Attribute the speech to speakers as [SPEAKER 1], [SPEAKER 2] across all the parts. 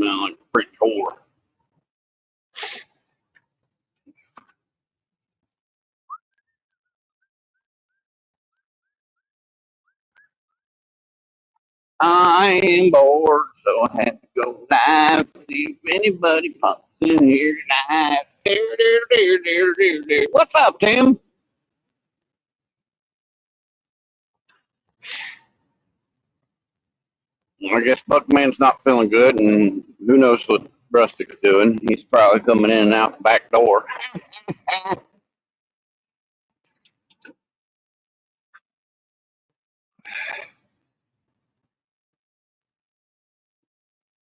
[SPEAKER 1] smell like French whore. I am bored, so I have to go live. See if anybody pops in here tonight. What's up, Tim? I guess Buckman's not feeling good, and who knows what Rustic's doing. He's probably coming in and out the back door.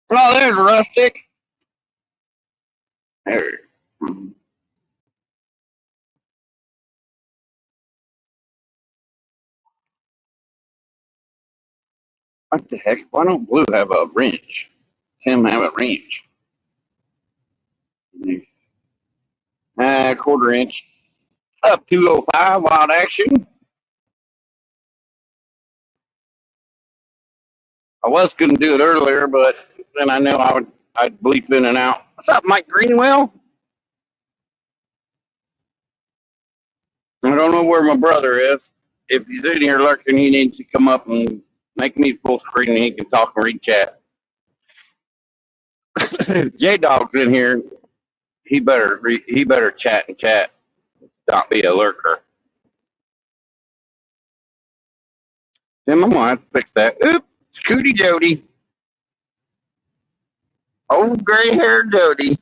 [SPEAKER 1] Oh, there's Rustic. There. What the heck? Why don't Blue have a wrench? Tim have a wrench. Quarter inch. Up 205 wild action. I was going to do it earlier, but then I knew I'd bleep in and out. What's up, Mike Greenwell? I don't know where my brother is. If he's in here lurking, he needs to come up and make me full screen and he can talk and read chat. J Dog's in here. He better chat and chat, not be a lurker. Tim, I'm gonna have to fix that. Oops, Scooty Jody. Old gray haired Jody.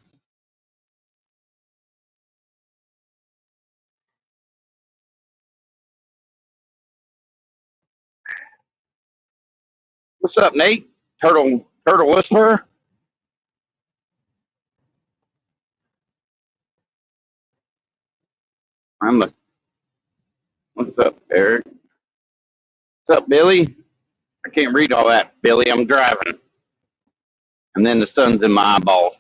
[SPEAKER 1] What's up, Nate? Turtle Whistler. I'm a, what's up, Eric? What's up, Billy? I can't read all that, Billy. I'm driving. And then the sun's in my eyeballs.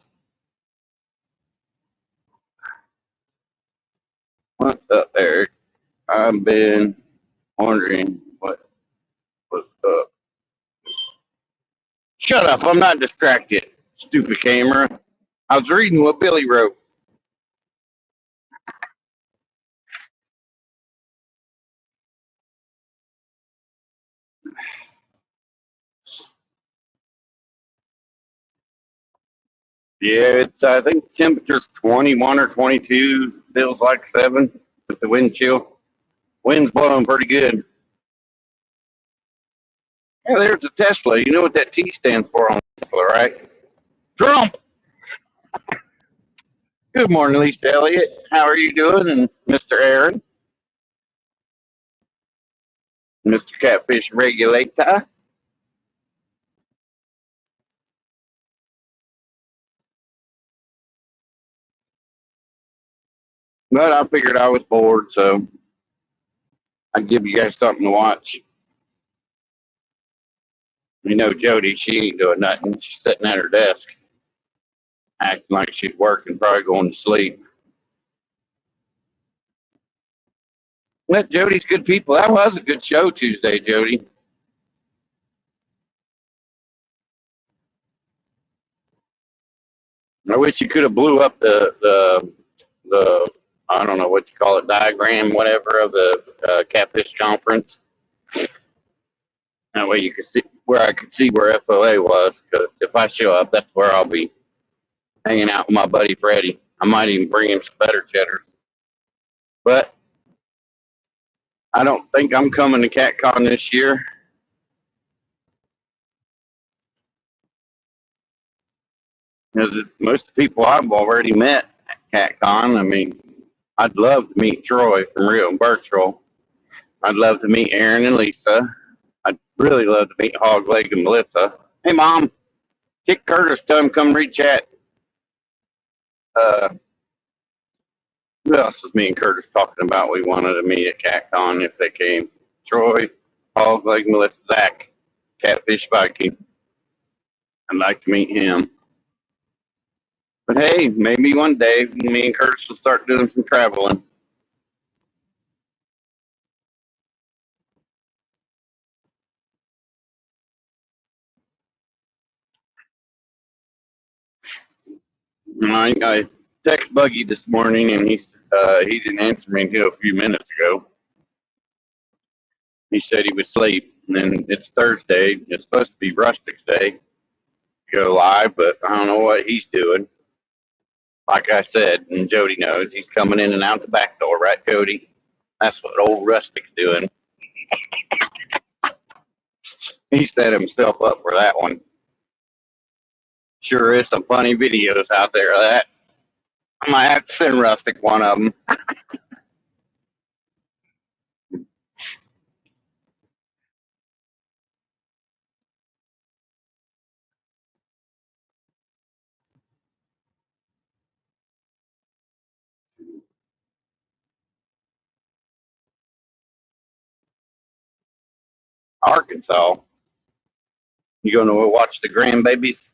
[SPEAKER 1] What's up, Eric? I've been wondering what's up. Shut up. I'm not distracted, stupid camera. I was reading what Billy wrote. Yeah, I think temperature's 21 or 22, feels like 7 with the wind chill. Wind's blowing pretty good. Yeah, there's a Tesla. You know what that T stands for on Tesla, right? Trump! Good morning, Lisa Elliott. How are you doing? And Mr. Aaron, Mr. Catfish Regulator. But I figured I was bored, so I'd give you guys something to watch. You know, Jody, she ain't doing nothing. She's sitting at her desk, acting like she's working, probably going to sleep. But Jody's good people. That was a good show Tuesday, Jody. I wish you could have blew up the I don't know what you call it, diagram, whatever, of the Catfish conference. That way you could see where I could see where FOA was. Because if I show up, that's where I'll be hanging out with my buddy Freddie. I might even bring him some better cheddars. But I don't think I'm coming to CatCon this year. Because most of the people I've already met at CatCon. I mean, I'd love to meet Troy from Rio and Virtual. I'd love to meet Aaron and Lisa. I'd really love to meet Hogleg and Melissa. Hey, Mom, kick Curtis, tell him come read chat. Uh, who else was me and Curtis talking about? We wanted to meet at CatCon if they came. Troy, Hogleg, Melissa, Zach, Catfish Viking. I'd like to meet him. But hey, maybe one day me and Curtis will start doing some traveling. I text Buggy this morning, and he didn't answer me until a few minutes ago. He said he was asleep, and then it's Thursday. It's supposed to be Rustic's Day to go live, but I don't know what he's doing. Like I said, and Jody knows, he's coming in and out the back door, right, Jody? That's what old Rustic's doing. He set himself up for that one. Sure is some funny videos out there of that. I might have to send Rustic one of them. Arkansas. You going to watch the grandbabies?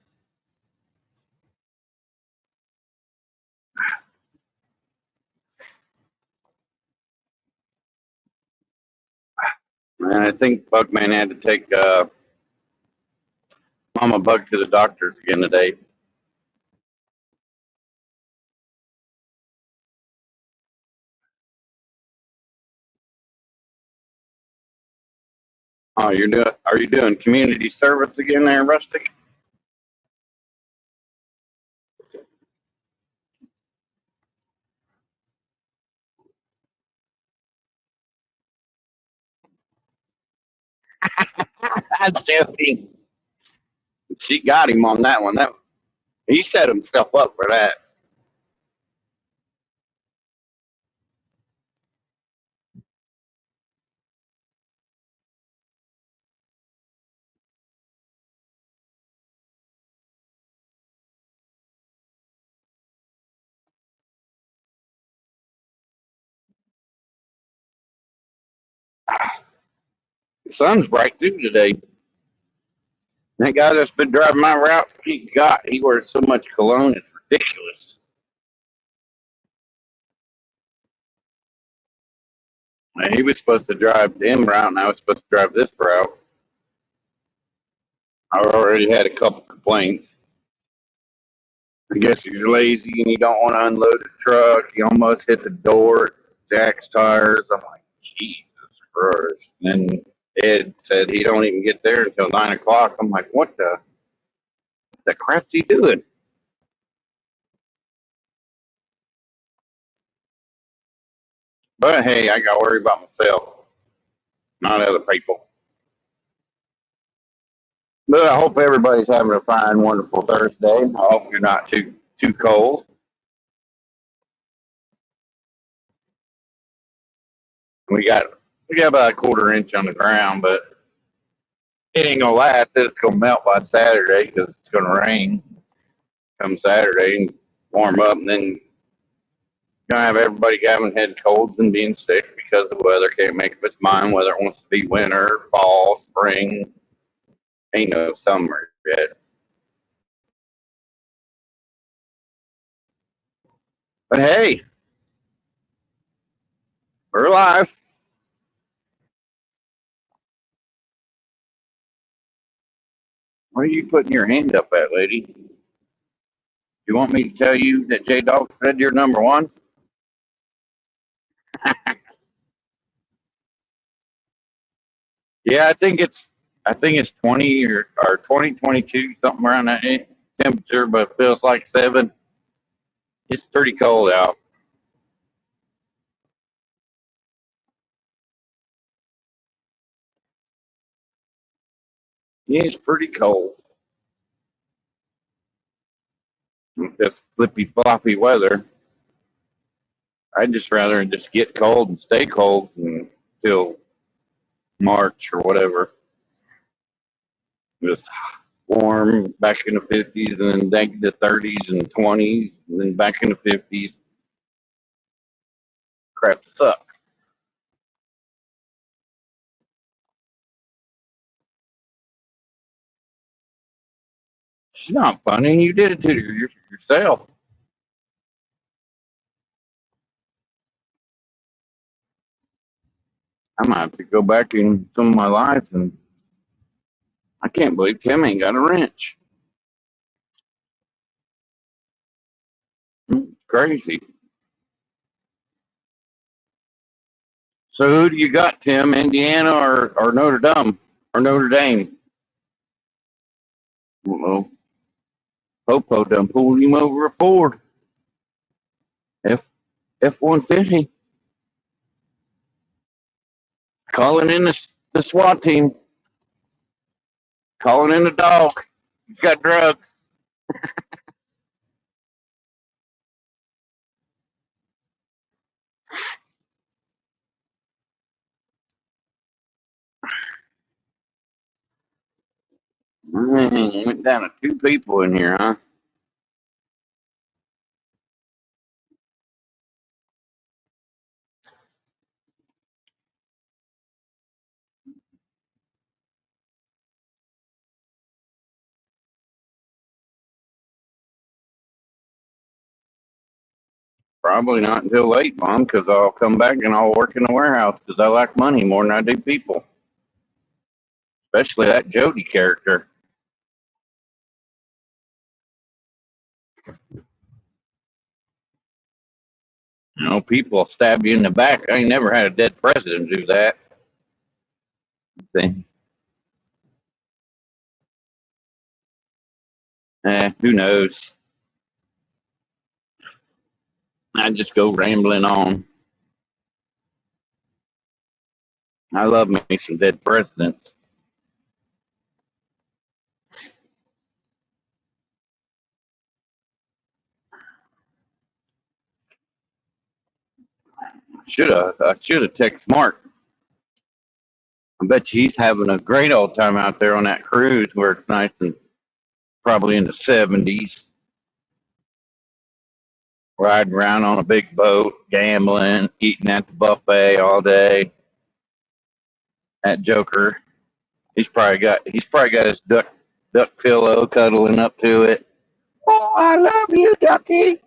[SPEAKER 1] Man, I think Bugman had to take Mama Bug to the doctors again today. Oh, are you doing community service again there, Rustic? That's joking. She got him on that one. He set himself up for that. The sun's bright too today. That guy that's been driving my route, he wears so much cologne, it's ridiculous. And he was supposed to drive them route, and I was supposed to drive this route. I already had a couple complaints. I guess he's lazy and he don't want to unload the truck. He almost hit the door at Jack's tires. I'm like, Jesus Christ. And then Ed said he don't even get there until 9 o'clock. I'm like, what the crap's he doing? But hey, I got to worry about myself, not other people. But I hope everybody's having a fine, wonderful Thursday. I hope you're not too cold. We got we got about a quarter inch on the ground, but it ain't gonna last. It's gonna melt by Saturday because it's gonna rain come Saturday and warm up, and then gonna have everybody having head colds and being sick because the weather can't make up its mind whether it wants to be winter, fall, spring. Ain't no summer yet. But hey, we're alive. What are you putting your hand up at, lady? You want me to tell you that J Dog said you're number one? Yeah, I think it's 20 or 2022 something around that temperature, but it feels like 7. It's pretty cold out. Yeah, it's pretty cold. With this flippy floppy weather, I'd just rather just get cold and stay cold until March or whatever. Just warm back in the 50s and then back to the 30s and 20s and then back in the 50s. Crap sucks. It's not funny. You did it to yourself. I might have to go back in some of my life, and I can't believe Tim ain't got a wrench. Crazy. So who do you got, Tim? Indiana or Notre Dame or Notre Dame? Well, Popo done pulled him over a Ford F F-150, calling in the SWAT team, calling in the dog. He's got drugs. Went down to two people in here, huh? Probably not until late, Mom, because I'll come back and I'll work in the warehouse because I like money more than I do people, especially that Jody character. You know, people will stab you in the back. I ain't never had a dead president do that thing. Who knows? I just go rambling on. I love me some dead presidents. I should have texted Mark. I bet you he's having a great old time out there on that cruise where it's nice and probably in the 70s, riding around on a big boat, gambling, eating at the buffet all day. That Joker, he's probably got his duck pillow cuddling up to it. Oh, I love you, Ducky.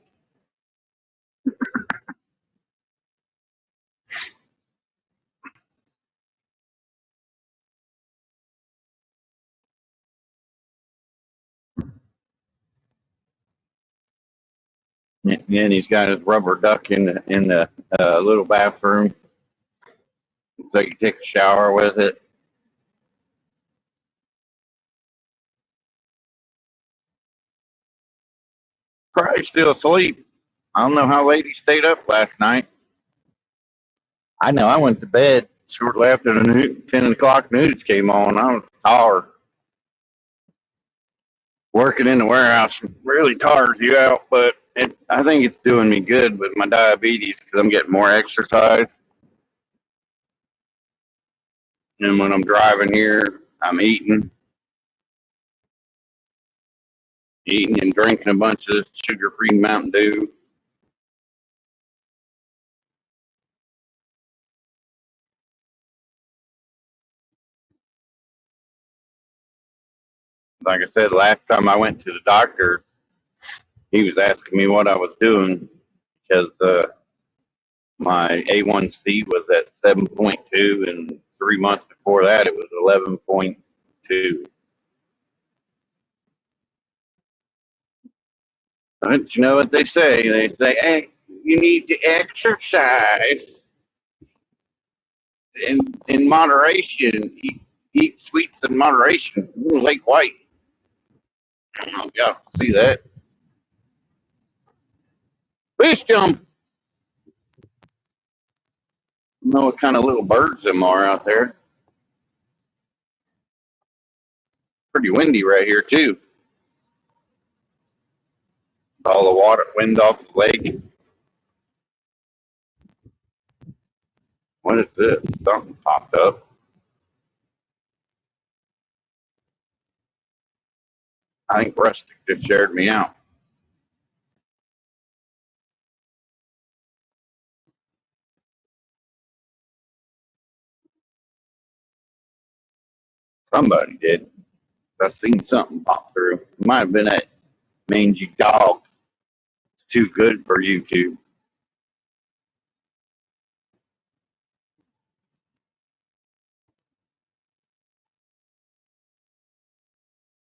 [SPEAKER 1] And he's got his rubber duck in the little bathroom, so you can take a shower with it. Probably still asleep. I don't know how late he stayed up last night. I know I went to bed shortly after the 10 o'clock news came on. I was tired. Working in the warehouse really tires you out, but I think it's doing me good with my diabetes because I'm getting more exercise. And when I'm driving here, I'm eating and drinking a bunch of sugar-free Mountain Dew. Like I said, last time I went to the doctor, he was asking me what I was doing because my A1C was at 7.2, and 3 months before that it was 11.2. But you know what they say? They say, hey, you need to exercise in moderation. Eat sweets in moderation. Ooh, Lake White. I don't know if y'all see that. Fish jump. I don't know what kind of little birds them are out there. Pretty windy right here too. All the water, wind off the lake. What is this? Something popped up. I think Rustic just shared me out. Somebody did. I seen something pop through. It might have been that mangy dog. It's too good for YouTube.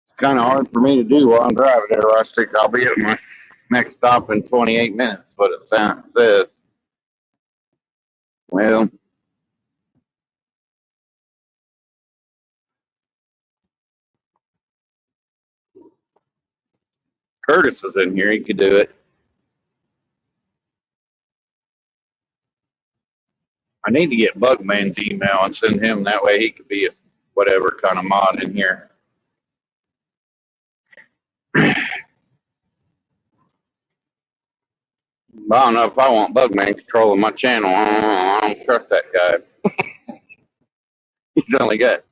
[SPEAKER 1] It's kind of hard for me to do while I'm driving there, Rustic. I'll be at my Next stop in 28 minutes, what it says. Well, Curtis is in here. He could do it. I need to get Bugman's email and send him. That way he could be a whatever kind of mod in here. But I don't know if I want Bugman controlling my channel. I don't trust that guy. He's only got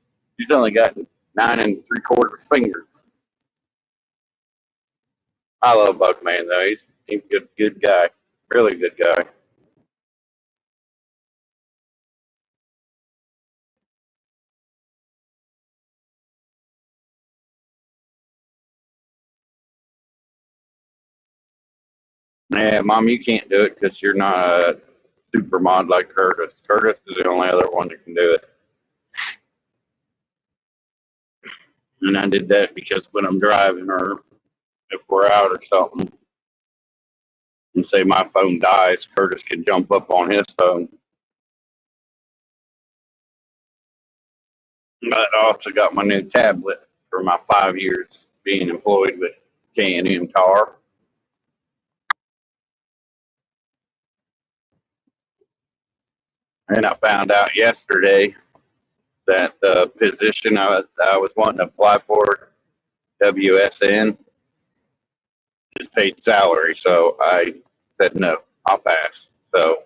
[SPEAKER 1] 9 3/4 fingers. I love Bugman though. He's a good guy. Really good guy. Yeah, Mom, you can't do it because you're not a super mod like Curtis. Curtis is the only other one that can do it. And I did that because when I'm driving or if we're out or something, and say my phone dies, Curtis can jump up on his phone. I also got my new tablet for my 5 years being employed with K&M Tar. And I found out yesterday that the position I was wanting to apply for, WSN, is paid salary. So I said, no, I'll pass. So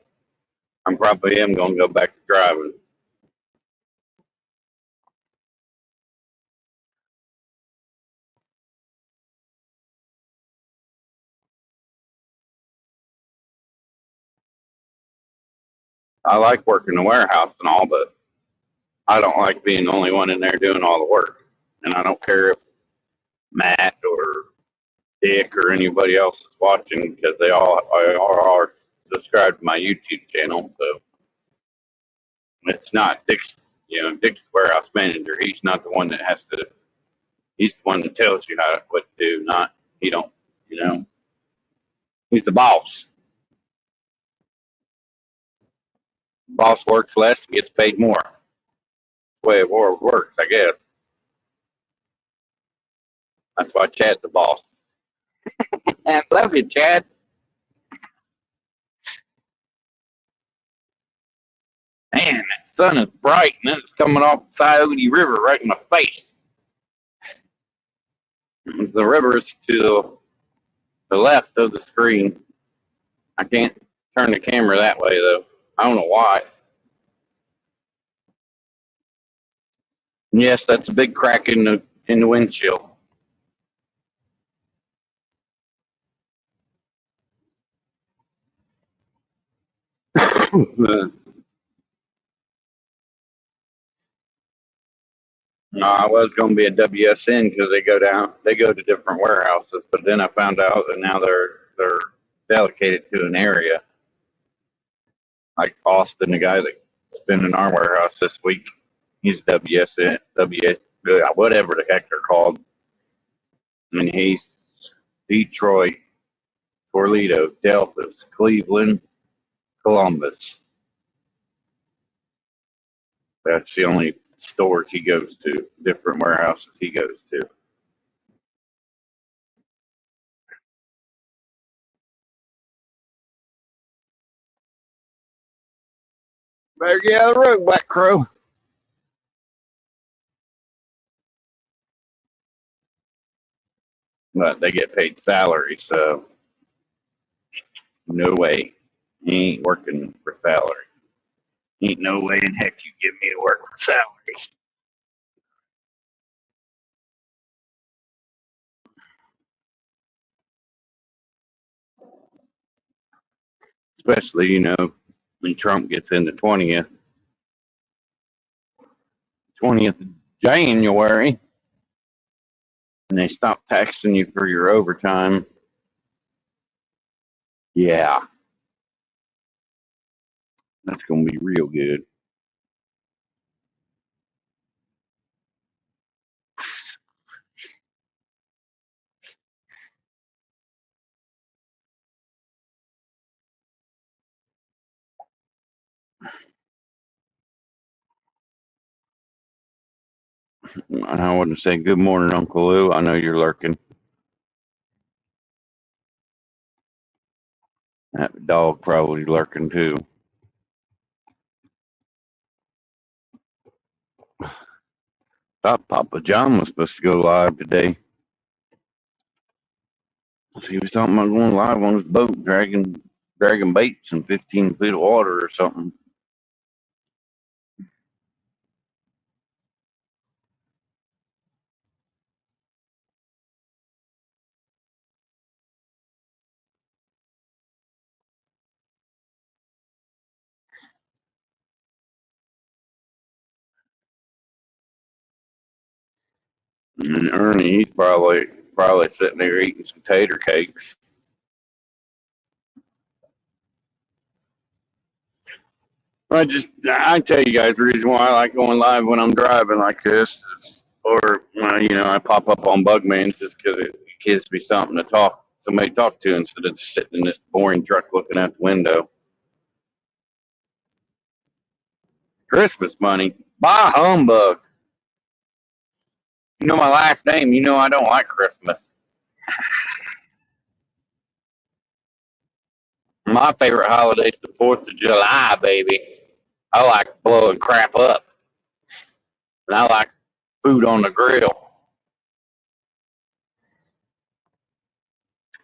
[SPEAKER 1] I'm probably am going to go back to driving. I like working the warehouse and all, but I don't like being the only one in there doing all the work. And I don't care if Matt or Dick or anybody else is watching because they all are subscribed to my YouTube channel. So it's not Dick's, Dick's the warehouse manager. He's not the one that has to, he's the one that tells you what to do, not, he don't, you know, he's the boss. Boss works less and gets paid more. The way it works, I guess. That's why Chad's the boss. I love you, Chad. Man, that sun is bright and it's coming off the Coyote River right in my face. The river is to the left of the screen. I can't turn the camera that way though. I don't know why. Yes, that's a big crack in the windshield. No, I was going to be a WSN because they go to different warehouses. But then I found out that now they're dedicated to an area. Like Austin, the guy that's been in our warehouse this week, he's WSN, whatever the heck they're called. And he's Detroit, Toledo, Delphus, Cleveland, Columbus. That's the only stores he goes to, different warehouses he goes to. Better get out of the road, Black Crow. But they get paid salary, so no way. He ain't working for salary. Ain't no way in heck you get me to work for salary. Especially, when Trump gets in the 20th of January, and they stop taxing you for your overtime. Yeah, that's going to be real good. I want to say good morning, Uncle Lou. I know you're lurking. That dog probably lurking too. Thought Papa John was supposed to go live today. He was talking about going live on his boat, dragging baits in 15 feet of water or something. And Ernie, he's probably sitting there eating some tater cakes. I tell you guys the reason why I like going live when I'm driving like this, or I pop up on Bugman's just because it gives me somebody to talk to instead of just sitting in this boring truck looking out the window. Christmas money, bah humbug. You know my last name. You know I don't like Christmas. My favorite holiday is the 4th of July, baby. I like blowing crap up, and I like food on the grill.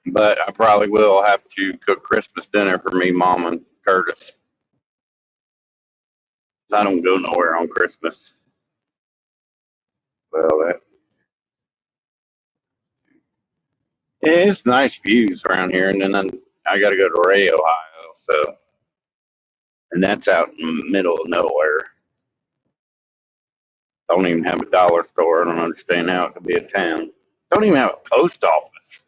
[SPEAKER 1] But I probably will have to cook Christmas dinner for me, Mom, and Curtis. I don't go nowhere on Christmas. Well, it's nice views around here, and then I got to go to Ray, Ohio, and that's out in the middle of nowhere. Don't even have a dollar store. I don't understand how it could be a town. Don't even have a post office.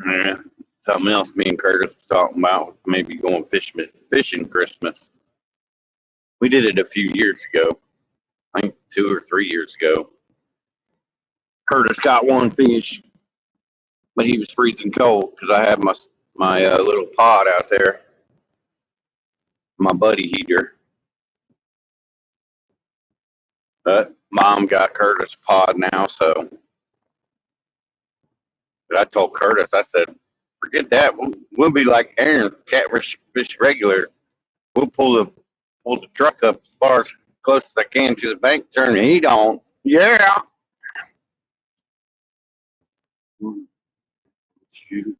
[SPEAKER 1] Yeah. Something else me and Curtis was talking about was maybe going fishing Christmas. We did it a few years ago. I think 2 or 3 years ago. Curtis got one fish, but he was freezing cold because I had my little pod out there, my buddy heater. But Mom got Curtis pod now, so. But I told Curtis, I said, forget that. We'll be like Aaron, catfish fish regulars. We'll pull the truck up as far as close as I can to the bank, turn the heat on. Yeah. Shoot.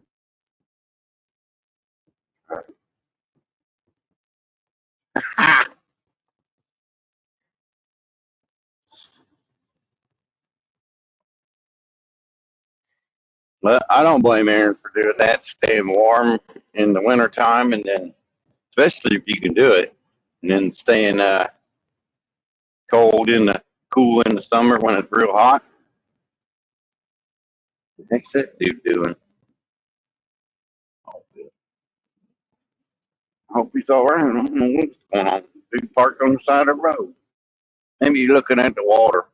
[SPEAKER 1] But I don't blame Aaron for doing that, staying warm in the wintertime, and then especially if you can do it, and then staying cold cool in the summer when it's real hot. What the heck's that dude doing? I hope he's all right. I don't know what's going on. Dude parked on the side of the road. Maybe he's looking at the water.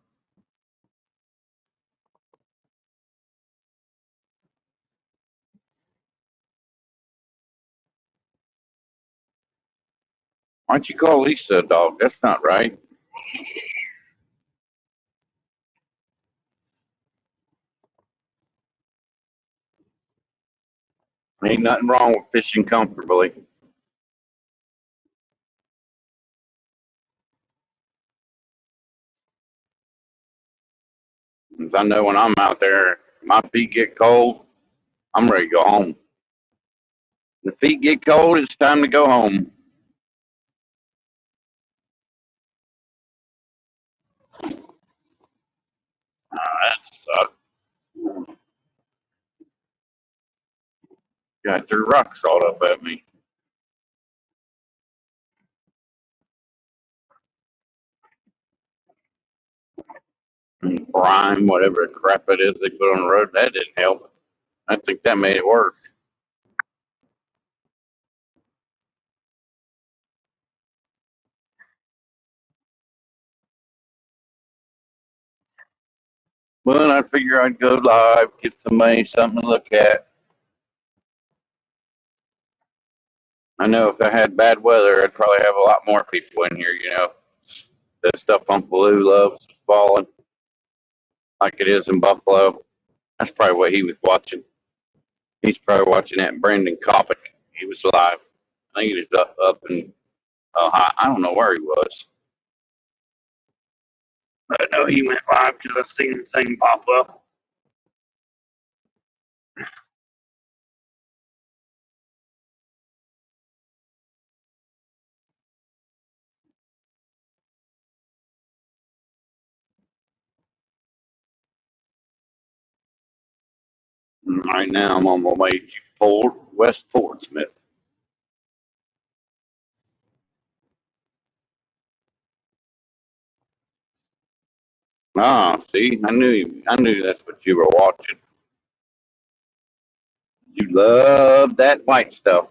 [SPEAKER 1] Why don't you call Lisa a dog? That's not right. Ain't nothing wrong with fishing comfortably. As I know when I'm out there, my feet get cold, I'm ready to go home. The feet get cold, it's time to go home. That sucks. Guy threw rocks all up at me. And brine, whatever the crap it is they put on the road, that didn't help. I think that made it worse. Well, I figure I'd go live, get somebody something to look at. I know if I had bad weather, I'd probably have a lot more people in here. The stuff Uncle Lou loves is falling like it is in Buffalo. That's probably what he was watching. He's probably watching that Brandon Kopic. He was live. I think he was up in Ohio. I don't know where he was. But I know he went live because I seen the thing pop up. And right now, I'm on my way to West Portsmouth. Ah, see, I knew that's what you were watching. You love that white stuff.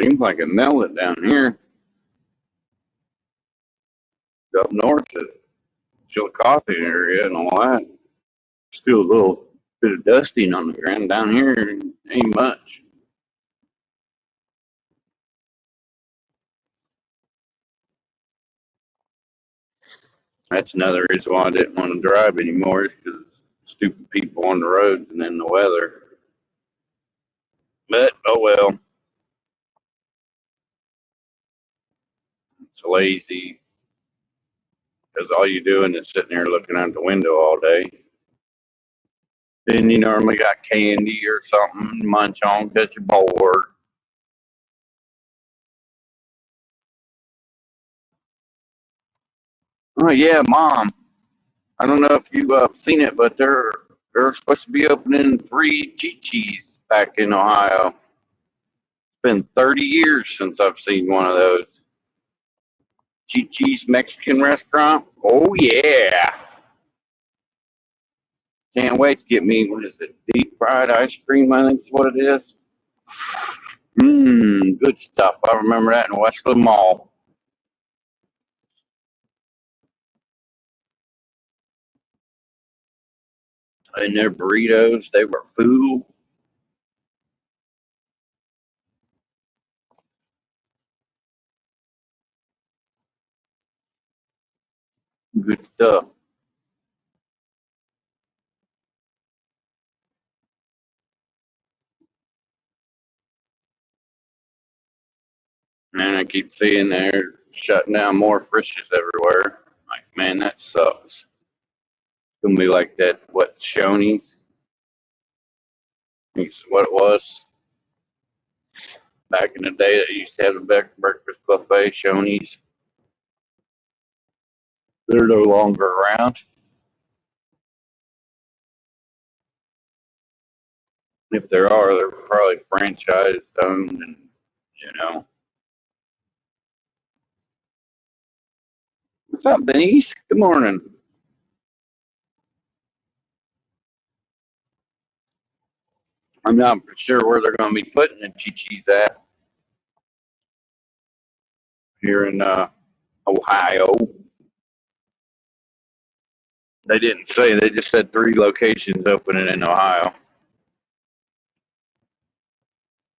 [SPEAKER 1] Seems like it melted down here. Up north at Chillicothe area and all that. Still a little bit of dusting on the ground down here. Ain't much. That's another reason why I didn't want to drive anymore is because stupid people on the roads and then the weather. But oh well, it's lazy because all you're doing is sitting there looking out the window all day. Then you normally got candy or something to munch on because you're bored. Oh yeah, Mom. I don't know if you've seen it, but they're supposed to be opening three Chi-Chi's back in Ohio. It's been 30 years since I've seen one of those. Chi-Chi's Mexican restaurant. Oh yeah. Can't wait to get me, what is it, deep fried ice cream, I think is what it is. Mmm, good stuff. I remember that in Westland Mall. And their burritos, they were full. Good stuff. Man, I keep seeing they're shutting down more Frisch's everywhere. Like, man, that sucks. It's gonna be like that, what, Shoney's? Is what it was back in the day that used to have the breakfast buffet, Shoney's. They're no longer around. If there are, they're probably franchise owned and, you know. What's up, Denise? Good morning. I'm not sure where they're going to be putting the Chi-Chi's at here in Ohio. They didn't say. They just said three locations opening in Ohio.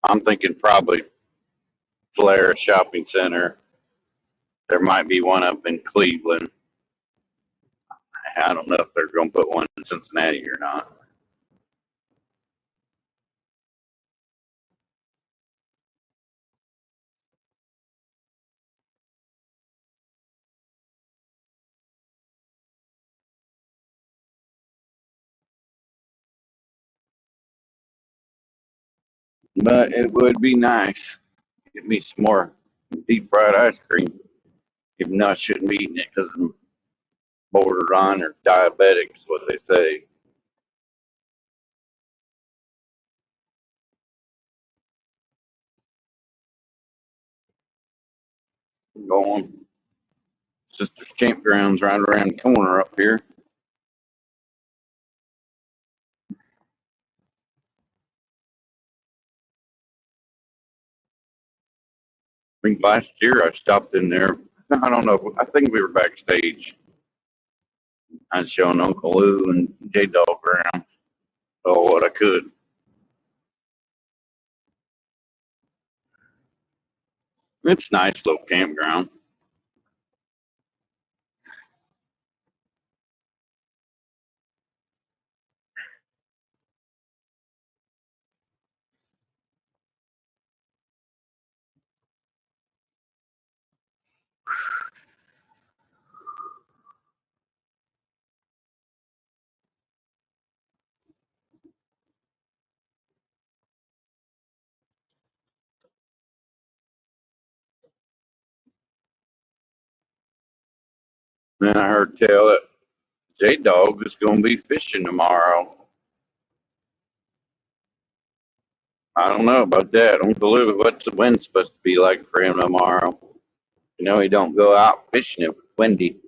[SPEAKER 1] I'm thinking probably Flair Shopping Center. There might be one up in Cleveland. I don't know if they're going to put one in Cincinnati or not. But it would be nice. Give me some more deep fried ice cream. Even though I shouldn't be eating it because I'm borderline or diabetic, is what they say. Going. Sister's campground's right around the corner up here. I think last year I stopped in there. I don't know. I think we were backstage. I was showing Uncle Lou and J Dog around. Oh, what I could. It's a nice little campground. Then I heard tell that J Dog is going to be fishing tomorrow. I don't know about that. Uncle Lou, what's the wind supposed to be like for him tomorrow? You know, he don't go out fishing if it's windy.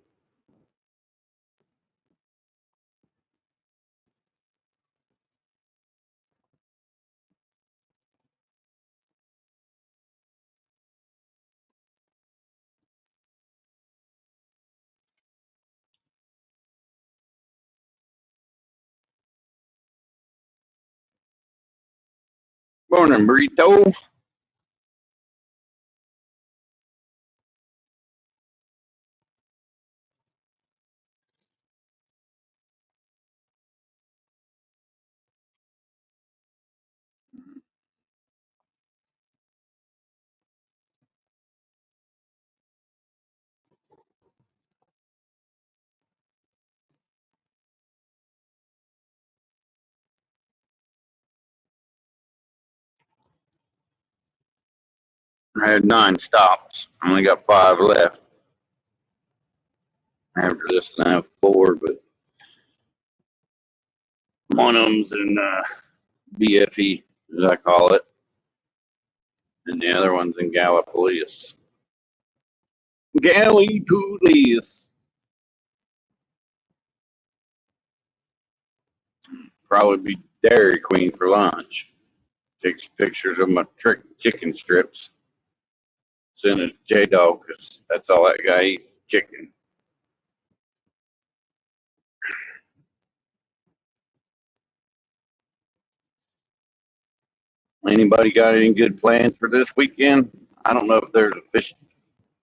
[SPEAKER 1] Morning, burrito. I had 9 stops. I only got 5 left. After this, I have 4, but one of them's in BFE, as I call it, and the other one's in Gallipolis. Gallipolis. Probably be Dairy Queen for lunch. Takes pictures of my chicken strips. Send it to J Dog because that's all that guy eats, chicken. Anybody got any good plans for this weekend? I don't know if there's a fish,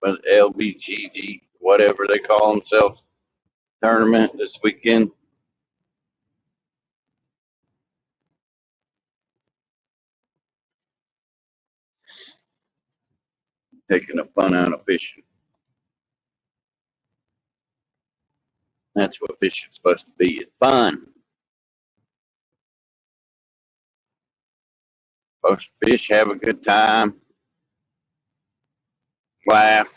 [SPEAKER 1] but LBGG, whatever they call themselves, tournament this weekend. Taking the fun out of fishing. That's what fishing's supposed to be. It's fun. Supposed to fish, have a good time, laugh.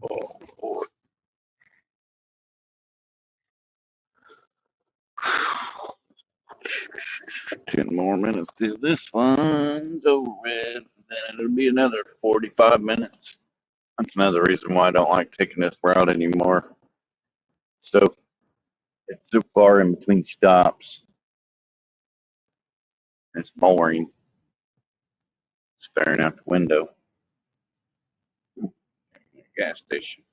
[SPEAKER 1] Oh, Lord. 10 more minutes till this one's over with. Then it'll be another 45 minutes. That's another reason why I don't like taking this route anymore. So it's so far in between stops. It's boring staring out the window. Gas station.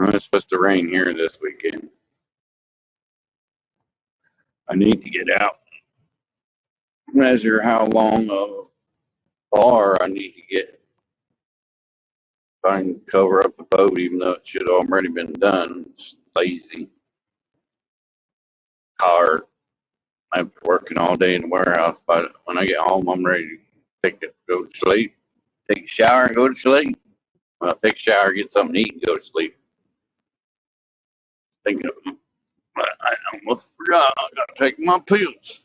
[SPEAKER 1] It's supposed to rain here this weekend. I need to get out, measure how long of bar I need to get. Try and cover up the boat, even though it should have already been done. It's lazy, tired. After working all day in the warehouse, but when I get home, I'm ready to go to sleep, take a shower, and go to sleep. Well, take a shower, get something to eat, and go to sleep. Thinking of, I almost forgot. I got to take my pills.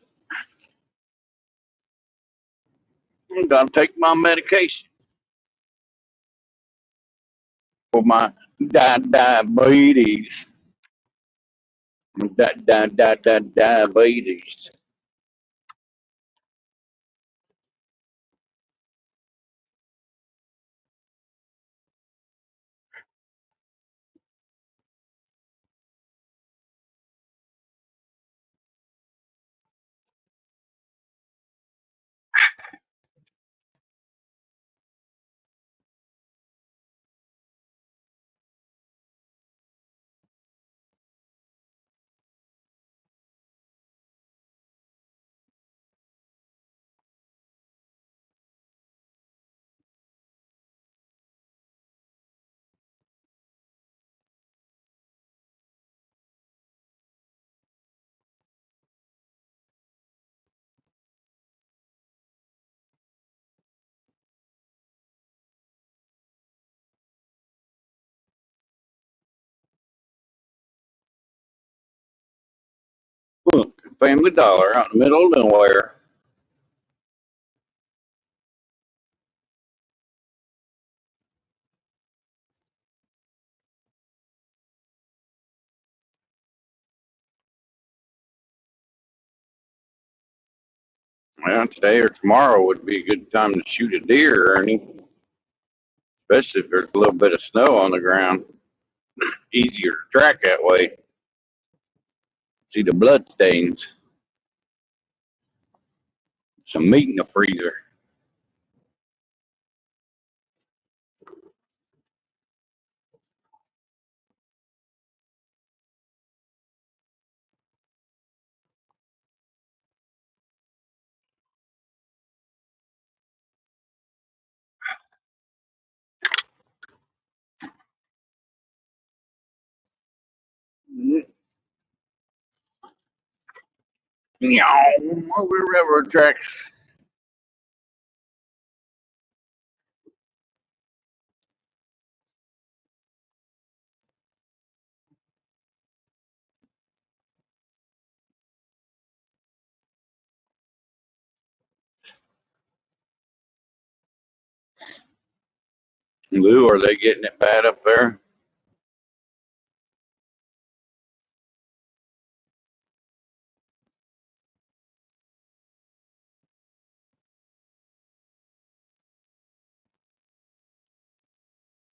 [SPEAKER 1] I got to take my medication for my diabetes. Diabetes. Look, Family Dollar out in the middle of nowhere. Well, today or tomorrow would be a good time to shoot a deer, Ernie. Especially if there's a little bit of snow on the ground. Easier to track that way. See the blood stains. Some meat in the freezer. Meow, over railroad tracks. Lou, are they getting it bad up there?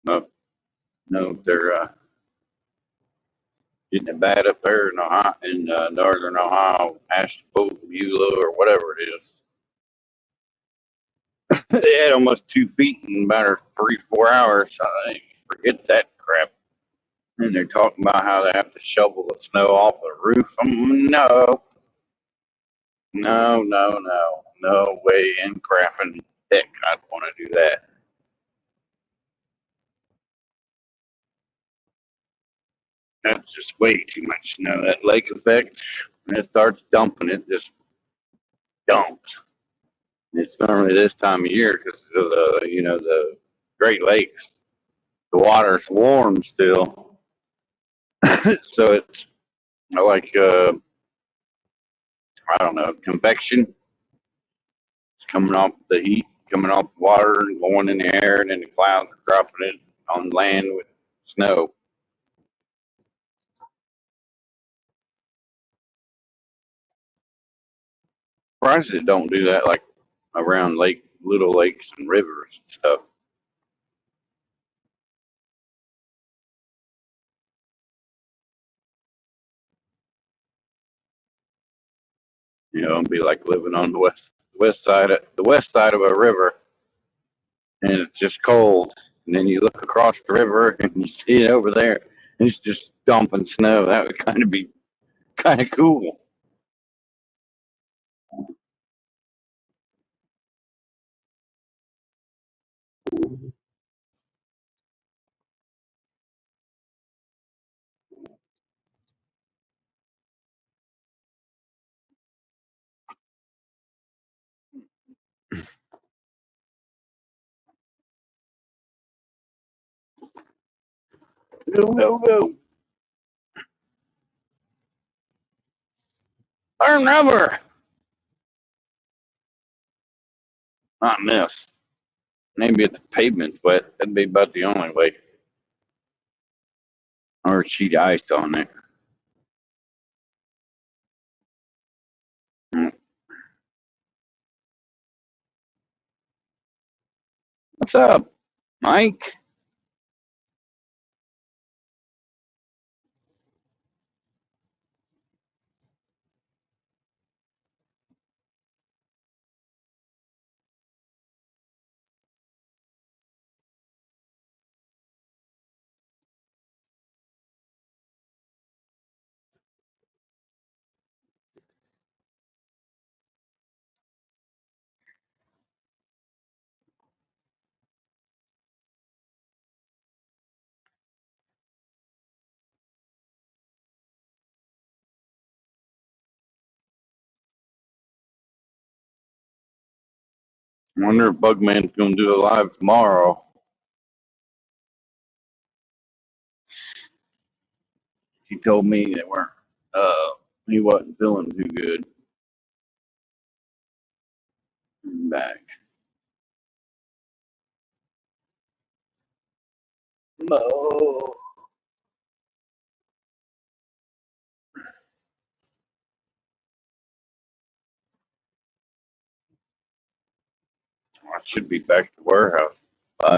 [SPEAKER 1] No, no, they're getting it bad up there in Ohio, in northern Ohio, Ashtabula, Beulah, or whatever it is. They had almost 2 feet in about 3, 4 hours. I forget that crap. And they're talking about how they have to shovel the snow off the roof. No, no, no, no, no way in crapping heck I'd want to do that. That's just way too much snow. That lake effect, when it starts dumping, it just dumps. It's normally this time of year because of the Great Lakes. The water's warm still, so it's like I don't know, convection. It's coming off the heat, coming off the water and going in the air, and then the clouds are dropping it on land with snow. Prices don't do that like around little lakes and rivers and stuff. It'd be like living on the west side of a river, and it's just cold. And then you look across the river and you see it over there. It's just dumping snow. That would kind of be kind of cool. Go, go, go. Burn rubber. Not in this. Maybe if the pavement's wet, that'd be about the only way. Or a sheet of ice on it. Mm. What's up, Mike? I wonder if Bugman's gonna do a live tomorrow. He told me they weren't. Uh, he wasn't feeling too good. Back. Oh. I should be back at the warehouse. I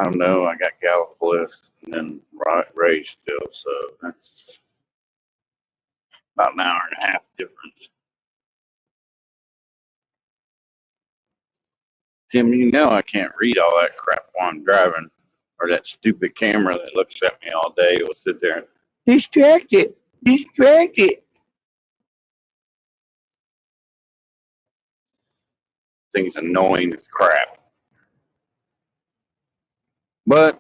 [SPEAKER 1] don't know. I got Gallipolis and then Ray still, so that's about an hour and a half difference. Tim, you know I can't read all that crap while I'm driving, or that stupid camera that looks at me all day will sit there and distracted, distracted. Thing's annoying as crap. But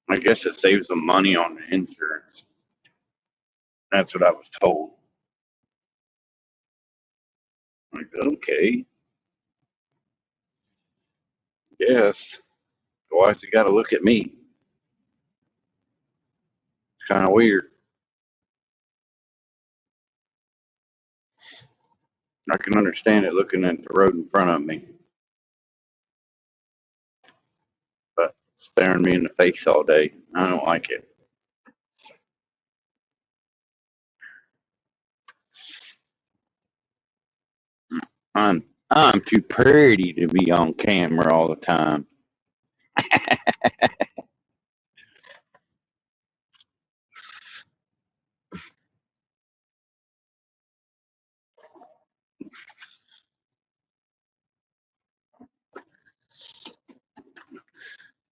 [SPEAKER 1] I guess it saves them money on the insurance. That's what I was told. Like, okay, yes. Why's he got to look at me? It's kind of weird. I can understand it looking at the road in front of me, but staring me in the face all day, I don't like it. I'm too pretty to be on camera all the time.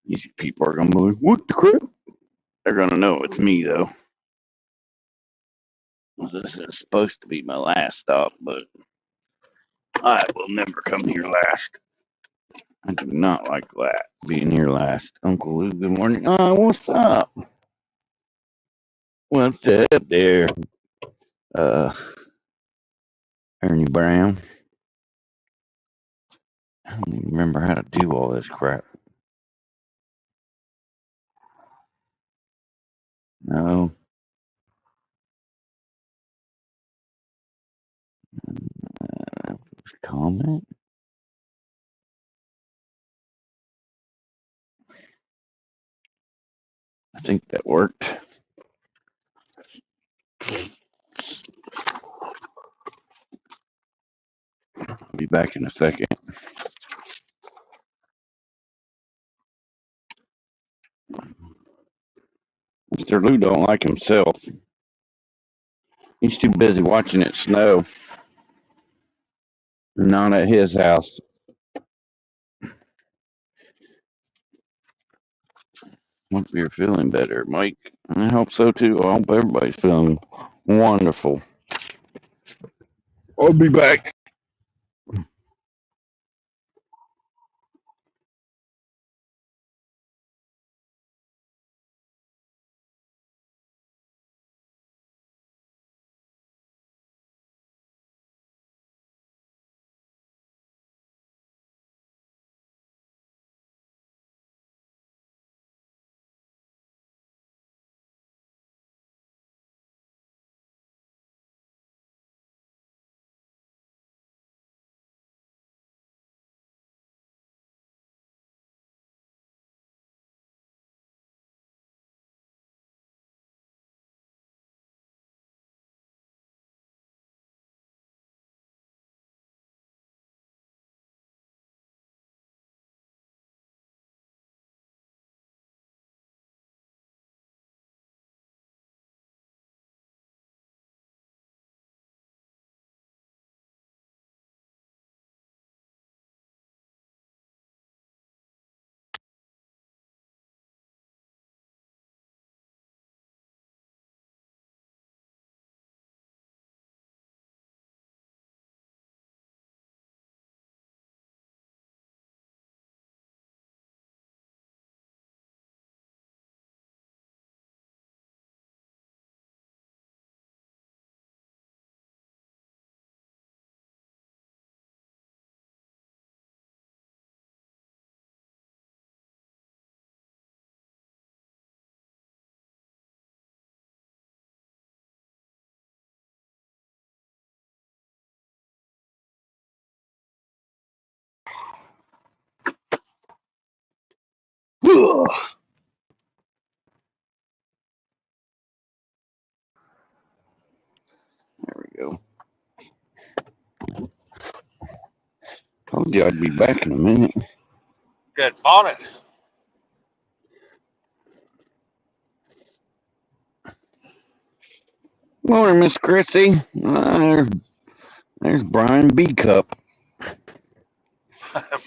[SPEAKER 1] These people are gonna be like, "What the crap?" They're gonna know it's me though. This is supposed to be my last stop, but I will never come here last. I do not like that being here last. Uncle Lou, good morning. Oh, what's up? What's up there? Uh, Ernie Brown. I don't even remember how to do all this crap. No. Comment. I think that worked. I'll be back in a second. Mr. Lou don't like himself. He's too busy watching it snow. Not at his house. Hope you're feeling better, Mike. I hope so too. I hope everybody's feeling wonderful. I'll be back. There we go. Told you I'd be back in a minute.
[SPEAKER 2] Good morning.
[SPEAKER 1] Morning, Miss Chrissy. There's Brian B. Cup.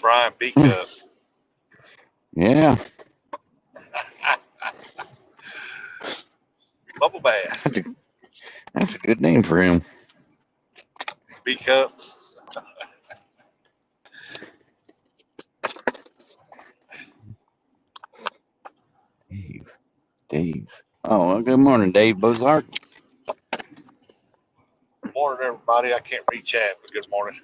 [SPEAKER 2] Brian B. Cup.
[SPEAKER 1] Yeah,
[SPEAKER 2] Bubble Bath.
[SPEAKER 1] that's a good name for him.
[SPEAKER 2] B. Cup.
[SPEAKER 1] Dave. Oh, well, good morning, Dave Bozart.
[SPEAKER 2] Morning, everybody. I can't read chat, but good morning.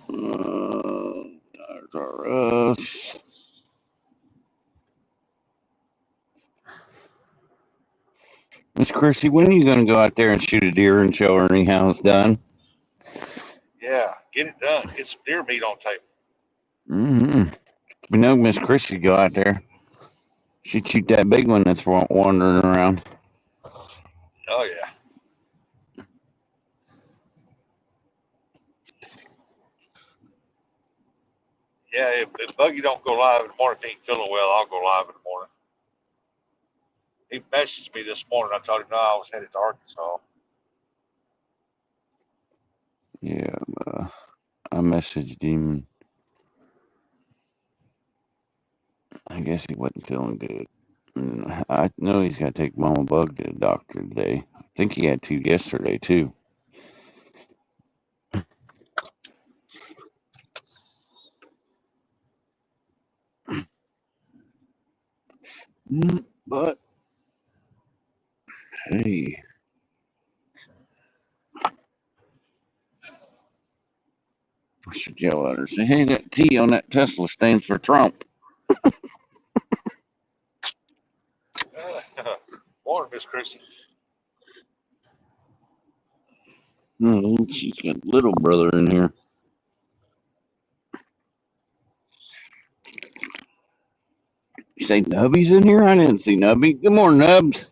[SPEAKER 1] There's our Miss Chrissy, when are you going to go out there and shoot a deer and show her anyhow it's done?
[SPEAKER 2] Yeah, get it done. Get some deer meat on tape.
[SPEAKER 1] Mm-hmm. We know Miss Chrissy go out there. She'd shoot that big one that's wandering around.
[SPEAKER 2] Oh, yeah. Yeah, if Buggy don't go live in the morning, if he ain't feeling well, I'll go live in the morning. He messaged me this morning. I told him, no, I was headed to Arkansas.
[SPEAKER 1] Yeah, I messaged him. I guess he wasn't feeling good. I know he's got to take Mama Bug to the doctor today. I think he had to yesterday, too. But, hey, I should yell at her. Say, hey, that T on that Tesla stands for Trump.
[SPEAKER 2] Morning, Miss Chrissy.
[SPEAKER 1] She's got little brother in here. You say Nubby's in here? I didn't see Nubby. Good morning, Nubs.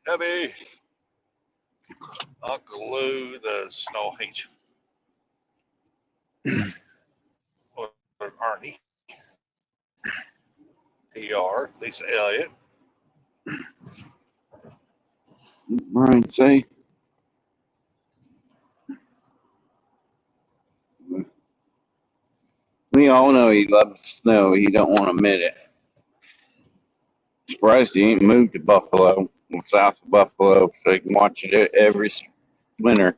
[SPEAKER 2] Debbie. Uncle Lou, the Snow H. Or Arnie. PR. Lisa Elliott.
[SPEAKER 1] Brian say. We all know he loves snow. He don't want to admit it. Surprised he ain't moved to Buffalo, or south of Buffalo, so he can watch it every winter.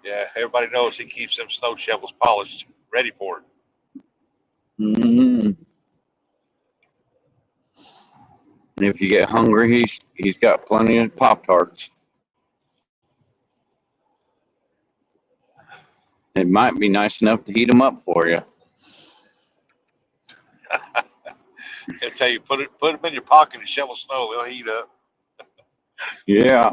[SPEAKER 2] Yeah, everybody knows he keeps them snow shovels polished, ready for it.
[SPEAKER 1] Mm-hmm. And if you get hungry, he's got plenty of Pop Tarts. It might be nice enough to heat them up for you.
[SPEAKER 2] He'll tell you, put them in your pocket and shovel snow. They'll heat up.
[SPEAKER 1] Yeah.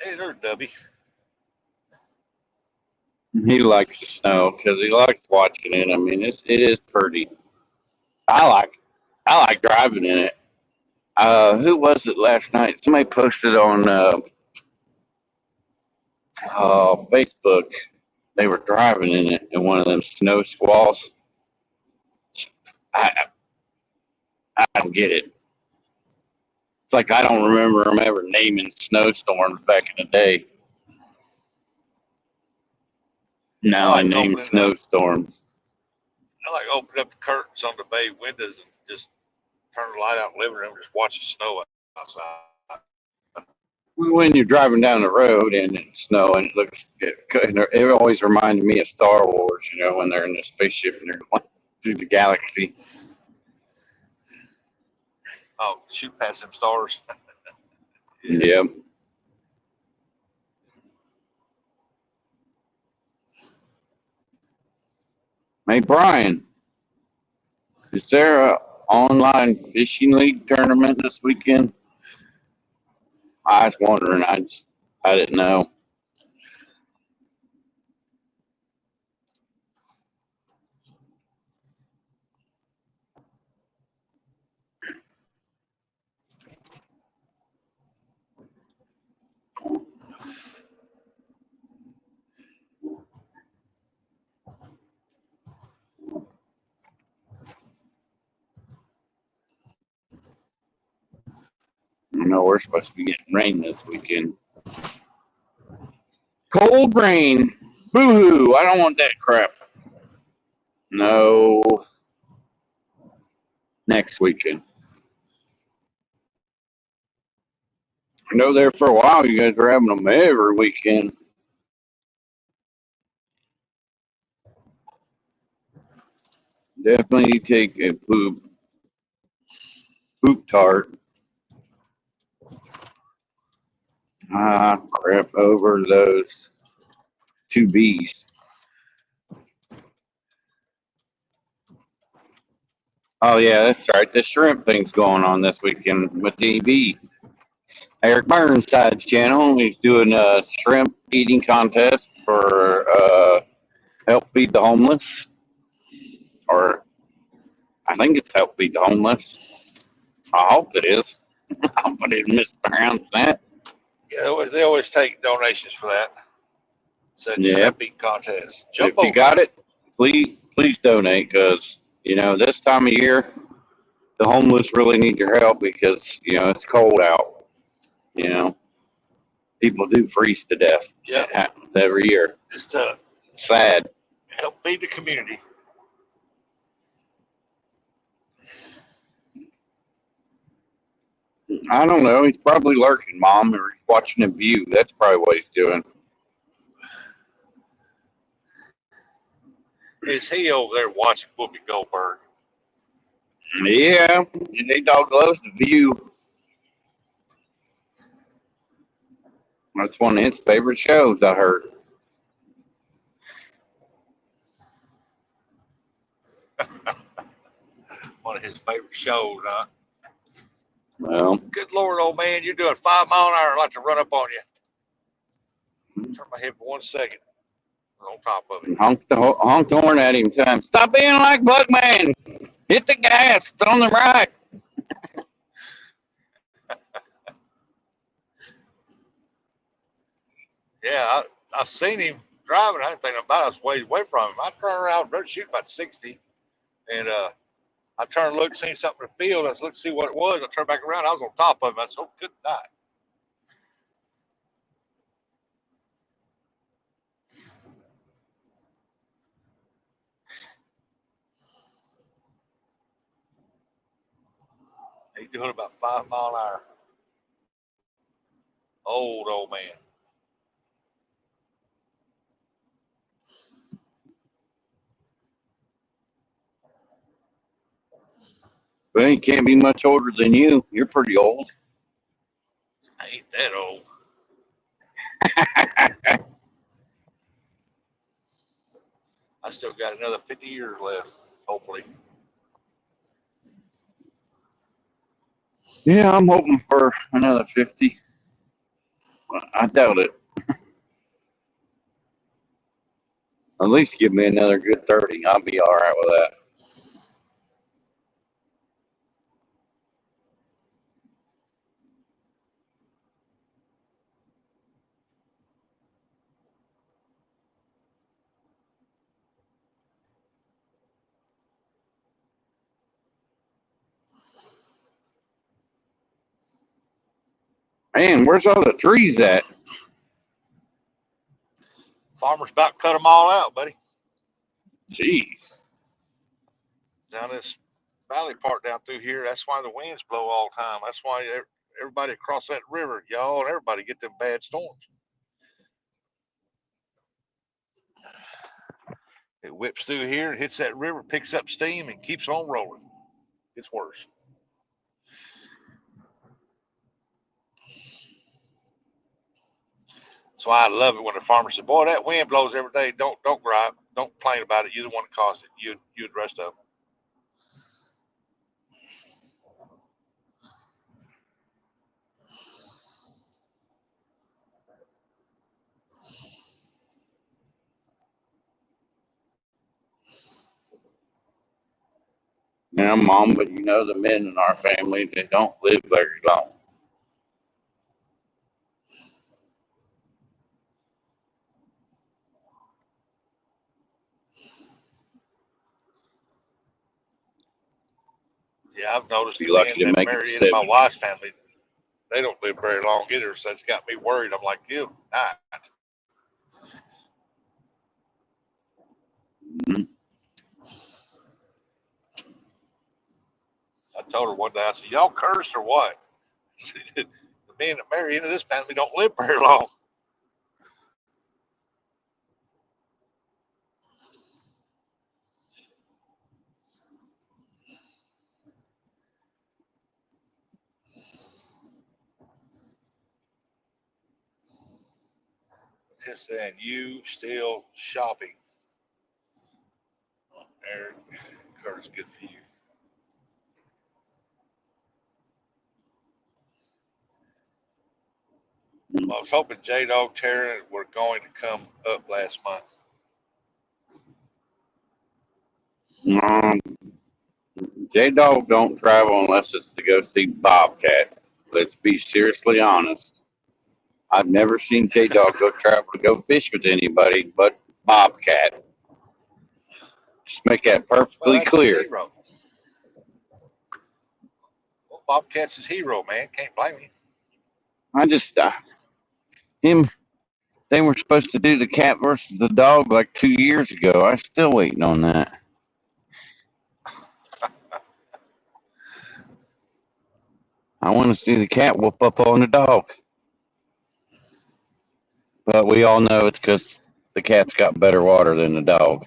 [SPEAKER 2] Hey, there's Dubby.
[SPEAKER 1] He likes the snow because he likes watching it. I mean, it is pretty. I like I like driving in it. Who was it last night? Somebody posted on Facebook. They were driving in it in one of them snow squalls. I I don't get it. It's like I don't remember them ever naming snowstorms back in the day.
[SPEAKER 2] I
[SPEAKER 1] Now they
[SPEAKER 2] like
[SPEAKER 1] name
[SPEAKER 2] opening up.
[SPEAKER 1] snowstorms.
[SPEAKER 2] I like opening up the curtains on the bay windows and just turn the light out in the living room, and just watch the snow outside.
[SPEAKER 1] When you're driving down the road and it's snowing, it always reminded me of Star Wars, when they're in the spaceship and they're going through the galaxy.
[SPEAKER 2] Oh, shoot past them stars. Yeah.
[SPEAKER 1] Yeah. Hey, Brian, is there a online fishing league tournament this weekend? I was wondering. I didn't know. I know we're supposed to be getting rain this weekend. Cold rain. Boo hoo. I don't want that crap. No. Next weekend. I know there for a while you guys were having them every weekend. Definitely take a poop tart. Crap over those two B's. Oh yeah, that's right. The shrimp thing's going on this weekend with DB. Eric Burnside's channel. He's doing a shrimp eating contest for help feed the homeless, or I think it's help feed the homeless. I hope it is. I hope I didn't mispronounce that.
[SPEAKER 2] Yeah, they always take donations for that. It's a
[SPEAKER 1] Yeah.
[SPEAKER 2] shrimp eating contest.
[SPEAKER 1] If
[SPEAKER 2] Jumbo
[SPEAKER 1] you got
[SPEAKER 2] shrimp.
[SPEAKER 1] it, please donate because this time of year the homeless really need your help because it's cold out. You know, people do freeze to death.
[SPEAKER 2] Yep.
[SPEAKER 1] It happens every year.
[SPEAKER 2] Just to
[SPEAKER 1] Sad.
[SPEAKER 2] help feed the community.
[SPEAKER 1] I don't know. He's probably lurking, Mom, or he's watching a view. That's probably what he's doing.
[SPEAKER 2] Is he over there watching Whoopi Goldberg?
[SPEAKER 1] Yeah, and dog loves the view. That's one of his favorite shows, I heard.
[SPEAKER 2] One of his favorite shows, huh?
[SPEAKER 1] Well,
[SPEAKER 2] Good Lord, old man, you're doing 5 mile an hour. I'd like to run up on you. Turn my head for 1 second. On top of it.
[SPEAKER 1] honk the horn at him. Time. Stop being like Buckman. Hit the gas. It's on the right.
[SPEAKER 2] Yeah, I've seen him driving. I didn't think about it. I was way away from him. I turned around, shoot about 60, and I turned, looked, seen something in the field. I looked to see what it was. I turned back around. I was on top of him. I said, "Oh, good night." He's doing about 5 mile an hour. Old man.
[SPEAKER 1] But he can't be much older than you. You're pretty old.
[SPEAKER 2] I ain't that old. I still got another 50 years left, hopefully.
[SPEAKER 1] Yeah, I'm hoping for another 50. I doubt it. At least give me another good 30. I'll be all right with that. Man, where's all the trees at?
[SPEAKER 2] Farmer's about to cut them all out, buddy.
[SPEAKER 1] Jeez.
[SPEAKER 2] Down this valley part down through here, that's why the winds blow all the time. That's why everybody across that river, y'all, and everybody get them bad storms. It whips through here, hits that river, picks up steam, and keeps on rolling. It's worse. That's why I love it when the farmer said, "Boy, that wind blows every day. Don't gripe. Don't complain about it. You're the one that caused it. You the rest of them."
[SPEAKER 1] Yeah, Mom, but you know the men in our family, they don't live very long.
[SPEAKER 2] Yeah, I've noticed
[SPEAKER 1] Be
[SPEAKER 2] the men
[SPEAKER 1] lucky to
[SPEAKER 2] that
[SPEAKER 1] make it to
[SPEAKER 2] marry into my
[SPEAKER 1] 70.
[SPEAKER 2] wife's family, they don't live very long either. So that's got me worried. I'm like, good night.
[SPEAKER 1] Mhm.
[SPEAKER 2] I told her one day, I said, "Y'all cursed or what?" She said, "The men that marry into this family don't live very long." Just saying, you still shopping, Eric Curtis? Good for you. Well, I was hoping J Dog Terran were going to come up last month.
[SPEAKER 1] Um, J Dog don't travel unless it's to go see Bobcat. Let's be seriously honest. I've never seen J Dog go travel to go fish with anybody but Bobcat. Just make that
[SPEAKER 2] Well,
[SPEAKER 1] perfectly
[SPEAKER 2] that's his
[SPEAKER 1] clear.
[SPEAKER 2] hero. Well, Bobcat's his hero, man. Can't blame him.
[SPEAKER 1] I just him. They were supposed to do the cat versus the dog like 2 years ago. I'm still waiting on that. I want to see the cat whoop up on the dog, but we all know it's because the cat's got better water than the dog.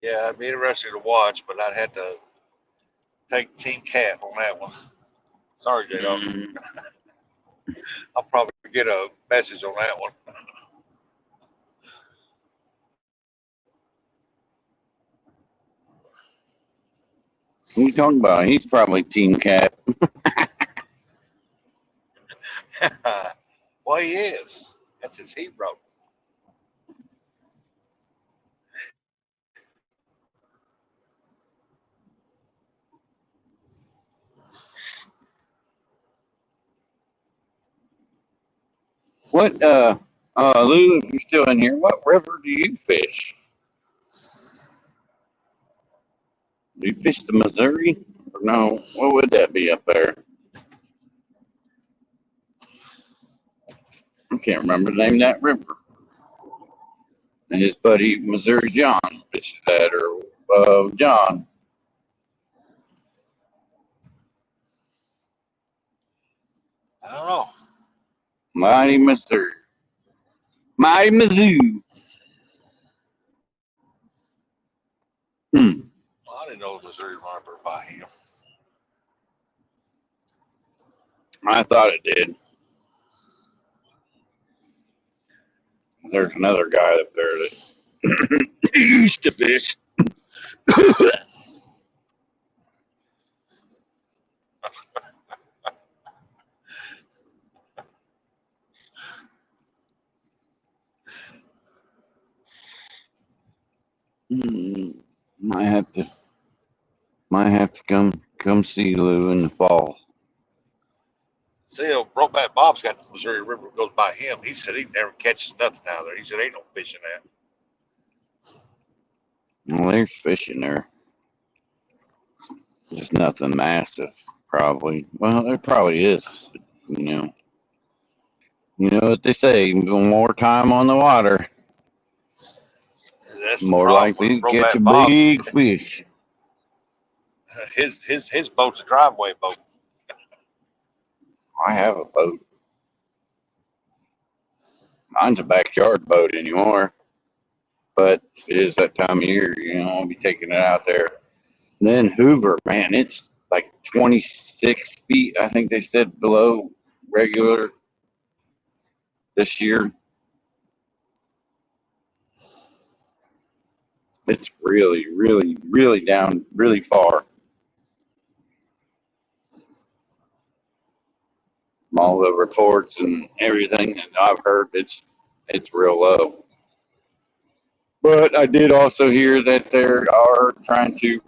[SPEAKER 2] Yeah, it'd be interesting to watch, but I'd have to take Team Cat on that one. Sorry, J Dog.
[SPEAKER 1] Mm.
[SPEAKER 2] I'll probably get a message on that one.
[SPEAKER 1] What are you talking about? He's probably Team Cat.
[SPEAKER 2] Well, he is. That's his hero.
[SPEAKER 1] What, Lou, if you're still in here, what river do you fish? You fish the Missouri? Or no, what would that be up there? I can't remember the name of that river. And his buddy Missouri John fishes that, or John.
[SPEAKER 2] I don't know.
[SPEAKER 1] Mighty Missouri. Mighty Mizzou. Hmm.
[SPEAKER 2] Well, I didn't know the Missouri River by him.
[SPEAKER 1] I thought it did. There's another guy up there that used to fish. Hmm. Might have to come see Lou in the fall.
[SPEAKER 2] See, Brokeback Bob's got the Missouri River that goes by him. He said he never catches nothing out there. He said ain't no fishing that.
[SPEAKER 1] Well, there's fishing there. Just nothing massive, probably. Well, there probably is. You know. You know what they say, more time on the water,
[SPEAKER 2] That's the
[SPEAKER 1] more
[SPEAKER 2] problem with
[SPEAKER 1] likely to catch a
[SPEAKER 2] Brokeback Bob.
[SPEAKER 1] big fish.
[SPEAKER 2] His boat's a driveway boat.
[SPEAKER 1] I have a boat. Mine's a backyard boat anymore, but it is that time of year, I'll be taking it out there. And then Hoover, man, it's like 26 feet, I think they said, below regular this year. It's really, really, really down really far. All the reports and everything that I've heard, it's real low. But I did also hear that they are trying to.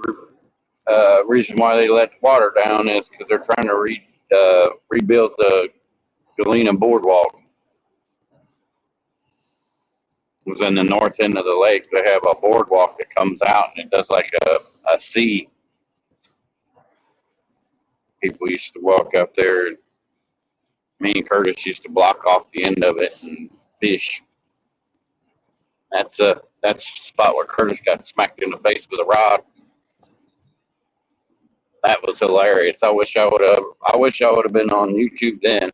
[SPEAKER 1] Reason why they let the water down is because they're trying to rebuild the Galena Boardwalk. It was in the north end of the lake. They have a boardwalk that comes out and it does like a sea. People used to walk up there. And me and Curtis used to block off the end of it and fish. That's the spot where Curtis got smacked in the face with a rod. That was hilarious. I wish I would have been on YouTube then.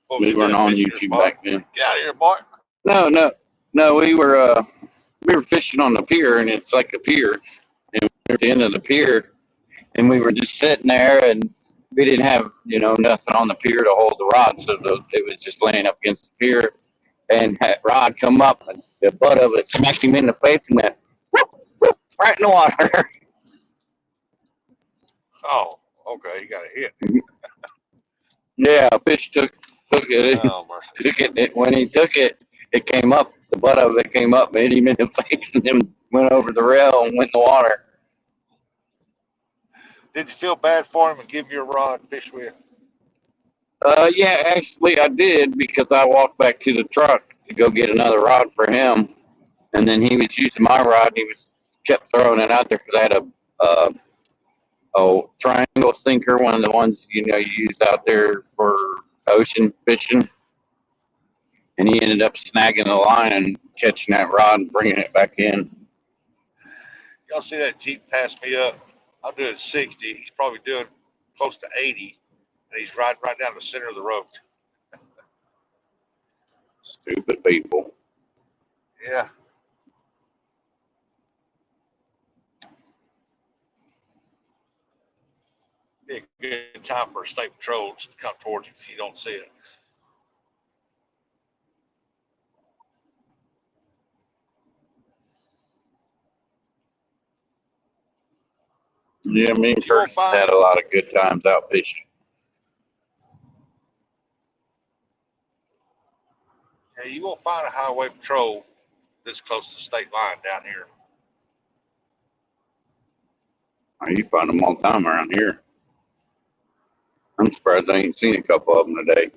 [SPEAKER 2] What was
[SPEAKER 1] We
[SPEAKER 2] you
[SPEAKER 1] weren't
[SPEAKER 2] doing?
[SPEAKER 1] on
[SPEAKER 2] Fishing your
[SPEAKER 1] YouTube
[SPEAKER 2] spot?
[SPEAKER 1] back then.
[SPEAKER 2] Get out of here, boy.
[SPEAKER 1] No. We were fishing on the pier, and it's like a pier, and we were at the end of the pier, and we were just sitting there, and we didn't have nothing on the pier to hold the rod, so it was just laying up against the pier, and that rod come up, and the butt of it smacked him in the face, and went whoop, whoop, right in the water.
[SPEAKER 2] Oh, okay. You got a hit.
[SPEAKER 1] Yeah, a fish took it.
[SPEAKER 2] Oh, mercy.
[SPEAKER 1] Took it. When he took it, it came up. The butt of it came up, hit him in the face, and then went over the rail and went in the water.
[SPEAKER 2] Did you feel bad for him and give him your rod to fish with?
[SPEAKER 1] Yeah, actually, I did because I walked back to the truck to go get another rod for him, and then he was using my rod. And he was kept throwing it out there because I had a triangle sinker, one of the ones you use out there for ocean fishing. And he ended up snagging the line and catching that rod and bringing it back in.
[SPEAKER 2] Y'all see that Jeep pass me up? I'm doing 60. He's probably doing close to 80, and he's riding right down the center of the road.
[SPEAKER 1] Stupid people.
[SPEAKER 2] Yeah. Be a good time for a state patrol to come towards you if you don't see it.
[SPEAKER 1] Yeah, me and
[SPEAKER 2] You won't
[SPEAKER 1] Curtis
[SPEAKER 2] find,
[SPEAKER 1] had a lot of good times out fishing.
[SPEAKER 2] yeah, you won't find a highway patrol this close to the state line down here.
[SPEAKER 1] You find them all the time around here. I'm surprised I ain't seen a couple of them today.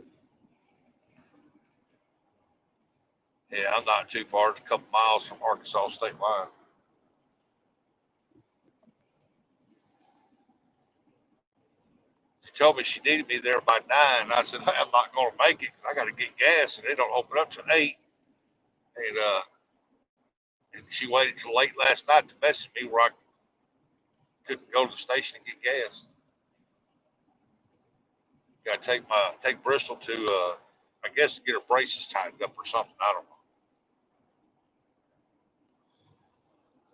[SPEAKER 2] Yeah, I'm not too far. It's a couple miles from Arkansas state line. She told me she needed me there by 9. I said, I'm not going to make it 'cause I got to get gas and they don't open up till 8. And she waited till late last night to message me where I couldn't go to the station and get gas. Got to take Bristol to, I guess, to get her braces tightened up or something. I don't know.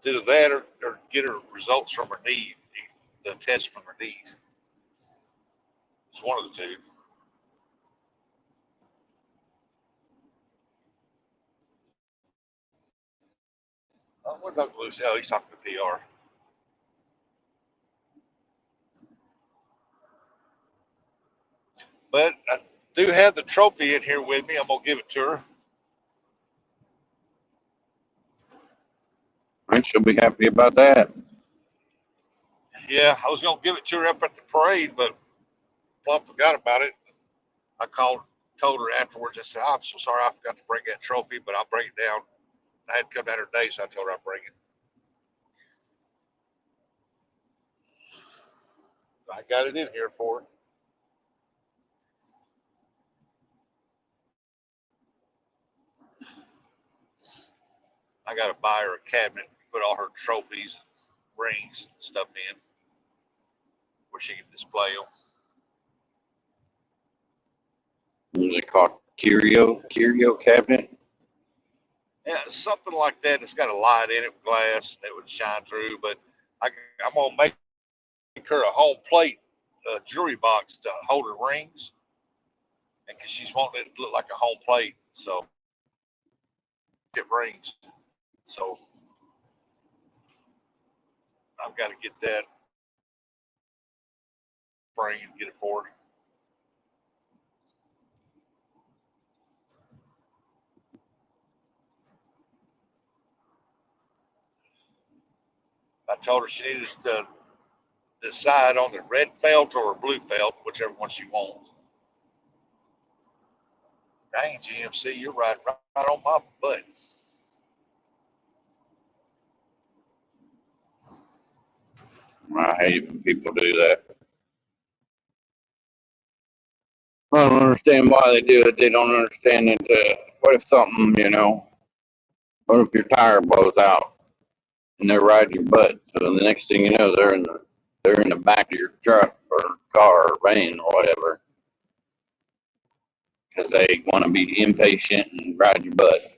[SPEAKER 2] Either that or get her results from her knee, the test from her knees. It's one of the two. What about Lucy? Oh, he's talking to PR. But I do have the trophy in here with me. I'm going to give it to her.
[SPEAKER 1] And she'll be happy about that.
[SPEAKER 2] Yeah, I was going to give it to her up at the parade, but Plum forgot about it. I told her afterwards. I said, I'm so sorry I forgot to bring that trophy, but I'll bring it down. I had to come down her day, so I told her I'd bring it. I got it in here for her. I got to buy her a cabinet to put all her trophies, rings, stuff in, where she can display them.
[SPEAKER 1] What is it called? Curio cabinet?
[SPEAKER 2] Yeah, something like that. It's got a light in it with glass that would shine through. But I'm going to make her a home plate jewelry box to hold her rings. And because she's wanting it to look like a home plate. So it rings. So I've got to get that spring and get it for her. I told her she needed to decide on the red felt or blue felt, whichever one she wants. Dang, GMC, you're right on my butt.
[SPEAKER 1] I hate when people do that. I don't understand why they do it. They don't understand that. What if something, what if your tire blows out and they're riding your butt? So the next thing you know, they're in the back of your truck or car or van or whatever because they want to be impatient and ride your butt.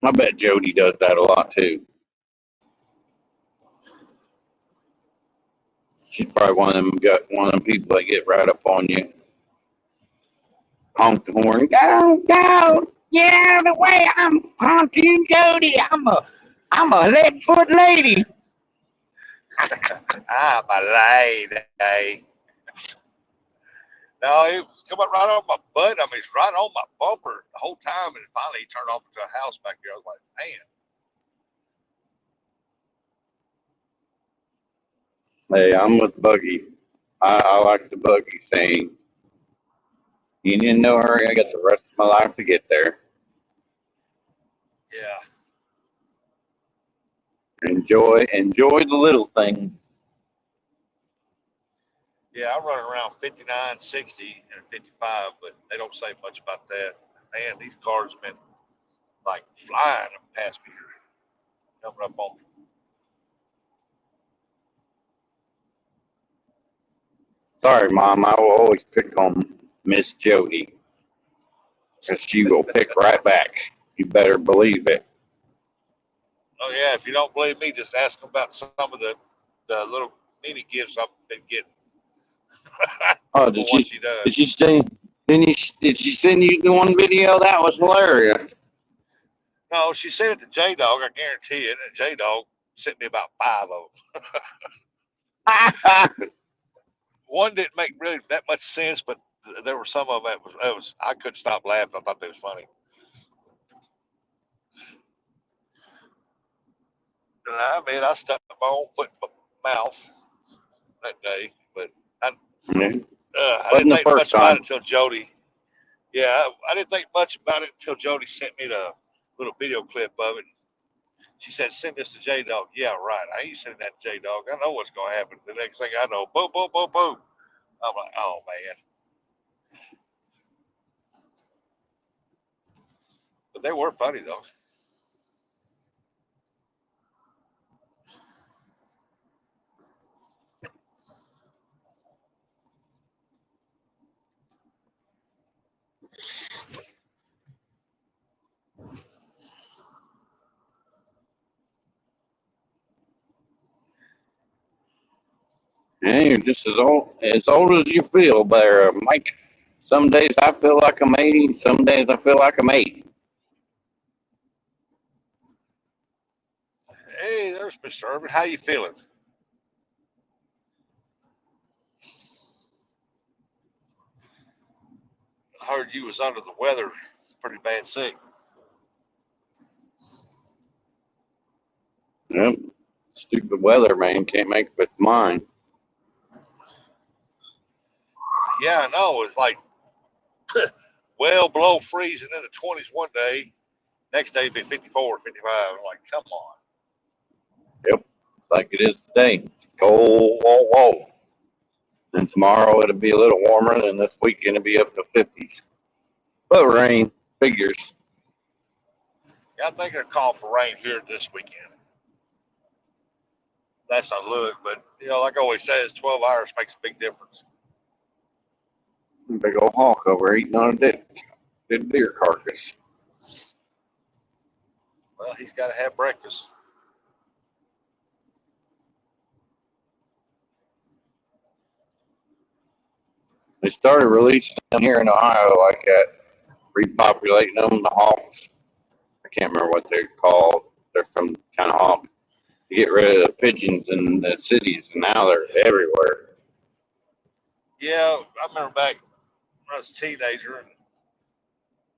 [SPEAKER 1] I bet Jody does that a lot too. She's probably one of them people that get right up on you, honk the horn, go, get out of the way. I'm honking Jody. I'm a lead foot lady.
[SPEAKER 2] I'm a lady. No, it was coming right on my butt. I mean, it's right on my bumper the whole time, and finally he turned off into a house back there. I was like, man.
[SPEAKER 1] Hey, I'm with Buggy. I like the Buggy saying, "You need no hurry. I got the rest of my life to get there.
[SPEAKER 2] Yeah.
[SPEAKER 1] Enjoy the little things."
[SPEAKER 2] Yeah, I run around 59, 60, and 55, but they don't say much about that. Man, these cars have been like flying past me here, coming up on me.
[SPEAKER 1] Sorry, Mom. I will always pick on Miss Jody because she will pick right back. You better believe it.
[SPEAKER 2] Oh yeah, if you don't believe me, just ask them about some of the little mini gifts I've been getting
[SPEAKER 1] Oh,
[SPEAKER 2] for what she does.
[SPEAKER 1] did she say? Did she send you the one video? That was hilarious.
[SPEAKER 2] No, she sent it to J Dog. I guarantee it. And J Dog sent me about 5 of them. One didn't make really that much sense, but there were some of them that was I couldn't stop laughing. I thought they was funny. And I stuck my own foot in my mouth that day, but I didn't think much about it until Jody. Yeah, I didn't think much about it until Jody sent me the little video clip of it. She said, send this to J Dog. Yeah, right. I ain't sending that to J Dog. I know what's going to happen. The next thing I know, boom, boom, boom, boom. I'm like, oh, man. But they were funny, though.
[SPEAKER 1] Yeah, you're just as old as you feel there, Mike. Some days I feel like I'm 80, some days I feel like I'm 80.
[SPEAKER 2] Hey, there's Mr. Urban. How you feeling? I heard you was under the weather, pretty bad sick.
[SPEAKER 1] Yep. Stupid weather, man. Can't make up its mind.
[SPEAKER 2] Yeah, I know. It's like well below freezing in the 20s one day. Next day, it'd be 54 or 55. I'm like, come on.
[SPEAKER 1] Yep. Like it is today. Cold, whoa, whoa. And tomorrow it'll be a little warmer, and this weekend it'll be up to 50s. But rain, figures.
[SPEAKER 2] Yeah, I think they're calling for rain here this weekend. That's a look, but like I always say, 12 hours makes a big difference.
[SPEAKER 1] Big old hawk over eating on a dead deer carcass.
[SPEAKER 2] Well, he's got to have breakfast.
[SPEAKER 1] They started releasing them here in Ohio like that, repopulating them, the hawks. I can't remember what they're called. They're some kind of hawk. To get rid of the pigeons in the cities, and now they're everywhere.
[SPEAKER 2] Yeah, I remember back when I was a teenager and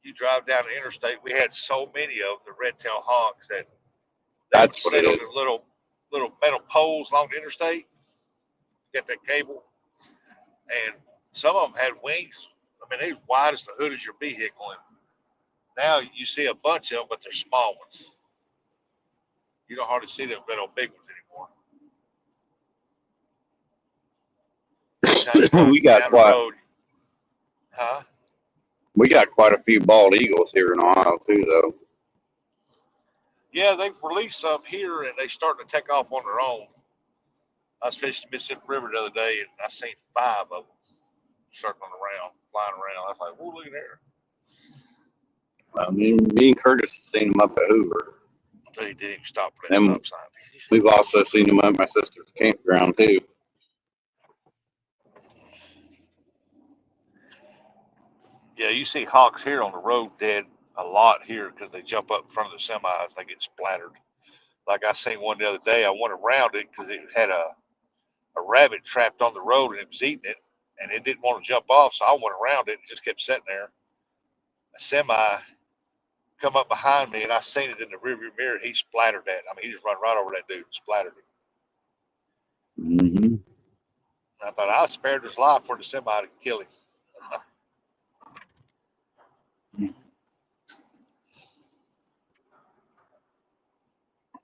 [SPEAKER 2] you drive down the interstate, we had so many of the red-tailed hawks that they would
[SPEAKER 1] That's what it
[SPEAKER 2] sit on
[SPEAKER 1] is.
[SPEAKER 2] the little metal poles along the interstate, get that cable, and some of them had wings. I mean, they were wide as the hood of your vehicle. And now you see a bunch of them, but they're small ones. You don't hardly see them little big ones anymore. Anytime you go
[SPEAKER 1] we got
[SPEAKER 2] down the
[SPEAKER 1] quite
[SPEAKER 2] road, huh?
[SPEAKER 1] we got quite a few bald eagles here in Ohio too, though.
[SPEAKER 2] Yeah, they've released some here, and they starting to take off on their own. I was fishing the Mississippi River the other day, and I seen 5 of them circling around, flying around. I was like, "Whoa, look at there!"
[SPEAKER 1] I mean, me and Curtis have seen them up at Hoover.
[SPEAKER 2] They didn't even stop for that
[SPEAKER 1] Then
[SPEAKER 2] stop sign.
[SPEAKER 1] we've also seen them at my sister's campground too.
[SPEAKER 2] Yeah, you see hawks here on the road dead a lot here because they jump up in front of the semis and they get splattered. Like I seen one the other day. I went around it because it had a rabbit trapped on the road and it was eating it and it didn't want to jump off. So I went around it and just kept sitting there. A semi come up behind me and I seen it in the rearview mirror. He splattered that. I mean, he just run right over that dude and splattered him.
[SPEAKER 1] Mm-hmm.
[SPEAKER 2] And I thought I spared his life for the semi to kill him.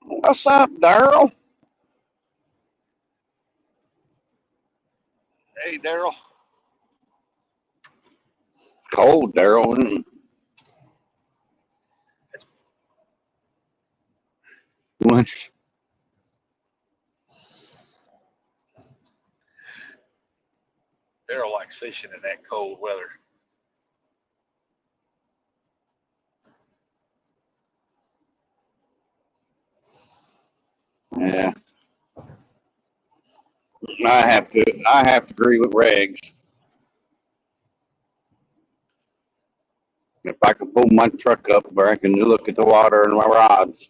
[SPEAKER 1] What's up, Daryl?
[SPEAKER 2] Hey, Daryl.
[SPEAKER 1] Cold, Daryl.
[SPEAKER 2] Daryl likes fishing in that cold weather.
[SPEAKER 1] Yeah, I have to agree with Regs. If I can pull my truck up where I can look at the water and my rods,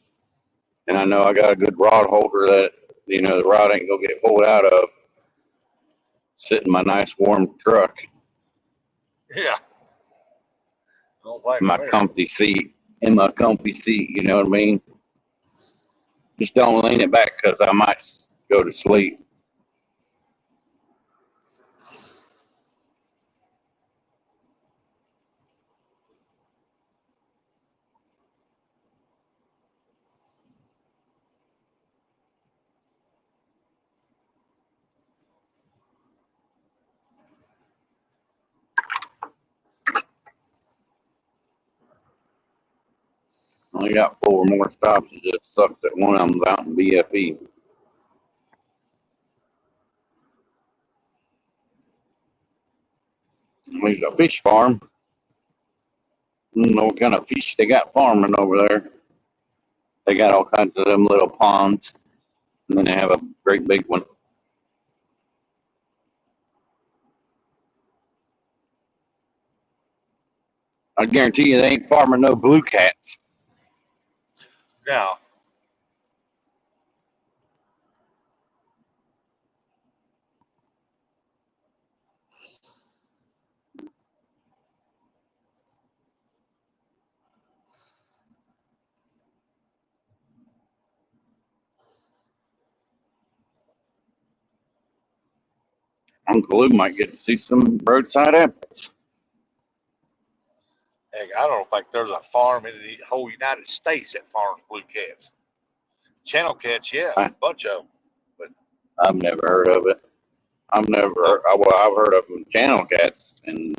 [SPEAKER 1] and I know I got a good rod holder that the rod ain't gonna get pulled out of, sit in my nice warm truck,
[SPEAKER 2] Yeah. Don't blame
[SPEAKER 1] in
[SPEAKER 2] him
[SPEAKER 1] my
[SPEAKER 2] there.
[SPEAKER 1] comfy seat, you know what I mean? Just don't lean it back because I might go to sleep. Only got 4 more stops. It just sucks that one of them's out in BFE. There's a fish farm. I don't know what kind of fish they got farming over there. They got all kinds of them little ponds, and then they have a great big one. I guarantee you they ain't farming no blue cats.
[SPEAKER 2] Now,
[SPEAKER 1] Uncle Lou might get to see some roadside apples.
[SPEAKER 2] heck, I don't think there's a farm in the whole United States that farms blue cats. Channel cats, yeah, a bunch of them. But
[SPEAKER 1] I've never heard of it. Well, I've heard of them channel cats and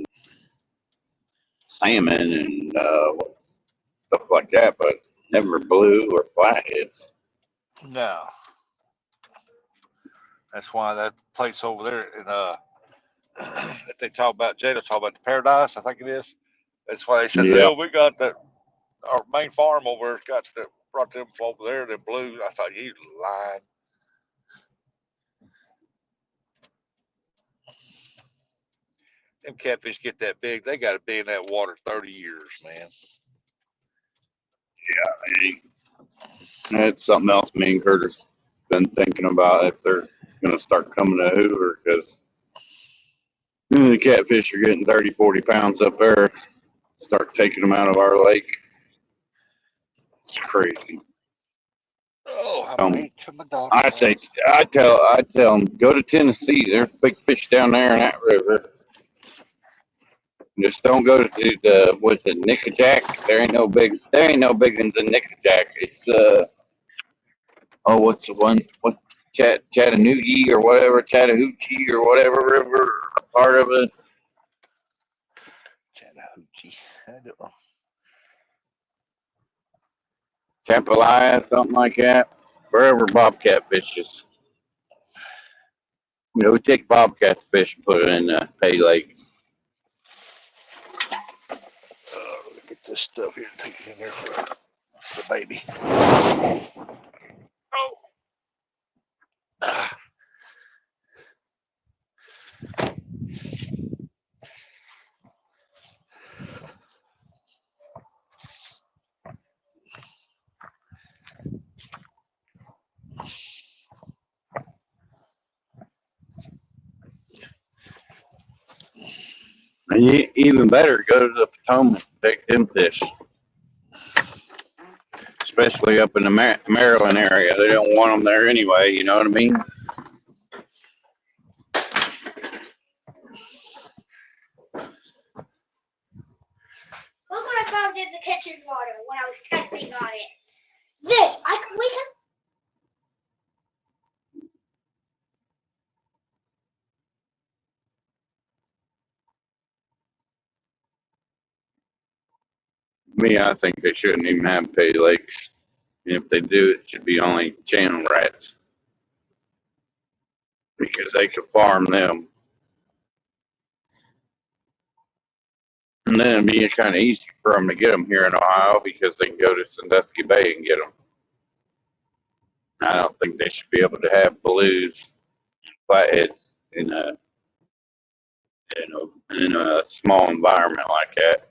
[SPEAKER 1] salmon and stuff like that, but never blue or flatheads.
[SPEAKER 2] no, that's why that place over there in that they talk about, Jada talk about the Paradise, I think it is. That's why they said,
[SPEAKER 1] Yeah,
[SPEAKER 2] "Well, we got that our main farm over there got to brought them from over there. They're blue." I thought you lying. Them catfish get that big, they got to be in that water 30 years, man.
[SPEAKER 1] that's something else me and Curtis been thinking about if they're going to start coming to Hoover because the catfish are getting 30, 40 pounds up there. Start taking them out of our lake. It's crazy.
[SPEAKER 2] Oh, I might to my dog.
[SPEAKER 1] I say, I tell them, go to Tennessee. There's big fish down there in that river. Just don't go to the what's it, Nickajack. There ain't no big ones in Nickajack. It's what's the one? What Chattanooga or whatever, Chattahoochee or whatever river part of it.
[SPEAKER 2] Chattahoochee. I don't know.
[SPEAKER 1] Chapalaya, something like that. Wherever bobcat fishes. We take bobcat fish and put it in Pay Lake.
[SPEAKER 2] Let me get this stuff here and take it in there for the baby. Oh.
[SPEAKER 1] And you even better go to the Potomac and take them fish. Especially up in the Maryland area. They don't want them there anyway, you know what I mean?
[SPEAKER 3] Look what I found in the kitchen water when I was testing on it. This, we can.
[SPEAKER 1] Me, I think they shouldn't even have Pay Lakes. And if they do, it should be only channel rats. Because they could farm them. And then it'd be kind of easy for them to get them here in Ohio because they can go to Sandusky Bay and get them. I don't think they should be able to have blues, flatheads in a small environment like that.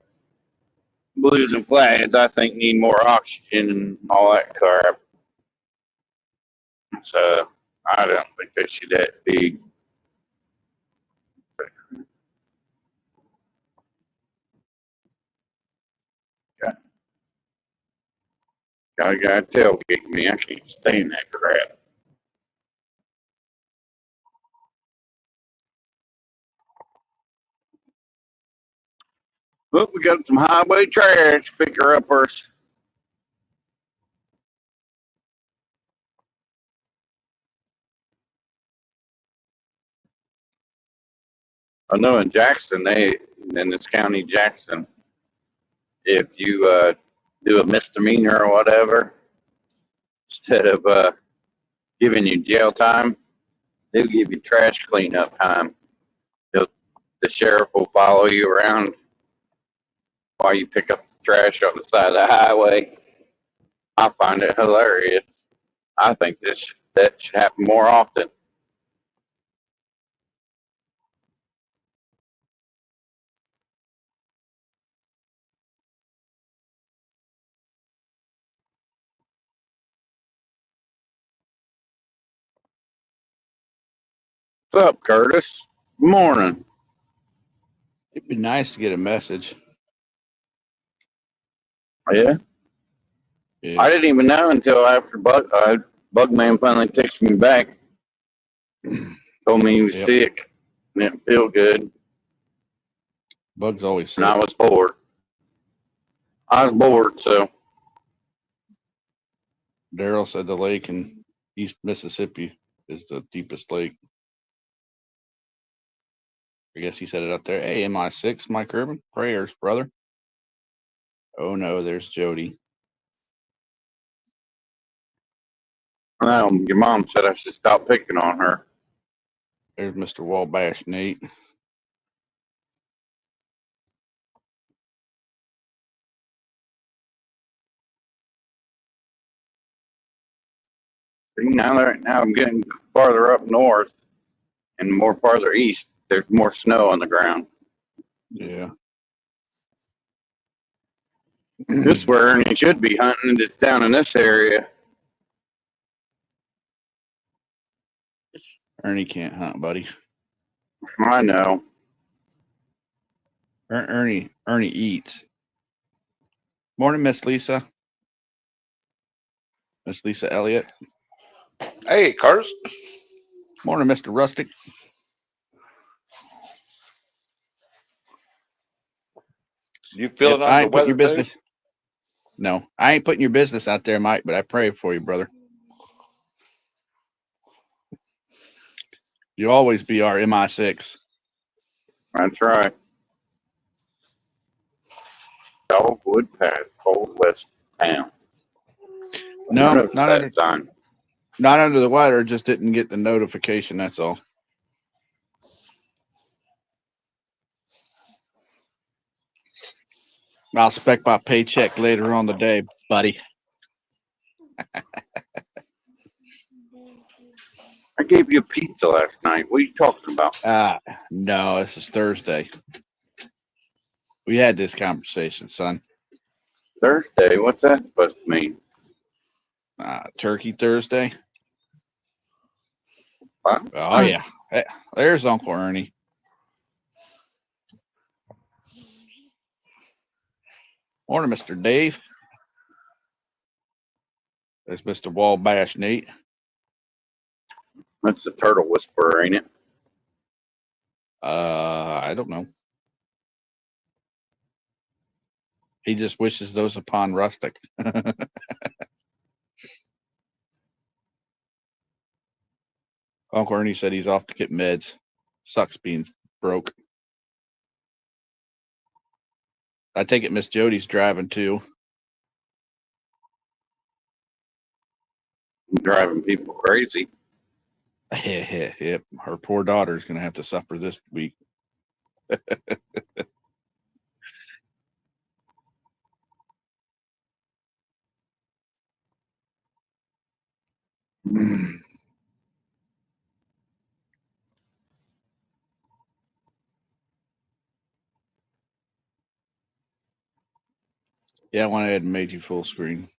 [SPEAKER 1] Blues and flatheads, I think, need more oxygen and all that crap. So I don't think they should that big. I gotta tailgate me. I can't stand that crap. Look, we got some highway trash picker uppers. I know in Jackson, in this county, Jackson, if you do a misdemeanor or whatever, instead of giving you jail time, they'll give you trash cleanup time. They'll, the sheriff will follow you around while you pick up the trash on the side of the highway. I find it hilarious. I think that should happen more often. What's up, Curtis? Morning.
[SPEAKER 4] It'd be nice to get a message.
[SPEAKER 1] Yeah.
[SPEAKER 4] Yeah.
[SPEAKER 1] I didn't even know until after Bugman finally texted me back. Told me he was
[SPEAKER 4] Yep.
[SPEAKER 1] sick and didn't feel good,
[SPEAKER 4] Bug's always
[SPEAKER 1] and I
[SPEAKER 4] sick.
[SPEAKER 1] was bored. So
[SPEAKER 4] Daryl said the lake in East Mississippi is the deepest lake. I guess he said it up there. Hey, MI6, Mike Urban. Prayers, brother. Oh no, there's Jody.
[SPEAKER 1] your mom said I should stop picking on her.
[SPEAKER 4] There's Mr. Wabash Nate.
[SPEAKER 1] See, now I'm getting farther up north and more farther east. There's more snow on the ground.
[SPEAKER 4] Yeah.
[SPEAKER 1] This is where Ernie should be hunting. It's down in this area.
[SPEAKER 4] Ernie can't hunt, buddy.
[SPEAKER 1] I know.
[SPEAKER 4] Ernie eats. Morning, Miss Lisa. Miss Lisa Elliott.
[SPEAKER 2] Hey, Curtis.
[SPEAKER 4] Morning, Mr. Rustic.
[SPEAKER 2] You feeling
[SPEAKER 4] I
[SPEAKER 2] under
[SPEAKER 4] ain't
[SPEAKER 2] the weather,
[SPEAKER 4] putting your
[SPEAKER 2] too?
[SPEAKER 4] business. No, I ain't putting your business out there, Mike, but I pray for you, brother. You always be our MI6.
[SPEAKER 1] That's right. Dogwood Pass, Old West Town.
[SPEAKER 4] No,
[SPEAKER 1] Notice
[SPEAKER 4] not
[SPEAKER 1] that
[SPEAKER 4] under
[SPEAKER 1] sign.
[SPEAKER 4] not under the weather. Just didn't get the notification. That's all. I'll expect my paycheck later on the day, buddy.
[SPEAKER 1] I gave you a pizza last night. What are you talking about?
[SPEAKER 4] No, this is Thursday. We had this conversation, son.
[SPEAKER 1] Thursday? What's that supposed to mean?
[SPEAKER 4] Turkey Thursday.
[SPEAKER 1] What?
[SPEAKER 4] Oh yeah. Hey, there's Uncle Ernie. Morning, Mr. Dave. There's Mr. Wabash Nate.
[SPEAKER 1] That's the turtle whisperer, ain't it?
[SPEAKER 4] I don't know. He just wishes those upon Rustic. Uncle Ernie said he's off to get meds. Sucks being broke. I take it Miss Jody's driving too.
[SPEAKER 1] Driving people crazy.
[SPEAKER 4] Yep. Her poor daughter's going to have to suffer this week. Yeah, I went ahead and made you full screen.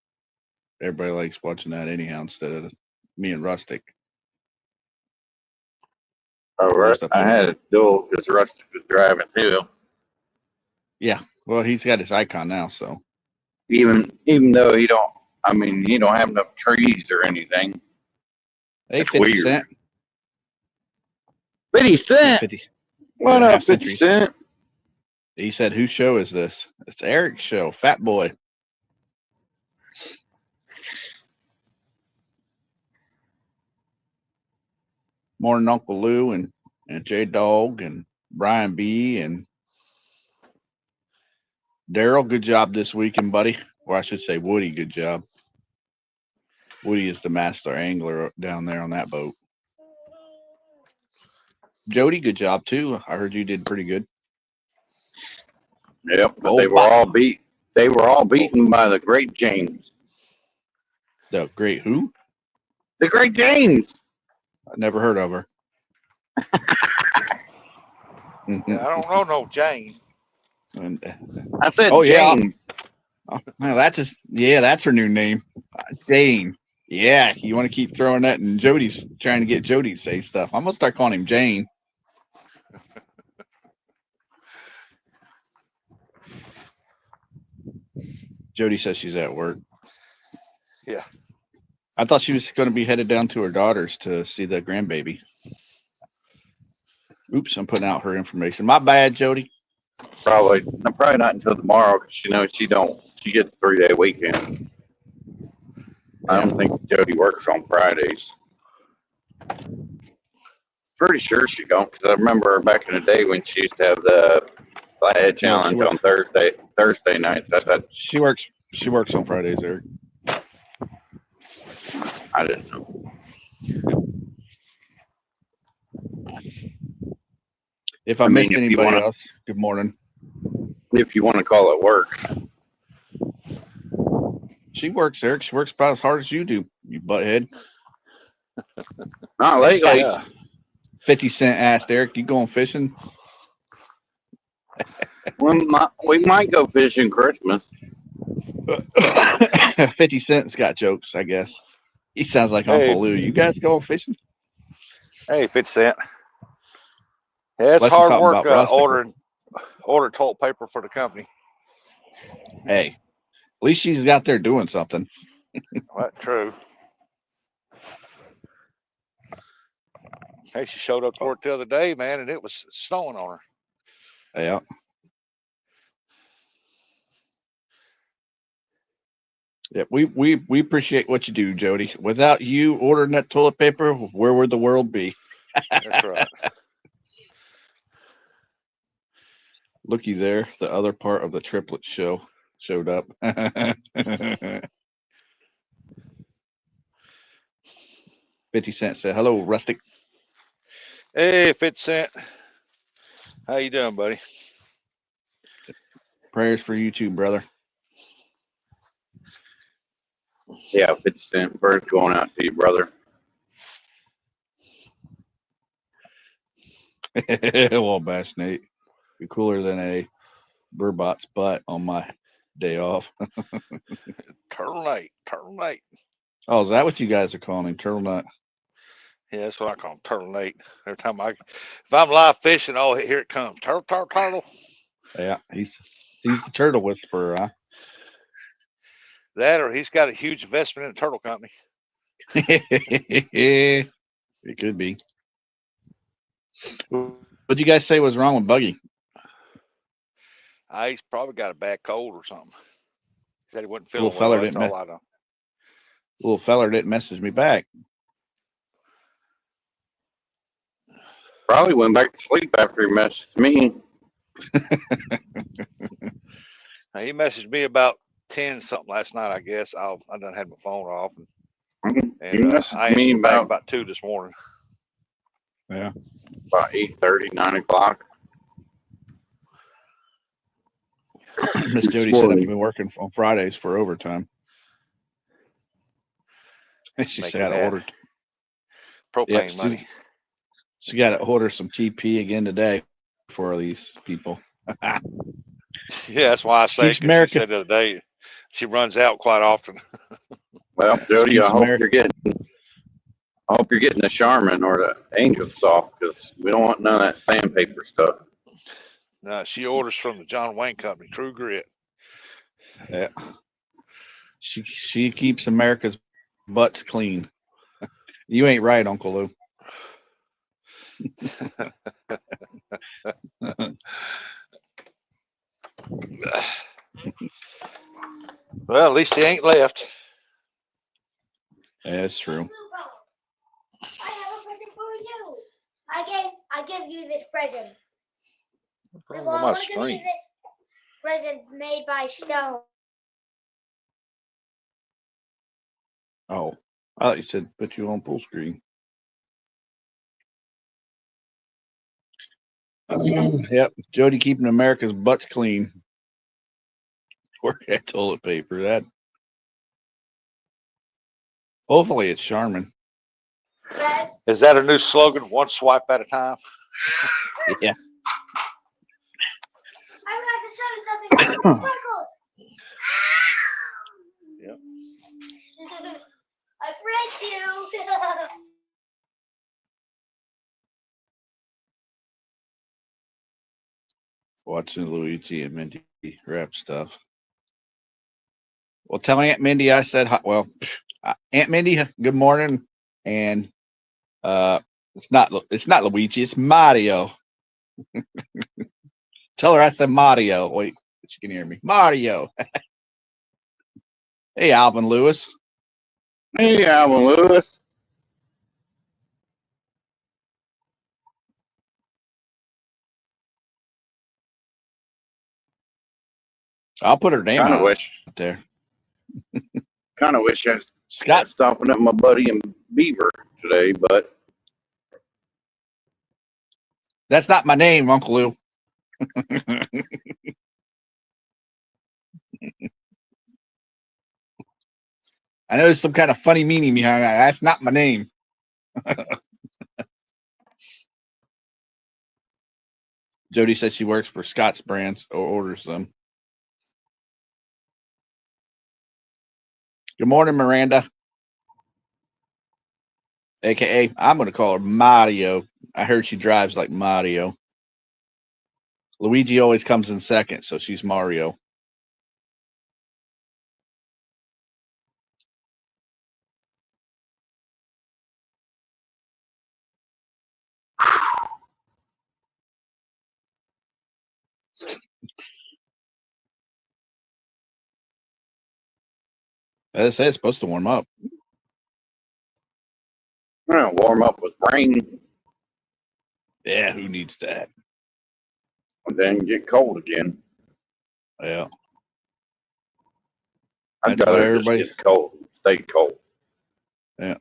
[SPEAKER 4] Everybody likes watching that anyhow instead of me and Rustic.
[SPEAKER 1] Oh, right.
[SPEAKER 4] Just up
[SPEAKER 1] I
[SPEAKER 4] there.
[SPEAKER 1] had it dual because Rustic was driving too.
[SPEAKER 4] Yeah. Well, he's got his icon now, so.
[SPEAKER 1] Even though he don't have enough trees or anything.
[SPEAKER 4] Hey,
[SPEAKER 1] That's
[SPEAKER 4] 50
[SPEAKER 1] weird.
[SPEAKER 4] Cent.
[SPEAKER 1] 50 Cent.
[SPEAKER 4] 50.
[SPEAKER 1] What
[SPEAKER 4] Yeah,
[SPEAKER 1] up,
[SPEAKER 4] half
[SPEAKER 1] 50
[SPEAKER 4] centuries.
[SPEAKER 1] Cent?
[SPEAKER 4] He said, whose show is this? It's Eric's show, Fat Boy. Morning, Uncle Lou and J Dog and Brian B. and Daryl. Good job this weekend, buddy. or I should say Woody, good job. Woody is the master angler down there on that boat. Jody, good job too. I heard you did pretty good.
[SPEAKER 1] Yep, but
[SPEAKER 4] Oh,
[SPEAKER 1] they were all beat. They were all beaten by the Great James.
[SPEAKER 4] The great who?
[SPEAKER 1] The Great James.
[SPEAKER 4] I never heard of her.
[SPEAKER 2] Yeah, I don't know no Jane.
[SPEAKER 4] And,
[SPEAKER 1] I said
[SPEAKER 4] oh yeah,
[SPEAKER 1] James.
[SPEAKER 4] well, that's her new name, Jane. Yeah, you want to keep throwing that, and Jody's trying to get Jody to say stuff. I'm gonna start calling him Jane. Jody says she's at work.
[SPEAKER 2] Yeah.
[SPEAKER 4] I thought she was going to be headed down to her daughter's to see the grandbaby. Oops, I'm putting out her information. My bad, Jody.
[SPEAKER 1] Probably not until tomorrow because she gets a 3-day weekend. I don't think Jody works on Fridays. Pretty sure she don't because I remember back in the day when she used to have the Flathead Challenge on Thursday nights.
[SPEAKER 4] She works on Fridays, Eric.
[SPEAKER 1] I didn't know.
[SPEAKER 4] If I missed anybody else, good morning.
[SPEAKER 1] If you want to call it work.
[SPEAKER 4] She works, Eric. She works about as hard as you do, you butthead.
[SPEAKER 1] Not lately.
[SPEAKER 2] Yeah.
[SPEAKER 4] 50 Cent asked Eric, you going fishing?
[SPEAKER 1] We might go fishing Christmas.
[SPEAKER 4] 50 Cent's got jokes, I guess. He sounds like Uncle Lou. You guys going fishing?
[SPEAKER 2] Hey, 50 Cent. Yeah, it's
[SPEAKER 4] Unless
[SPEAKER 2] hard
[SPEAKER 4] you're
[SPEAKER 2] work
[SPEAKER 4] talking about
[SPEAKER 2] order toilet paper for the company.
[SPEAKER 4] Hey, at least she's out there doing something.
[SPEAKER 2] Well, true. Hey, she showed up to work the other day, man, and it was snowing on her.
[SPEAKER 4] Yeah. Yeah, we appreciate what you do, Jody. Without you ordering that toilet paper, where would the world be?
[SPEAKER 2] That's right.
[SPEAKER 4] Looky there, the other part of the triplet show showed up. 50 Cent said, hello, Rustic.
[SPEAKER 2] Hey, 50 Cent. How you doing, buddy?
[SPEAKER 4] Prayers for you too, brother.
[SPEAKER 1] Yeah, 50 Cent. Prayers going out to you, brother.
[SPEAKER 4] Wabash Nate. Be cooler than a Burbot's butt on my day off.
[SPEAKER 2] Turtle night.
[SPEAKER 4] Oh, is that what you guys are calling him? Turtle nut?
[SPEAKER 2] Yeah, that's what I call him, turtle night. Every time if I'm live fishing, oh, here it comes. Turtle.
[SPEAKER 4] Yeah, he's the turtle whisperer, huh?
[SPEAKER 2] That or he's got a huge investment in a turtle company.
[SPEAKER 4] It could be. What'd you guys say was wrong with Buggy?
[SPEAKER 2] He's probably got a bad cold or something. He said he wasn't feeling
[SPEAKER 4] Little feller
[SPEAKER 2] well. That's
[SPEAKER 4] didn't
[SPEAKER 2] all I know.
[SPEAKER 4] Little feller didn't message me back.
[SPEAKER 1] Probably went back to sleep after he messaged me.
[SPEAKER 2] Now, he messaged me about 10 something last night, I guess. I done had my phone off.
[SPEAKER 1] He
[SPEAKER 2] And
[SPEAKER 1] messaged
[SPEAKER 2] I
[SPEAKER 1] me
[SPEAKER 2] answered back about 2 this morning.
[SPEAKER 4] Yeah.
[SPEAKER 1] About 8:30, 9 o'clock.
[SPEAKER 4] Miss Jody said I've been working on Fridays for overtime. She
[SPEAKER 2] Make
[SPEAKER 4] said
[SPEAKER 2] it
[SPEAKER 4] I ordered
[SPEAKER 2] propane money.
[SPEAKER 4] She got to order some TP again today for these people.
[SPEAKER 2] Yeah, that's why I say,
[SPEAKER 4] Keeps
[SPEAKER 2] 'cause
[SPEAKER 4] America.
[SPEAKER 2] she said the other day she runs out quite often.
[SPEAKER 1] Well, Jody,
[SPEAKER 4] Keeps
[SPEAKER 1] I hope
[SPEAKER 4] America.
[SPEAKER 1] you're getting the Charmin or the Angel Soft because we don't want none of that sandpaper stuff.
[SPEAKER 2] No, she orders from the John Wayne Company, True Grit.
[SPEAKER 4] Yeah. She keeps America's butts clean. You ain't right, Uncle Lou.
[SPEAKER 2] Well, at least he ain't left.
[SPEAKER 4] That's true.
[SPEAKER 3] I have a present for you. I give you this present.
[SPEAKER 2] What's wrong
[SPEAKER 3] Well,
[SPEAKER 2] with
[SPEAKER 3] I
[SPEAKER 2] my
[SPEAKER 3] want to give you
[SPEAKER 2] screen?
[SPEAKER 3] this present made by Stone.
[SPEAKER 4] Oh, I thought you said put you on full screen. Yep, Jody keeping America's butts clean. Work that toilet paper. That hopefully it's Charmin.
[SPEAKER 2] Is that a new slogan? One swipe at a time.
[SPEAKER 4] Yeah.
[SPEAKER 3] I'm going to show you something. Sparkles.
[SPEAKER 2] Yep.
[SPEAKER 3] I break you.
[SPEAKER 4] Watching Luigi and Mindy rap stuff. Well, tell Aunt Mindy I said hi. Well, Aunt Mindy, good morning. And it's not Luigi, it's Mario. Tell her I said Mario. Wait, she can hear me. Mario. Hey, Alvin Lewis.
[SPEAKER 1] Hey, Alvin Lewis.
[SPEAKER 4] I'll put her name
[SPEAKER 1] Kind of
[SPEAKER 4] out
[SPEAKER 1] wish.
[SPEAKER 4] there.
[SPEAKER 1] Kind of wish I was
[SPEAKER 4] Scott.
[SPEAKER 1] stopping up my buddy in Beaver today, but
[SPEAKER 4] That's not my name, Uncle Lou. I know there's some kind of funny meaning behind that. That's not my name. Jody says she works for Scott's Brands or orders them. Good morning, Miranda. AKA, I'm going to call her Mario. I heard she drives like Mario. Luigi always comes in second, so she's Mario. As I said, it's supposed to warm up.
[SPEAKER 1] I'm gonna warm up with rain
[SPEAKER 4] Yeah, who needs that?
[SPEAKER 1] and then get cold again.
[SPEAKER 4] Yeah.
[SPEAKER 1] I'd
[SPEAKER 4] That's why
[SPEAKER 1] rather just
[SPEAKER 4] everybody.
[SPEAKER 1] get cold, stay cold.
[SPEAKER 4] Yeah.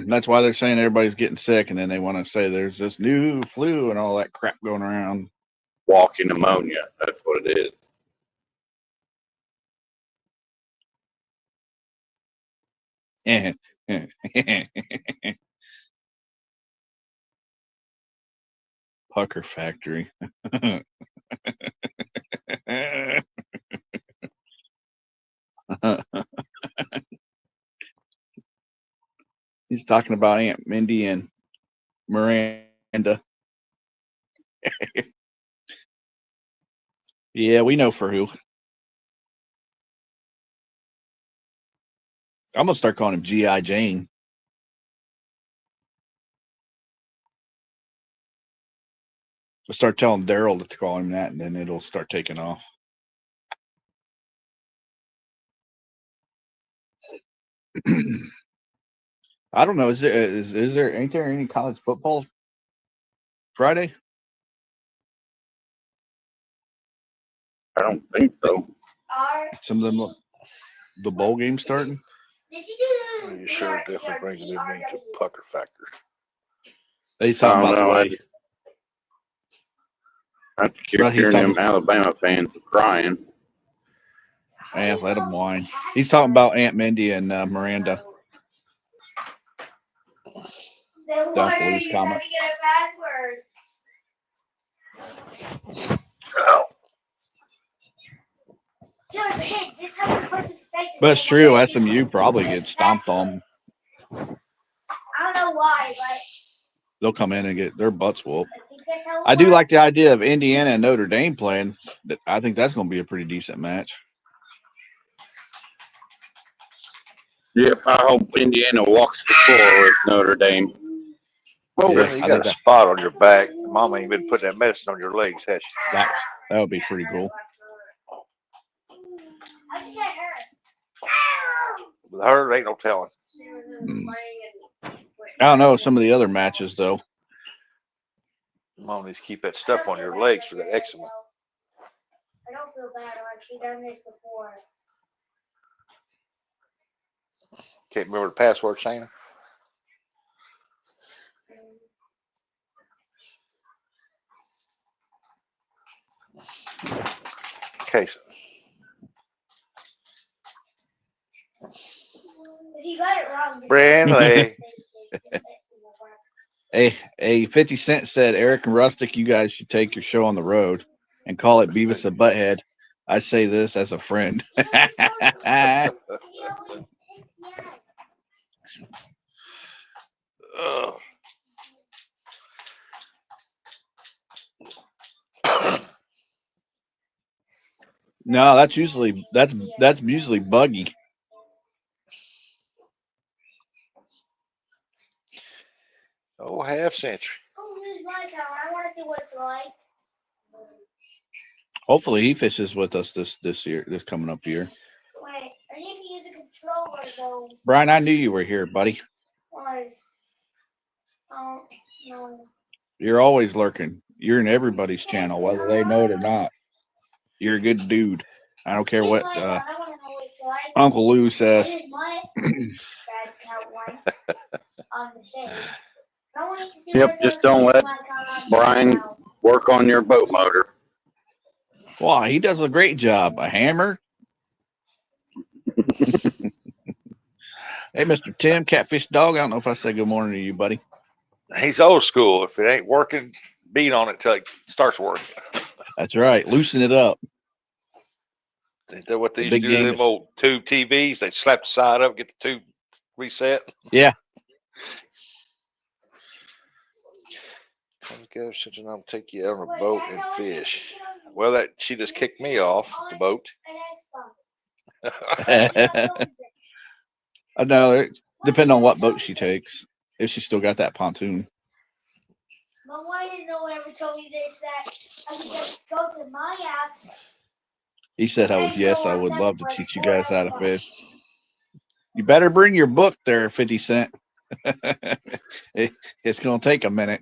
[SPEAKER 4] That's why they're saying everybody's getting sick, and then they want to say there's this new flu and all that crap going around.
[SPEAKER 1] Walking pneumonia, that's what it is.
[SPEAKER 4] Pucker Factory. He's talking about Aunt Mindy and Miranda. Yeah, we know for who. I'm gonna start calling him G.I. Jane. I'll start telling Daryl to call him that, and then it'll start taking off. I don't know. Is there ain't there any college football Friday?
[SPEAKER 1] I don't think so.
[SPEAKER 4] Some of them, the bowl game starting.
[SPEAKER 3] Did you do?
[SPEAKER 2] You sure definitely bring a new name to Pucker Factor.
[SPEAKER 4] He's
[SPEAKER 1] I
[SPEAKER 4] talking
[SPEAKER 1] don't
[SPEAKER 4] about the
[SPEAKER 1] know.
[SPEAKER 4] way.
[SPEAKER 1] I have to keep
[SPEAKER 4] Well, he's
[SPEAKER 1] hearing
[SPEAKER 4] talking-
[SPEAKER 1] them Alabama fans crying.
[SPEAKER 4] Yeah, let him whine. He's talking about Aunt Mindy and Miranda.
[SPEAKER 3] Then
[SPEAKER 4] Down
[SPEAKER 3] why
[SPEAKER 4] for
[SPEAKER 3] are
[SPEAKER 4] loose
[SPEAKER 3] you
[SPEAKER 4] comment.
[SPEAKER 3] having it a password?
[SPEAKER 2] Oh.
[SPEAKER 4] But it's true. SMU probably gets stomped on.
[SPEAKER 3] I don't know why, but
[SPEAKER 4] They'll come in and get their butts whooped.
[SPEAKER 3] I think that's how.
[SPEAKER 4] I do like the idea of Indiana and Notre Dame playing. I think that's going to be a pretty decent match.
[SPEAKER 1] Yep, I hope Indiana walks the floor with Notre Dame.
[SPEAKER 2] Well,
[SPEAKER 4] Yeah,
[SPEAKER 2] you
[SPEAKER 4] I
[SPEAKER 2] got
[SPEAKER 4] think
[SPEAKER 2] a spot on your back. Mama ain't been putting that medicine on your legs, has she?
[SPEAKER 4] that would be pretty cool.
[SPEAKER 3] How'd you get her?
[SPEAKER 2] With her, ain't no telling.
[SPEAKER 4] I don't know some of the other matches though.
[SPEAKER 2] Mama needs to keep that stuff on your legs for that eczema.
[SPEAKER 3] I don't feel bad. I've actually done this before.
[SPEAKER 2] Can't remember the password, Shana. Okay.
[SPEAKER 3] If you got it wrong, just
[SPEAKER 2] Brandley.
[SPEAKER 4] A 50 Cent said, Eric and Rustic, you guys should take your show on the road and call it Beavis and Butthead. I say this as a friend.
[SPEAKER 2] Ugh.
[SPEAKER 4] No, that's usually Buggy.
[SPEAKER 2] Oh, half century.
[SPEAKER 3] Oh, this is my car. I want to see what it's like.
[SPEAKER 4] Hopefully he fishes with us this coming up year.
[SPEAKER 3] Wait, I need to use the controller though.
[SPEAKER 4] Brian, I knew you were here, buddy.
[SPEAKER 3] Why? Oh, no.
[SPEAKER 4] You're always lurking. You're in everybody's channel, whether they know it or not. You're a good dude. I don't care what
[SPEAKER 3] I want to know what it's like.
[SPEAKER 4] Uncle Lou says.
[SPEAKER 3] This is my dad's count once on the stage. I want to see
[SPEAKER 1] Yep,
[SPEAKER 3] what
[SPEAKER 1] just
[SPEAKER 3] it's
[SPEAKER 1] don't
[SPEAKER 3] like
[SPEAKER 1] let
[SPEAKER 3] on my
[SPEAKER 1] Brian
[SPEAKER 3] count.
[SPEAKER 1] work on your boat motor.
[SPEAKER 4] Wow, he does a great job. A hammer. Hey, Mr. Tim, Catfish Dog. I don't know if I said good morning to you, buddy.
[SPEAKER 2] He's old school. If it ain't working, beat on it till it starts working.
[SPEAKER 4] That's right. Loosen it up.
[SPEAKER 2] Ain't that what they used
[SPEAKER 4] Big
[SPEAKER 2] to do to them
[SPEAKER 4] Genghis.
[SPEAKER 2] old tube TVs? They slap the side up, get the tube reset.
[SPEAKER 4] Yeah.
[SPEAKER 2] Come together, such an I'll take you out on a boat and fish. Well, that she just kicked me off the boat.
[SPEAKER 4] I know. Depending on what boat she takes. If she still got that pontoon.
[SPEAKER 3] But why didn't no one ever told me this, that I could just go to my app?
[SPEAKER 4] He said, yes, I would love to teach you guys how to fish. You better bring your book there, 50 Cent. It's going to take a minute.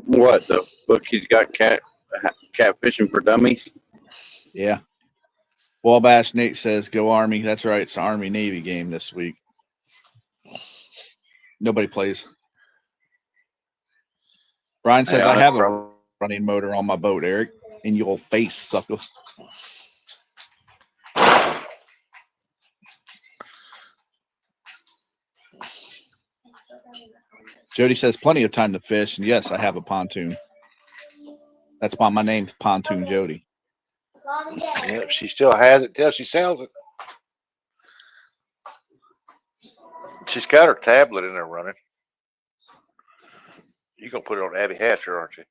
[SPEAKER 1] What, the book he's got, Catfishing for Dummies?
[SPEAKER 4] Yeah. Wabash Nate says, go Army. That's right. It's the Army-Navy game this week. Nobody plays. Brian says,
[SPEAKER 1] Yeah,
[SPEAKER 4] I have a running motor on my boat, Eric. In your face, sucker. Jody says, plenty of time to fish. And yes, I have a pontoon. That's why my name's Pontoon Jody.
[SPEAKER 2] Yep, she still has it till she sells it. She's got her tablet in there running. You're going to put it on Abby Hatcher, aren't you?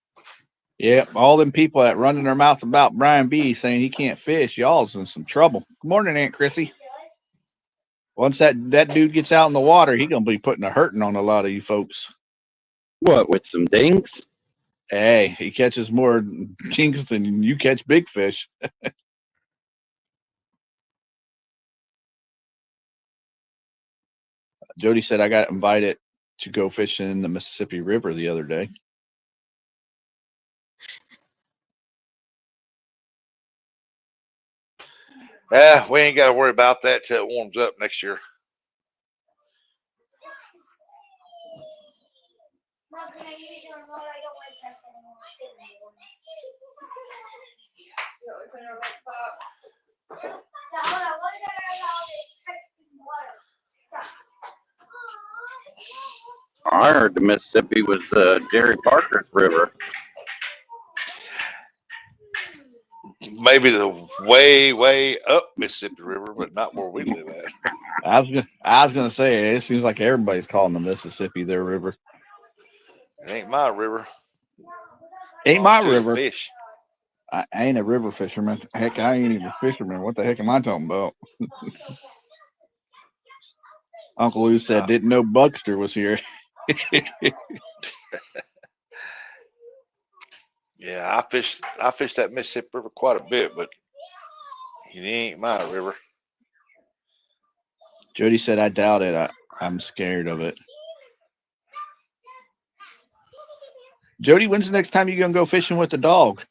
[SPEAKER 4] Yeah, all them people that running their mouth about Brian B saying he can't fish, y'all's in some trouble. Good morning, Aunt Chrissy. Once that dude gets out in the water, he gonna be putting a hurting on a lot of you folks.
[SPEAKER 1] What, with some dinks?
[SPEAKER 4] Hey, he catches more dinks than you catch big fish. Jody said I got invited to go fishing in the Mississippi River the other day.
[SPEAKER 2] Yeah, we ain't got to worry about that till it warms up next year.
[SPEAKER 3] Mom, can I use your remote? I don't like this anymore.
[SPEAKER 5] You want me to put it on Xbox?
[SPEAKER 3] Now, hold on. What did I allow this testing water?
[SPEAKER 1] I heard the Mississippi was Jerry Parker's river.
[SPEAKER 2] Maybe the way up Mississippi River, but not where we live at.
[SPEAKER 4] I was gonna say it seems like everybody's calling the Mississippi their river.
[SPEAKER 2] It ain't my river.
[SPEAKER 4] Ain't my
[SPEAKER 2] To the
[SPEAKER 4] river.
[SPEAKER 2] Fish.
[SPEAKER 4] I ain't a river fisherman. Heck, I ain't even a fisherman. What the heck am I talking about? Uncle Lou said, didn't know Buckster was here.
[SPEAKER 2] Yeah, I fished that Mississippi River quite a bit, but it ain't my river.
[SPEAKER 4] Jody said, I doubt it. I'm scared of it. Jody, when's the next time you gonna go fishing with the dog?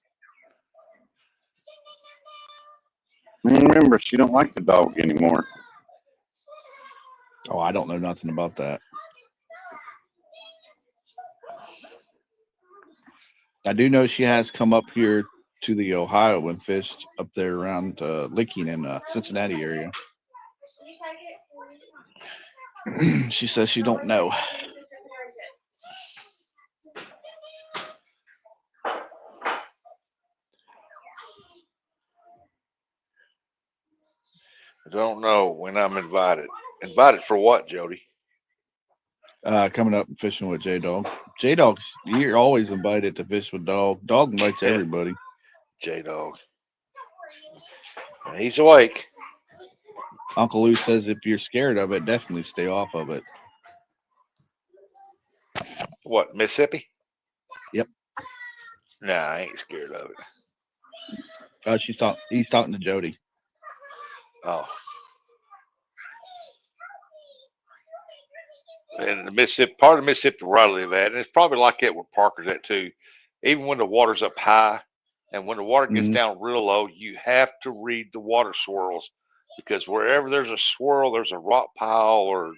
[SPEAKER 1] Remember, she don't like the dog anymore.
[SPEAKER 4] Oh, I don't know nothing about that. I do know she has come up here to the Ohio and fished up there around Licking in Cincinnati area. She says she don't know.
[SPEAKER 2] I don't know when I'm invited. Invited for what, Jody?
[SPEAKER 4] Coming up and fishing with J Dog. J Dog, you're always invited to fish with Dog. Dog invites
[SPEAKER 2] Yeah.
[SPEAKER 4] everybody.
[SPEAKER 2] J-Dog. He's awake.
[SPEAKER 4] Uncle Lou says if you're scared of it, definitely stay off of it.
[SPEAKER 2] What, Mississippi?
[SPEAKER 4] Yep.
[SPEAKER 2] Nah, I ain't scared of it.
[SPEAKER 4] He's talking to Jody.
[SPEAKER 2] Oh. And the Mississippi, part of Mississippi where I live at, and it's probably like that where Parker's at too. Even when the water's up high and when the water gets down real low, you have to read the water swirls, because wherever there's a swirl, there's a rock pile or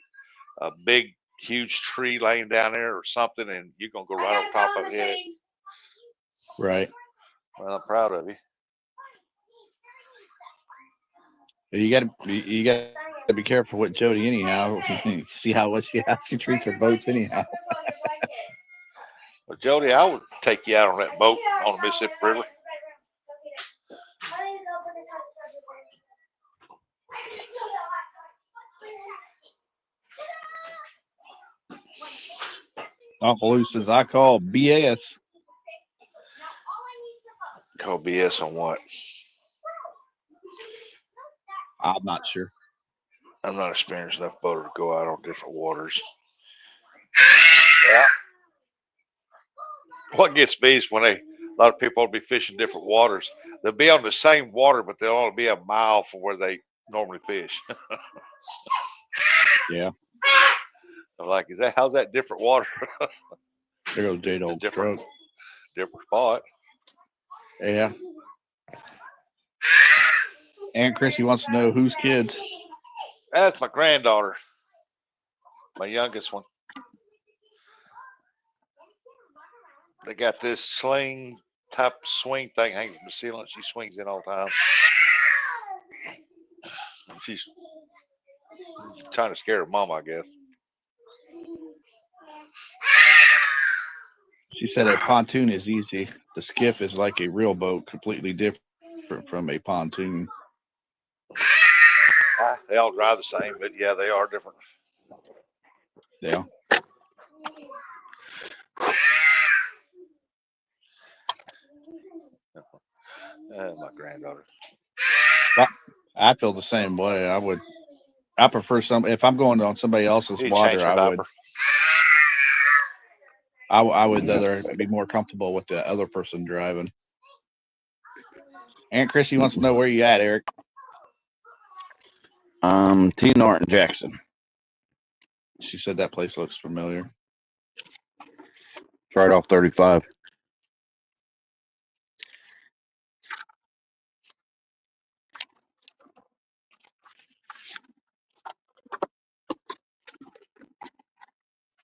[SPEAKER 2] a big, huge tree laying down there or something, and you're going to go right on top of it.
[SPEAKER 4] Right.
[SPEAKER 2] Well, I'm proud of you.
[SPEAKER 4] You gotta be careful with Jody anyhow. See how she treats her boats anyhow.
[SPEAKER 2] Well, Jody, I would take you out on that boat on the Mississippi River.
[SPEAKER 4] Uncle Lou says I call BS.
[SPEAKER 2] Call BS on what?
[SPEAKER 4] I'm not sure.
[SPEAKER 2] I'm not experienced enough boater to go out on different waters. Yeah. What gets me is when a lot of people will be fishing different waters. They'll be on the same water, but they'll only be a mile from where they normally fish.
[SPEAKER 4] Yeah.
[SPEAKER 2] I'm like, how's that different water?
[SPEAKER 4] There goes J Dog
[SPEAKER 2] different spot.
[SPEAKER 4] Yeah. Aunt Chrissy wants to know whose kids.
[SPEAKER 2] That's my granddaughter, my youngest one. They got this sling type swing thing hanging from the ceiling. She swings in all the time. And she's trying to scare her mom, I guess.
[SPEAKER 4] She said a pontoon is easy. The skiff is like a real boat, completely different from a pontoon.
[SPEAKER 2] They all drive the same, but yeah, they are different.
[SPEAKER 4] Yeah.
[SPEAKER 2] My granddaughter.
[SPEAKER 4] I feel the same way. I prefer if I'm going on somebody else's water, I would rather be more comfortable with the other person driving. Aunt Chrissy wants to know where you at, Eric.
[SPEAKER 1] T. Norton Jackson.
[SPEAKER 4] She said that place looks familiar.
[SPEAKER 1] It's right off 35.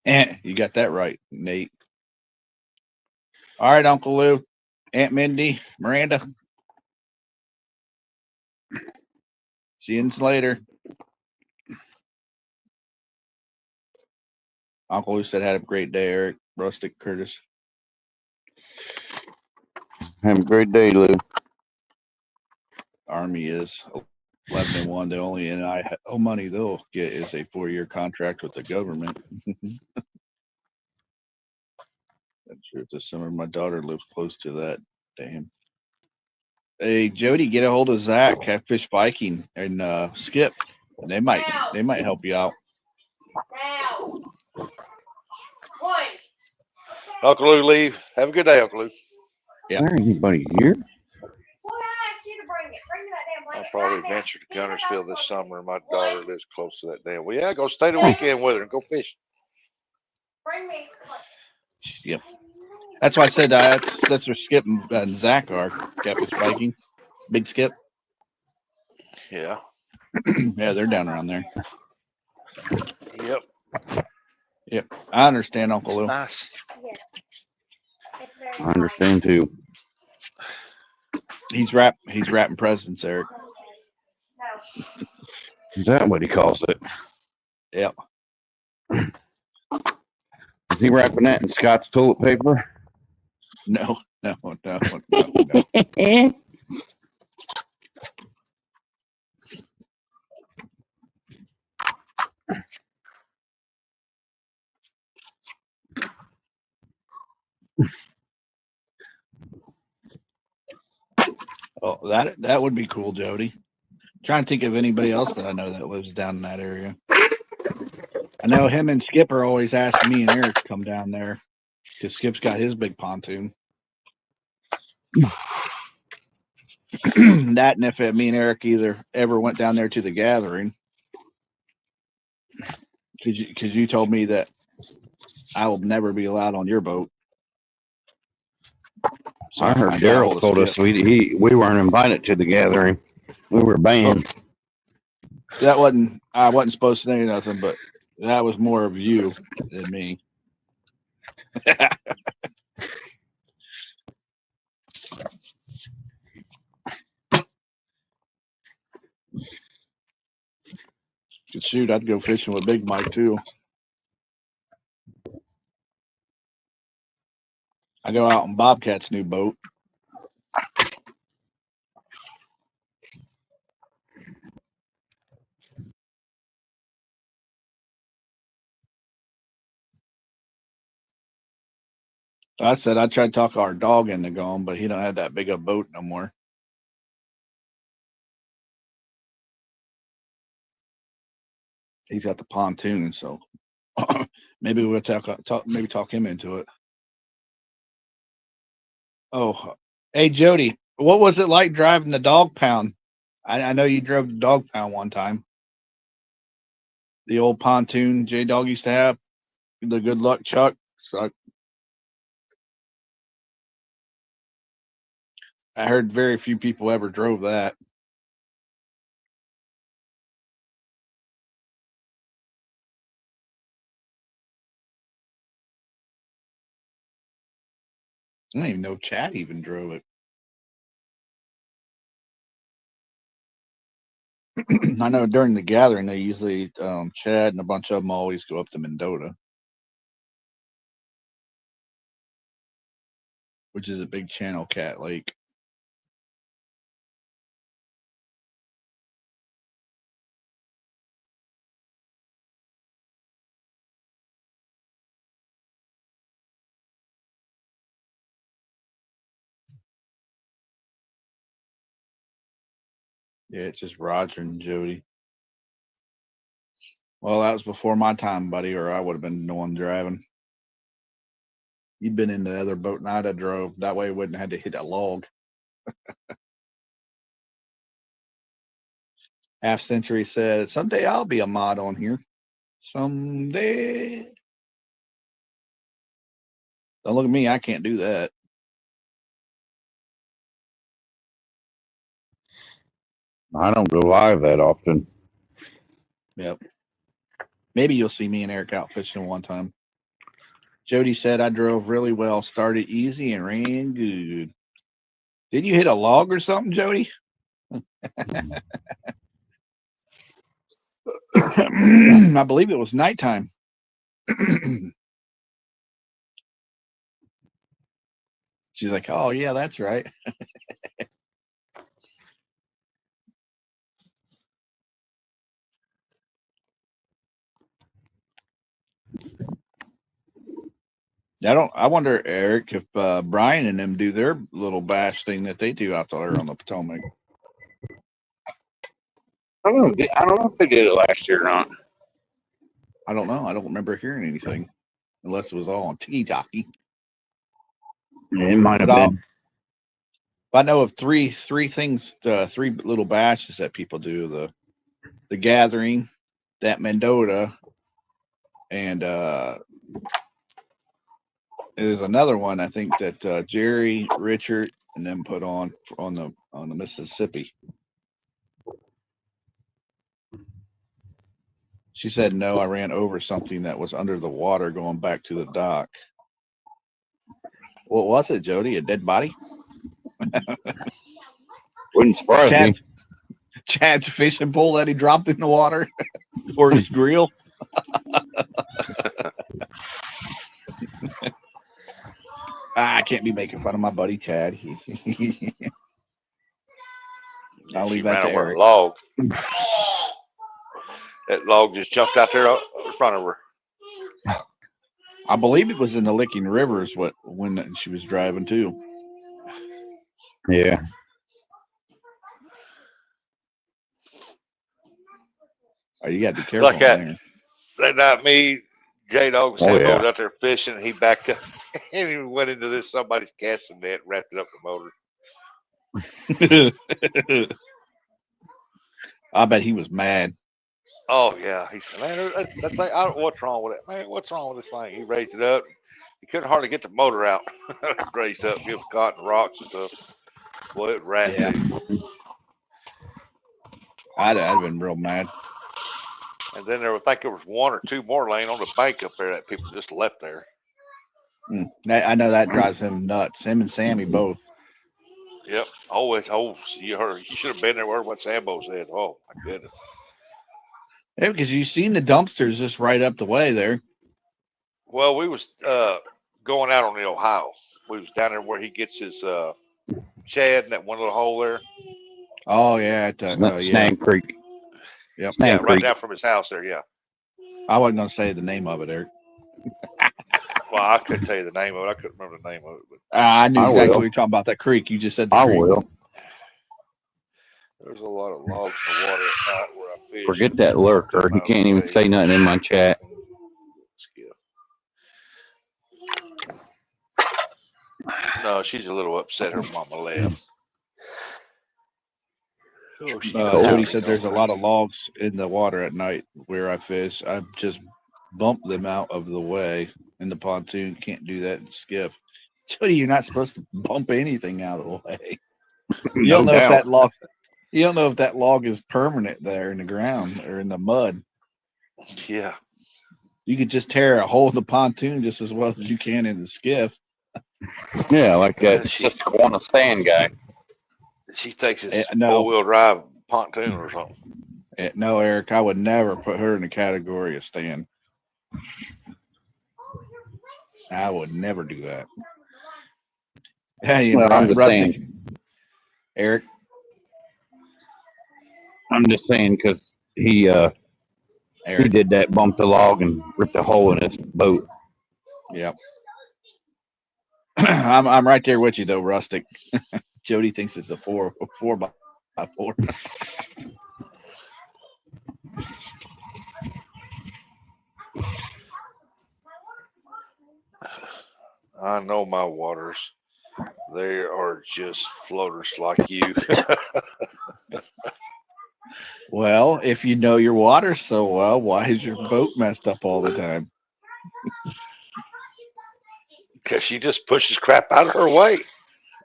[SPEAKER 4] And you got that right, Nate. All right, Uncle Lou, Aunt Mindy, Miranda. See you later. Uncle Lou said, "Had a great day, Eric." Rustic Curtis.
[SPEAKER 1] Have a great day, Lou.
[SPEAKER 4] Army is 11-1. The only NIL money they'll get is a 4-year contract with the government. I'm sure this summer my daughter lives close to that. Damn. Hey, Jody, get a hold of Zach, Catfish Viking, and Skip. They might help you out.
[SPEAKER 2] Uncle Lou, leave. Have a good day, Uncle Lou.
[SPEAKER 4] Yeah.
[SPEAKER 1] Is there anybody here?
[SPEAKER 2] I'll probably venture to Gunnersville this summer, and my daughter lives close to that damn. Well, yeah, go stay the weekend with her and go fish.
[SPEAKER 4] Yep. That's why I said that's where Skip and Zach are. Catfish Viking. Big Skip.
[SPEAKER 2] Yeah.
[SPEAKER 4] Yeah, they're down around there.
[SPEAKER 2] Yep.
[SPEAKER 4] I understand, Uncle
[SPEAKER 2] It's
[SPEAKER 4] Lou.
[SPEAKER 2] nice.
[SPEAKER 3] Yeah. It's very
[SPEAKER 1] I understand too.
[SPEAKER 4] He's wrapping presents, Eric.
[SPEAKER 3] No.
[SPEAKER 1] Is that what he calls it?
[SPEAKER 4] Yep.
[SPEAKER 1] Is he wrapping that in Scott's toilet paper?
[SPEAKER 4] No. Oh, that would be cool, Jody. Trying to think of anybody else that I know that lives down in that area. I know him and Skip are always asking me and Eric to come down there because Skip's got his big pontoon. That, and if me and Eric either ever went down there to the gathering, because you told me that I will never be allowed on your boat. So
[SPEAKER 1] I heard
[SPEAKER 4] got
[SPEAKER 1] Daryl
[SPEAKER 4] ahold of
[SPEAKER 1] told us
[SPEAKER 4] Skip.
[SPEAKER 1] we weren't invited to the gathering. We were banned.
[SPEAKER 4] That wasn't, I wasn't supposed to say nothing, but that was more of you than me. Shoot, I'd go fishing with Big Mike too. I go out on Bobcat's new boat. I said I tried to talk our dog into going, but he don't have that big a boat no more. He's got the pontoon, so maybe we'll talk him into it. Oh, hey Jody, what was it like driving the dog pound? I know you drove the dog pound one time. The old pontoon J Dog used to have, the Good Luck Chuck. So I heard very few people ever drove that. I don't even know Chad even drove it. I know during the gathering they usually Chad and a bunch of them always go up to Mendota, which is a big channel cat lake. Yeah, it's just Roger and Jody. Well, that was before my time, buddy, or I would have been the one driving. You'd been in the other boat and I'd have drove. That way I wouldn't have had to hit a log. Half Century said, someday I'll be a mod on here. Someday. Don't look at me, I can't do that.
[SPEAKER 1] I don't go live that often.
[SPEAKER 4] Yep. Maybe you'll see me and Eric out fishing one time. Jody said I drove really well, started easy and ran good. Did you hit a log or something, Jody? I believe it was nighttime. She's like, oh, yeah, that's right. I wonder, Eric, if Brian and them do their little bash thing that they do out there on the Potomac.
[SPEAKER 1] I don't know if they did it last year or not.
[SPEAKER 4] I don't know. I don't remember hearing anything unless it was all on TikTok.
[SPEAKER 1] It might have been.
[SPEAKER 4] I know of three things, three little bashes that people do: the gathering, that Mendota, and there's another one I think that Jerry, Richard, and them put on the Mississippi. She said, no, I ran over something that was under the water going back to the dock. What was it, Jody? A dead body?
[SPEAKER 1] Wouldn't surprise me.
[SPEAKER 4] Chad's fishing pole that he dropped in the water, or his grill. I can't be making fun of my buddy Chad. I'll
[SPEAKER 2] She
[SPEAKER 4] leave that
[SPEAKER 2] ran
[SPEAKER 4] to
[SPEAKER 2] over
[SPEAKER 4] Eric.
[SPEAKER 2] a log. That log just jumped out there in front of her.
[SPEAKER 4] I believe it was in the Licking Rivers when she was driving too.
[SPEAKER 1] Yeah.
[SPEAKER 4] Oh, you got to be careful
[SPEAKER 2] Like that.
[SPEAKER 4] there.
[SPEAKER 2] That night, me, J-Dog, and
[SPEAKER 1] Oh,
[SPEAKER 2] Sam
[SPEAKER 1] yeah.
[SPEAKER 2] was out there fishing. He backed up and he went into this somebody's casting net, wrapped it up the motor.
[SPEAKER 4] I bet he was mad.
[SPEAKER 2] Oh yeah, he said, "Man, that thing, I don't, what's wrong with it, man? What's wrong with this thing?" He raised it up. He couldn't hardly get the motor out. Raised up, give caught in rocks and stuff. Boy, it ran.
[SPEAKER 4] Yeah. I'd have been real mad.
[SPEAKER 2] And then I think there was one or two more laying on the bank up there that people just left there.
[SPEAKER 4] I know that drives him nuts. Him and Sammy both.
[SPEAKER 2] Yep. You heard. You should have been there. Where what Sambo said. Oh my goodness.
[SPEAKER 4] Yeah, because you seen the dumpsters just right up the way there.
[SPEAKER 2] Well, we was going out on the Ohio. We was down there where he gets his shad in that one little hole there.
[SPEAKER 4] Oh yeah,
[SPEAKER 1] Snag Creek.
[SPEAKER 4] Yep.
[SPEAKER 2] Yeah,
[SPEAKER 1] Snag
[SPEAKER 2] right
[SPEAKER 1] Creek.
[SPEAKER 2] down from his house there. Yeah.
[SPEAKER 4] I wasn't gonna say the name of it, Eric.
[SPEAKER 2] Well, I couldn't tell you the name of it. I couldn't remember the name of it. But
[SPEAKER 4] I knew
[SPEAKER 1] I
[SPEAKER 4] exactly
[SPEAKER 1] will.
[SPEAKER 4] what you're talking about. That creek. You just said the
[SPEAKER 1] I
[SPEAKER 4] creek.
[SPEAKER 1] will.
[SPEAKER 2] there's a lot of logs in the water at night where I fish.
[SPEAKER 1] Forget that lurker. He can't even say nothing in my chat.
[SPEAKER 2] Skip. No, she's a little upset. Her mama left. Oh,
[SPEAKER 4] Jody said there's a lot of logs in the water at night where I fish. I just bump them out of the way in the pontoon. Can't do that in skiff. Jody, you're not supposed to bump anything out of the way. You don't know if that log. You don't know if that log is permanent there in the ground or in the mud.
[SPEAKER 2] Yeah.
[SPEAKER 4] You could just tear a hole in the pontoon just as well as you can in the skiff.
[SPEAKER 1] Yeah, like that Susquehanna sand guy.
[SPEAKER 2] She thinks it's
[SPEAKER 4] no.
[SPEAKER 2] all-wheel drive pontoon or something.
[SPEAKER 4] No, Eric, I would never put her in the category of Stan. I would never do that. Hey,
[SPEAKER 1] Well, I'm just
[SPEAKER 4] Rusty,
[SPEAKER 1] saying.
[SPEAKER 4] Eric.
[SPEAKER 1] I'm just saying because he
[SPEAKER 4] Eric.
[SPEAKER 1] did that, bumped the log and ripped a hole in his boat.
[SPEAKER 4] Yep. I'm right there with you though, Rustic. Jody thinks it's a 4x4.
[SPEAKER 2] I know my waters. They are just floaters like you.
[SPEAKER 4] Well, if you know your water so well, why is your boat messed up all the time?
[SPEAKER 2] Because she just pushes crap out of her way.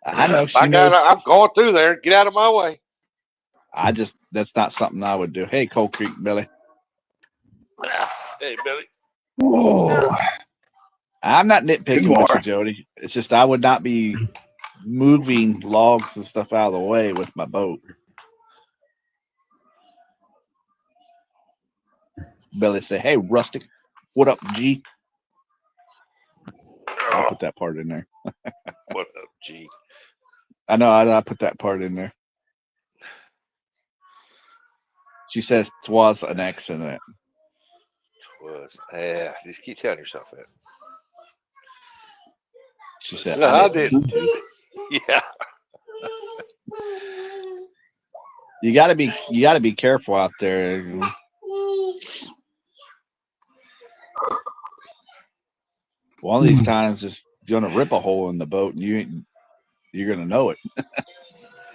[SPEAKER 4] I know she knows.
[SPEAKER 2] I'm going through there. Get out of my way.
[SPEAKER 4] That's not something I would do. Hey, Cold Creek Billy.
[SPEAKER 2] Hey, Billy.
[SPEAKER 1] Oh,
[SPEAKER 4] I'm not nitpicking
[SPEAKER 1] Good
[SPEAKER 4] with you,
[SPEAKER 1] Lord.
[SPEAKER 4] Jody. It's just I would not be moving logs and stuff out of the way with my boat. Billy say, "Hey, Rustic, what up, G?" I'll put that part in there.
[SPEAKER 2] What up, G?
[SPEAKER 4] I know. I put that part in there. She says "twas an accident."
[SPEAKER 2] Was just keep telling yourself that.
[SPEAKER 4] She said,
[SPEAKER 2] No,
[SPEAKER 4] "I
[SPEAKER 2] I
[SPEAKER 4] didn't."
[SPEAKER 2] Yeah.
[SPEAKER 4] You got to be careful out there. One of these times, it's gonna rip a hole in the boat, and you're gonna know it.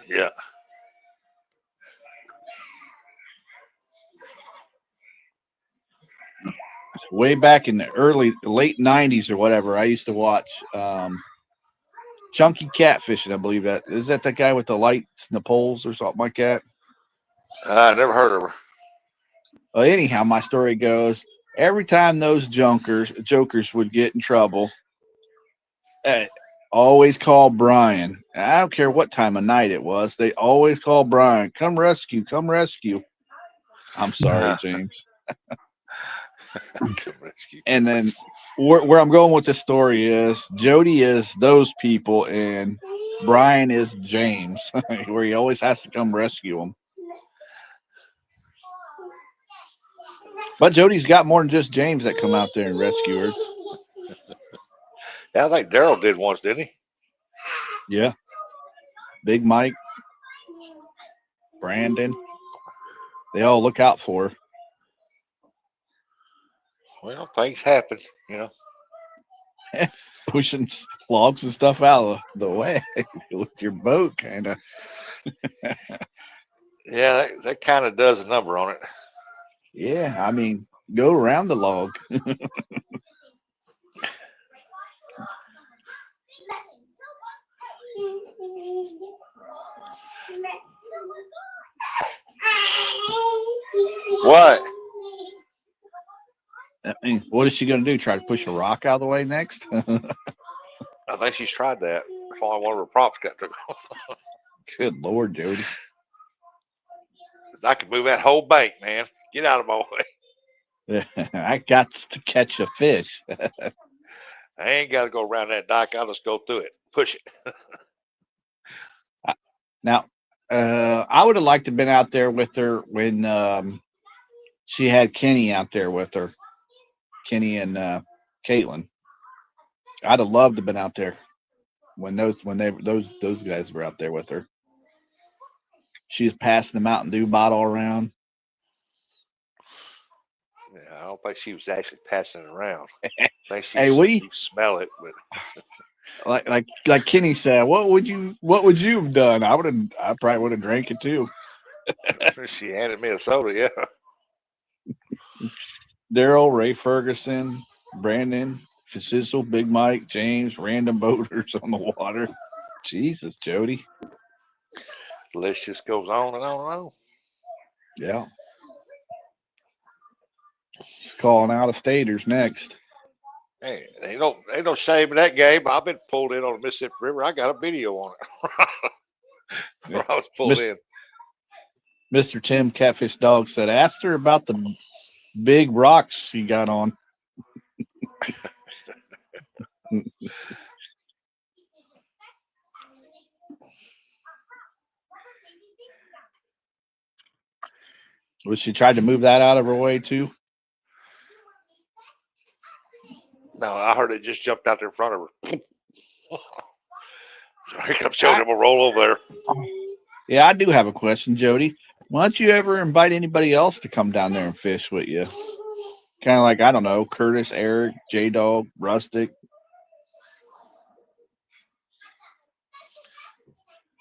[SPEAKER 2] Yeah.
[SPEAKER 4] Way back in the late 90s or whatever, I used to watch Chunky Catfishing. I believe that is that the guy with the lights and the poles or something like that.
[SPEAKER 2] I never heard of her.
[SPEAKER 4] Well, anyhow, my story goes, every time those jokers would get in trouble, uh, always call Brian. I don't care what time of night it was. They always call Brian, come rescue, come rescue. I'm sorry, James.
[SPEAKER 2] Come rescue.
[SPEAKER 4] And then where I'm going with this story is Jody is those people and Brian is James, where he always has to come rescue them. But Jody's got more than just James that come out there and rescue her.
[SPEAKER 2] Yeah, I think Daryl did once, didn't he?
[SPEAKER 4] Yeah. Big Mike, Brandon, they all look out for her.
[SPEAKER 2] Well, things happen, you know.
[SPEAKER 4] Pushing logs and stuff out of the way with your boat, kind of.
[SPEAKER 2] Yeah, that kind of does a number on it.
[SPEAKER 4] Yeah, I mean, go around the log.
[SPEAKER 2] What?
[SPEAKER 4] I mean, what is she going to do? Try to push a rock out of the way next?
[SPEAKER 2] I think she's tried that. That's why one of her props got took off.
[SPEAKER 4] Good Lord, Jody.
[SPEAKER 2] I can move that whole bank, man. Get out of my way.
[SPEAKER 4] I got to catch a fish.
[SPEAKER 2] I ain't got to go around that dike. I'll just go through it. Push it.
[SPEAKER 4] Now, I would have liked to have been out there with her when she had Kenny out there with her. Kenny and Caitlin. I'd have loved to have been out there when those guys were out there with her. She was passing the Mountain Dew bottle around.
[SPEAKER 2] Yeah, I don't think she was actually passing it around. I think she
[SPEAKER 4] Hey,
[SPEAKER 2] you smell it, but
[SPEAKER 4] like Kenny said, what would you have done? I probably would have drank it too.
[SPEAKER 2] she handed me a soda. Yeah.
[SPEAKER 4] Daryl, Ray Ferguson, Brandon, Fizzle, Big Mike, James, random boaters on the water. Jesus, Jody.
[SPEAKER 2] The list just goes on and on and on.
[SPEAKER 4] Yeah. Just calling out of staters next.
[SPEAKER 2] Hey, ain't no shame in that game. I've been pulled in on the Mississippi River. I got a video on it. Where I was pulled in.
[SPEAKER 4] Mr. Tim Catfish Dog said, asked her about the big rocks she got on. Was she tried to move that out of her way too?
[SPEAKER 2] No, I heard it just jumped out there in front of her. So here comes Jody. I'm gonna roll over there.
[SPEAKER 4] Yeah, I do have a question, Jody. Why don't you ever invite anybody else to come down there and fish with you? Kind of like, I don't know, Curtis, Eric, J-Dog, Rustic.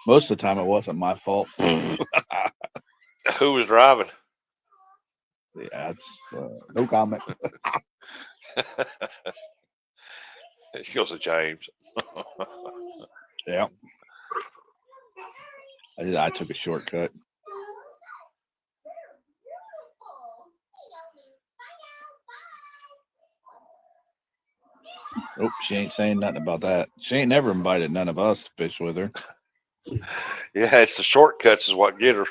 [SPEAKER 4] Most of the time, it wasn't my fault.
[SPEAKER 2] Who was driving?
[SPEAKER 4] Yeah, it's no comment.
[SPEAKER 2] He goes to James.
[SPEAKER 4] Yeah. I took a shortcut. Oh, she ain't saying nothing about that. She ain't never invited none of us to fish with her.
[SPEAKER 2] Yeah, it's the shortcuts is what get her.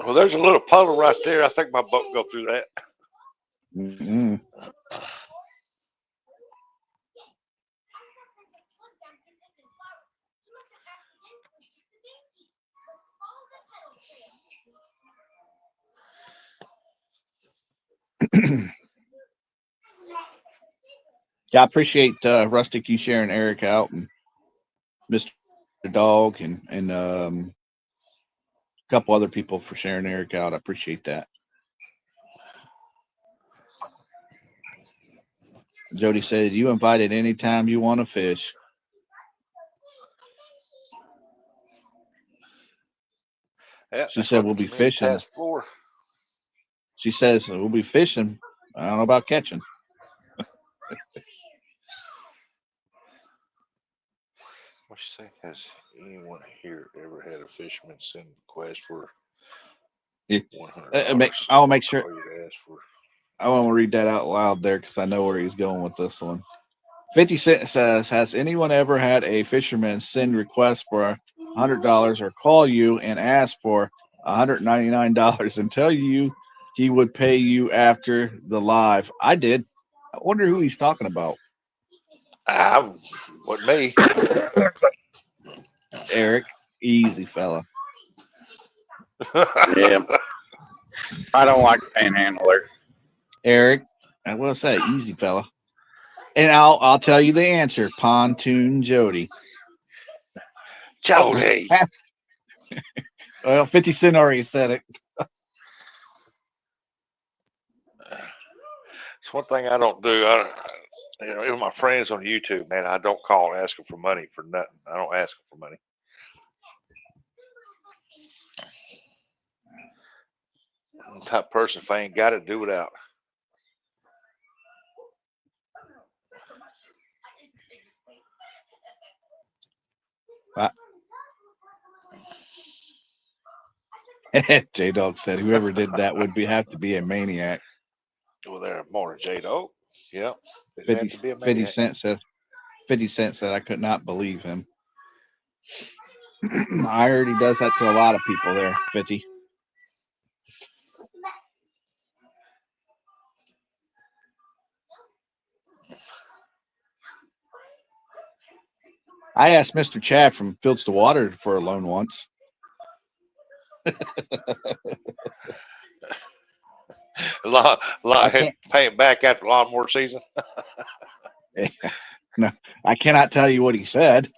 [SPEAKER 2] Well, there's a little puddle right there. I think my boat can go through that.
[SPEAKER 4] Mm-hmm. Yeah, I appreciate Rustic you sharing Eric out and Mr. Dog and a couple other people for sharing Eric out. I appreciate that. Jody said you invited anytime you want to fish.
[SPEAKER 2] Yeah,
[SPEAKER 4] She said we'll be fishing. She says we'll be fishing. I don't know about catching.
[SPEAKER 2] What she say? Anyone here ever had a fisherman send request for
[SPEAKER 4] Yeah.
[SPEAKER 2] $100?
[SPEAKER 4] I'll make sure.
[SPEAKER 2] All you'd ask for.
[SPEAKER 4] I want to read that out loud there because I know where he's going with this one. 50 Cent says, has anyone ever had a fisherman send requests for $100 or call you and ask for $199 and tell you he would pay you after the live? I did. I wonder who he's talking about.
[SPEAKER 2] Wasn't me.
[SPEAKER 4] Eric, easy fella.
[SPEAKER 1] Yeah. I don't like panhandlers.
[SPEAKER 4] Eric, I will say, easy fella. And I'll tell you the answer. Pontoon Jody.
[SPEAKER 2] Jody.
[SPEAKER 4] Well, 50 Cent already said it.
[SPEAKER 2] It's one thing I don't do. Even my friends on YouTube, man, I don't call and ask them for money for nothing. I don't ask them for money. I'm the type of person, if I ain't got it, do without.
[SPEAKER 4] J Dog said whoever did that would have to be a maniac.
[SPEAKER 2] Well, they're more than J-Dog. Yeah.
[SPEAKER 4] 50 Cent said 50 Cent said I could not believe him. I heard he does that to a lot of people there, 50. I asked Mr. Chad from Fields to Water for a loan once.
[SPEAKER 2] Paying back after lawnmower season.
[SPEAKER 4] No, I cannot tell you what he said.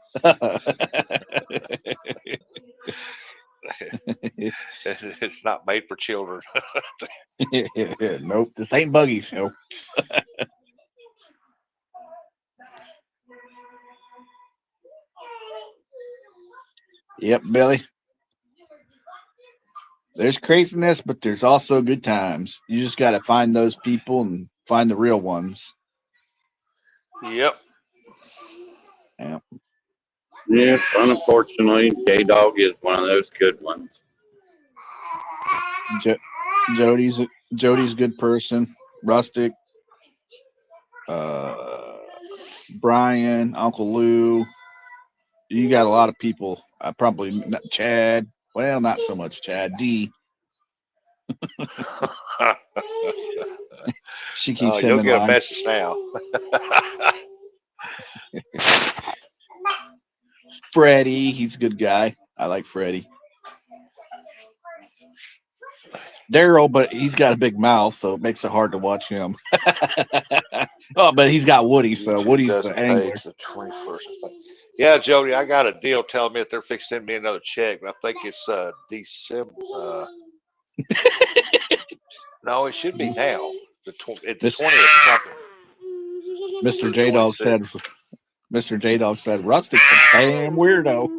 [SPEAKER 2] It's not made for children.
[SPEAKER 4] Nope, this ain't Buggy Show. Yep, Billy. There's craziness, but there's also good times. You just got to find those people and find the real ones.
[SPEAKER 2] Yep.
[SPEAKER 4] Yeah.
[SPEAKER 1] Yes, unfortunately, J-Dog is one of those good ones.
[SPEAKER 4] Jody's a good person. Rustic, Brian, Uncle Lou. You got a lot of people. Probably not Chad. Well, not so much Chad. D. She keeps him
[SPEAKER 2] you'll
[SPEAKER 4] in
[SPEAKER 2] get
[SPEAKER 4] line.
[SPEAKER 2] a message now.
[SPEAKER 4] Freddie, he's a good guy. I like Freddie. Daryl, but he's got a big mouth, so it makes it hard to watch him. Oh, but he's got Woody, so Woody's the angler.
[SPEAKER 2] The 21st, I think. Yeah, Jody, I got a deal telling me that they're fixing to send me another check, but I think it's December. No, it should be now. The 20th something.
[SPEAKER 4] Mr. J Dog said. Mr. J Dog said, "Rustic's a damn weirdo."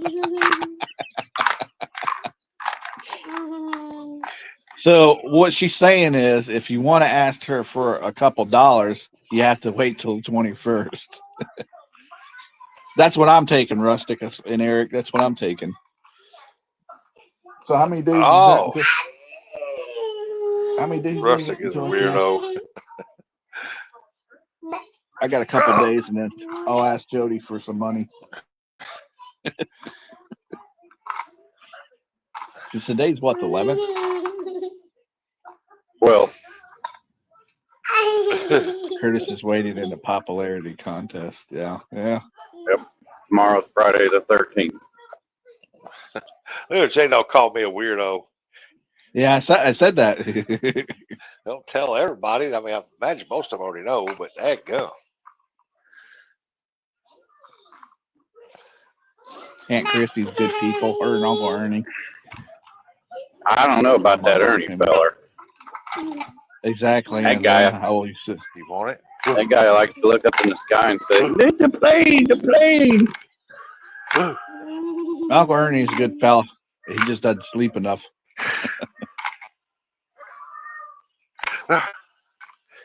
[SPEAKER 4] So what she's saying is, if you want to ask her for a couple dollars, you have to wait till the 21st. That's what I'm taking, Rustic and Eric. That's what I'm taking. So how many days?
[SPEAKER 2] Oh,
[SPEAKER 4] how many days?
[SPEAKER 2] Rustic is a weirdo.
[SPEAKER 4] I got a couple days, and then I'll ask Jody for some money. Because today's what, the 11th?
[SPEAKER 1] Well,
[SPEAKER 4] Curtis is waiting in the popularity contest. Yeah.
[SPEAKER 1] Yep. Tomorrow's Friday the 13th.
[SPEAKER 2] J-Dog called me a weirdo.
[SPEAKER 4] Yeah, I said that.
[SPEAKER 2] Don't tell everybody. I mean, I imagine most of them already know, but that go.
[SPEAKER 4] Aunt Christie's good people. Her and Uncle Ernie.
[SPEAKER 1] I don't know about that Ernie feller.
[SPEAKER 4] Exactly.
[SPEAKER 1] That guy.
[SPEAKER 2] You want it?
[SPEAKER 1] That guy likes to look up in the sky and say, "The plane, the plane."
[SPEAKER 4] Uncle Ernie's a good fella. He just doesn't sleep enough.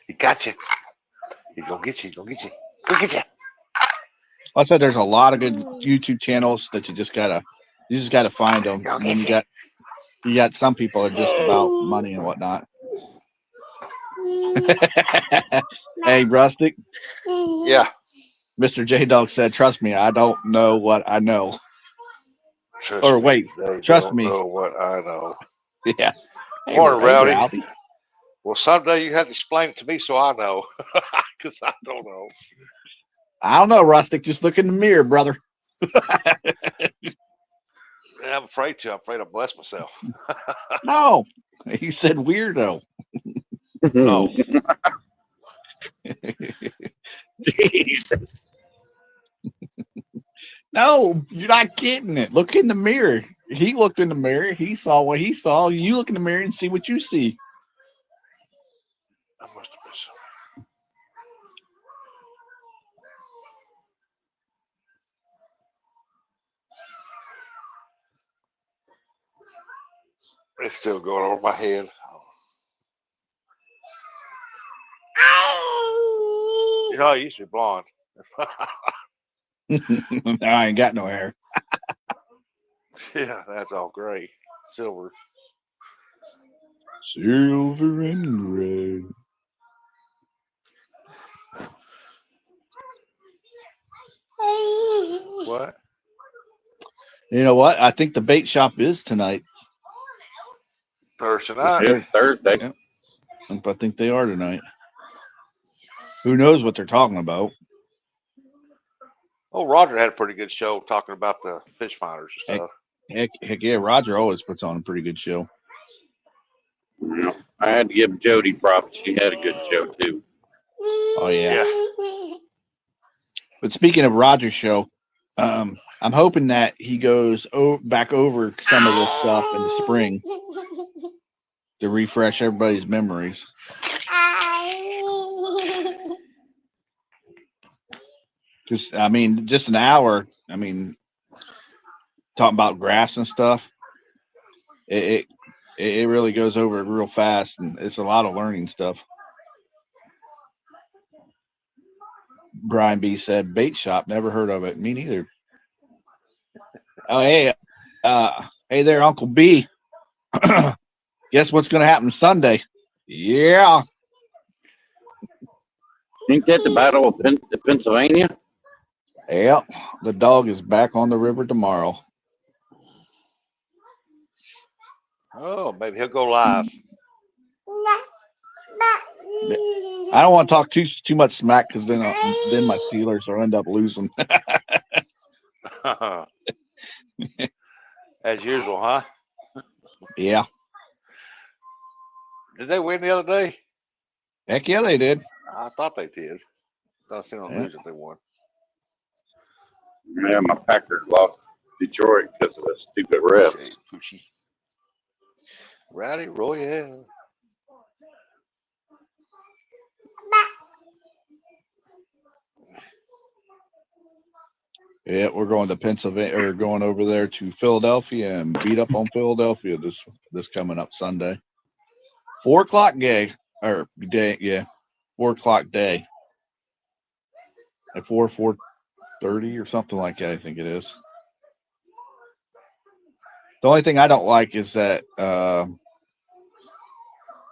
[SPEAKER 2] He got you. He's gonna get you. He's gonna get you. Go get you.
[SPEAKER 4] I said there's a lot of good YouTube channels that you just gotta find them.
[SPEAKER 2] Y'all
[SPEAKER 4] And then
[SPEAKER 2] get
[SPEAKER 4] you got some people that are just about money and whatnot. Hey, Rustic,
[SPEAKER 2] Yeah.
[SPEAKER 4] Mr. J Dog said, "Trust me, I don't know what I know."
[SPEAKER 2] Trust
[SPEAKER 4] Or
[SPEAKER 2] me,
[SPEAKER 4] wait,
[SPEAKER 2] they
[SPEAKER 4] trust
[SPEAKER 2] don't
[SPEAKER 4] me.
[SPEAKER 2] know what I know.
[SPEAKER 4] Yeah. Hey,
[SPEAKER 2] Morning, Rowdy.
[SPEAKER 4] Rowdy.
[SPEAKER 2] Well, someday you have to explain it to me so I know, because I don't know.
[SPEAKER 4] I don't know, Rustic. Just look in the mirror, brother.
[SPEAKER 2] Yeah, I'm afraid to. I'm afraid I'll bless myself.
[SPEAKER 4] No, he said weirdo.
[SPEAKER 2] Oh,
[SPEAKER 1] Jesus.
[SPEAKER 4] No, you're not getting it. Look in the mirror. He looked in the mirror. He saw what he saw. You look in the mirror and see what you see.
[SPEAKER 2] I must have missed something. It's still going over my head. You know, I used to be blonde.
[SPEAKER 4] I ain't got no hair.
[SPEAKER 2] Yeah, that's all gray, silver.
[SPEAKER 4] Silver and gray.
[SPEAKER 2] What?
[SPEAKER 4] You know what? I think the bait shop is tonight.
[SPEAKER 2] Thursday
[SPEAKER 1] It
[SPEAKER 2] night.
[SPEAKER 1] was Thursday.
[SPEAKER 4] Yeah. I think they are tonight. Who knows what they're talking about?
[SPEAKER 2] Oh, Roger had a pretty good show talking about the fish finders and stuff.
[SPEAKER 4] Heck yeah, Roger always puts on a pretty good show.
[SPEAKER 1] You know, I had to give Jody props. She had a good show too.
[SPEAKER 4] Oh yeah.
[SPEAKER 2] Yeah.
[SPEAKER 4] But speaking of Roger's show, I'm hoping that he goes back over some of this stuff in the spring to refresh everybody's memories. Just, I mean, just an hour. I mean, talking about grass and stuff. It really goes over it real fast, and it's a lot of learning stuff. Brian B said, "Bait shop, never heard of it. Me neither." Oh hey, hey there, Uncle B. Guess what's going to happen Sunday? Yeah.
[SPEAKER 1] Ain't that the Battle of Pennsylvania?
[SPEAKER 4] Yep, the dog is back on the river tomorrow.
[SPEAKER 2] Oh, maybe he'll go live.
[SPEAKER 4] I don't want to talk too much smack because then my Steelers will end up losing.
[SPEAKER 2] As usual, huh?
[SPEAKER 4] Yeah,
[SPEAKER 2] Did they win the other day?
[SPEAKER 4] heck yeah, they did.
[SPEAKER 2] I thought they did. I seen on the
[SPEAKER 4] Yeah.
[SPEAKER 2] news if they won.
[SPEAKER 1] Yeah, my Packers lost Detroit because of the stupid refs.
[SPEAKER 2] Shea Pucci. Rowdy Royale.
[SPEAKER 4] Yeah, we're going to Pennsylvania, or going over there to Philadelphia and beat up on Philadelphia this coming up Sunday. 4:00 day, or day, yeah, 4:00 day. At 4:30 or something like that, I think it is. The only thing I don't like is that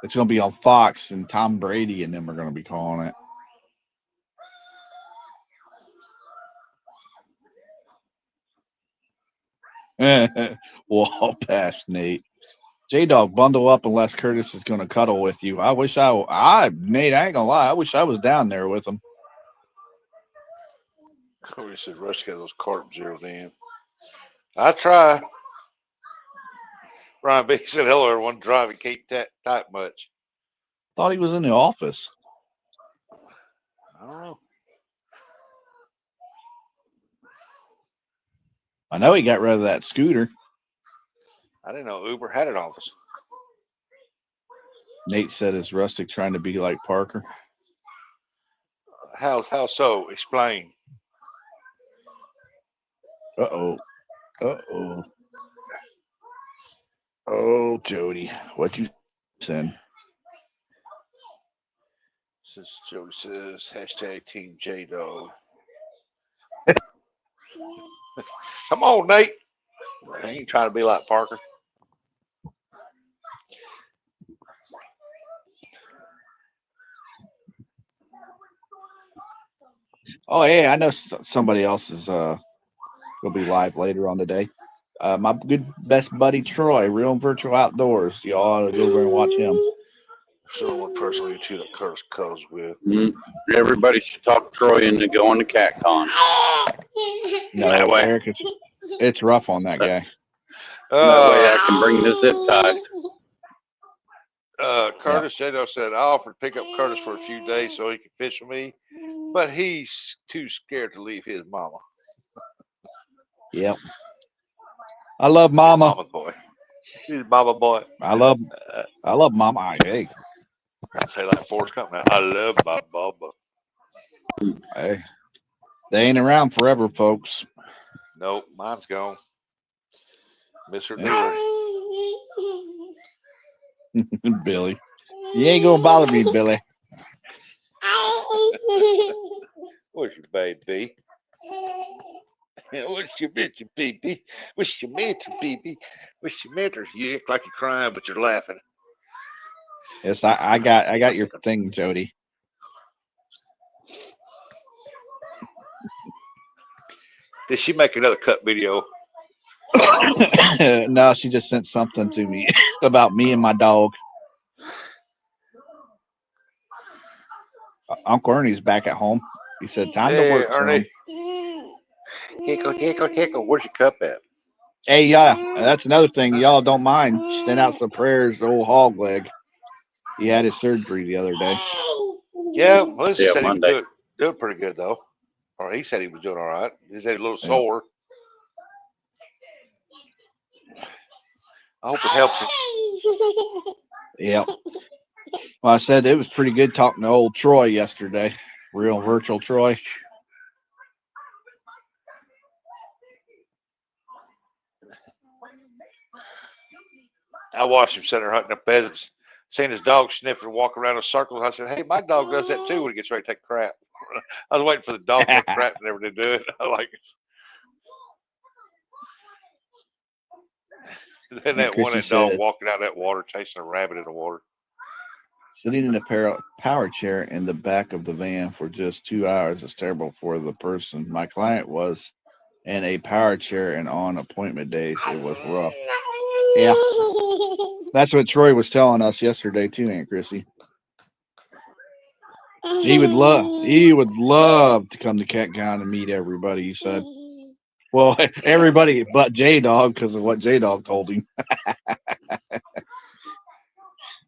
[SPEAKER 4] it's going to be on Fox, and Tom Brady and them are going to be calling it. Wall pass, Nate. J Dog, bundle up unless Curtis is going to cuddle with you. I wish Nate, I ain't gonna lie. I wish I was down there with him.
[SPEAKER 2] Corey said Rush got those carp zeroed in. I try. Brian B said hello, everyone. Driving can't type much.
[SPEAKER 4] Thought he was in the office.
[SPEAKER 2] I don't know.
[SPEAKER 4] I know he got rid of that scooter.
[SPEAKER 2] I didn't know Uber had an office.
[SPEAKER 4] Nate said, "Is Rustic trying to be like Parker?"
[SPEAKER 2] How so? Explain.
[SPEAKER 4] Uh-oh. Uh-oh. Oh, Jody, what you send?
[SPEAKER 2] Since Jody says hashtag Team J Dog. Come on, Nate. I ain't trying to be like Parker.
[SPEAKER 4] Oh yeah, I know somebody else is gonna be live later on today. My good best buddy Troy, Real and Virtual Outdoors. Y'all ought to go over and watch him.
[SPEAKER 2] So the one person on YouTube that Curtis goes with.
[SPEAKER 1] Everybody should talk Troy into going to CatCon.
[SPEAKER 4] No,
[SPEAKER 1] That way.
[SPEAKER 4] Eric, it's rough on that guy.
[SPEAKER 1] That way I can bring the zip tie.
[SPEAKER 2] Curtis said I offered to pick up Curtis for a few days so he could fish with me, but he's too scared to leave his mama.
[SPEAKER 4] Yep. I love Mama.
[SPEAKER 2] Mama boy. He's Mama boy.
[SPEAKER 4] I love Mama. Hey,
[SPEAKER 2] I say like Forrest Gump now. I love my mama.
[SPEAKER 4] hey, they ain't around forever, folks.
[SPEAKER 2] Nope, mine's gone. Miss her
[SPEAKER 4] Yeah.
[SPEAKER 2] dearly.
[SPEAKER 4] Billy, you ain't gonna bother me, Billy.
[SPEAKER 2] Where's your baby? What's your bitch, baby? What's your matter, baby? What's your matter? You act like you're crying, but you're laughing.
[SPEAKER 4] Yes, I got your thing, Jody.
[SPEAKER 2] Did she make another cut video?
[SPEAKER 4] No, she just sent something to me about me and my dog. Uncle Ernie's back at home. He said, "Time to work."
[SPEAKER 2] Ernie. Tickle. Where's your cup at?
[SPEAKER 4] Hey, yeah, that's another thing. Y'all don't mind. Send out some prayers to old Hog Leg. He had his surgery the other day.
[SPEAKER 2] Yeah, Melissa said
[SPEAKER 1] Monday.
[SPEAKER 2] he was doing pretty good though. Or he said he was doing all right. He said he was a little sore. I hope it helps him.
[SPEAKER 4] Yeah. Well, I said it was pretty good talking to old Troy yesterday. Real Virtual Troy.
[SPEAKER 2] I watched him sitting there hunting up pheasants, seeing his dog sniff and walk around in circles. I said, "Hey, my dog does that too when he gets ready to take crap." I was waiting for the dog to take crap and never did do it. I like it. Then that one dog walking out of that water, chasing a rabbit in the water.
[SPEAKER 4] Sitting in a power chair in the back of the van for just 2 hours is terrible for the person. My client was in a power chair and on appointment days. It was rough. Yeah. That's what Troy was telling us yesterday too, Aunt Chrissy. He would love to come to CatCon and meet everybody, he said. Well, everybody but J-Dog because of what J-Dog told him.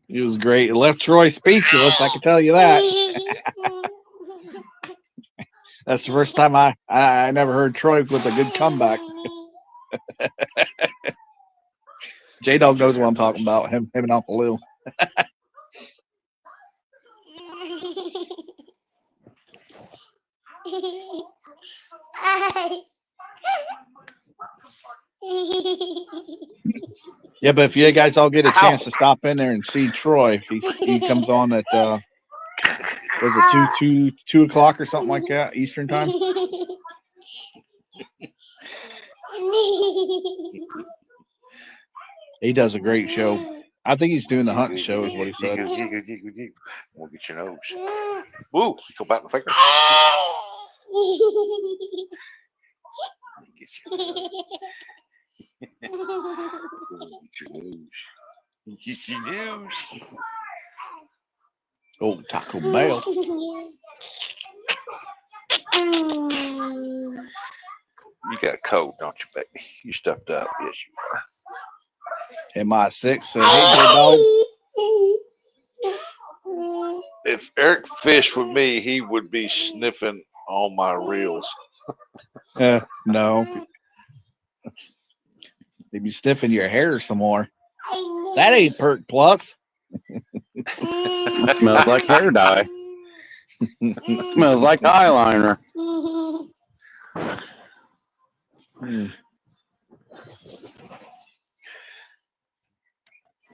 [SPEAKER 4] It was great. It left Troy speechless, I can tell you that. That's the first time I never heard Troy with a good comeback. J-Dog knows what I'm talking about, him and Uncle Lou. Yeah, but if you guys all get a chance to stop in there and see Troy, he comes on at was it 2 o'clock or something like that Eastern time. He does a great show. I think he's doing the hunting show, is what he said.
[SPEAKER 2] We'll get your nose. Woo! Go back my finger. Get your nose.
[SPEAKER 4] Oh, Taco Bell.
[SPEAKER 2] You got a cold, don't you, baby? You stuffed up. Yes, you are.
[SPEAKER 4] MI6 said, "Hey, J-Dog."
[SPEAKER 2] If Eric fished with me, he would be sniffing on my reels.
[SPEAKER 4] No. He'd be sniffing your hair some more. That ain't Perk Plus.
[SPEAKER 1] It smells like hair dye. It smells like eyeliner.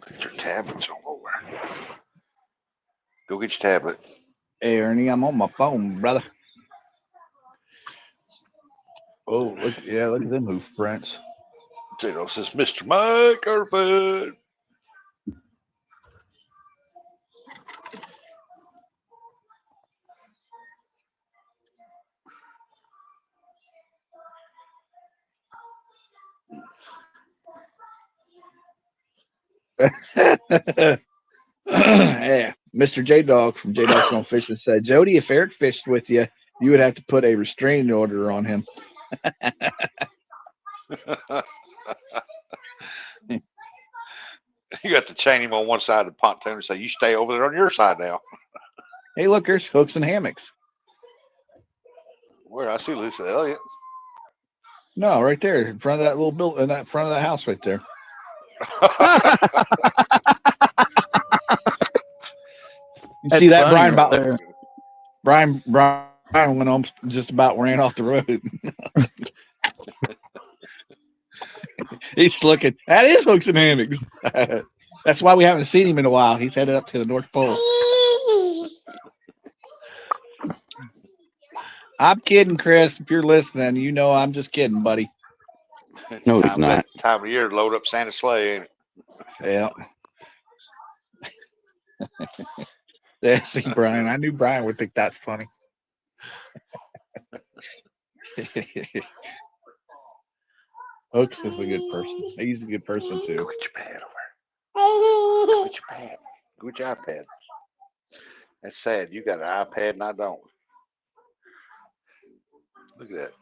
[SPEAKER 2] Put your tablets over. Go get your tablet.
[SPEAKER 4] Hey, Ernie, I'm on my phone, brother. Oh, look at them hoof prints.
[SPEAKER 2] J-Dog says, Mr. Mike Kerfoot.
[SPEAKER 4] Yeah, Mr. J Dog from J Dog's Gone Fishing said, Jody, if Eric fished with you, you would have to put a restraining order on him.
[SPEAKER 2] You got to chain him on one side of the pontoon and say, you stay over there on your side now.
[SPEAKER 4] Hey, look, there's hooks and hammocks.
[SPEAKER 2] Where? I see Lisa Elliott.
[SPEAKER 4] No, right there in front of that little building, in that front of the house right there. You see that, Brian? Brian went on, just about ran off the road. He's looking. That is hooks and hammocks. That's why we haven't seen him in a while. He's headed up to the North Pole. I'm kidding, Chris. If you're listening, you know I'm just kidding, buddy.
[SPEAKER 1] No, he's not.
[SPEAKER 2] Time of year to load up Santa's sleigh, ain't it?
[SPEAKER 4] Yeah. Yeah, see, Brian. I knew Brian would think that's funny. Hooks is a good person. He's a good person too.
[SPEAKER 2] Go get your pad over. Go get your pad. Go get your iPad. That's sad. You got an iPad and I don't. Look at that.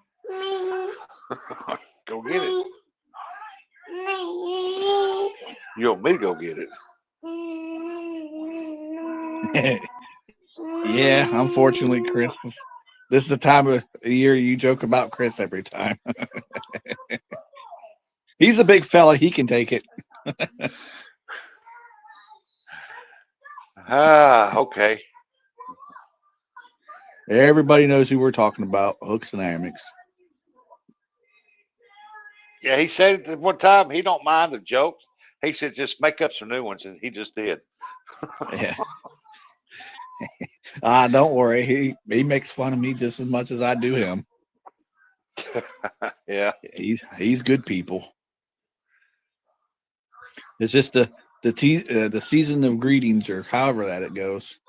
[SPEAKER 2] Go get it. You want me to go get it?
[SPEAKER 4] Yeah, unfortunately, Chris. This is the time of the year you joke about Chris every time. He's a big fella. He can take it.
[SPEAKER 2] Okay.
[SPEAKER 4] Everybody knows who we're talking about. Hooks and hammocks.
[SPEAKER 2] Yeah, he said at one time he don't mind the jokes. He said just make up some new ones, and he just did.
[SPEAKER 4] Yeah. Don't worry. He makes fun of me just as much as I do him.
[SPEAKER 2] Yeah.
[SPEAKER 4] He's good people. It's just the season of greetings, or however that it goes.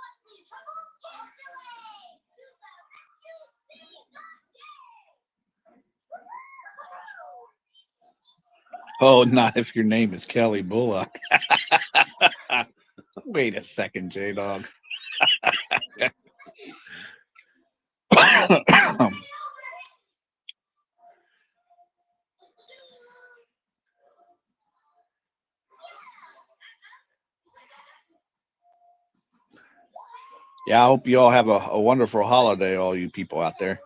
[SPEAKER 4] Oh, not if your name is Kelly Bullock. Wait a second, J Dog. Yeah, I hope you all have a wonderful holiday, all you people out there.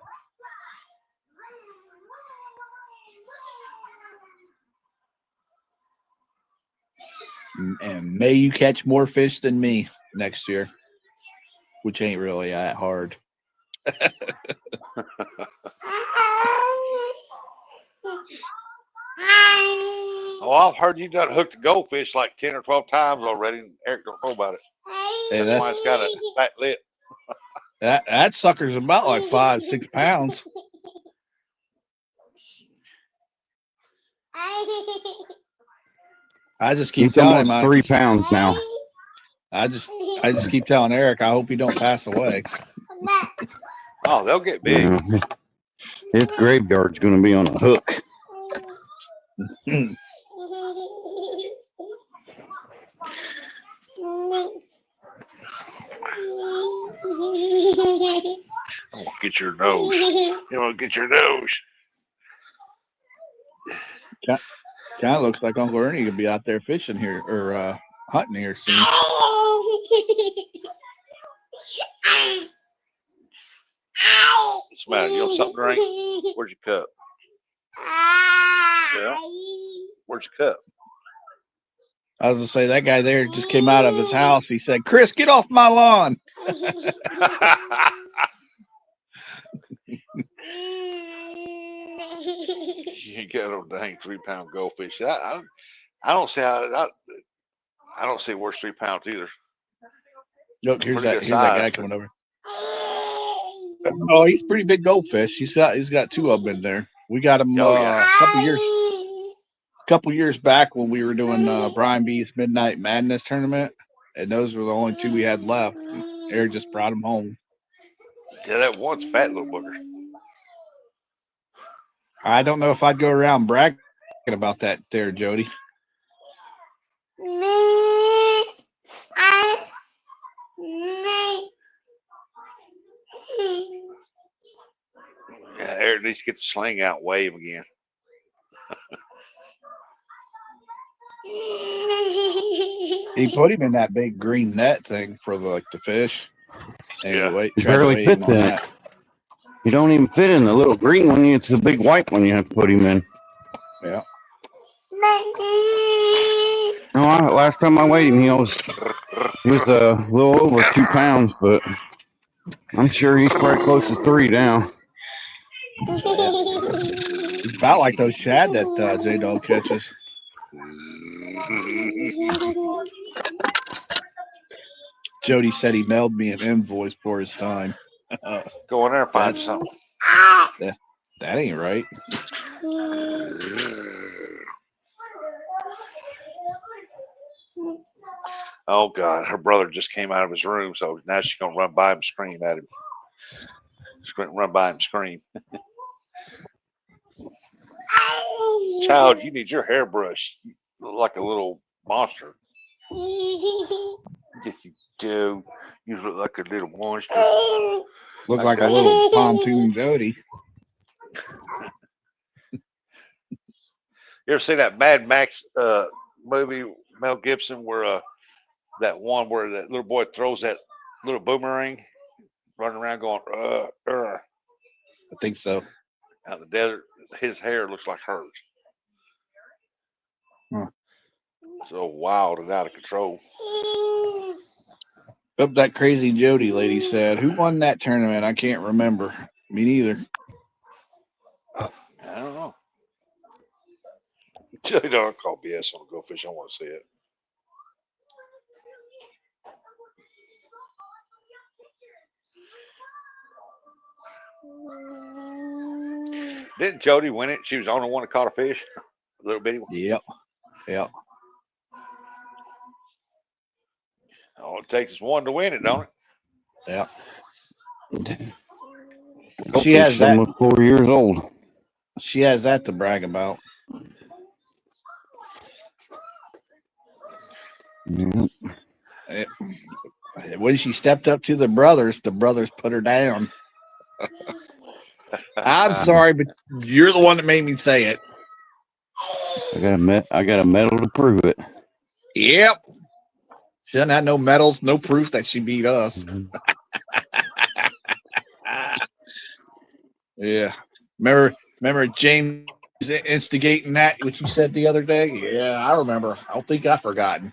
[SPEAKER 4] And may you catch more fish than me next year, which ain't really that hard.
[SPEAKER 2] Oh, I've heard you done hooked a goldfish like 10 or 12 times already, and Eric don't know about it.
[SPEAKER 4] Hey,
[SPEAKER 2] That's why it's got a fat lip.
[SPEAKER 4] That sucker's about like 5-6 pounds. I just keep
[SPEAKER 1] He's
[SPEAKER 4] telling
[SPEAKER 1] almost
[SPEAKER 4] him.
[SPEAKER 1] 3 pounds now.
[SPEAKER 4] I just keep telling Eric, I hope he don't pass away.
[SPEAKER 2] Oh, they'll get big.
[SPEAKER 1] Yeah. His graveyard's going to be on a hook.
[SPEAKER 2] I'm gonna get your nose. You want to get your nose?
[SPEAKER 4] Kind of looks like Uncle Ernie could be out there fishing here or hunting here soon.
[SPEAKER 2] What's the matter? You want something to drink? Where's your cup? Yeah. Where's your cup?
[SPEAKER 4] I was gonna say that guy there just came out of his house. He said, "Chris, get off my lawn."
[SPEAKER 2] You got a dang 3-pound goldfish. I don't see how. I don't see worse 3 pounds either.
[SPEAKER 4] Look, here's
[SPEAKER 2] Pretty
[SPEAKER 4] that
[SPEAKER 2] good
[SPEAKER 4] guy
[SPEAKER 2] size.
[SPEAKER 4] coming over. Oh, he's a pretty big goldfish. He's got 2 of them in there. We got them
[SPEAKER 2] Oh, yeah.
[SPEAKER 4] a couple years back when we were doing Brian B's Midnight Madness tournament, and those were the only two we had left. Eric just brought them home.
[SPEAKER 2] Yeah, that one's fat little booger.
[SPEAKER 4] I don't know if I'd go around bragging about that there, Jody.
[SPEAKER 2] Yeah, Eric needs to get the sling out and wave again.
[SPEAKER 4] He put him in that big green net thing for the fish. And
[SPEAKER 2] Yeah.
[SPEAKER 1] He
[SPEAKER 4] tried to
[SPEAKER 1] barely
[SPEAKER 4] weigh him
[SPEAKER 1] fits
[SPEAKER 4] on
[SPEAKER 1] in
[SPEAKER 4] that.
[SPEAKER 1] it. You don't even fit in the little green one. It's the big white one you have to put him in.
[SPEAKER 4] Yeah.
[SPEAKER 1] No, last time I weighed him, he was a little over 2 pounds, but I'm sure he's probably close to 3 now.
[SPEAKER 4] It's about like those shad that J-Dog catches. Jody said he mailed me an invoice for his time.
[SPEAKER 2] Go in there and find you something.
[SPEAKER 4] That ain't right.
[SPEAKER 2] Oh God, her brother just came out of his room, so now she's gonna run by him and scream at him. She's gonna run by him and scream. Child, you need your hairbrush. You look like a little monster. Yes, you do. You look like a little monster.
[SPEAKER 4] Look like a little pontoon Jody.
[SPEAKER 2] You ever see that Mad Max movie, Mel Gibson, where that one where that little boy throws that little boomerang, running around going,
[SPEAKER 4] I think so.
[SPEAKER 2] out in the desert? His hair looks like hers.
[SPEAKER 4] Huh.
[SPEAKER 2] So wild and out of control.
[SPEAKER 4] Up that crazy Jody lady said, "Who won that tournament? I can't remember." Me neither.
[SPEAKER 2] I don't know. They don't call BS on the Go Fish. I want to see it. Didn't Jody win it? She was the only one that caught a fish. A little bitty one.
[SPEAKER 4] Yep.
[SPEAKER 2] All it takes is one to win it, don't it?
[SPEAKER 4] She has that.
[SPEAKER 1] Almost 4 years old.
[SPEAKER 4] She has that to brag about.
[SPEAKER 1] Yeah.
[SPEAKER 4] When she stepped up to the brothers put her down. I'm sorry, but you're the one that made me say it.
[SPEAKER 1] I got a medal to prove it.
[SPEAKER 4] Yep. She doesn't have no medals, no proof that she beat us.
[SPEAKER 1] Mhm.
[SPEAKER 4] Yeah. Remember James instigating that, what you said the other day? Yeah, I remember. I don't think I've forgotten.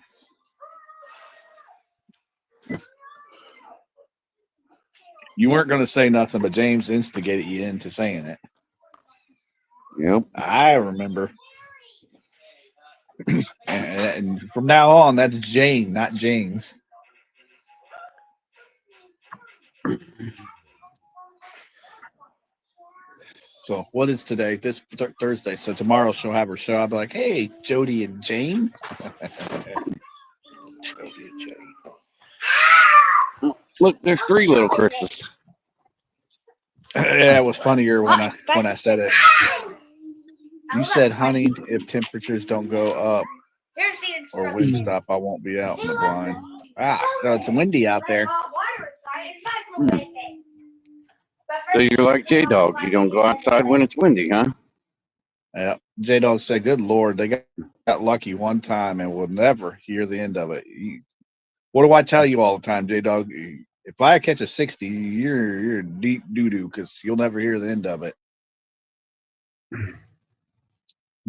[SPEAKER 4] You weren't going to say nothing, but James instigated you into saying it.
[SPEAKER 1] Yep.
[SPEAKER 4] I remember. and from now on, that's Jane, not James. So what is today? This Thursday. So tomorrow she'll have her show. I'll be like, "Hey, Jody and Jane."
[SPEAKER 2] Jody and Jane.
[SPEAKER 1] Look, there's 3 little Chris's.
[SPEAKER 4] Yeah, it was funnier when I said it. You said hunting if temperatures don't go up or wind stop, I won't be out in the blind. So it's windy out there.
[SPEAKER 1] So you're like J-Dog. You don't go outside when it's windy, huh?
[SPEAKER 4] Yeah. J-Dog said, "Good Lord, they got lucky one time and will never hear the end of it." What do I tell you all the time, J-Dog? If I catch a 60, you're deep doo-doo because you'll never hear the end of it.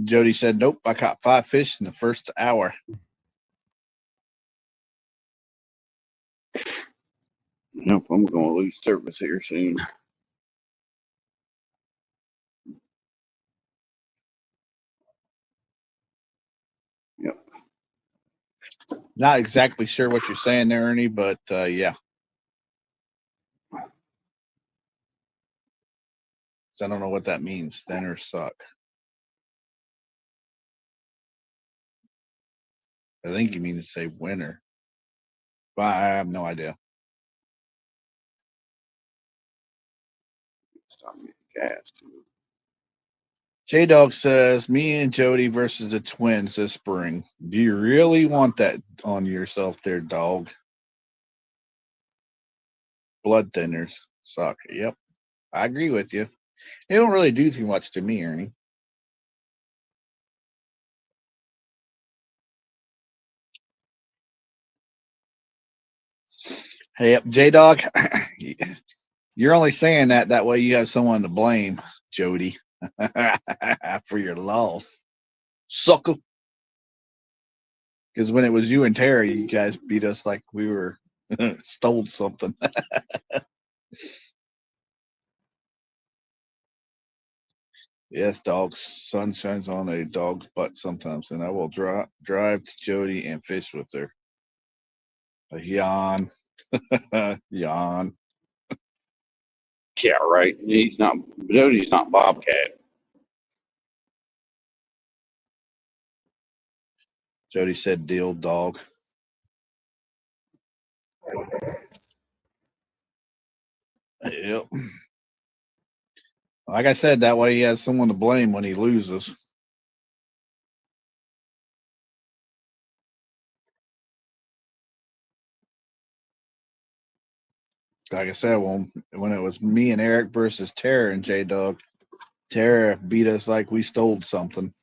[SPEAKER 4] Jody said, "Nope, I caught 5 fish in the first hour."
[SPEAKER 1] Nope, I'm going to lose service here soon. Yep.
[SPEAKER 4] Not exactly sure what you're saying there, Ernie, but yeah. So I don't know what that means. Thinner suck. I think you mean to say winner. But I have no idea.
[SPEAKER 1] Stop me cast.
[SPEAKER 4] J Dog says, me and Jody versus the twins this spring. Do you really want that on yourself there, dog? Blood thinners suck. Yep. I agree with you. They don't really do too much to me, Ernie. Hey, J Dog, you're only saying that way you have someone to blame, Jody, for your loss. Sucker. Because when it was you and Terry, you guys beat us like we were stole something. Yes, dogs. Sun shines on a dog's butt sometimes, and I will drive to Jody and fish with her. A yawn. Yawn.
[SPEAKER 1] Yeah, right. He's not. Jody's not Bobcat.
[SPEAKER 4] Jody said deal, dog. Yep. Like I said, that way he has someone to blame when he loses. Like I said, when it was me and Eric versus Tara and J Dog, Tara beat us like we stole something.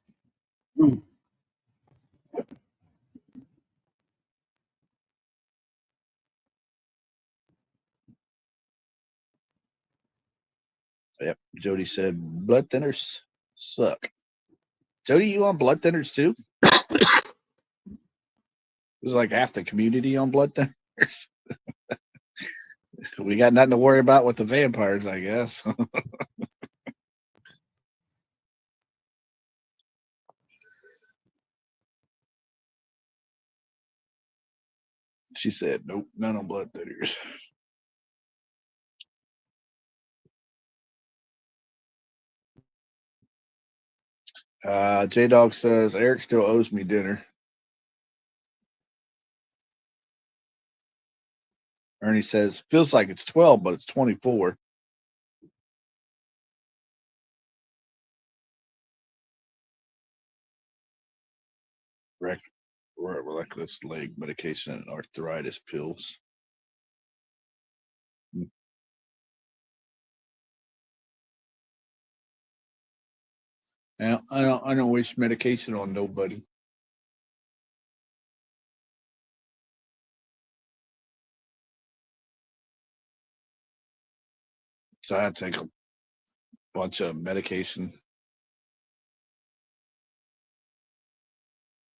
[SPEAKER 4] Yep. Jody said blood thinners suck. Jody, you on blood thinners too? There's like half the community on blood thinners. We got nothing to worry about with the vampires, I guess. She said, nope, none on blood thinners. J Dog says Eric still owes me dinner. Ernie says feels like it's 12, but it's 24. Reckless leg medication and arthritis pills. Now, I don't wish medication on nobody. So I take a bunch of medication.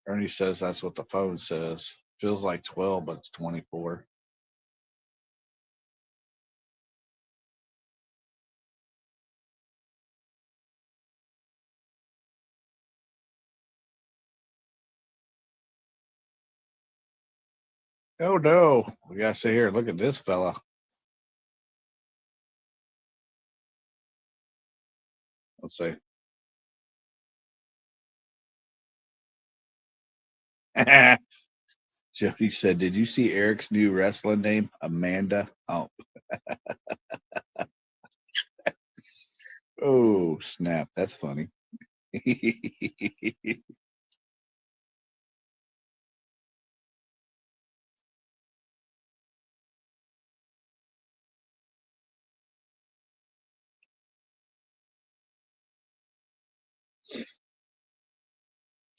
[SPEAKER 4] Ernie says that's what the phone says. Feels like 12, but it's 24. Oh no. We gotta sit here and look at this fella. Let's see. Jody said, did you see Eric's new wrestling name? Amanda. Oh. Oh, snap. That's funny.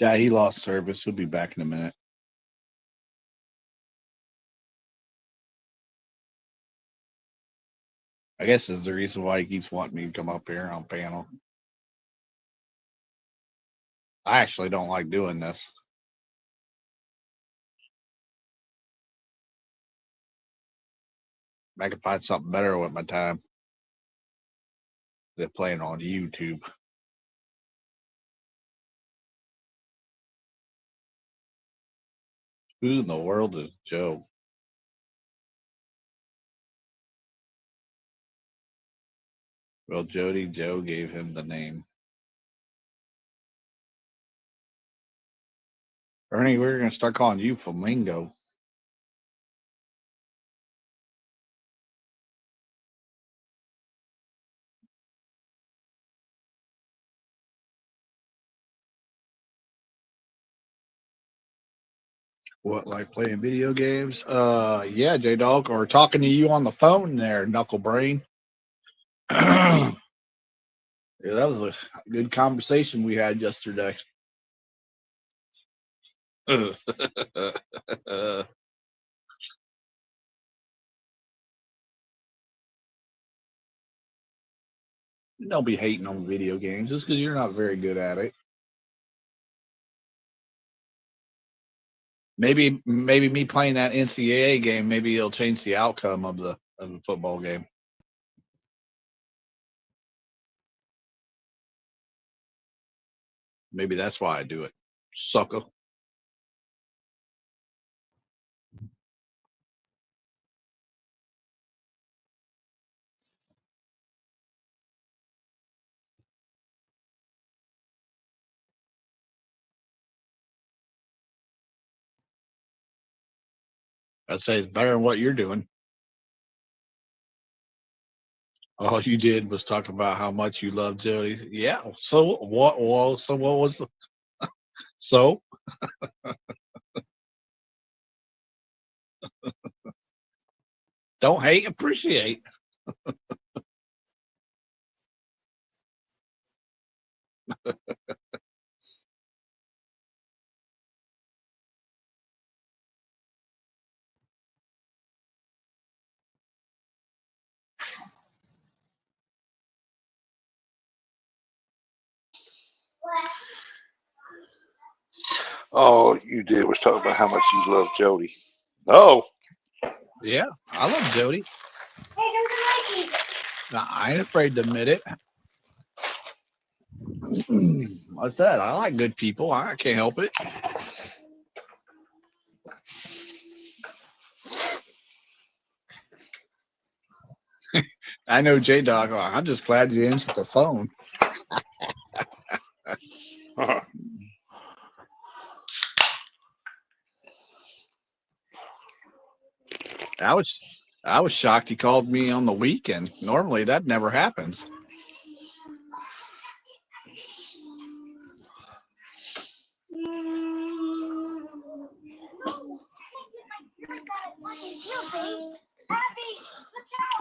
[SPEAKER 4] Yeah, he lost service. He'll be back in a minute. I guess this is the reason why he keeps wanting me to come up here on panel. I actually don't like doing this. I can find something better with my time than playing on YouTube. Who in the world is Joe? Well, Joe gave him the name. Ernie, we're going to start calling you Flamingo. What, like playing video games? Yeah, J Dog, or talking to you on the phone there, Knuckle Brain. Yeah, that was a good conversation we had yesterday. Don't be hating on video games just because you're not very good at it. Maybe me playing that NCAA game, maybe it'll change the outcome of the football game. Maybe that's why I do it. Sucker. I'd say it's better than what you're doing. All you did was talk about how much you love Jody. Yeah. So what? Well, so what was the? So don't hate, appreciate.
[SPEAKER 2] All you did was talk about how much you love Jody. Oh,
[SPEAKER 4] Yeah, I love Jody.
[SPEAKER 3] Hey, don't like me.
[SPEAKER 4] I ain't afraid to admit it. What's that? I like good people. I can't help it. I know J Dog. I'm just glad you answered the phone. I was shocked he called me on the weekend. Normally that never happens.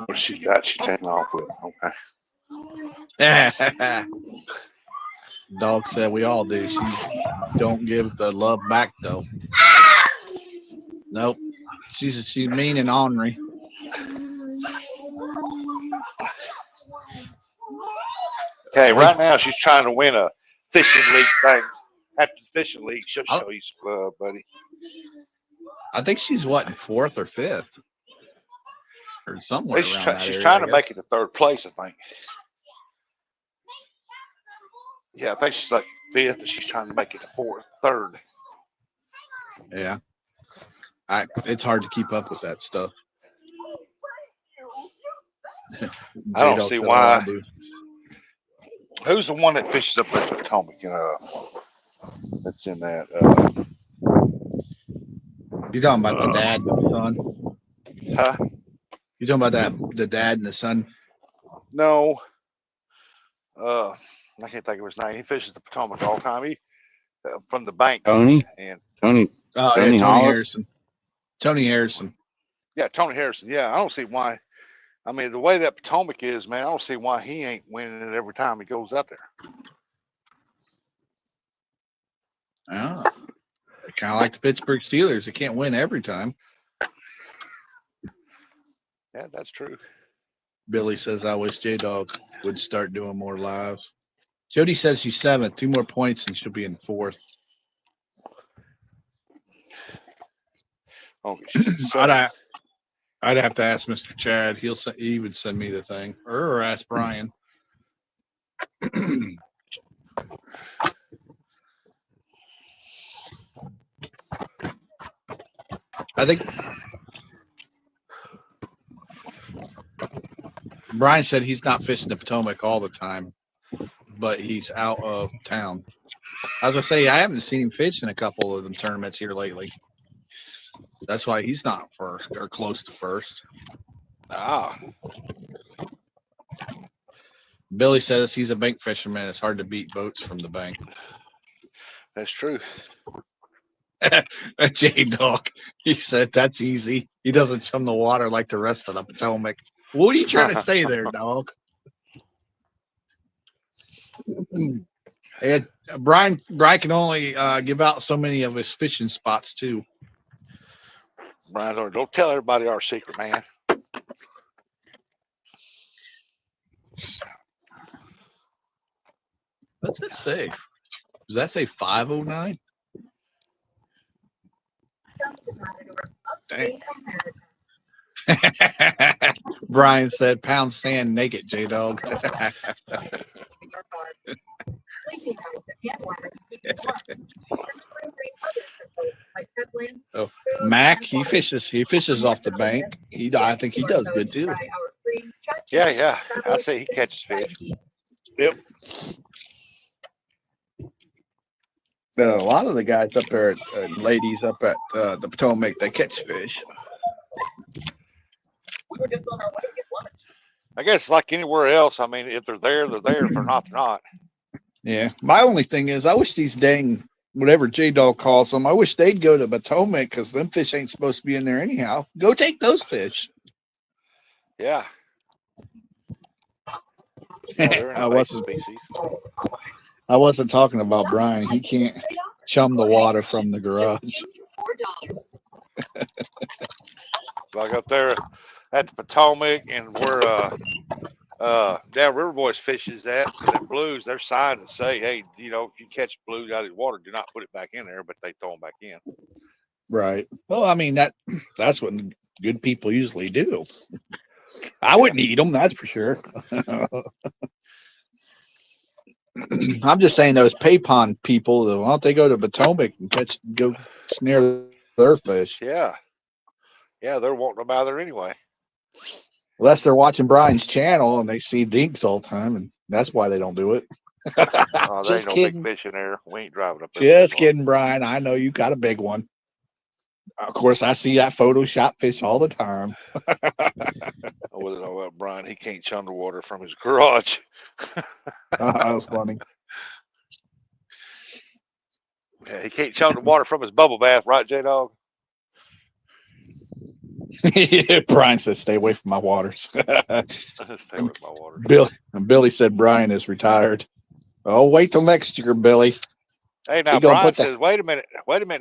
[SPEAKER 2] what she got? She's taking off with. Okay.
[SPEAKER 4] Dog said we all do. She don't give the love back though. Nope. She's mean and ornery.
[SPEAKER 2] Okay, right now she's trying to win a fishing league thing. After the fishing league, she'll show you some love, buddy.
[SPEAKER 4] I think she's what, in fourth or fifth, or somewhere around that
[SPEAKER 2] She's
[SPEAKER 4] area,
[SPEAKER 2] trying to make it to third place, I think. Yeah, I think she's like fifth, and she's trying to make it to third.
[SPEAKER 4] Yeah. It's hard to keep up with that stuff.
[SPEAKER 2] I don't see why. Who's the one that fishes up at Potomac? That's in that.
[SPEAKER 4] You talking about the dad and the son?
[SPEAKER 2] Huh?
[SPEAKER 4] You talking about the dad and the son?
[SPEAKER 2] No. I can't think of his name. He fishes the Potomac all the time. He from the bank.
[SPEAKER 1] Tony.
[SPEAKER 2] And
[SPEAKER 1] Tony.
[SPEAKER 4] Oh,
[SPEAKER 1] Tony
[SPEAKER 4] yeah,
[SPEAKER 1] Hollis?
[SPEAKER 4] Harrison. Tony Harrison.
[SPEAKER 2] Yeah, Tony Harrison. Yeah, I don't see why. I mean, the way that Potomac is, man, I don't see why he ain't winning it every time he goes out there.
[SPEAKER 4] Oh. Kind of like the Pittsburgh Steelers. They can't win every time.
[SPEAKER 2] Yeah, that's true.
[SPEAKER 4] Billy says, I wish J-Dog would start doing more lives. Jody says she's seventh. 2 more points and she'll be in fourth.
[SPEAKER 2] Oh,
[SPEAKER 4] I'd have to ask Mr. Chad. He would send me the thing, or ask Brian. I think Brian said he's not fishing the Potomac all the time, but he's out of town. As I say, I haven't seen him fish in a couple of them tournaments here lately. That's why he's not first or close to first.
[SPEAKER 2] Ah,
[SPEAKER 4] Billy says he's a bank fisherman. It's hard to beat boats from the bank.
[SPEAKER 2] that's true.
[SPEAKER 4] J Dog, he said that's easy. He doesn't chum the water like the rest of the Potomac. What are you trying to say there, dog? And Brian can only give out so many of his fishing spots too.
[SPEAKER 2] Brian, don't tell everybody our secret, man.
[SPEAKER 4] What's that say? Does that say 509? Dang. Brian said, "Pound sand naked, J Dog." Oh, Mac, he fishes off the bank. I think he does good too.
[SPEAKER 2] Yeah. I say he catches fish.
[SPEAKER 4] Yep. A lot of the guys up there, ladies up at the Potomac, they catch fish.
[SPEAKER 2] I guess like anywhere else. I mean, if they're there, they're there. If they're not, they're not.
[SPEAKER 4] Yeah. My only thing is, I wish these dang whatever J Dog calls them, I wish they'd go to Potomac because them fish ain't supposed to be in there anyhow. Go take those fish.
[SPEAKER 2] Yeah. They're an invasive species.
[SPEAKER 4] I wasn't talking about Brian. He can't chum the water from the garage.
[SPEAKER 2] Like up there at the Potomac and where down River Boys fishes at the blues, there's signs that say, hey, you know, if you catch blues out of the water, do not put it back in there, but they throw them back in.
[SPEAKER 4] Right. Well, I mean that's what good people usually do. I wouldn't eat them, that's for sure. I'm just saying those pay pond people, why don't they go to Potomac and go snare their fish?
[SPEAKER 2] Yeah, they're wanting them out of there anyway.
[SPEAKER 4] Unless they're watching Brian's channel and they see dinks all the time, and that's why they don't do it.
[SPEAKER 2] There ain't
[SPEAKER 4] Just
[SPEAKER 2] no
[SPEAKER 4] kidding.
[SPEAKER 2] big fish in there. We ain't driving up there.
[SPEAKER 4] Just kidding, Brian. I know you got a big one. Of course, I see that Photoshop fish all the time.
[SPEAKER 2] With it all about Brian, he can't chum the water from his garage.
[SPEAKER 4] That was funny.
[SPEAKER 2] Yeah, he can't chum the water from his bubble bath, right, J Dog?
[SPEAKER 4] Brian said, "Stay away from my waters."
[SPEAKER 2] Stay with my water.
[SPEAKER 4] Billy said Brian is retired. Oh, wait till next year, Billy.
[SPEAKER 2] Hey, now Brian says, wait a minute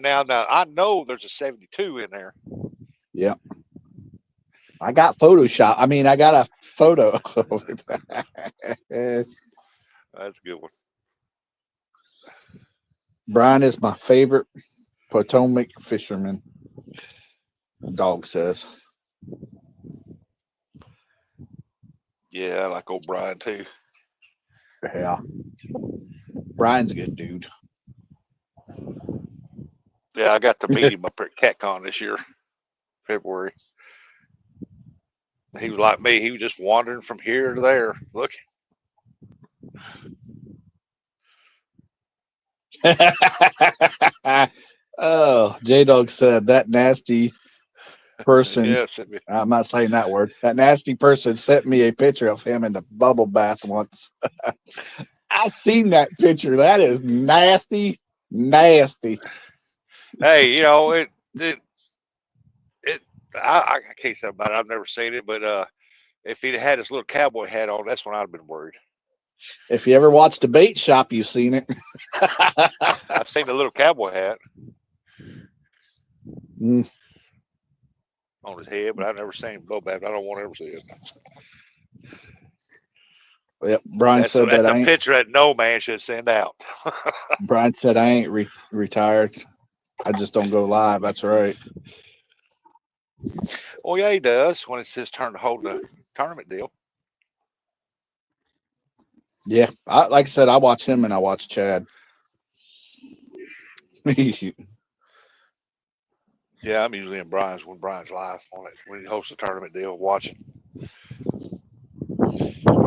[SPEAKER 2] now. Now I know there's a 72 in there.
[SPEAKER 4] Yeah. I got Photoshop. I mean, I got a photo.
[SPEAKER 2] That's a good one.
[SPEAKER 4] Brian is my favorite Potomac fisherman. Dog says.
[SPEAKER 2] Yeah, I like old Brian too.
[SPEAKER 4] Yeah. Brian's a good dude.
[SPEAKER 2] Yeah, I got to meet him up at CatCon this year, February. He was like me. He was just wandering from here to there, looking.
[SPEAKER 4] Oh, J Dog said that nasty person.
[SPEAKER 2] Yeah,
[SPEAKER 4] I'm not saying that word. That nasty person sent me a picture of him in the bubble bath once. I seen that picture. That is nasty, nasty.
[SPEAKER 2] Hey, you know I can't say about it. I've never seen it, but if he'd had his little cowboy hat on, that's when I'd have been worried.
[SPEAKER 4] If you ever watched the bait shop, you've seen it.
[SPEAKER 2] I've seen the little cowboy hat on his head, but I've never seen him blow back. I don't want to ever see it.
[SPEAKER 4] Yep, Brian said that
[SPEAKER 2] that's a picture that no man should send out.
[SPEAKER 4] Brian said I ain't retired. I just don't go live. That's right.
[SPEAKER 2] Well, yeah, he does when it's his turn to hold the tournament deal.
[SPEAKER 4] Yeah, like I said, I watch him and I watch Chad.
[SPEAKER 2] Yeah, I'm usually in Brian's when Brian's live on it when he hosts a tournament deal watching.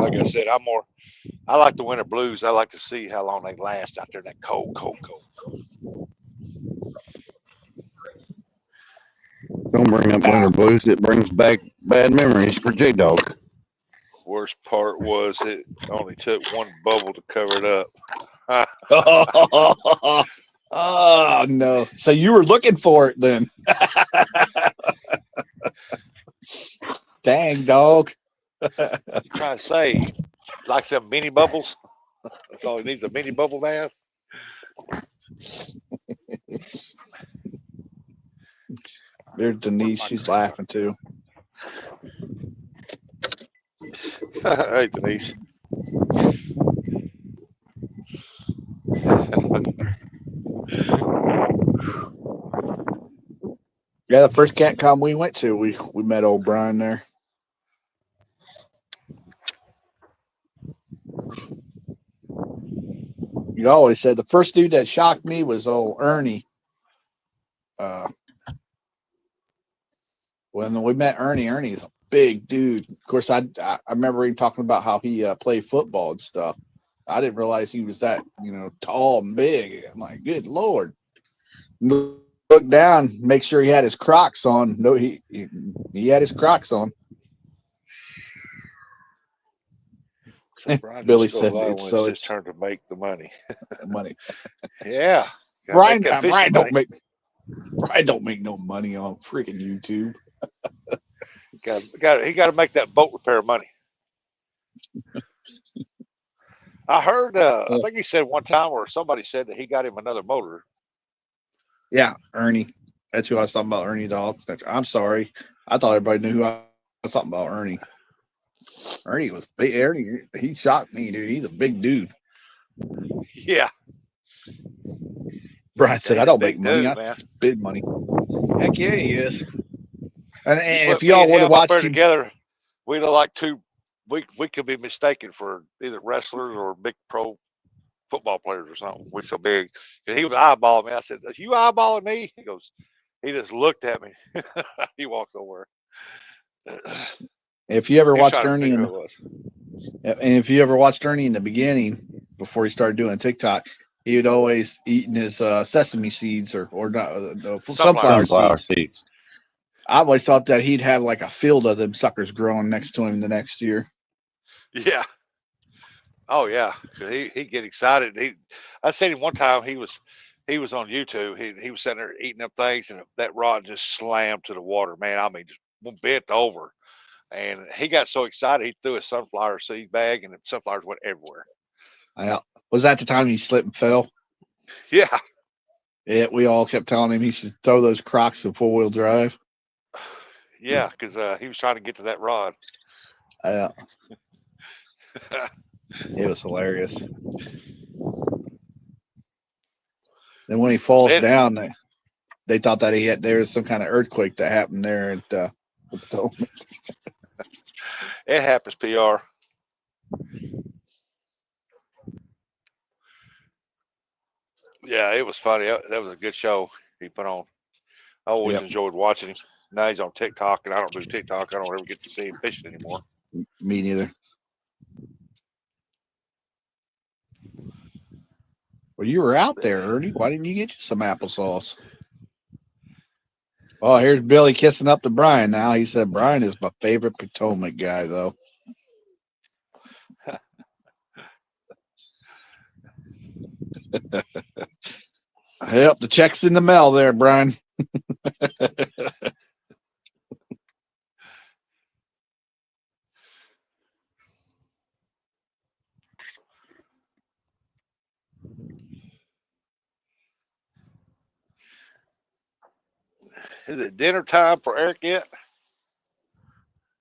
[SPEAKER 2] like I said, I like the winter blues. I like to see how long they last out there in that cold, cold, cold.
[SPEAKER 1] Don't bring up winter blues. It brings back bad memories for J Dog.
[SPEAKER 2] Worst part was it only took one bubble to cover it up.
[SPEAKER 4] Oh no! So you were looking for it then? Dang dog!
[SPEAKER 2] You trying to say like some mini bubbles? That's all he needs, a mini bubble bath.
[SPEAKER 4] There's Denise. She's laughing too.
[SPEAKER 2] Hey, Denise.
[SPEAKER 4] Yeah, the first CatCon we went to, we met old Brian there. You always said the first dude that shocked me was old Ernie. When we met Ernie's a big dude. Of course, I remember him talking about how he played football and stuff. I didn't realize he was that tall and big. I'm like, good Lord. Look down, make sure he had his Crocs on. No, he had his Crocs on.
[SPEAKER 2] So Brian
[SPEAKER 4] Billy
[SPEAKER 2] just goes
[SPEAKER 4] said
[SPEAKER 2] out
[SPEAKER 4] it's
[SPEAKER 2] when
[SPEAKER 4] so
[SPEAKER 2] it's his turn to make the money.
[SPEAKER 4] money.
[SPEAKER 2] Yeah. Gotta
[SPEAKER 4] Brian,
[SPEAKER 2] make that fishing
[SPEAKER 4] Brian
[SPEAKER 2] money.
[SPEAKER 4] don't make no money on freaking YouTube.
[SPEAKER 2] He got to make that boat repair money. I heard. I think he said one time, or somebody said that he got him another motor.
[SPEAKER 4] Yeah, Ernie. That's who I was talking about, Ernie Dog. I'm sorry. I thought everybody knew who I was talking about, Ernie. Ernie was big. Ernie, he shocked me, dude. He's a big dude.
[SPEAKER 2] Yeah.
[SPEAKER 4] Brian said,
[SPEAKER 2] He's
[SPEAKER 4] I
[SPEAKER 2] a
[SPEAKER 4] don't make
[SPEAKER 2] big
[SPEAKER 4] money.
[SPEAKER 2] dude,
[SPEAKER 4] I
[SPEAKER 2] man.
[SPEAKER 4] big money. Heck yeah, he is. And if
[SPEAKER 2] Put me
[SPEAKER 4] y'all
[SPEAKER 2] and
[SPEAKER 4] would have
[SPEAKER 2] him up there
[SPEAKER 4] watched him,
[SPEAKER 2] together, we'd have like two. We could be mistaken for either wrestlers or big pro football players or something. We're so big. And he would eyeball me. I said, "Are you eyeballing me?" He goes. He just looked at me. He walked over.
[SPEAKER 4] if you ever
[SPEAKER 2] He's
[SPEAKER 4] watched
[SPEAKER 2] trying to
[SPEAKER 4] Ernie
[SPEAKER 2] figure
[SPEAKER 4] in,
[SPEAKER 2] out who it was.
[SPEAKER 4] and if you ever watched Ernie in the beginning, before he started doing TikTok, he would always eating his sesame seeds or not, the sunflower
[SPEAKER 1] Sunflower
[SPEAKER 4] seeds.
[SPEAKER 1] seeds.
[SPEAKER 4] I always thought that he'd have like a field of them suckers growing next to him the next year.
[SPEAKER 2] Yeah. Oh yeah. 'Cause he get excited. I seen him one time. He was on YouTube. He was sitting there eating up things, and that rod just slammed to the water. Man, I mean, just bent over. And he got so excited, he threw his sunflower seed bag, and the sunflowers went everywhere.
[SPEAKER 4] Was that the time he slipped and fell?
[SPEAKER 2] Yeah.
[SPEAKER 4] Yeah, we all kept telling him he should throw those Crocs in 4-wheel drive.
[SPEAKER 2] Yeah, because he was trying to get to that rod.
[SPEAKER 4] It was hilarious. Then when he falls down, they thought that there was some kind of earthquake that happened there at the Potomac.
[SPEAKER 2] It happens, PR. Yeah, it was funny. That was a good show he put on. I always enjoyed watching him. Now he's on TikTok, and I don't do TikTok. I don't ever get to see him fishing anymore.
[SPEAKER 4] Me neither. Well, you were out there, Ernie. Why didn't you get you some applesauce? Oh, here's Billy kissing up to Brian now. He said Brian is my favorite Potomac guy, though. Yep, the check's in the mail there, Brian.
[SPEAKER 2] Is it dinner time for Eric yet?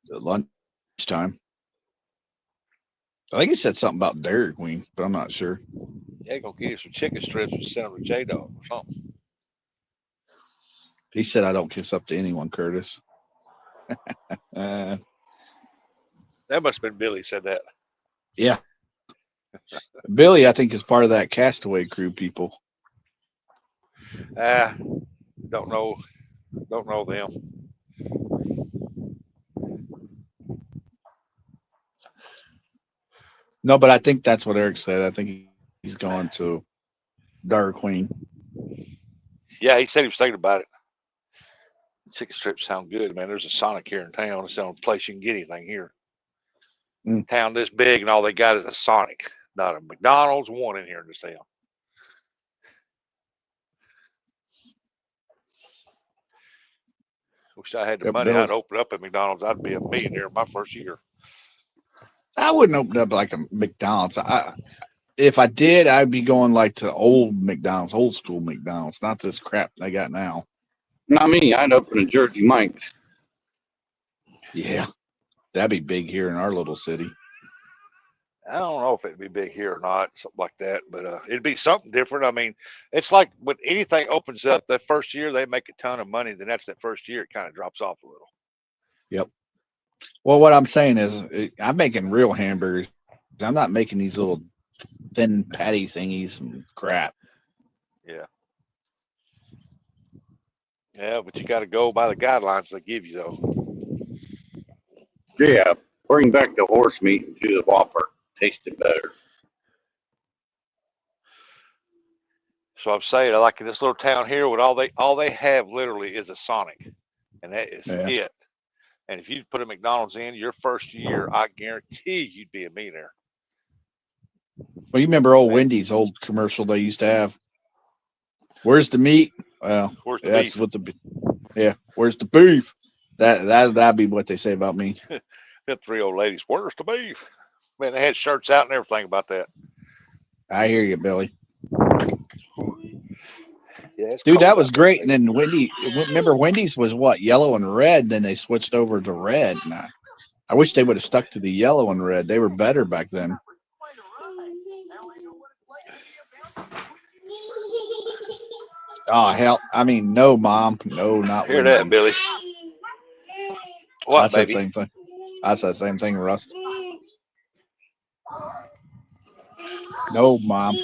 [SPEAKER 4] Lunchtime. I think he said something about Dairy Queen, but I'm not sure.
[SPEAKER 2] Yeah, go get you some chicken strips and send them to J Dog or something.
[SPEAKER 4] He said I don't kiss up to anyone, Curtis.
[SPEAKER 2] That must have been Billy said that.
[SPEAKER 4] Yeah. Billy, I think, is part of that Castaway crew people.
[SPEAKER 2] Don't know them.
[SPEAKER 4] No, but I think that's what Eric said. I think he's going to Dairy Queen.
[SPEAKER 2] Yeah, he said he was thinking about it. Chicken strips sound good, man. There's a Sonic here in town. It's the only place you can get anything here.
[SPEAKER 4] Mm.
[SPEAKER 2] Town this big, and all they got is a Sonic, not a McDonald's. One in here in this town. Wish I had the
[SPEAKER 4] Yep,
[SPEAKER 2] money.
[SPEAKER 4] Bill.
[SPEAKER 2] I'd open up at McDonald's. I'd be a millionaire my first year.
[SPEAKER 4] I wouldn't open up like a McDonald's. If I did, I'd be going like to old McDonald's, old school McDonald's, not this crap they got now.
[SPEAKER 1] Not me. I'd open a Jersey Mike's.
[SPEAKER 4] Yeah, that'd be big here in our little city.
[SPEAKER 2] I don't know if it'd be big here or not, something like that, but it'd be something different. I mean, it's like when anything opens up that first year, they make a ton of money. Then after that first year, it kind of drops off a little.
[SPEAKER 4] Yep. Well, what I'm saying is, I'm making real hamburgers. I'm not making these little thin patty thingies and crap.
[SPEAKER 2] Yeah. Yeah, but you got to go by the guidelines they give you, though.
[SPEAKER 1] Yeah, bring back the horse meat and do the Whopper. Tasted better.
[SPEAKER 2] So I'm saying, like in this little town here, what all they have literally is a Sonic, and that is
[SPEAKER 4] Yeah.
[SPEAKER 2] it. And if you put a McDonald's in your first year, I guarantee you'd be a millionaire.
[SPEAKER 4] Well, you remember old
[SPEAKER 2] Man.
[SPEAKER 4] Wendy's old commercial they used to have? Where's the meat? Well,
[SPEAKER 2] Where's the
[SPEAKER 4] that's
[SPEAKER 2] beef?
[SPEAKER 4] what where's the beef? That'd be what they say about me.
[SPEAKER 2] Them three old ladies, where's the beef? Man, they had shirts out and everything about that.
[SPEAKER 4] I hear you, Billy.
[SPEAKER 2] Yeah, it's
[SPEAKER 4] Dude,
[SPEAKER 2] cold
[SPEAKER 4] that was
[SPEAKER 2] out there,
[SPEAKER 4] great. And
[SPEAKER 2] baby.
[SPEAKER 4] then remember Wendy's was what, yellow and red? Then they switched over to red. And I wish they would have stuck to the yellow and red. They were better back then. Oh hell! I mean, no, Mom, no, not
[SPEAKER 2] Hear that,
[SPEAKER 4] Wendy's.
[SPEAKER 2] Billy? What,
[SPEAKER 4] That's that
[SPEAKER 2] baby?
[SPEAKER 4] same thing. That's that same thing, Russ. No, Mom.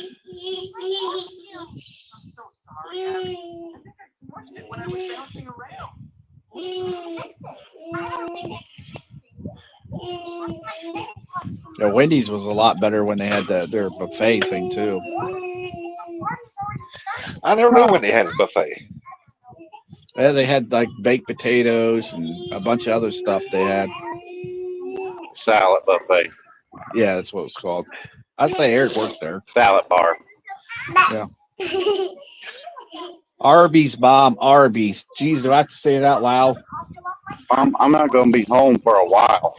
[SPEAKER 4] Yeah, Wendy's was a lot better when they had their buffet thing too.
[SPEAKER 2] I never knew when they had a buffet.
[SPEAKER 4] Yeah, they had like baked potatoes and a bunch of other stuff they had.
[SPEAKER 1] Salad buffet.
[SPEAKER 4] Yeah, that's what it was called. I'd say Eric worked there.
[SPEAKER 1] Salad bar.
[SPEAKER 4] Arby's, Mom, Arby's. Jeez, do I have to say it out loud?
[SPEAKER 1] I'm not going to be home for a while.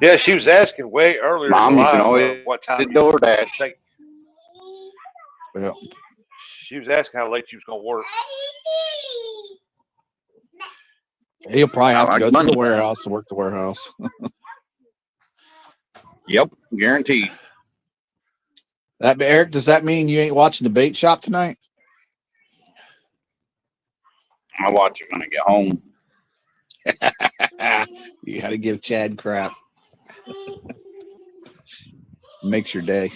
[SPEAKER 2] Yeah, she was asking way earlier
[SPEAKER 1] Mom,
[SPEAKER 2] in
[SPEAKER 1] you
[SPEAKER 2] the
[SPEAKER 1] can
[SPEAKER 2] live
[SPEAKER 1] always
[SPEAKER 2] what
[SPEAKER 1] The
[SPEAKER 2] time.
[SPEAKER 1] DoorDash.
[SPEAKER 4] Yeah.
[SPEAKER 2] She was asking how late she was gonna work.
[SPEAKER 4] He'll probably have to
[SPEAKER 1] like
[SPEAKER 4] go to
[SPEAKER 1] money.
[SPEAKER 4] the warehouse to work the warehouse.
[SPEAKER 1] Yep, guaranteed.
[SPEAKER 4] Eric, does that mean you ain't watching the bait shop tonight?
[SPEAKER 1] I'll watch it when I get home.
[SPEAKER 4] You got to give Chad crap. Makes your day.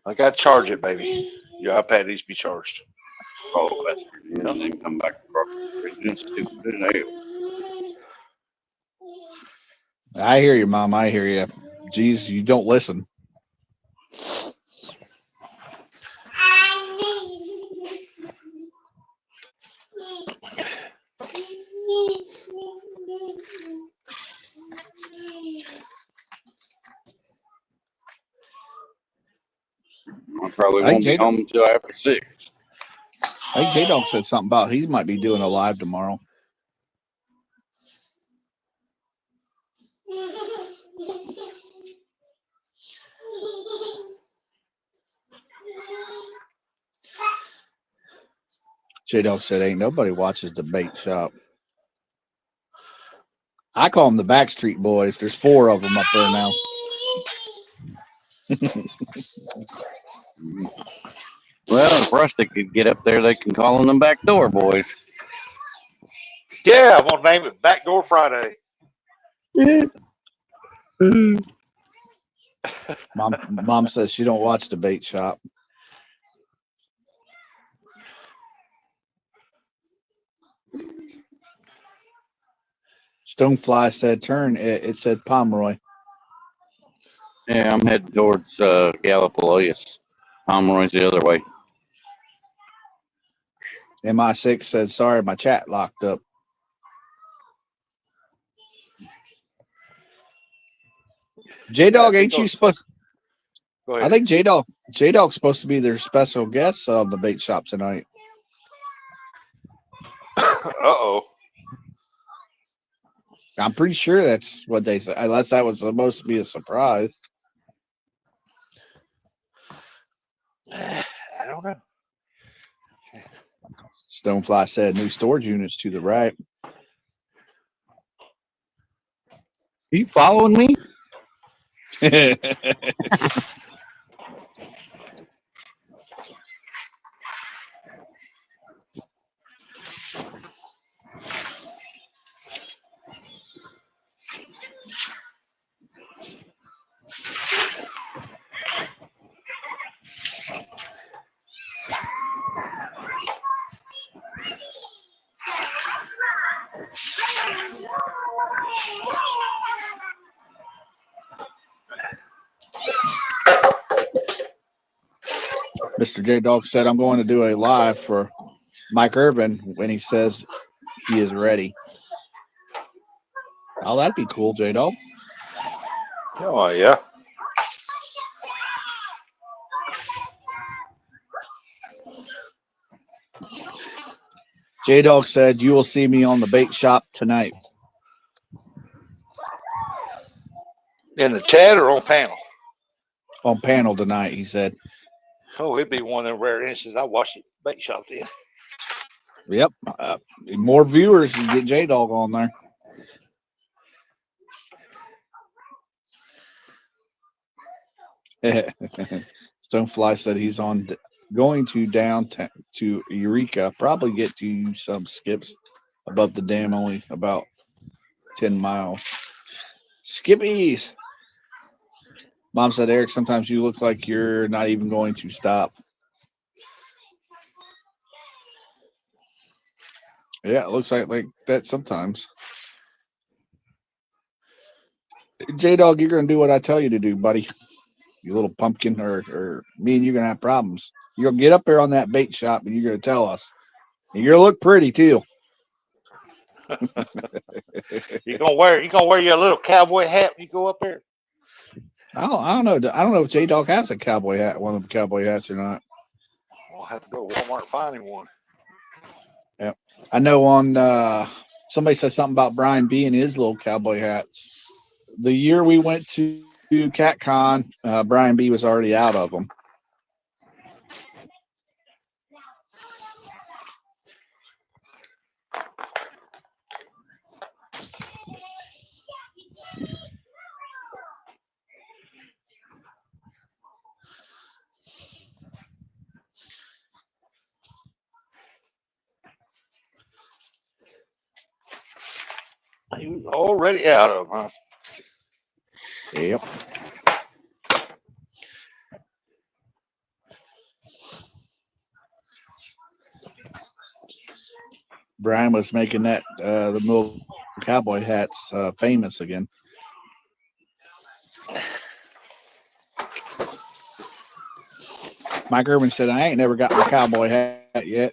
[SPEAKER 2] I gotta charge it, baby. Your iPad needs to be charged.
[SPEAKER 1] Oh, that's and then come back across the street and stupid as hell.
[SPEAKER 4] I hear you, Mom. I hear you. Jeez, you don't listen.
[SPEAKER 1] I probably
[SPEAKER 4] I
[SPEAKER 1] won't be
[SPEAKER 4] think
[SPEAKER 1] home until after 6.
[SPEAKER 4] I think J-Dog said something about he might be doing a live tomorrow. J-Dog said ain't nobody watches the bait shop. I call them the Backstreet Boys. There's 4 of them up there now.
[SPEAKER 1] Well, if Rusty could get up there, they can call them the backdoor boys.
[SPEAKER 2] Yeah, I'm gonna name it Backdoor Friday.
[SPEAKER 4] Mom says she don't watch the bait shop. Stonefly said turn. It said Pomeroy.
[SPEAKER 1] Yeah, I'm heading towards Gallipolis. Pomeroy's the other way.
[SPEAKER 4] MI6 said sorry, my chat locked up. J Dog, ain't you supposed?
[SPEAKER 2] Go
[SPEAKER 4] I
[SPEAKER 2] ahead.
[SPEAKER 4] think J Dog's supposed to be their special guest on the bait shop tonight.
[SPEAKER 2] Uh-oh.
[SPEAKER 4] I'm pretty sure that's what they said, unless that was supposed to be a surprise.
[SPEAKER 2] I don't know.
[SPEAKER 4] Stonefly said new storage units to the right.
[SPEAKER 1] You following me?
[SPEAKER 4] Mr. J Dog said I'm going to do a live for Mike Urban when he says he is ready. Oh, that'd be cool, J Dog.
[SPEAKER 2] Oh, yeah.
[SPEAKER 4] J Dog said you will see me on the bait shop tonight.
[SPEAKER 2] In the chat or on panel?
[SPEAKER 4] On panel tonight, he said.
[SPEAKER 2] Oh, it'd be one of them rare instances I watched it bait shop then.
[SPEAKER 4] Yep. More viewers, you get J Dog on there. Stonefly said he's going to down to Eureka. Probably get to some skips above the dam, only about 10 miles. Skippies. Mom said, Eric, sometimes you look like you're not even going to stop. Yeah, it looks like that sometimes. J Dog, you're going to do what I tell you to do, buddy. You little pumpkin, or me and you're going to have problems. You're going to get up there on that bait shop and you're going to tell us. And you're going to look pretty, too.
[SPEAKER 2] You gonna wear your little cowboy hat when you go up there?
[SPEAKER 4] I don't know. I don't know if J Dog has a cowboy hat, one of the cowboy hats or not.
[SPEAKER 2] I'll have to go to Walmart and find him one.
[SPEAKER 4] Yep. I know on somebody said something about Brian B and his little cowboy hats. The year we went to CatCon, Brian B was already out of them.
[SPEAKER 2] He was already out of them, huh?
[SPEAKER 4] Yep. Brian was making that the little cowboy hats famous again. Mike Urban said, I ain't never got my cowboy hat yet.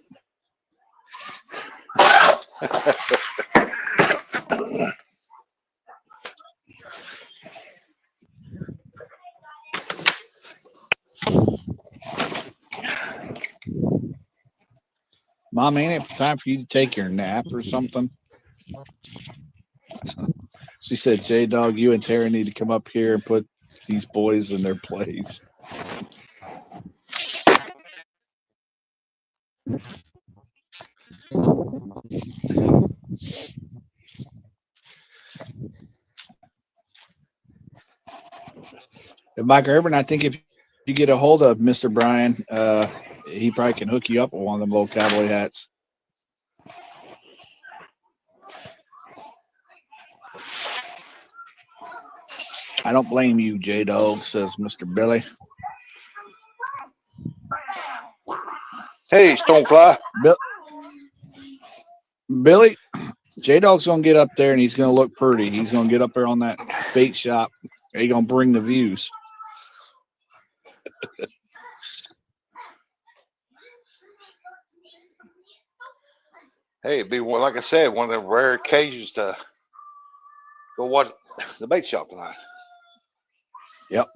[SPEAKER 4] Mom, ain't it time for you to take your nap or something? She said, J Dog, you and Terry need to come up here and put these boys in their place. And Mike Urban, I think if you get a hold of Mr. Brian, he probably can hook you up with one of them little cowboy hats. I don't blame you, J Dog, says Mr. Billy.
[SPEAKER 2] Hey, Stonefly.
[SPEAKER 4] Billy, J Dog's gonna get up there and he's gonna look pretty. He's gonna get up there on that bait shop. He's gonna bring the views.
[SPEAKER 2] Hey, it'd be like I said, one of the rare occasions to go watch the bait shop tonight.
[SPEAKER 4] Yep.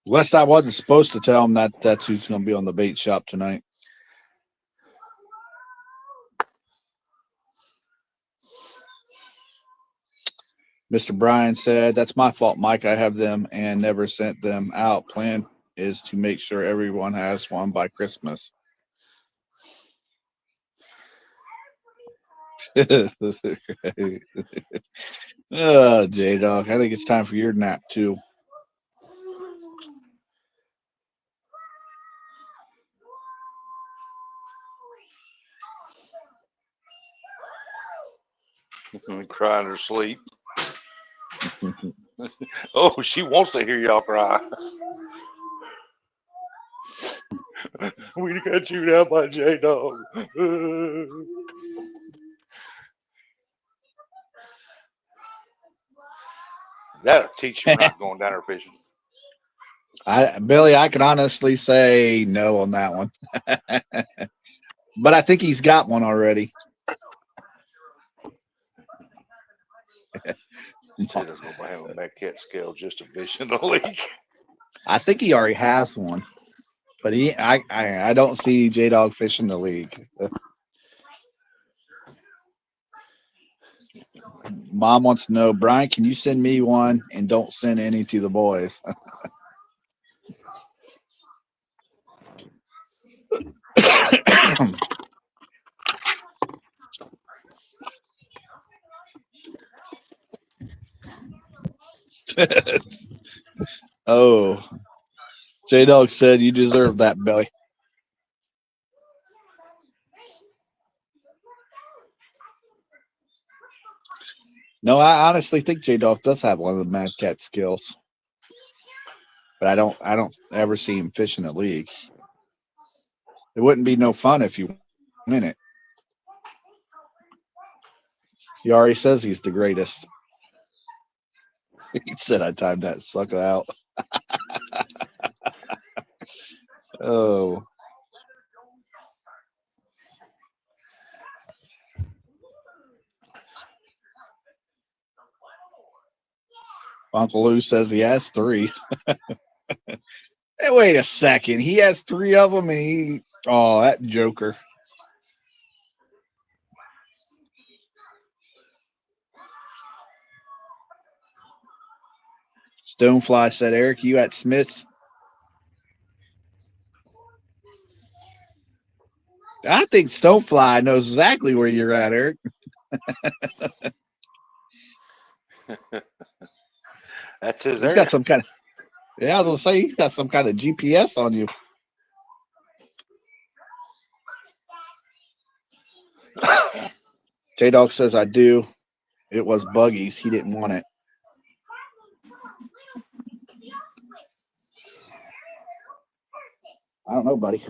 [SPEAKER 4] Lest I wasn't supposed to tell him that that's who's gonna be on the bait shop tonight. Mr. Bryan said, "That's my fault, Mike. I have them and never sent them out. Plan is to make sure everyone has one by Christmas." Oh, J Dog. I think it's time for your nap too.
[SPEAKER 2] Crying her sleep. Oh, she wants to hear y'all cry. We got chewed out by J Dog. That'll teach you not going down there fishing.
[SPEAKER 4] Billy, I can honestly say no on that one. But I think he's got one already.
[SPEAKER 2] She doesn't go by having a back cat scale just to fish in the lake.
[SPEAKER 4] I think he already has one. But I don't see J Dog fishing the league. Mom wants to know, Brian, can you send me one and don't send any to the boys? Oh, J Dog said you deserve that, Billy. No, I honestly think J Dog does have one of the Mad Cat skills, but I don't ever see him fishing the league. It wouldn't be no fun if you win it. He already says he's the greatest. He said I timed that sucker out. Oh. Uncle Lou says he has 3. Hey, wait a second. He has 3 of them and that joker. Stonefly said, Eric, you at Smith's? I think Stonefly knows exactly where you're at, Eric.
[SPEAKER 2] That's his
[SPEAKER 4] He's
[SPEAKER 2] area.
[SPEAKER 4] got some kind of, I was gonna say he's got some kind of GPS on you. J Dog says I do. It was Buggy's. He didn't want it. I don't know, buddy.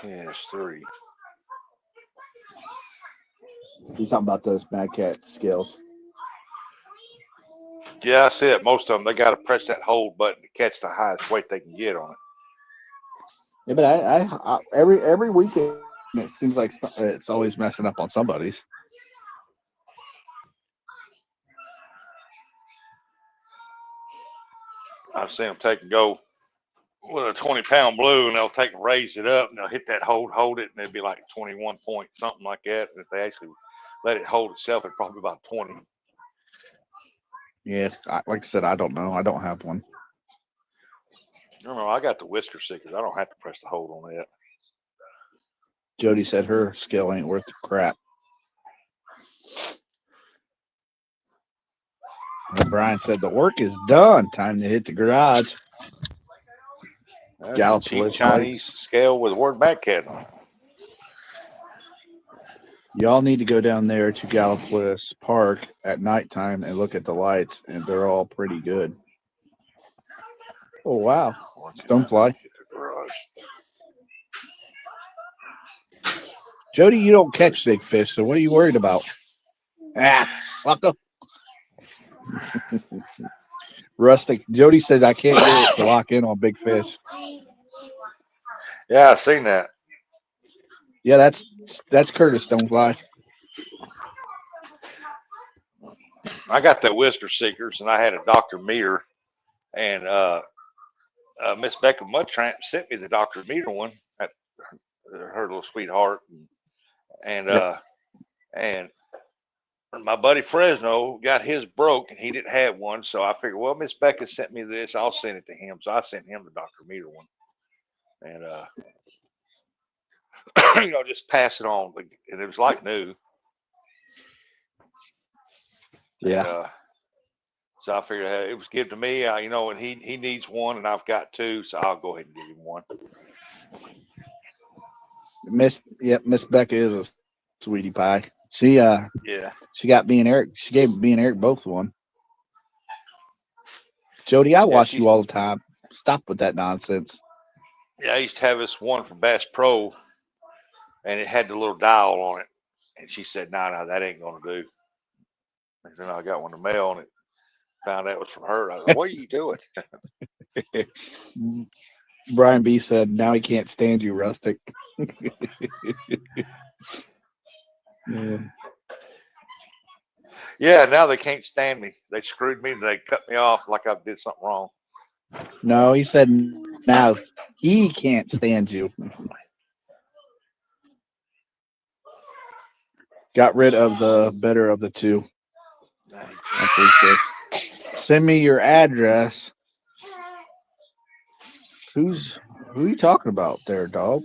[SPEAKER 2] Yes, 3.
[SPEAKER 4] He's talking about those Mad Cat skills.
[SPEAKER 2] Yeah, I see it. Most of them, they got to press that hold button to catch the highest weight they can get on it.
[SPEAKER 4] Yeah, but I every weekend it seems like it's always messing up on somebody's.
[SPEAKER 2] I've seen them take and go with a 20-pound blue, and they'll take and raise it up, and they'll hit that hold it, and it'd be like 21 point something like that. And if they actually let it hold itself, it'd probably be about 20.
[SPEAKER 4] Yes, like I said, I don't know. I don't have one.
[SPEAKER 2] No, I got the whisker stickers. I don't have to press the hold on that.
[SPEAKER 4] Jody said her skill ain't worth the crap. And Brian said the work is done. Time to hit the garage.
[SPEAKER 2] That's
[SPEAKER 4] Gallup
[SPEAKER 2] a cheap
[SPEAKER 4] list,
[SPEAKER 2] Chinese scale with the word Mad Cat on it.
[SPEAKER 4] Y'all need to go down there to Gallipolis Park at nighttime and look at the lights, and they're all pretty good. Oh wow, Stonefly. Jody, you don't catch big fish, so what are you worried about? Ah, sucker. Rustic. Jody said I can't get it to lock in on big fish.
[SPEAKER 2] Yeah, I seen that.
[SPEAKER 4] Yeah, that's Curtis Stonefly.
[SPEAKER 2] I got that Whisker Seekers, and I had a Dr. Meter, and Miss Becca Mudtramp sent me the Dr. Meter one. At her little sweetheart, and my buddy Fresno got his broke, and he didn't have one, so I figured, well, Miss Becca sent me this, I'll send it to him. So I sent him the Dr. Meter one, and just pass it on, and it was like new.
[SPEAKER 4] Yeah.
[SPEAKER 2] And, so I figured hey, it was given to me, and he needs one, and I've got two, so I'll go ahead and give him one.
[SPEAKER 4] Miss Becca is a sweetie pie. She
[SPEAKER 2] Yeah.
[SPEAKER 4] she got me and Eric. She gave me and Eric both one. Jody, I watch you all the time. Stop with that nonsense.
[SPEAKER 2] Yeah, I used to have this one from Bass Pro, and it had the little dial on it, and she said, "No, that ain't gonna do." And then I got one in the mail, and it found out it was from her. I was like, "What are you doing?"
[SPEAKER 4] Brian B said, "Now he can't stand you, Rustic." Yeah.
[SPEAKER 2] Yeah, now they can't stand me. They screwed me. They cut me off like I did something wrong.
[SPEAKER 4] No, he said now he can't stand you. Got rid of the better of the two. That's what he said. Send me your address. Who are you talking about there, dog?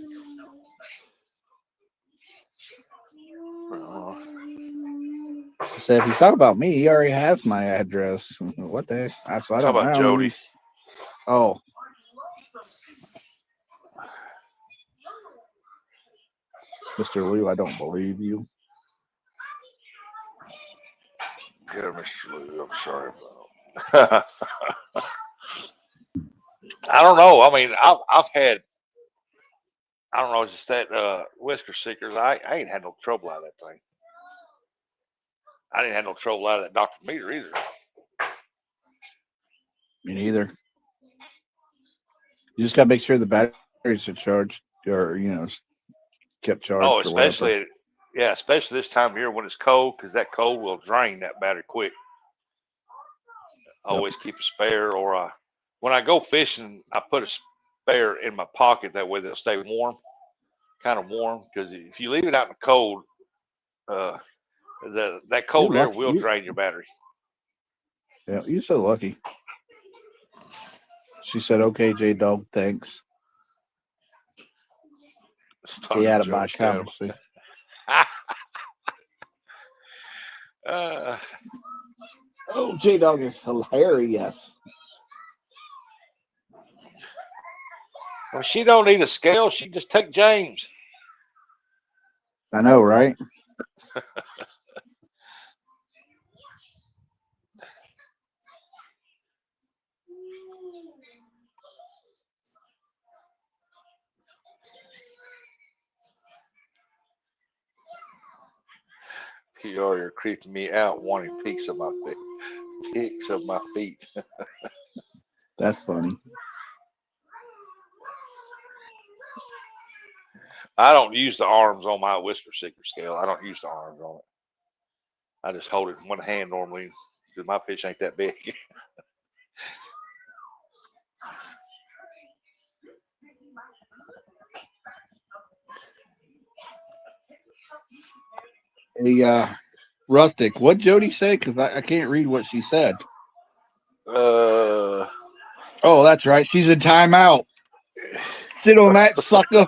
[SPEAKER 4] I said, if he's talking about me, he already has my address. What the heck? I don't
[SPEAKER 2] Talk about Jody.
[SPEAKER 4] Oh. Mr. Lou, I don't believe you.
[SPEAKER 2] Yeah, Mr. Lou, I'm sorry about I don't know. I mean, I've had, I don't know, it's just that Whisker Seekers. I ain't had no trouble out of that thing. I didn't have no trouble out of that Dr. Meter either.
[SPEAKER 4] Me neither. You just got to make sure the batteries are charged or, kept charged.
[SPEAKER 2] Oh, especially this time of year when it's cold, because that cold will drain that battery quick. Always keep a spare, or when I go fishing, I put a spare in my pocket. That way they'll stay warm, kind of warm. Because if you leave it out in the cold, that cold air will drain your battery.
[SPEAKER 4] Yeah, you're so lucky. She said, "Okay, J Dog, thanks." Stay out of my conversation. Oh, J Dog is hilarious.
[SPEAKER 2] Well, she don't need a scale. She just take James.
[SPEAKER 4] I know, right?
[SPEAKER 2] PR, you're creeping me out, wanting pics of my feet.
[SPEAKER 4] That's funny.
[SPEAKER 2] I don't use the arms on my Whisker Seeker scale. I don't use the arms on it. I just hold it in one hand normally because my fish ain't that big.
[SPEAKER 4] Hey, Rustic, what Jody say? Because I can't read what she said. Oh, that's right. She's in timeout. Sit on that, sucker.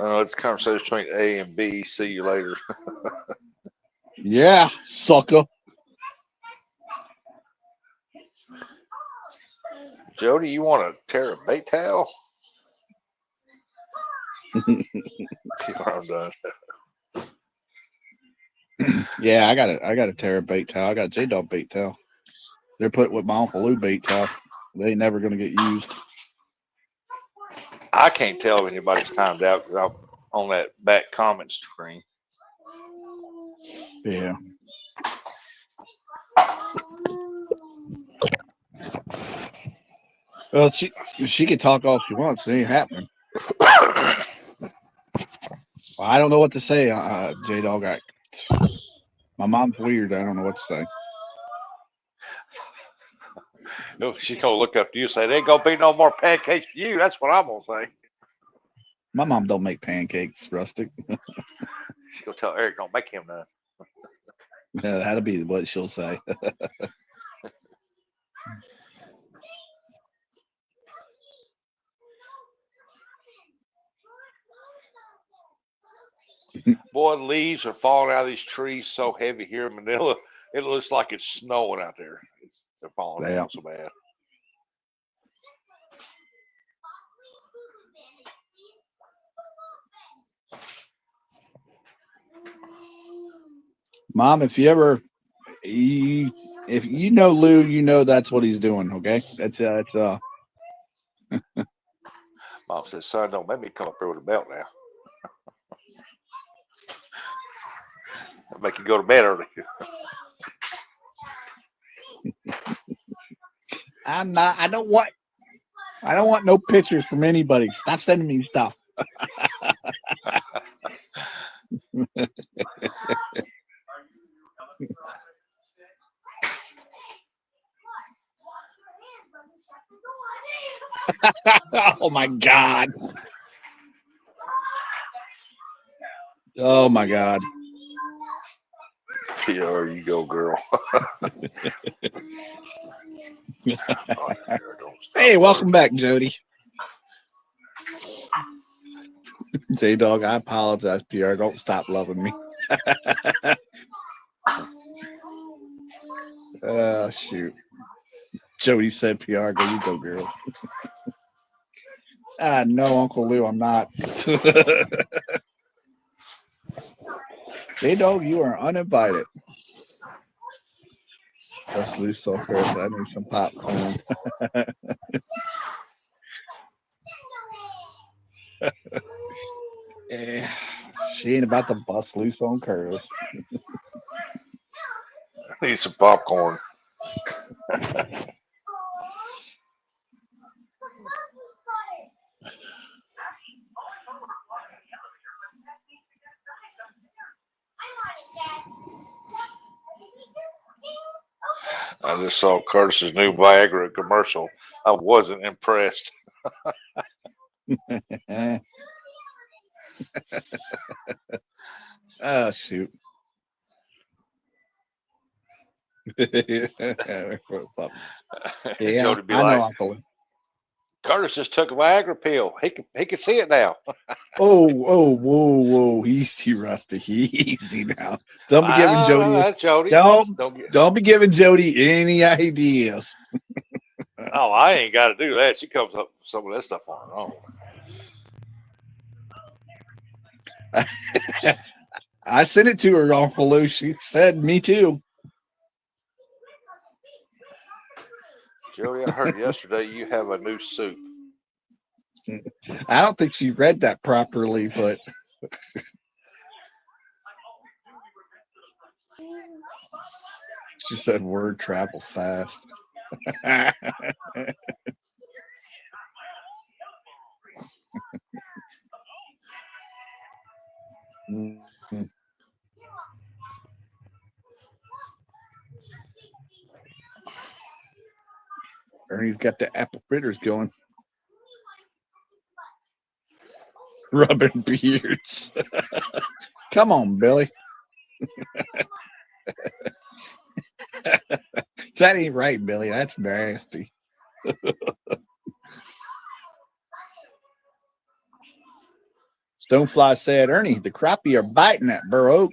[SPEAKER 2] It's a conversation between A and B. See you later.
[SPEAKER 4] Yeah, sucker.
[SPEAKER 2] Jody, you want to tear a bait towel? I'm done.
[SPEAKER 4] Yeah, I got a Terra bait towel. I got a J Dog bait towel. They're put with my Uncle Lou bait towel. They ain't never gonna get used.
[SPEAKER 2] I can't tell if anybody's timed out because on that back comment screen.
[SPEAKER 4] Yeah. Well, she can talk all she wants. It ain't happening. Well, I don't know what to say, J Dog. My mom's weird. I don't know what to say.
[SPEAKER 2] No, she's gonna look up to you and say, "There ain't gonna be no more pancakes for you." That's what I'm gonna say.
[SPEAKER 4] My mom don't make pancakes, Rustic.
[SPEAKER 2] She's gonna tell Eric, "Don't make him none."
[SPEAKER 4] That'll be what she'll say.
[SPEAKER 2] Boy, the leaves are falling out of these trees so heavy here in Manila. It looks like it's snowing out there. They're falling
[SPEAKER 4] Yeah.
[SPEAKER 2] down so bad.
[SPEAKER 4] Mom, if you know Lou, you know that's what he's doing. Okay, it's
[SPEAKER 2] Mom says, "Son, don't make me come up here with a belt now. I'll make you go to bed early."
[SPEAKER 4] I'm not. I don't want no pictures from anybody. Stop sending me stuff. Oh my God. Oh my God.
[SPEAKER 2] There you go, girl.
[SPEAKER 4] Hey, welcome back, Jody. J Dog, I apologize, PR. Don't stop loving me. Shoot. Jody said, PR, go you go, girl. No, Uncle Lou, I'm not. J Dog, you are uninvited. Just loose so first. I need some popcorn. Yeah, she ain't about to bust loose on curls.
[SPEAKER 2] Need some popcorn. I just saw Curtis's new Viagra commercial. I wasn't impressed.
[SPEAKER 4] Oh, shoot. Yeah,
[SPEAKER 2] Jody be
[SPEAKER 4] I
[SPEAKER 2] like,
[SPEAKER 4] know, Uncle Lou.
[SPEAKER 2] "Curtis just took a Viagra pill. He can see it now."
[SPEAKER 4] Whoa, easy, Rusty, easy now. Don't be giving Jody.
[SPEAKER 2] That's Jody.
[SPEAKER 4] Don't be giving Jody any ideas.
[SPEAKER 2] Oh, I ain't got to do that. She comes up with some of that stuff on her own.
[SPEAKER 4] I sent it to her, Uncle Lou. She said, "Me too."
[SPEAKER 2] Jody, I heard yesterday you have a new suit.
[SPEAKER 4] I don't think she read that properly, but she said word travels fast. Ernie's got the apple fritters going. Rubbing beards. Come on, Billy. That ain't right, Billy. That's nasty. Stonefly said, Ernie, the crappie are biting at Burr Oak.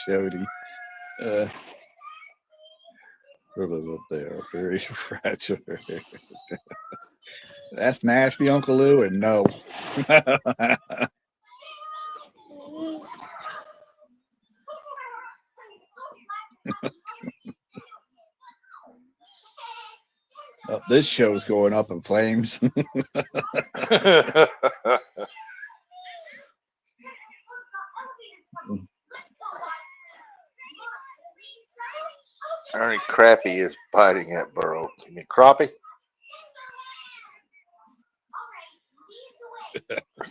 [SPEAKER 4] Jody. Up there, very fragile. That's nasty, Uncle Lou, and no. Oh, this show's going up in flames.
[SPEAKER 2] Ernie Crappy is biting at Burrow. You mean Crappie?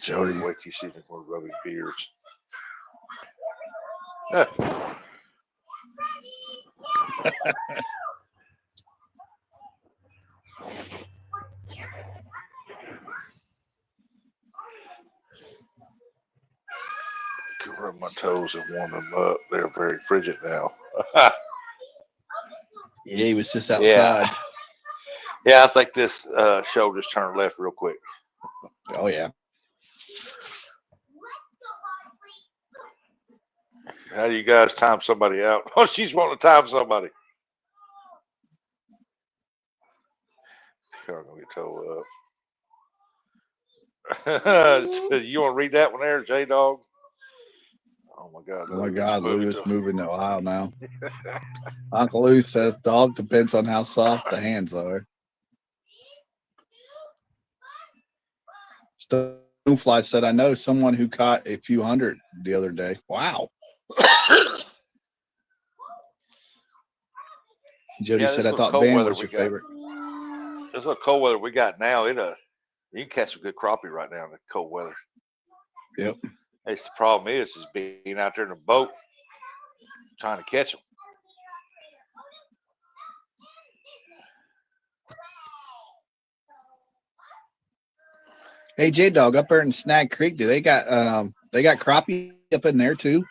[SPEAKER 2] Jody, wait till you see them more rubbing beards. Can rub my toes and warm them up. They're very frigid now.
[SPEAKER 4] Yeah, he was just outside.
[SPEAKER 2] Yeah. Yeah, I think this show just turned left real quick.
[SPEAKER 4] Oh yeah.
[SPEAKER 2] How do you guys time somebody out? Oh, she's wanting to time somebody. You're gonna get toe up. You want to read that one there, J Dog? Oh my God!
[SPEAKER 4] Oh my God,
[SPEAKER 2] Moving
[SPEAKER 4] Lou is
[SPEAKER 2] to-
[SPEAKER 4] moving to Ohio now. Uncle Lou says dog depends on how soft the hands are. Stonefly said, I know someone who caught a few hundred the other day. Wow. Jody
[SPEAKER 2] Yeah,
[SPEAKER 4] said,
[SPEAKER 2] this
[SPEAKER 4] I thought
[SPEAKER 2] little cold
[SPEAKER 4] Van
[SPEAKER 2] weather
[SPEAKER 4] was
[SPEAKER 2] we
[SPEAKER 4] your
[SPEAKER 2] got.
[SPEAKER 4] favorite.
[SPEAKER 2] This little cold weather we got now, you can catch some good crappie right now in the cold weather.
[SPEAKER 4] Yep.
[SPEAKER 2] It's the problem is being out there in a boat trying to catch them.
[SPEAKER 4] Hey, J Dog, up there in Snag Creek, do they got crappie up in there too?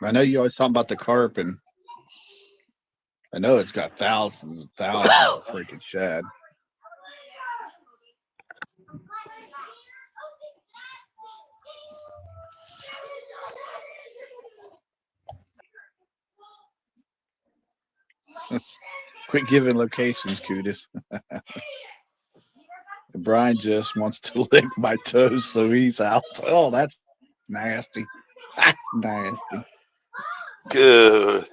[SPEAKER 4] I know you always talking about the carp, and I know it's got thousands and thousands of freaking shad. Quit giving locations, Cootis. Brian just wants to lick my toes, so he's out. Oh, that's nasty. That's nasty.
[SPEAKER 2] Good.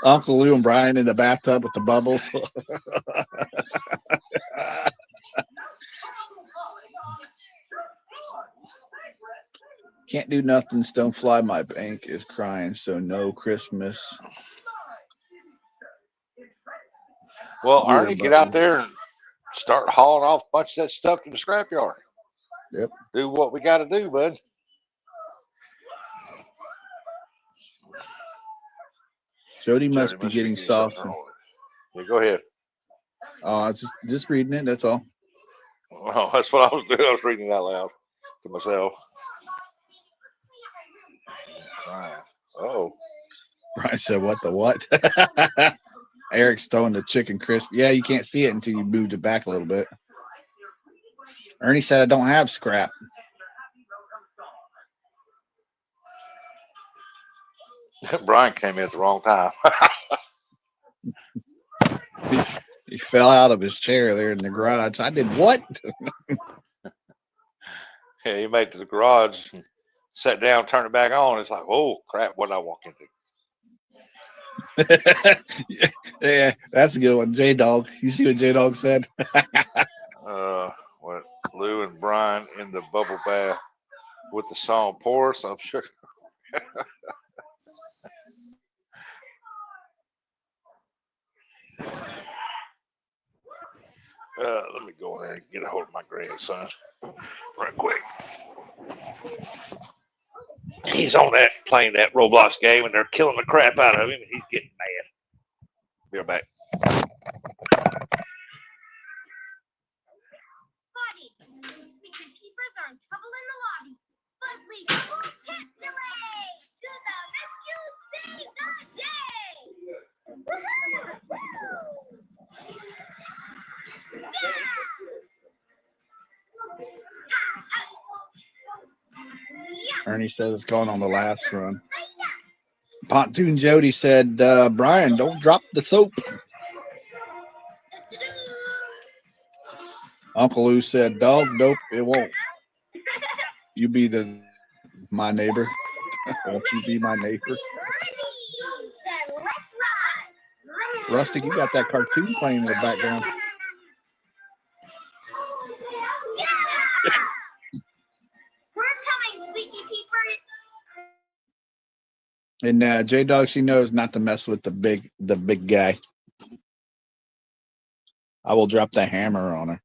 [SPEAKER 4] Uncle Lou and Brian in the bathtub with the bubbles. Can't do nothing. Stonefly, my bank is crying, so no Christmas.
[SPEAKER 2] Well,
[SPEAKER 4] Yeah,
[SPEAKER 2] Arnie, get
[SPEAKER 4] buddy.
[SPEAKER 2] out there and start hauling off a bunch of that stuff to the scrapyard.
[SPEAKER 4] Yep.
[SPEAKER 2] Do what we got to do, bud.
[SPEAKER 4] Jody must be getting soft.
[SPEAKER 2] Yeah, go ahead.
[SPEAKER 4] Oh, I was just reading it. That's all.
[SPEAKER 2] Oh, that's what I was doing. I was reading it out loud to myself. Oh.
[SPEAKER 4] Brian said, "What the what?" Eric's throwing the chicken crisp. Yeah, you can't see it until you moved it back a little bit. Ernie said, "I don't have scrap."
[SPEAKER 2] Brian came in at the wrong time.
[SPEAKER 4] He fell out of his chair there in the garage. I did what?
[SPEAKER 2] Yeah, he made it to the garage, and sat down, turned it back on. It's like, oh crap! What did I walk into?
[SPEAKER 4] Yeah, that's a good one. J Dog. You see what J Dog said?
[SPEAKER 2] What Lou and Brian in the bubble bath with the song "Pour Some Sugar." Let me go ahead and get a hold of my grandson right quick. He's on that playing that Roblox game, and they're killing the crap out of him, and he's getting mad. Be right back.
[SPEAKER 3] Buddy, speaker keepers are in trouble in the lobby. Buzzley, vocabulary! To the rescue, save the day! Woohoo!
[SPEAKER 4] Ernie said it's going on the last run. Pontoon Jody said, Brian, don't drop the soap. Uncle Lou said, "Dog, nope, it won't. You be my neighbor. Won't you be my neighbor?"
[SPEAKER 3] Then let's ride.
[SPEAKER 4] Rustic, you got that cartoon playing in the background.
[SPEAKER 3] Yeah! We're coming, Squeaky Peepers.
[SPEAKER 4] And J Dog, she knows not to mess with the big guy. I will drop the hammer on her.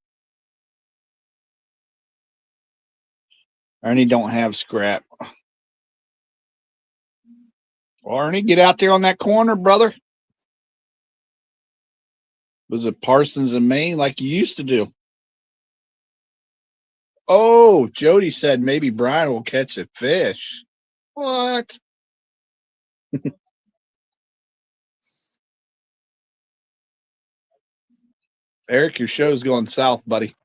[SPEAKER 4] Ernie don't have scrap. Ernie, get out there on that corner, brother. Was it Parsons and Maine like you used to do? Oh, Jody said maybe Brian will catch a fish. What? Eric, your show's going south, buddy.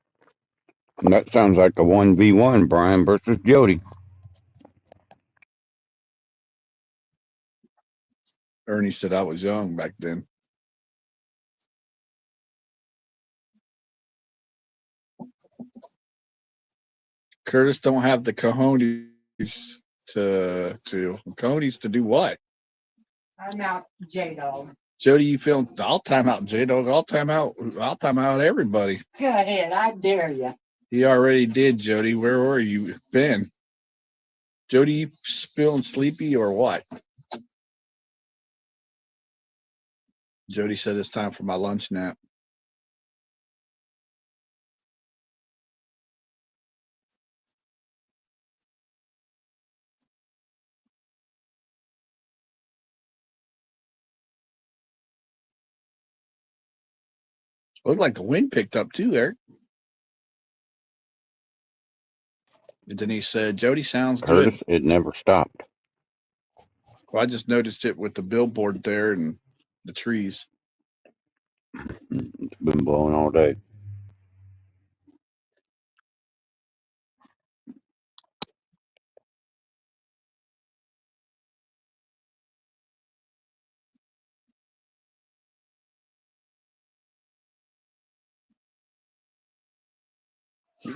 [SPEAKER 1] That sounds like a 1v1, Brian versus Jody.
[SPEAKER 4] Ernie said I was young back then. Curtis don't have the cojones to do what?
[SPEAKER 6] I'm out, J Dog.
[SPEAKER 4] Jody, you feeling? I'll time out J Dog. I'll time out everybody.
[SPEAKER 6] Go ahead, I dare you.
[SPEAKER 4] He already did, Jody. Where were you been? Jody, you feeling sleepy or what? Jody said it's time for my lunch nap. Looked like the wind picked up too, Eric. And Denise said, Jody sounds good.
[SPEAKER 1] Curtis, it never stopped.
[SPEAKER 4] Well, I just noticed it with the billboard there and the trees.
[SPEAKER 1] It's been blowing all day.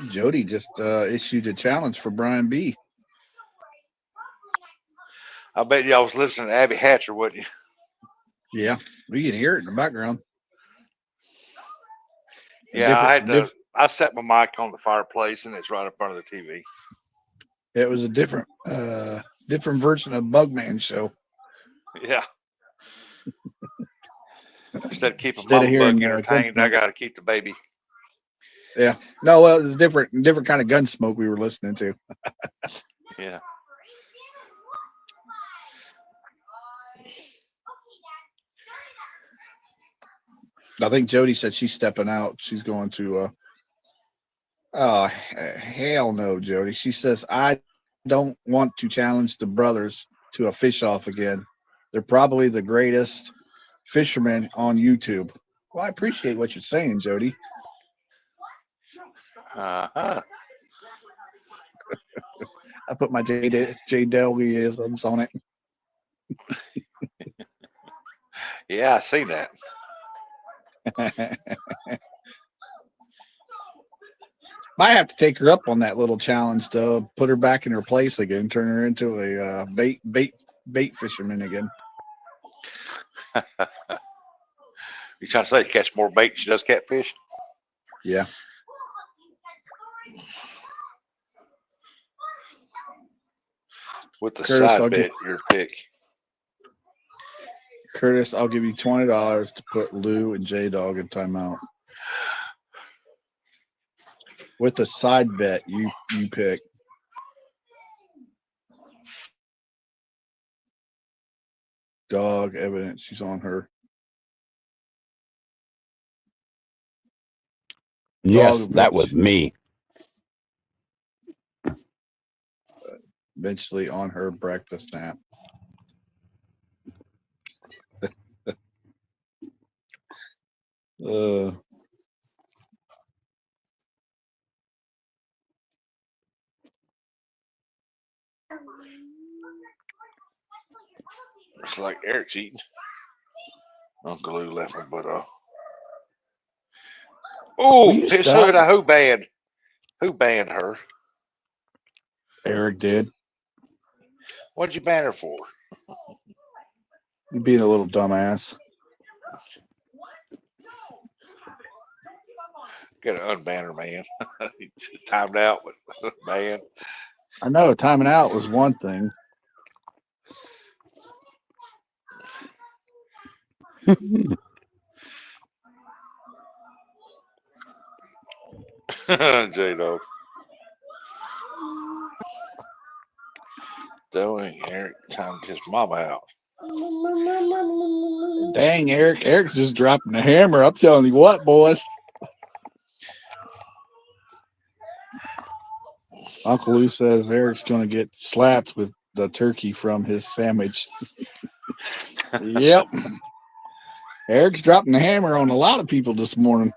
[SPEAKER 4] Jody just issued a challenge for Brian B.
[SPEAKER 2] I bet y'all was listening to Abby Hatcher, wasn't you?
[SPEAKER 4] Yeah, we can hear it in the background.
[SPEAKER 2] Yeah, I set my mic on the fireplace and it's right in front of the TV.
[SPEAKER 4] It was a different version of Bugman show.
[SPEAKER 2] Yeah. Instead of keeping
[SPEAKER 4] Instead of
[SPEAKER 2] Mama
[SPEAKER 4] hearing,
[SPEAKER 2] Bug entertained, I
[SPEAKER 4] Gunsmoke.
[SPEAKER 2] got to keep the baby.
[SPEAKER 4] Yeah. No, well, it was different kind of gun smoke we were listening to.
[SPEAKER 2] Yeah.
[SPEAKER 4] I think Jody said she's stepping out. She's going to oh hell no, Jody. She says, I don't want to challenge the brothers to a fish off again. They're probably the greatest fishermen on YouTube. Well, I appreciate what you're saying, Jody.
[SPEAKER 2] Uh-huh.
[SPEAKER 4] I put my J Delgisms on it.
[SPEAKER 2] Yeah, I see that.
[SPEAKER 4] Might have to take her up on that little challenge to put her back in her place again, turn her into a bait fisherman again.
[SPEAKER 2] You trying to say catch more bait than she does catfish?
[SPEAKER 4] Yeah.
[SPEAKER 2] With the
[SPEAKER 4] Curtis,
[SPEAKER 2] side bet, your pick.
[SPEAKER 4] Curtis, I'll give you $20 to put Lou and J Dog in timeout. With the side bet, you pick. Dog evidence. She's on her.
[SPEAKER 1] Yes,
[SPEAKER 4] Dog
[SPEAKER 1] that was me.
[SPEAKER 4] eventually on her breakfast nap. uh
[SPEAKER 2] It's like Eric's eating. Uncle Lou left my butt off. Oh,
[SPEAKER 4] you
[SPEAKER 2] it's
[SPEAKER 4] stop?
[SPEAKER 2] who banned her?
[SPEAKER 4] Eric did.
[SPEAKER 2] What'd you ban her for?
[SPEAKER 4] You being a little dumbass.
[SPEAKER 2] Gotta unban her, man. Timed out, but banned.
[SPEAKER 4] I know timing out was one thing.
[SPEAKER 2] J-Dog. Dang, Eric timed his mama out.
[SPEAKER 4] Dang, Eric. Eric's just dropping the hammer. I'm telling you what, boys. Uncle Lou says Eric's going to get slapped with the turkey from his sandwich. Yep. Eric's dropping the hammer on a lot of people this morning.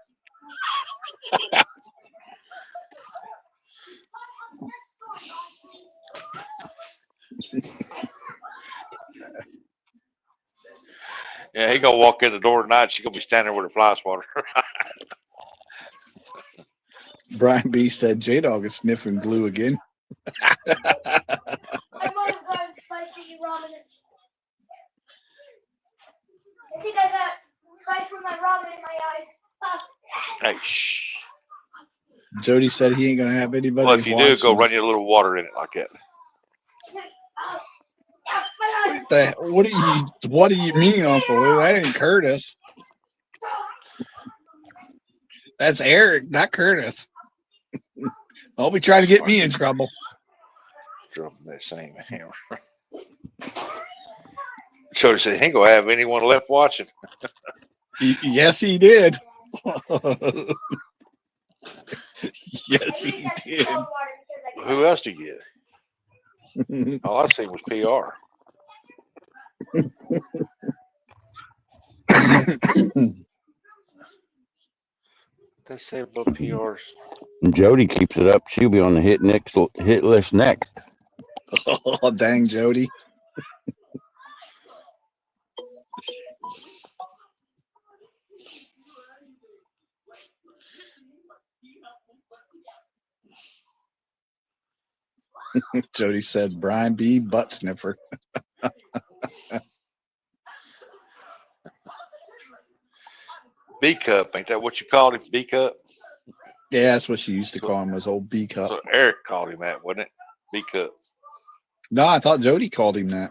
[SPEAKER 2] Yeah, he gonna walk in the door tonight. She's gonna be standing there with her fly swatter.
[SPEAKER 4] Brian B said J-Dog is sniffing glue again.
[SPEAKER 3] I might have gotten spicy ramen. I think I got spice from my ramen in my eyes.
[SPEAKER 2] Hey, shh.
[SPEAKER 4] Jody said he ain't going to have anybody
[SPEAKER 2] Well, if you do,
[SPEAKER 4] watching.
[SPEAKER 2] go run you a little water in it like that.
[SPEAKER 3] My eyes.
[SPEAKER 4] What do you mean, Uncle Lou? That ain't Curtis. That's Eric, not Curtis. Don't be trying to get me in trouble.
[SPEAKER 2] Dropping that same hammer. Jody said he ain't gonna have anyone left watching.
[SPEAKER 4] Yes, he did. Yes, he did.
[SPEAKER 2] Who else did you get? All I seen was PR. They say about PRs.
[SPEAKER 1] Jody keeps it up. She'll be on the hit list next.
[SPEAKER 4] Oh, dang, Jody. Jody said Brian B. Butt Sniffer.
[SPEAKER 2] B cup, ain't that what you called him? B cup.
[SPEAKER 4] Yeah, that's what she used to call him, was old B cup.
[SPEAKER 2] So Eric called him that, wasn't it? B cup.
[SPEAKER 4] No, I thought Jody called him that.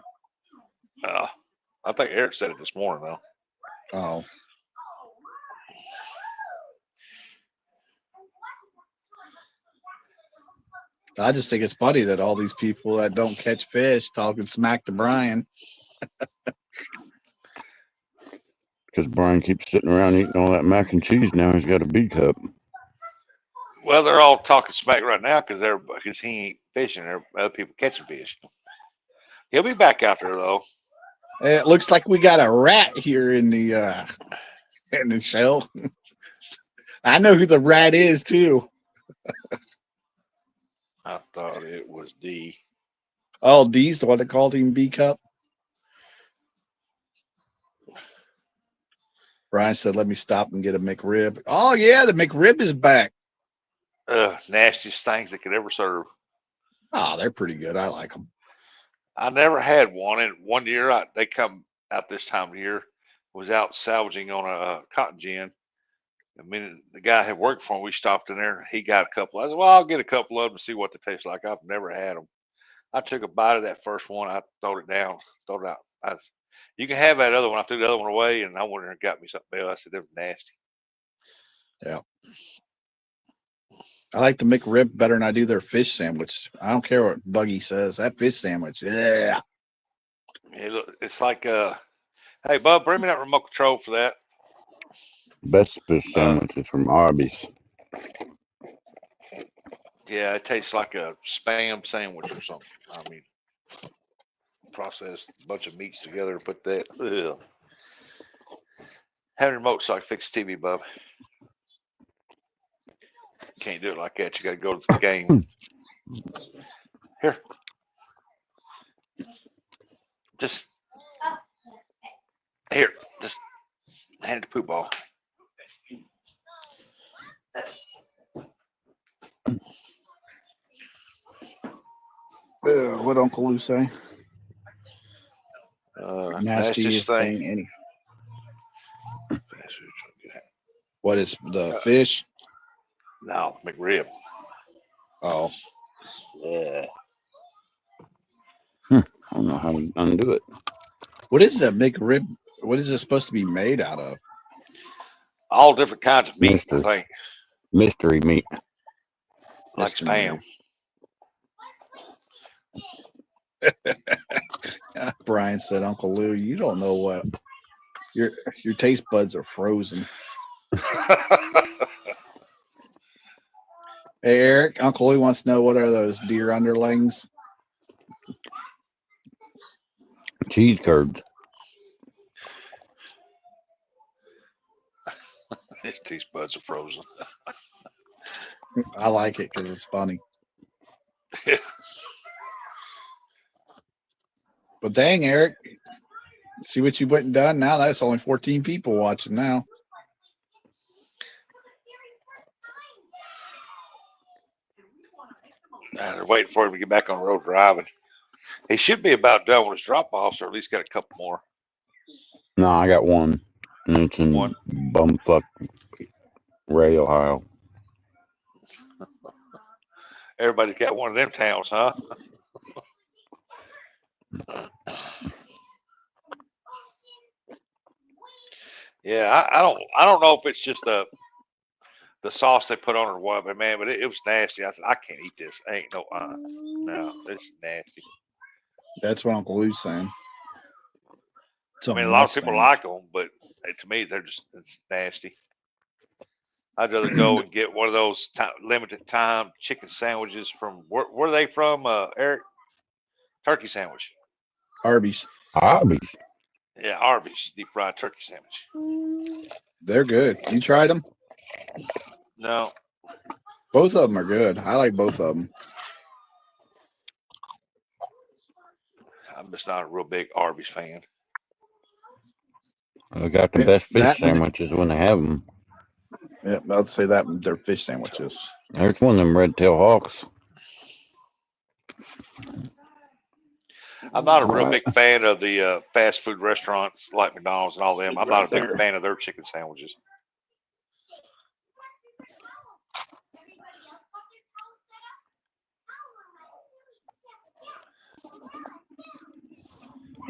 [SPEAKER 2] I think Eric said it this morning though.
[SPEAKER 4] Oh. I just think it's funny that all these people that don't catch fish talking smack to Brian.
[SPEAKER 1] Because Brian keeps sitting around eating all that mac and cheese now. He's got a B cup.
[SPEAKER 2] Well, they're all talking smack right now because he ain't fishing. Other people catching fish. He'll be back out there though.
[SPEAKER 4] It looks like we got a rat here in the show. I know who the rat is too.
[SPEAKER 2] I thought it was D.
[SPEAKER 4] Oh, D's the one that called him B cup. Brian said, "Let me stop and get a McRib." Oh yeah, the McRib is back.
[SPEAKER 2] Nastiest things they could ever serve.
[SPEAKER 4] Oh, they're pretty good. I like them.
[SPEAKER 2] I never had one. And one year they come out this time of year, was out salvaging on a cotton gin. I mean, the guy had worked for him. We stopped in there. He got a couple. I said, well, I'll get a couple of them and see what they taste like. I've never had them. I took a bite of that first one. I throwed it down, throwed it out. You can have that other one. I threw the other one away, and I went in there and got me something else. I said, they were nasty.
[SPEAKER 4] Yeah. I like the McRib better than I do their fish sandwich. I don't care what Buggy says. That fish sandwich, yeah.
[SPEAKER 2] It's like, hey, Bub, bring me that remote control for that.
[SPEAKER 1] Best fish sandwiches from Arby's.
[SPEAKER 2] Yeah, it tastes like a Spam sandwich or something. I mean, processed a bunch of meats together and put that. Ugh. Having a remote so I can fix the TV, Bub. Can't do it like that. You got to go to the game. Here. Just. Here. Just hand it the poop ball.
[SPEAKER 4] What Uncle Lou say?
[SPEAKER 2] Nastiest
[SPEAKER 4] Nastiest
[SPEAKER 2] thing.
[SPEAKER 4] thing. Any? What is the
[SPEAKER 2] Uh,
[SPEAKER 4] fish?
[SPEAKER 2] No, McRib.
[SPEAKER 4] Oh,
[SPEAKER 2] Yeah.
[SPEAKER 1] I don't know how to undo it.
[SPEAKER 4] what is that McRib? What is it supposed to be made out of?
[SPEAKER 2] All different kinds of meat, I
[SPEAKER 1] Mystery.
[SPEAKER 2] think.
[SPEAKER 1] Mystery meat.
[SPEAKER 2] Like
[SPEAKER 4] Mystery
[SPEAKER 2] spam.
[SPEAKER 4] Brian said, Uncle Lou, you don't know what your taste buds are frozen. Hey Eric, Uncle Lou wants to know what are those deer underlings?
[SPEAKER 1] Cheese curds.
[SPEAKER 2] His taste buds are frozen.
[SPEAKER 4] I like it because it's funny. But dang, Eric, see what you went and done. Now that's only 14 people watching now.
[SPEAKER 2] They're waiting for him to get back on the road driving. He should be about done with his drop offs, or at least got a couple more.
[SPEAKER 1] No, I got one. And it's in
[SPEAKER 2] One.
[SPEAKER 1] bumfuck Ray, Ohio.
[SPEAKER 2] Everybody's got one of them towns, huh? Yeah, I don't know if it's just the sauce they put on it or what, but man, it was nasty. I said, I can't eat this. Ain't no no, it's nasty.
[SPEAKER 4] That's what Uncle Lou's saying.
[SPEAKER 2] I mean, a lot of people like them, but to me, it's nasty. I'd rather go and get one of those limited time chicken sandwiches from where are they from, Eric? Turkey sandwich.
[SPEAKER 4] Arby's.
[SPEAKER 1] Arby's.
[SPEAKER 2] Yeah, Arby's deep fried turkey sandwich.
[SPEAKER 4] They're good. You tried them?
[SPEAKER 2] No,
[SPEAKER 4] Both of them are good. I like both of them.
[SPEAKER 2] I'm just not a real big Arby's fan.
[SPEAKER 1] They got the best fish
[SPEAKER 4] That one-
[SPEAKER 1] sandwiches when they have them.
[SPEAKER 4] Yeah, I'd say that they're fish sandwiches.
[SPEAKER 1] There's one of them red tail hawks.
[SPEAKER 2] I'm not a real big fan of the fast food restaurants like McDonald's and all them. I'm not a big fan of their chicken sandwiches.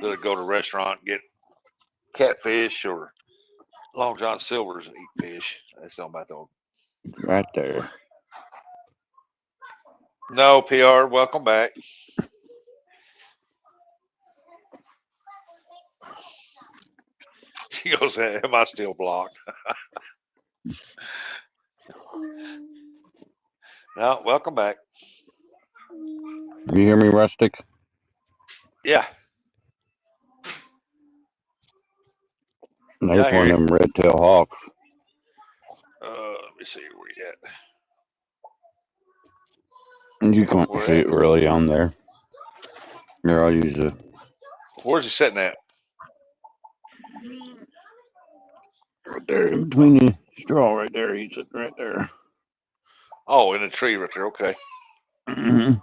[SPEAKER 2] Rather go to a restaurant and get catfish or Long John Silver's and eat fish. That's not about the
[SPEAKER 1] Right there.
[SPEAKER 2] No, PR, welcome back. She goes, am I still blocked? No, welcome back.
[SPEAKER 1] You hear me, Rustic?
[SPEAKER 2] Yeah.
[SPEAKER 1] There's
[SPEAKER 2] I hear
[SPEAKER 1] one of them red tail hawks.
[SPEAKER 2] Let me see where you at.
[SPEAKER 1] And you can't
[SPEAKER 2] Where
[SPEAKER 1] see
[SPEAKER 2] at?
[SPEAKER 1] it really on there. Here, I'll use it.
[SPEAKER 2] Where's he sitting at?
[SPEAKER 1] Right there, in between the straw right there. He's sitting right there.
[SPEAKER 2] Oh, in the tree right there. Okay.
[SPEAKER 1] Mm-hmm.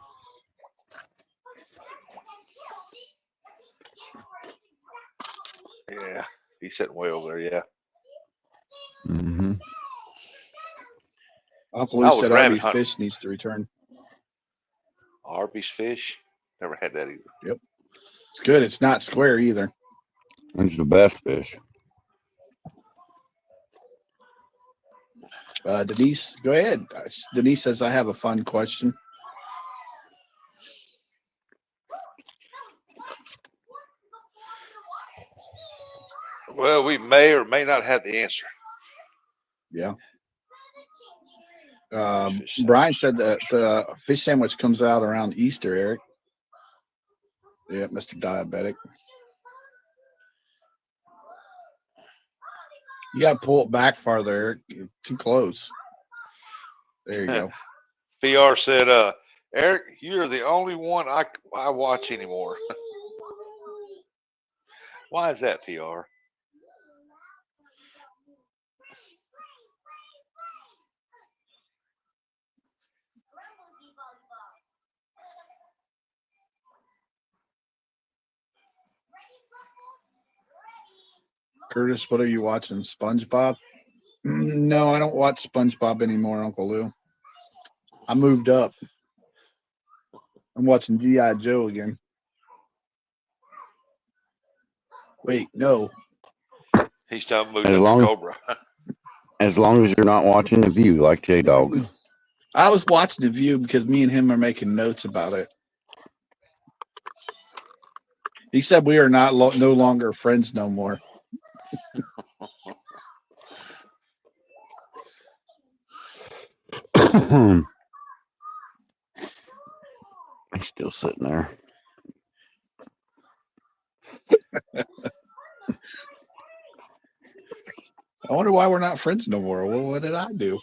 [SPEAKER 2] Yeah, he's sitting way over there. Yeah.
[SPEAKER 1] Mm-hmm.
[SPEAKER 4] Uncle
[SPEAKER 2] I
[SPEAKER 4] Lou
[SPEAKER 2] was
[SPEAKER 4] said
[SPEAKER 2] rabbit
[SPEAKER 4] Arby's
[SPEAKER 2] hunting.
[SPEAKER 4] fish needs to return.
[SPEAKER 2] Arby's fish. Never had that either.
[SPEAKER 4] It's good. It's not square either.
[SPEAKER 1] It's the best fish.
[SPEAKER 4] Denise, go ahead. Denise says, I have a fun question.
[SPEAKER 2] Well, we may or may not have the answer.
[SPEAKER 4] Yeah.
[SPEAKER 2] Fish sandwich.
[SPEAKER 4] Brian said that the fish sandwich comes out around Easter, Eric. Yeah, Mr. Diabetic. You got to pull it back farther, Eric. You're too close. There you go.
[SPEAKER 2] PR said, Eric, you're the only one I watch anymore. Why is that, PR?
[SPEAKER 4] Curtis, what are you watching? SpongeBob? No, I don't watch SpongeBob anymore, Uncle Lou. I moved up. I'm watching G.I. Joe again. Wait, no.
[SPEAKER 2] He's done moved
[SPEAKER 1] As
[SPEAKER 2] up to
[SPEAKER 1] long
[SPEAKER 2] Cobra.
[SPEAKER 1] as long as you're not watching The View like J Dog.
[SPEAKER 4] I was watching The View because me and him are making notes about it. He said we are not no longer friends no more.
[SPEAKER 1] He's still sitting there.
[SPEAKER 4] I wonder why we're not friends no more. Well, what did I do?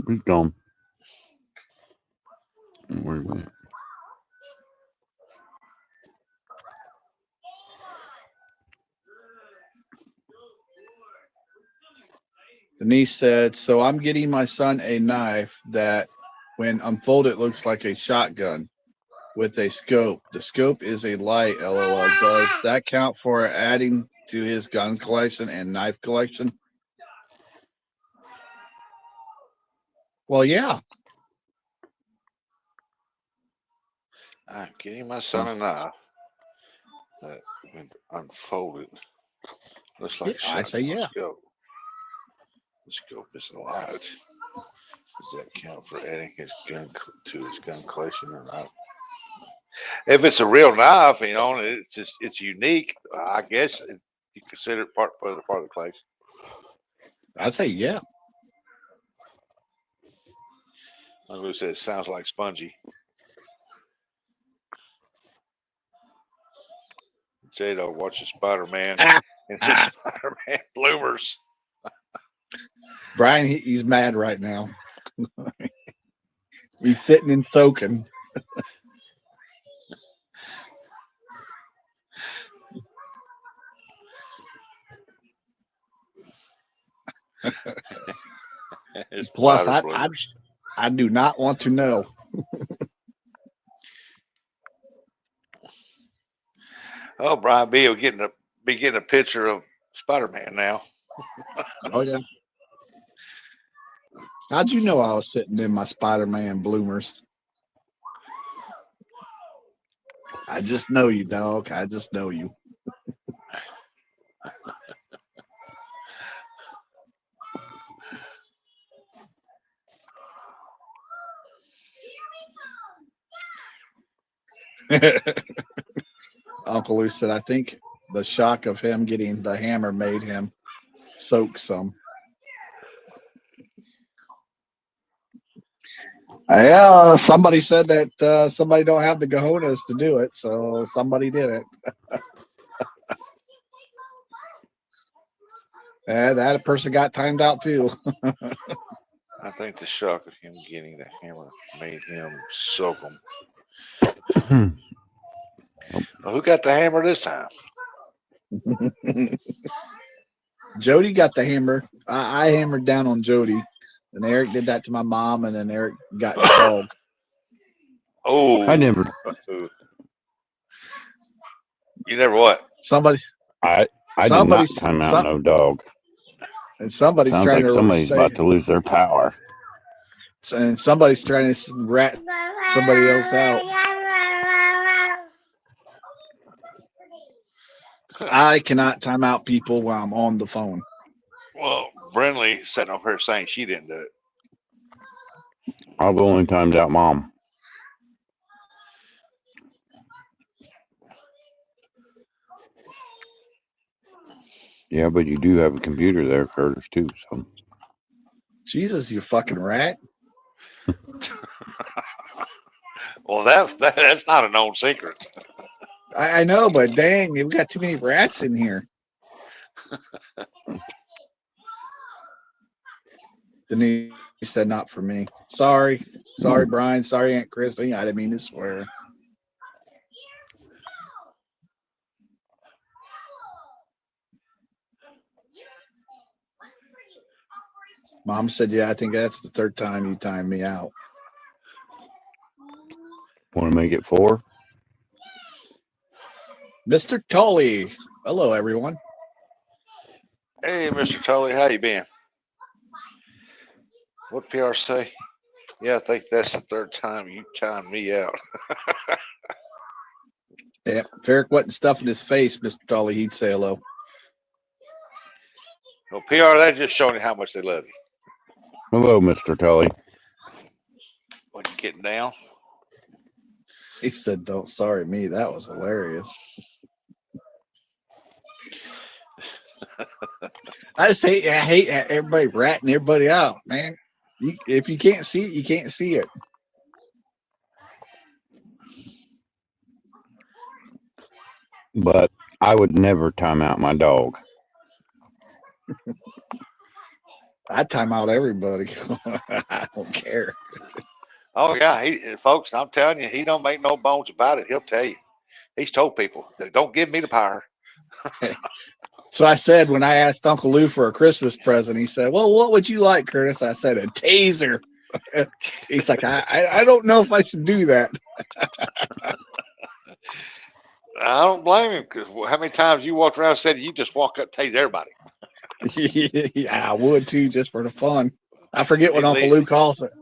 [SPEAKER 1] He's gone. Where he went?
[SPEAKER 4] Denise said, so I'm getting my son a knife that when unfolded looks like a shotgun with a scope. The scope is a light, LOL. Does that count for adding to his gun collection and knife collection? Well, yeah.
[SPEAKER 2] I'm getting my son a knife that when unfolded looks like
[SPEAKER 4] Yeah, I say yeah.
[SPEAKER 2] scope. The scope is a light. Does that count for adding his gun to his gun collection or not? If it's a real knife, you know, it's unique. I guess you consider it part of the collection.
[SPEAKER 4] I'd say yeah.
[SPEAKER 2] Like Lou said, it sounds like Spongy. J-Dog watches Spider-Man and his Spider-Man bloomers.
[SPEAKER 4] Brian, he's mad right now. He's sitting and soaking. Plus, I do not want to know.
[SPEAKER 2] Oh, Brian B will getting a picture of Spider-Man now.
[SPEAKER 4] Oh yeah. How'd you know I was sitting in my Spider-Man bloomers? I just know you, dog. I just know you. Uncle Lou said, I think the shock of him getting the hammer made him soak some. Yeah, somebody said that somebody don't have the cojones to do it, so somebody did it. And that person got timed out too.
[SPEAKER 2] I think the shock of him getting the hammer made him soak them. Well, who got the hammer this time?
[SPEAKER 4] Jody got the hammer. I hammered down on Jody. And Eric did that to my mom, and then Eric got the dog.
[SPEAKER 2] Oh,
[SPEAKER 1] I never.
[SPEAKER 2] You never what?
[SPEAKER 4] Somebody.
[SPEAKER 1] I did not time out no dog.
[SPEAKER 4] And somebody's
[SPEAKER 1] Sounds
[SPEAKER 4] trying
[SPEAKER 1] like
[SPEAKER 4] to
[SPEAKER 1] somebody's
[SPEAKER 4] say,
[SPEAKER 1] about to lose their power.
[SPEAKER 4] and somebody's trying to rat somebody else out. I cannot time out people while I'm on the phone.
[SPEAKER 2] Well, Brinley sitting over here saying she didn't do it.
[SPEAKER 1] I've only timed out mom. Yeah, but you do have a computer there, Curtis, too. So.
[SPEAKER 4] Jesus, you fucking rat.
[SPEAKER 2] Well, that's not a known secret.
[SPEAKER 4] I know, but dang, we've got too many rats in here. Denise said not for me. Sorry, Brian. Sorry, Aunt Christy. I didn't mean to swear. Mom said, yeah, I think that's the third time you timed me out.
[SPEAKER 1] Want to make it 4?
[SPEAKER 4] Mr. Tully. Hello, everyone.
[SPEAKER 2] Hey, Mr. Tully, how you been? What PR say? Yeah, I think that's the third time you timed me out.
[SPEAKER 4] Yeah, if Eric wasn't stuffing his face, Mr. Tully, he'd say hello.
[SPEAKER 2] Well, PR, that just showing you how much they love you.
[SPEAKER 1] Hello, Mr. Tully.
[SPEAKER 2] When you getting down.
[SPEAKER 4] He said, "Don't sorry me." That was hilarious. I hate everybody ratting everybody out, man. If you can't see it, you can't see it.
[SPEAKER 1] But I would never time out my dog.
[SPEAKER 4] I time out everybody. I don't care.
[SPEAKER 2] Oh yeah, folks, I'm telling you, he don't make no bones about it. He'll tell you. He's told people, don't give me the power.
[SPEAKER 4] So I said when I asked Uncle Lou for a Christmas present, he said, "Well, what would you like, Curtis?" I said, "A taser." He's like, I don't know if I should do that.
[SPEAKER 2] I don't blame him, because how many times you walked around and said you just walk up and tase everybody?
[SPEAKER 4] Yeah, I would too, just for the fun. I forget what
[SPEAKER 2] He'd
[SPEAKER 4] Uncle
[SPEAKER 2] leave,
[SPEAKER 4] Lou calls it.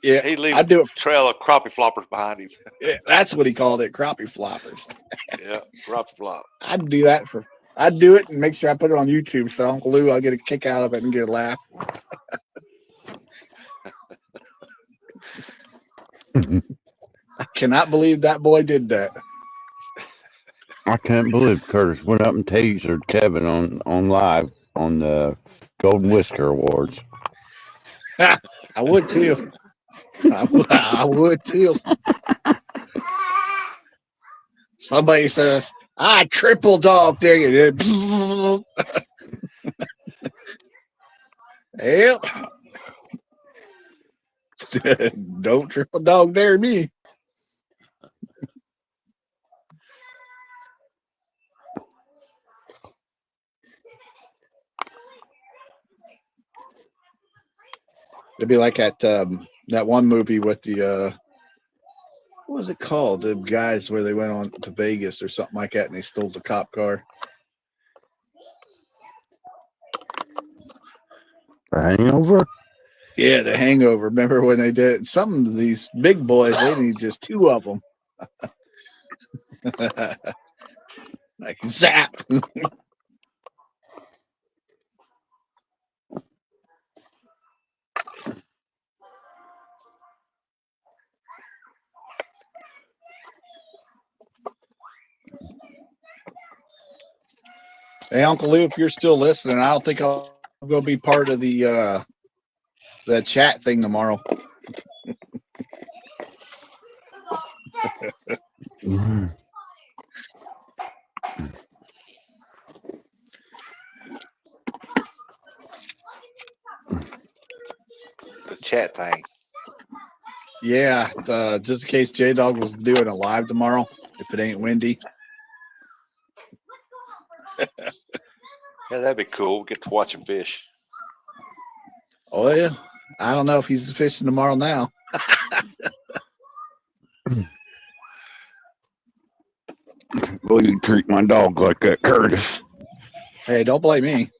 [SPEAKER 4] Yeah,
[SPEAKER 2] he'd leave
[SPEAKER 4] I do
[SPEAKER 2] a trail of crappie floppers behind him.
[SPEAKER 4] it. That's what he called it, crappie floppers.
[SPEAKER 2] Yeah, crappie flop.
[SPEAKER 4] I'd do that I'd do it and make sure I put it on YouTube so Uncle Lou, I'll get a kick out of it and get a laugh. I cannot believe that boy did that.
[SPEAKER 1] I can't believe Curtis went up and tasered Kevin on live on the Golden Whisker Awards.
[SPEAKER 4] I would too. I would too. Somebody says, "I triple dog dare you." Yep. Don't triple dog dare me. It'd be like that one movie with the what was it called? The guys where they went on to Vegas or something like that, and they stole the cop car.
[SPEAKER 1] The Hangover?
[SPEAKER 4] Yeah, The Hangover. Remember when they did it? Some of these big boys, they need just two of them. Like zap. Hey, Uncle Lou, if you're still listening, I don't think I'll go be part of the chat thing tomorrow.
[SPEAKER 2] The chat thing.
[SPEAKER 4] Yeah, just in case J Dog was doing a live tomorrow, if it ain't windy.
[SPEAKER 2] Yeah, that'd be cool. Get to watch him fish.
[SPEAKER 4] Oh yeah, I don't know if he's fishing tomorrow now.
[SPEAKER 1] Will you treat my dog like that, Curtis?
[SPEAKER 4] Hey, don't blame me.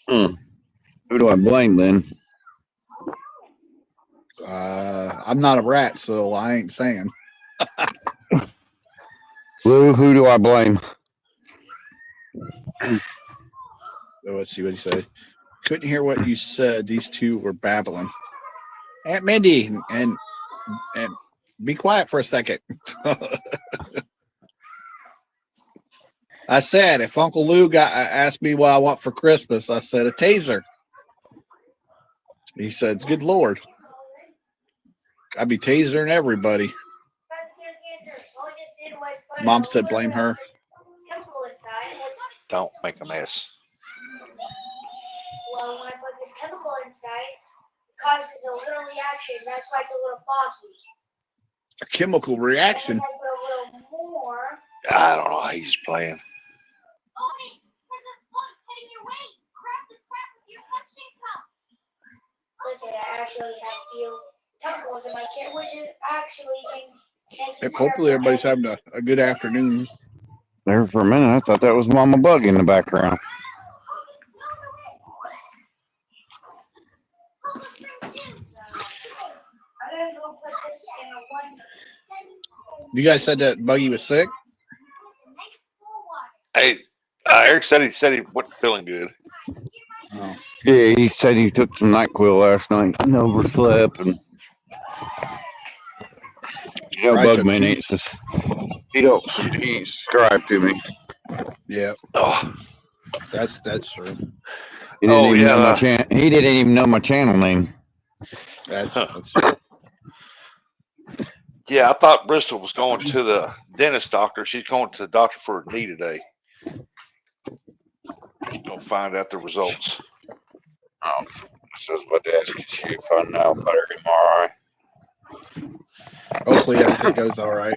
[SPEAKER 1] Who do I blame then?
[SPEAKER 4] I'm not a rat, so I ain't saying.
[SPEAKER 1] Lou, who do I blame?
[SPEAKER 4] So let's see what he said. Couldn't hear what you said. These two were babbling. Aunt Mindy and be quiet for a second. I said if Uncle Lou asked me what I want for Christmas, I said a taser. He said, "Good Lord, I'd be tasering everybody." Mom said, "Blame her."
[SPEAKER 2] Don't make a mess.
[SPEAKER 3] Well, when I put this chemical inside, it causes a little reaction. That's why it's a little foggy.
[SPEAKER 4] A chemical reaction.
[SPEAKER 3] And if I put a little more.
[SPEAKER 2] I don't know how he's playing.
[SPEAKER 3] Odie, there's a bug heading your way. Grab the crap with your suction cup. Listen, I actually have a few chemicals in my kit, which is actually can
[SPEAKER 4] Yep, hopefully everybody's having a good afternoon.
[SPEAKER 1] There for a minute, I thought that was Mama Bug in the background.
[SPEAKER 4] You guys said that Buggy was sick?
[SPEAKER 2] Hey, Eric said he wasn't feeling good.
[SPEAKER 4] Oh.
[SPEAKER 1] Yeah, he said he took some NyQuil last night and overslept, and
[SPEAKER 4] Right, took
[SPEAKER 1] Bugman
[SPEAKER 4] two.
[SPEAKER 1] ain't he ain't subscribed to me.
[SPEAKER 4] Yeah,
[SPEAKER 2] Oh,
[SPEAKER 4] that's true.
[SPEAKER 1] He didn't even know my
[SPEAKER 2] yeah.
[SPEAKER 1] channel. He didn't even know my channel name.
[SPEAKER 4] That's true.
[SPEAKER 2] Yeah, I thought Bristol was going to the dentist doctor. She's going to the doctor for her knee today. Gonna find out the results.
[SPEAKER 1] Oh, so I was about to ask you if I know about her MRI.
[SPEAKER 4] Hopefully everything goes all right.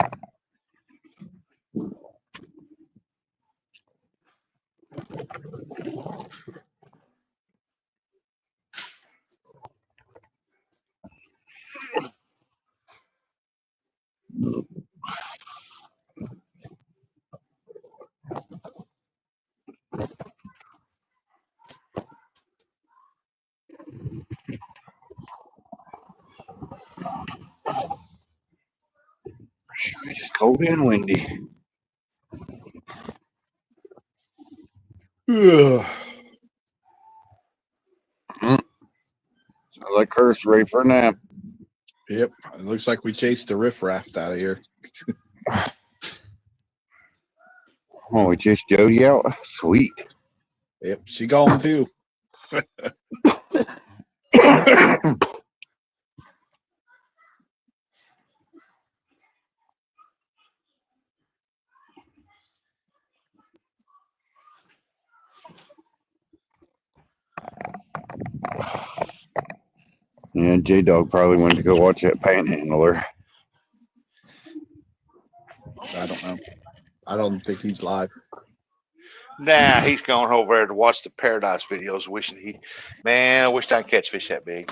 [SPEAKER 1] It's just cold and windy.
[SPEAKER 4] Ugh.
[SPEAKER 1] Sounds like Kurt's ready for a nap.
[SPEAKER 4] Yep, it looks like we chased the riffraff out of here.
[SPEAKER 1] Oh, we chased Jody out. Sweet.
[SPEAKER 4] Yep, she gone too.
[SPEAKER 1] Yeah, J Dog probably went to go watch that panhandler.
[SPEAKER 4] I don't know. I don't think he's live.
[SPEAKER 2] Nah, he's going over there to watch the Paradise videos, wishing I wished I could catch fish that big.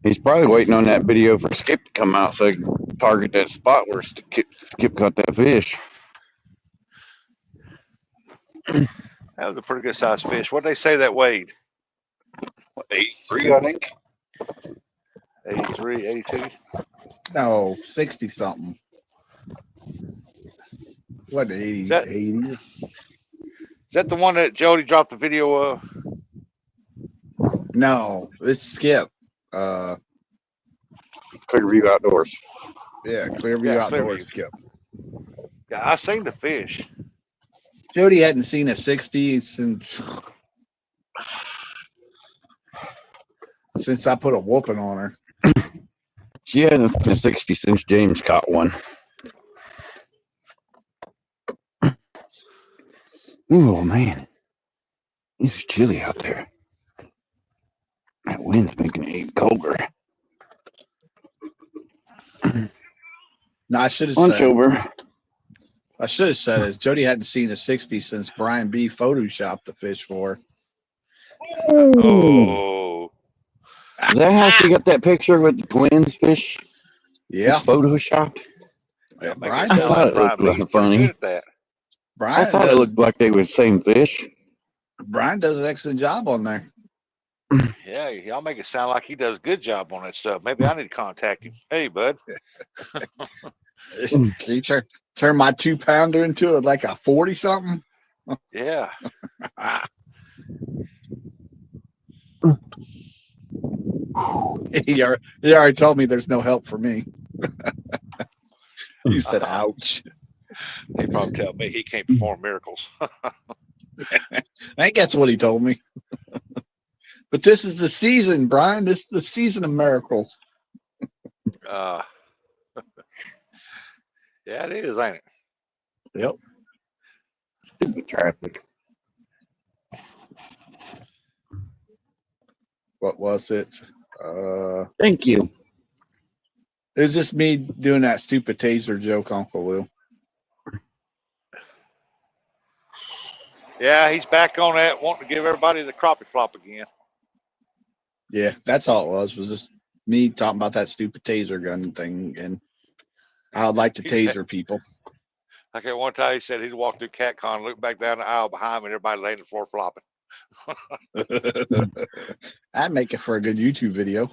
[SPEAKER 1] He's probably waiting on that video for Skip to come out so he can target that spot where Skip caught that fish.
[SPEAKER 2] That was a pretty good sized fish. What'd they say that weighed?
[SPEAKER 1] 83, I think.
[SPEAKER 2] 83, 82?
[SPEAKER 4] No, 60 something. What, 80?
[SPEAKER 2] That-
[SPEAKER 4] 80?
[SPEAKER 2] Is that the one that Jody dropped the video of?
[SPEAKER 4] No, it's Skip.
[SPEAKER 1] Clearview Outdoors.
[SPEAKER 4] Yeah, Clearview
[SPEAKER 2] Yeah,
[SPEAKER 4] Outdoors
[SPEAKER 2] Clearview.
[SPEAKER 4] Skip.
[SPEAKER 2] Yeah, I seen the fish.
[SPEAKER 4] Jody hadn't seen a 60 since I put a whooping on her.
[SPEAKER 1] She hasn't seen a 60 since James caught one. Oh, man. It's chilly out there. That wind's making it even colder.
[SPEAKER 4] No, I should have
[SPEAKER 1] Lunch
[SPEAKER 4] said.
[SPEAKER 1] over.
[SPEAKER 4] I should have said it. Jody hadn't seen a 60 since Brian B. photoshopped the fish for her.
[SPEAKER 2] Oh.
[SPEAKER 1] Is that how she got that picture with the twins fish?
[SPEAKER 4] Yeah.
[SPEAKER 1] It's photoshopped?
[SPEAKER 4] Yeah,
[SPEAKER 2] Make
[SPEAKER 4] Brian
[SPEAKER 2] it
[SPEAKER 1] I
[SPEAKER 2] sound
[SPEAKER 1] thought
[SPEAKER 2] like
[SPEAKER 1] it looked
[SPEAKER 2] Brian B's
[SPEAKER 1] funny.
[SPEAKER 2] pretty good at that.
[SPEAKER 1] I
[SPEAKER 4] Brian
[SPEAKER 1] thought it
[SPEAKER 4] does,
[SPEAKER 1] looked like they were the same fish.
[SPEAKER 4] Brian does an excellent job on there.
[SPEAKER 2] Yeah, y'all make it sound like he does a good job on that stuff. Maybe I need to contact him. Hey, bud.
[SPEAKER 4] Can you turn my 2-pounder into like a 40 something?
[SPEAKER 2] Yeah.
[SPEAKER 4] He already told me there's no help for me. He said, ouch.
[SPEAKER 2] He probably tell me he can't perform miracles.
[SPEAKER 4] I think that's what he told me. But this is the season, Brian. This is the season of miracles.
[SPEAKER 2] Yeah, it is, ain't it?
[SPEAKER 4] Yep.
[SPEAKER 1] Stupid traffic.
[SPEAKER 4] What was it?
[SPEAKER 1] Thank you.
[SPEAKER 4] It was just me doing that stupid taser joke, Uncle Lou.
[SPEAKER 2] Yeah, he's back on that, wanting to give everybody the crappie flop again.
[SPEAKER 4] Yeah, that's all it was just me talking about that stupid taser gun thing, and I would like to
[SPEAKER 2] He said,
[SPEAKER 4] taser people.
[SPEAKER 2] like at one time he said he'd walk through CatCon, look back down the aisle behind me, and everybody laying on the floor flopping.
[SPEAKER 4] I'd make it for a good YouTube video.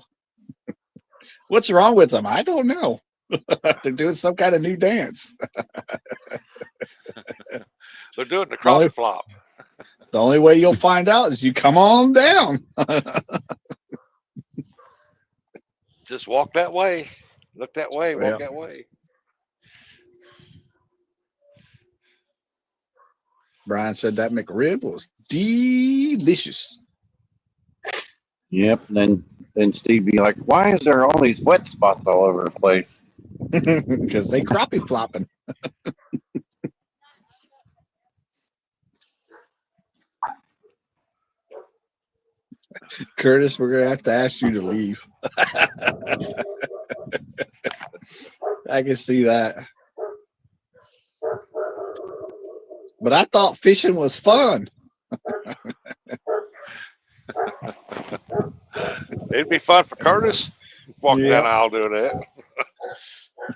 [SPEAKER 4] What's wrong with them? I don't know. They're doing some kind of new dance.
[SPEAKER 2] They're doing the
[SPEAKER 4] Only-
[SPEAKER 2] crappie flop.
[SPEAKER 4] The only way you'll find out is you come on down.
[SPEAKER 2] Just walk that way. Look that way. Walk
[SPEAKER 4] Yeah.
[SPEAKER 2] that way.
[SPEAKER 4] Brian said that McRib was delicious.
[SPEAKER 1] Yep. Then Steve be like, "Why is there all these wet spots all over the place?"
[SPEAKER 4] Because they crappie flopping. Curtis, we're gonna have to ask you to leave. I can see that. But I thought fishing was fun.
[SPEAKER 2] It'd be fun for Curtis walking
[SPEAKER 4] Yeah.
[SPEAKER 2] down the aisle doing that.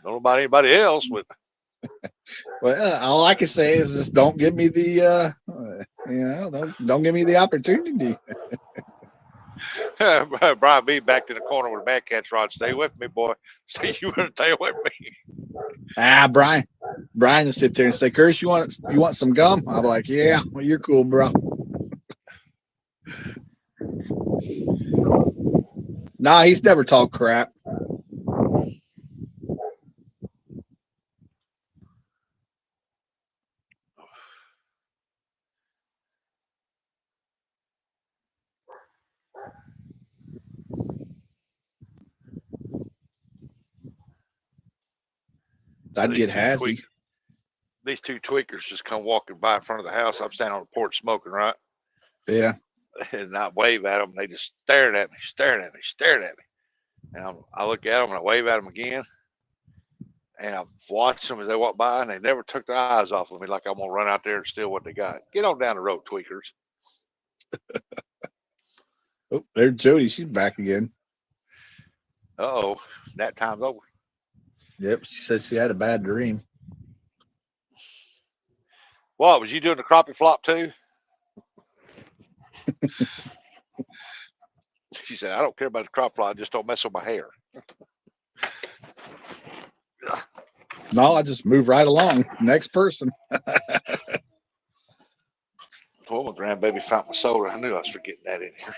[SPEAKER 2] Don't know about anybody else, but
[SPEAKER 4] Well, all I can say is just don't give me the don't give me the opportunity.
[SPEAKER 2] Brian B back in the corner with a bad catch rod. Stay with me, boy. You better stay with me.
[SPEAKER 4] Brian will sit there and say, Curtis, you want some gum? I'm like, yeah, well, you're cool, bro. Nah, he's never talked crap. I'd
[SPEAKER 2] These
[SPEAKER 4] get
[SPEAKER 2] two
[SPEAKER 4] happy.
[SPEAKER 2] These two tweakers just come walking by in front of the house. I'm standing on the porch smoking, right?
[SPEAKER 4] Yeah.
[SPEAKER 2] And I wave at them. They just staring at me. And I look at them and I wave at them again. And I watched them as they walk by, and they never took their eyes off of me like I'm going to run out there and steal what they got. Get on down the road, tweakers.
[SPEAKER 4] Oh, there's Jody. She's back again.
[SPEAKER 2] Uh-oh. That time's over.
[SPEAKER 4] Yep. She said she had a bad dream.
[SPEAKER 2] What, was you doing the crappie flop too? She said, I don't care about the crappie flop. Just don't mess with my hair.
[SPEAKER 4] No, I just move right along. Next person.
[SPEAKER 2] Well, my grandbaby found my soda. I knew I was forgetting that in here.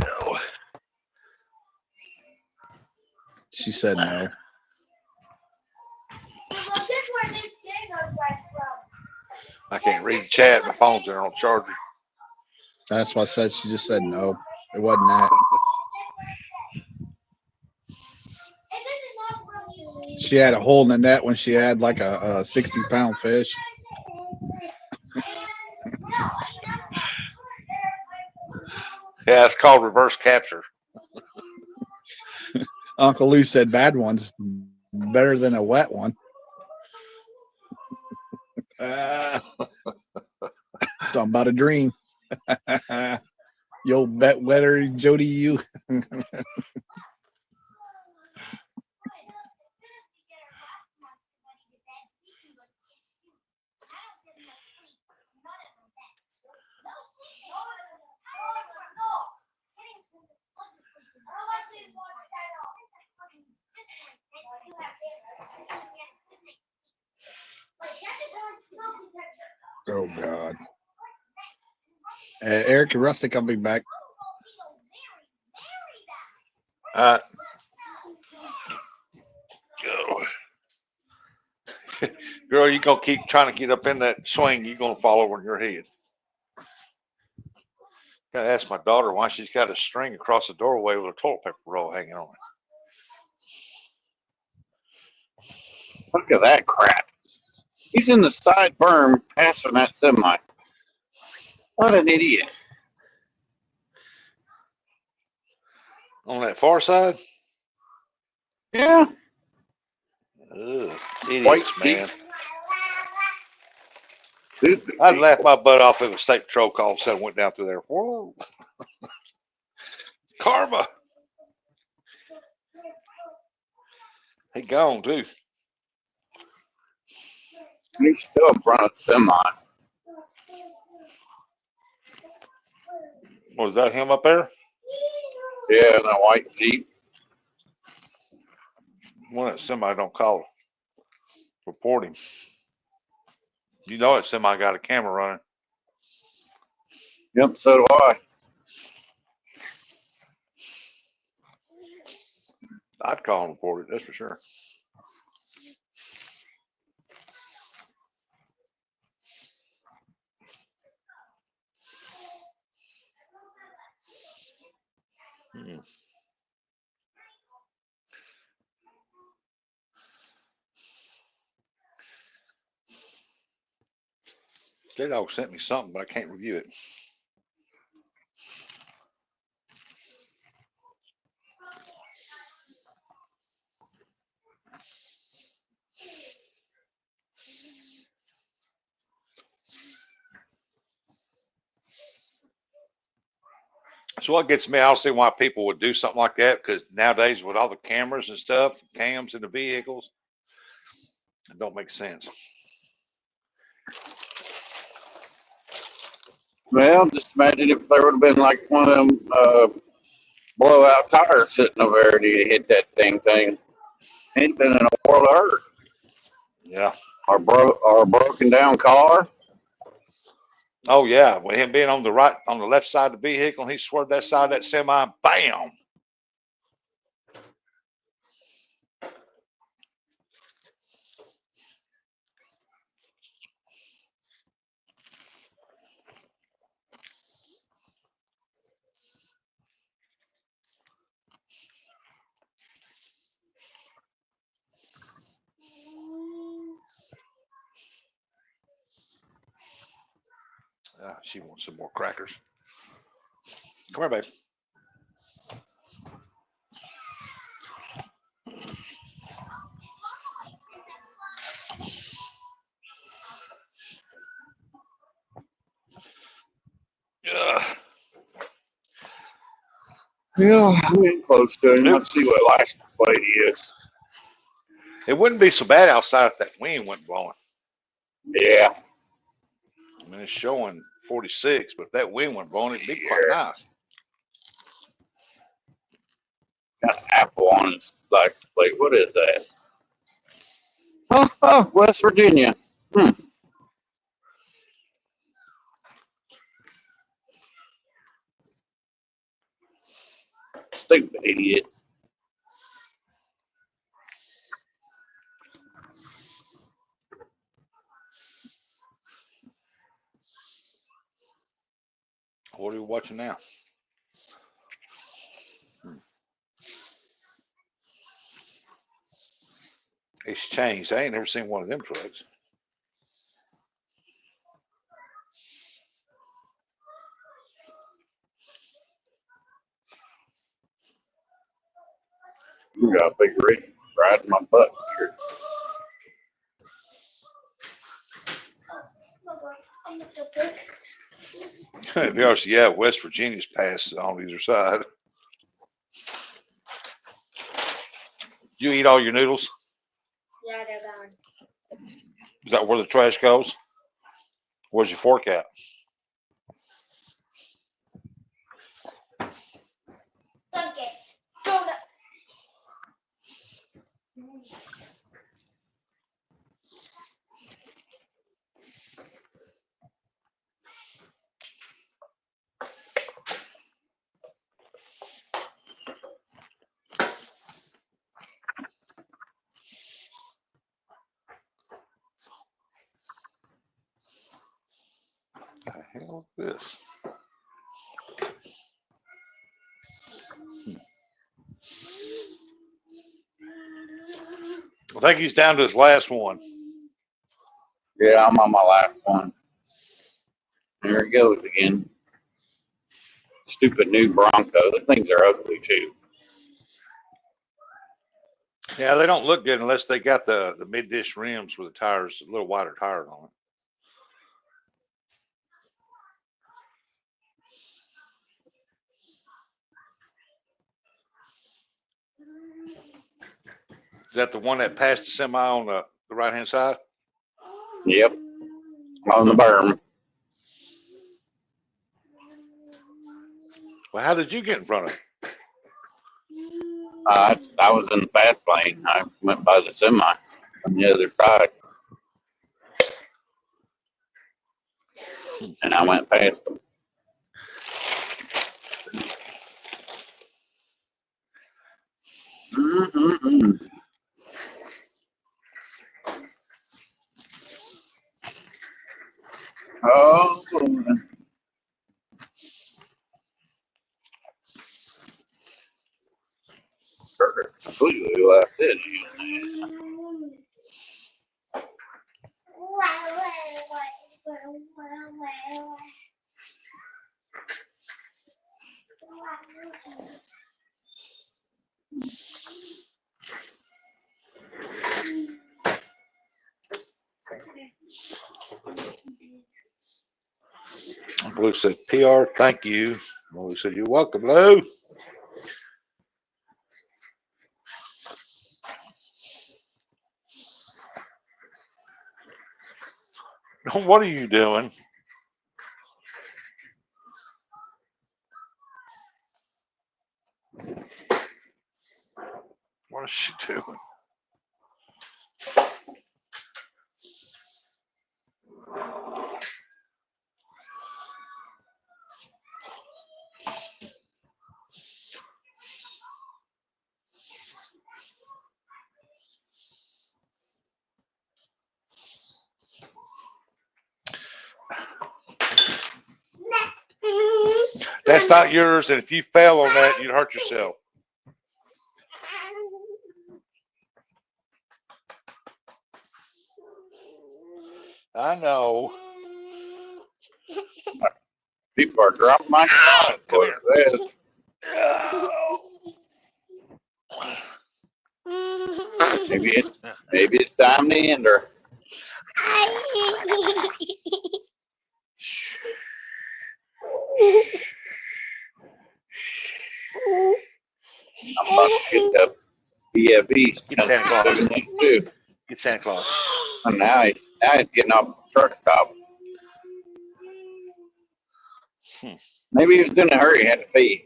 [SPEAKER 2] No.
[SPEAKER 4] She said no.
[SPEAKER 3] Well, guess where this game goes right from?
[SPEAKER 2] I can't read the chat. My phone's there on charger.
[SPEAKER 4] That's why I said she just said no. It wasn't that.
[SPEAKER 3] And this is not really.
[SPEAKER 4] She had a hole in the net when she had like a 60-pound fish.
[SPEAKER 2] Yeah, it's called reverse capture.
[SPEAKER 4] Uncle Lou said bad ones better than a wet one. Talking about a dream. You'll bet wetter, Jody, you. Oh, God. Eric and Rusty coming back.
[SPEAKER 2] Go. Girl, you gonna keep trying to get up in that swing, you're gonna fall over on your head. Gotta ask my daughter why she's got a string across the doorway with a toilet paper roll hanging on it.
[SPEAKER 1] Look at that crap. He's in the side berm passing that semi. What an idiot.
[SPEAKER 2] On that far side?
[SPEAKER 1] Yeah.
[SPEAKER 2] Ugh, idiots,
[SPEAKER 1] White
[SPEAKER 2] man.
[SPEAKER 1] Stupid
[SPEAKER 2] I'd
[SPEAKER 1] people.
[SPEAKER 2] laugh my butt off if a state patrol call all of a sudden went down through there. Whoa. Karma. He gone too.
[SPEAKER 1] He's still in front of the semi.
[SPEAKER 2] Was that him up there?
[SPEAKER 1] Yeah, in that white Jeep.
[SPEAKER 2] One that semi don't call. Report him. You know it semi got a camera running.
[SPEAKER 1] Yep, so do I.
[SPEAKER 2] I'd call and report it, that's for sure. Hmm. J-Dog sent me something, but I can't review it. So what gets me, I don't see why people would do something like that, because nowadays with all the cameras and stuff, cams in the vehicles, it don't make sense.
[SPEAKER 1] Well, just imagine if there would have been like one of them blowout tires sitting over there to hit that thing. Ain't been in a world of hurt.
[SPEAKER 2] Yeah.
[SPEAKER 1] Or or a broken down car.
[SPEAKER 2] Oh yeah, with him being on the left side of the vehicle, and he swerved that side of that semi, bam. She wants some more crackers. Come here, babe. Ugh.
[SPEAKER 1] Yeah, I'm getting close to him. Let's see what license plate he is.
[SPEAKER 2] It wouldn't be so bad outside if that wind wasn't blowing.
[SPEAKER 1] Yeah.
[SPEAKER 2] I mean, it's showing 46, but if that wind wasn't blowing, it'd be quite nice.
[SPEAKER 1] Got an apple on his license plate. What is that? Oh, West Virginia. Stupid idiot.
[SPEAKER 2] What are you watching now? It's changed. I ain't never seen one of them trucks.
[SPEAKER 1] You got a big rig riding my butt here.
[SPEAKER 2] To be honest, yeah, West Virginia's passed on either side. You eat all your noodles?
[SPEAKER 3] Yeah, they're gone.
[SPEAKER 2] Is that where the trash goes? Where's your fork at?
[SPEAKER 3] Dunk it. Donut.
[SPEAKER 2] What the hell is this? I think he's down to his last one.
[SPEAKER 1] Yeah, I'm on my last one. There he goes again. Stupid new Bronco. The things are ugly too.
[SPEAKER 2] Yeah, they don't look good unless they got the mid-dish rims with the tires, a little wider tires on it. Is that the one that passed the semi on the right hand side?
[SPEAKER 1] Yep, on the berm.
[SPEAKER 2] Well, how did you get in front of it?
[SPEAKER 1] I was in the fast lane. I went by the semi on the other side, and I went past them. Mm-mm-mm. Oh, Burger completely left, didn't you?
[SPEAKER 2] Blue said, PR, thank you. Blue said, you're welcome, Lou. What are you doing? What is she doing? That's not yours, and if you fell on that, you'd hurt yourself. I know.
[SPEAKER 1] People are dropping my cards.
[SPEAKER 2] Come
[SPEAKER 1] What
[SPEAKER 2] here.
[SPEAKER 1] is this? Maybe it's time to end her. I'm about to get the BFE
[SPEAKER 2] Get Santa Claus.
[SPEAKER 1] too.
[SPEAKER 2] Get Santa Claus.
[SPEAKER 1] And now he's getting off the truck stop. Maybe he was in a hurry, had to pee.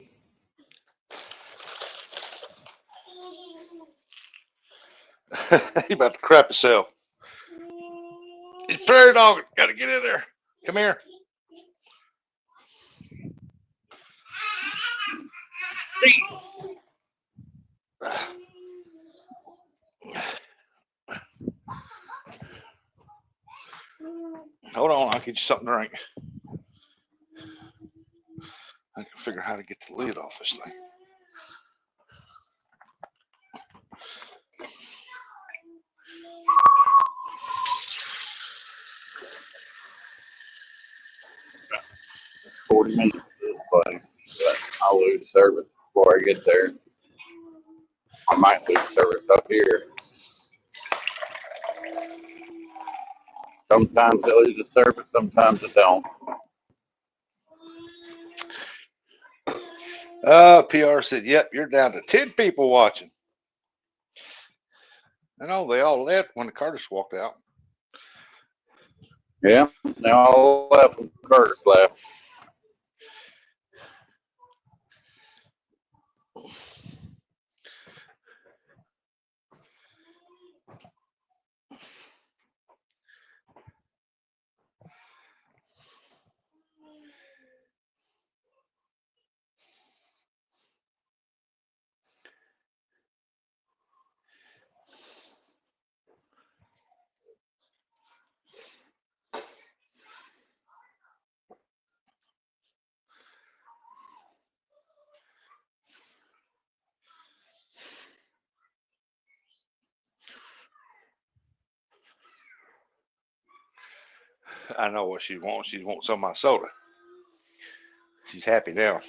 [SPEAKER 2] He about to crap himself. He's prairie dog. Got to get in there. Come here. Hold on, I'll get you something to drink. I can figure out how to get the lid off this thing.
[SPEAKER 1] $40 minutes to this place, but I'll lose service before I get there. I might lose service up here. Sometimes it loses service, sometimes it don't.
[SPEAKER 2] PR said, yep, you're down to 10 people watching. I know they all left when the Curtis walked out.
[SPEAKER 1] Yeah, they all left when Curtis left.
[SPEAKER 2] I know what she wants. She wants some of my soda. She's happy now.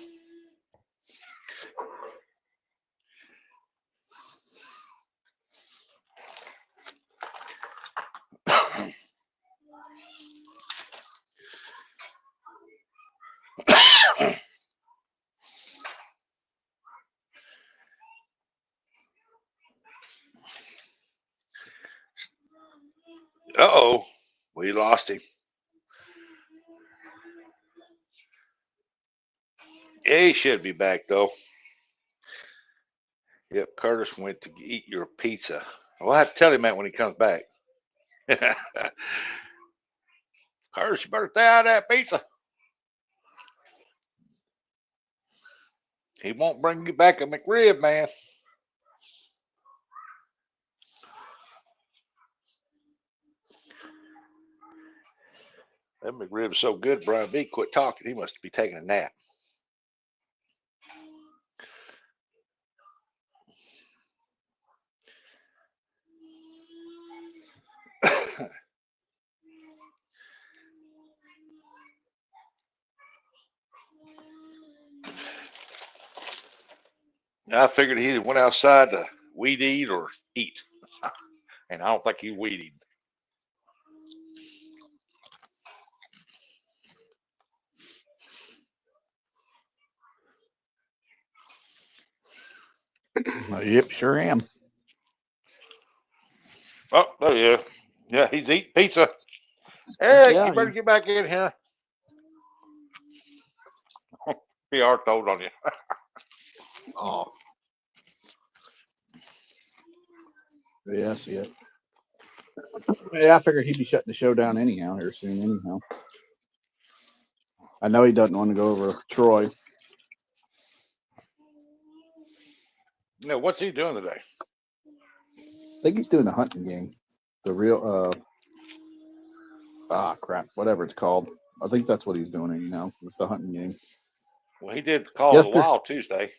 [SPEAKER 2] Uh-oh. We lost him. Yeah, he should be back, though. Yep, Curtis went to eat your pizza. We'll have to tell him that when he comes back. Curtis, you better stay out of that pizza. He won't bring you back a McRib, man. That McRib's so good, Brian B. Quit talking. He must be taking a nap. I figured he either went outside to weed eat or eat. And I don't think he weed eat.
[SPEAKER 4] Yep, sure am.
[SPEAKER 2] Oh, there you go. Yeah, he's eating pizza. Hey,
[SPEAKER 4] Yeah,
[SPEAKER 2] you better get back in here. PR told on you.
[SPEAKER 4] Oh. Yes, yeah. Yeah, I figured he'd be shutting the show down anyhow here soon. Anyhow, I know he doesn't want to go over Troy.
[SPEAKER 2] No, what's he doing today?
[SPEAKER 4] I think he's doing the hunting game. The real crap, whatever it's called. I think that's what he's doing anyhow. It's the hunting game.
[SPEAKER 2] Well, he did call the
[SPEAKER 4] Yesterday,
[SPEAKER 2] Wild Tuesday.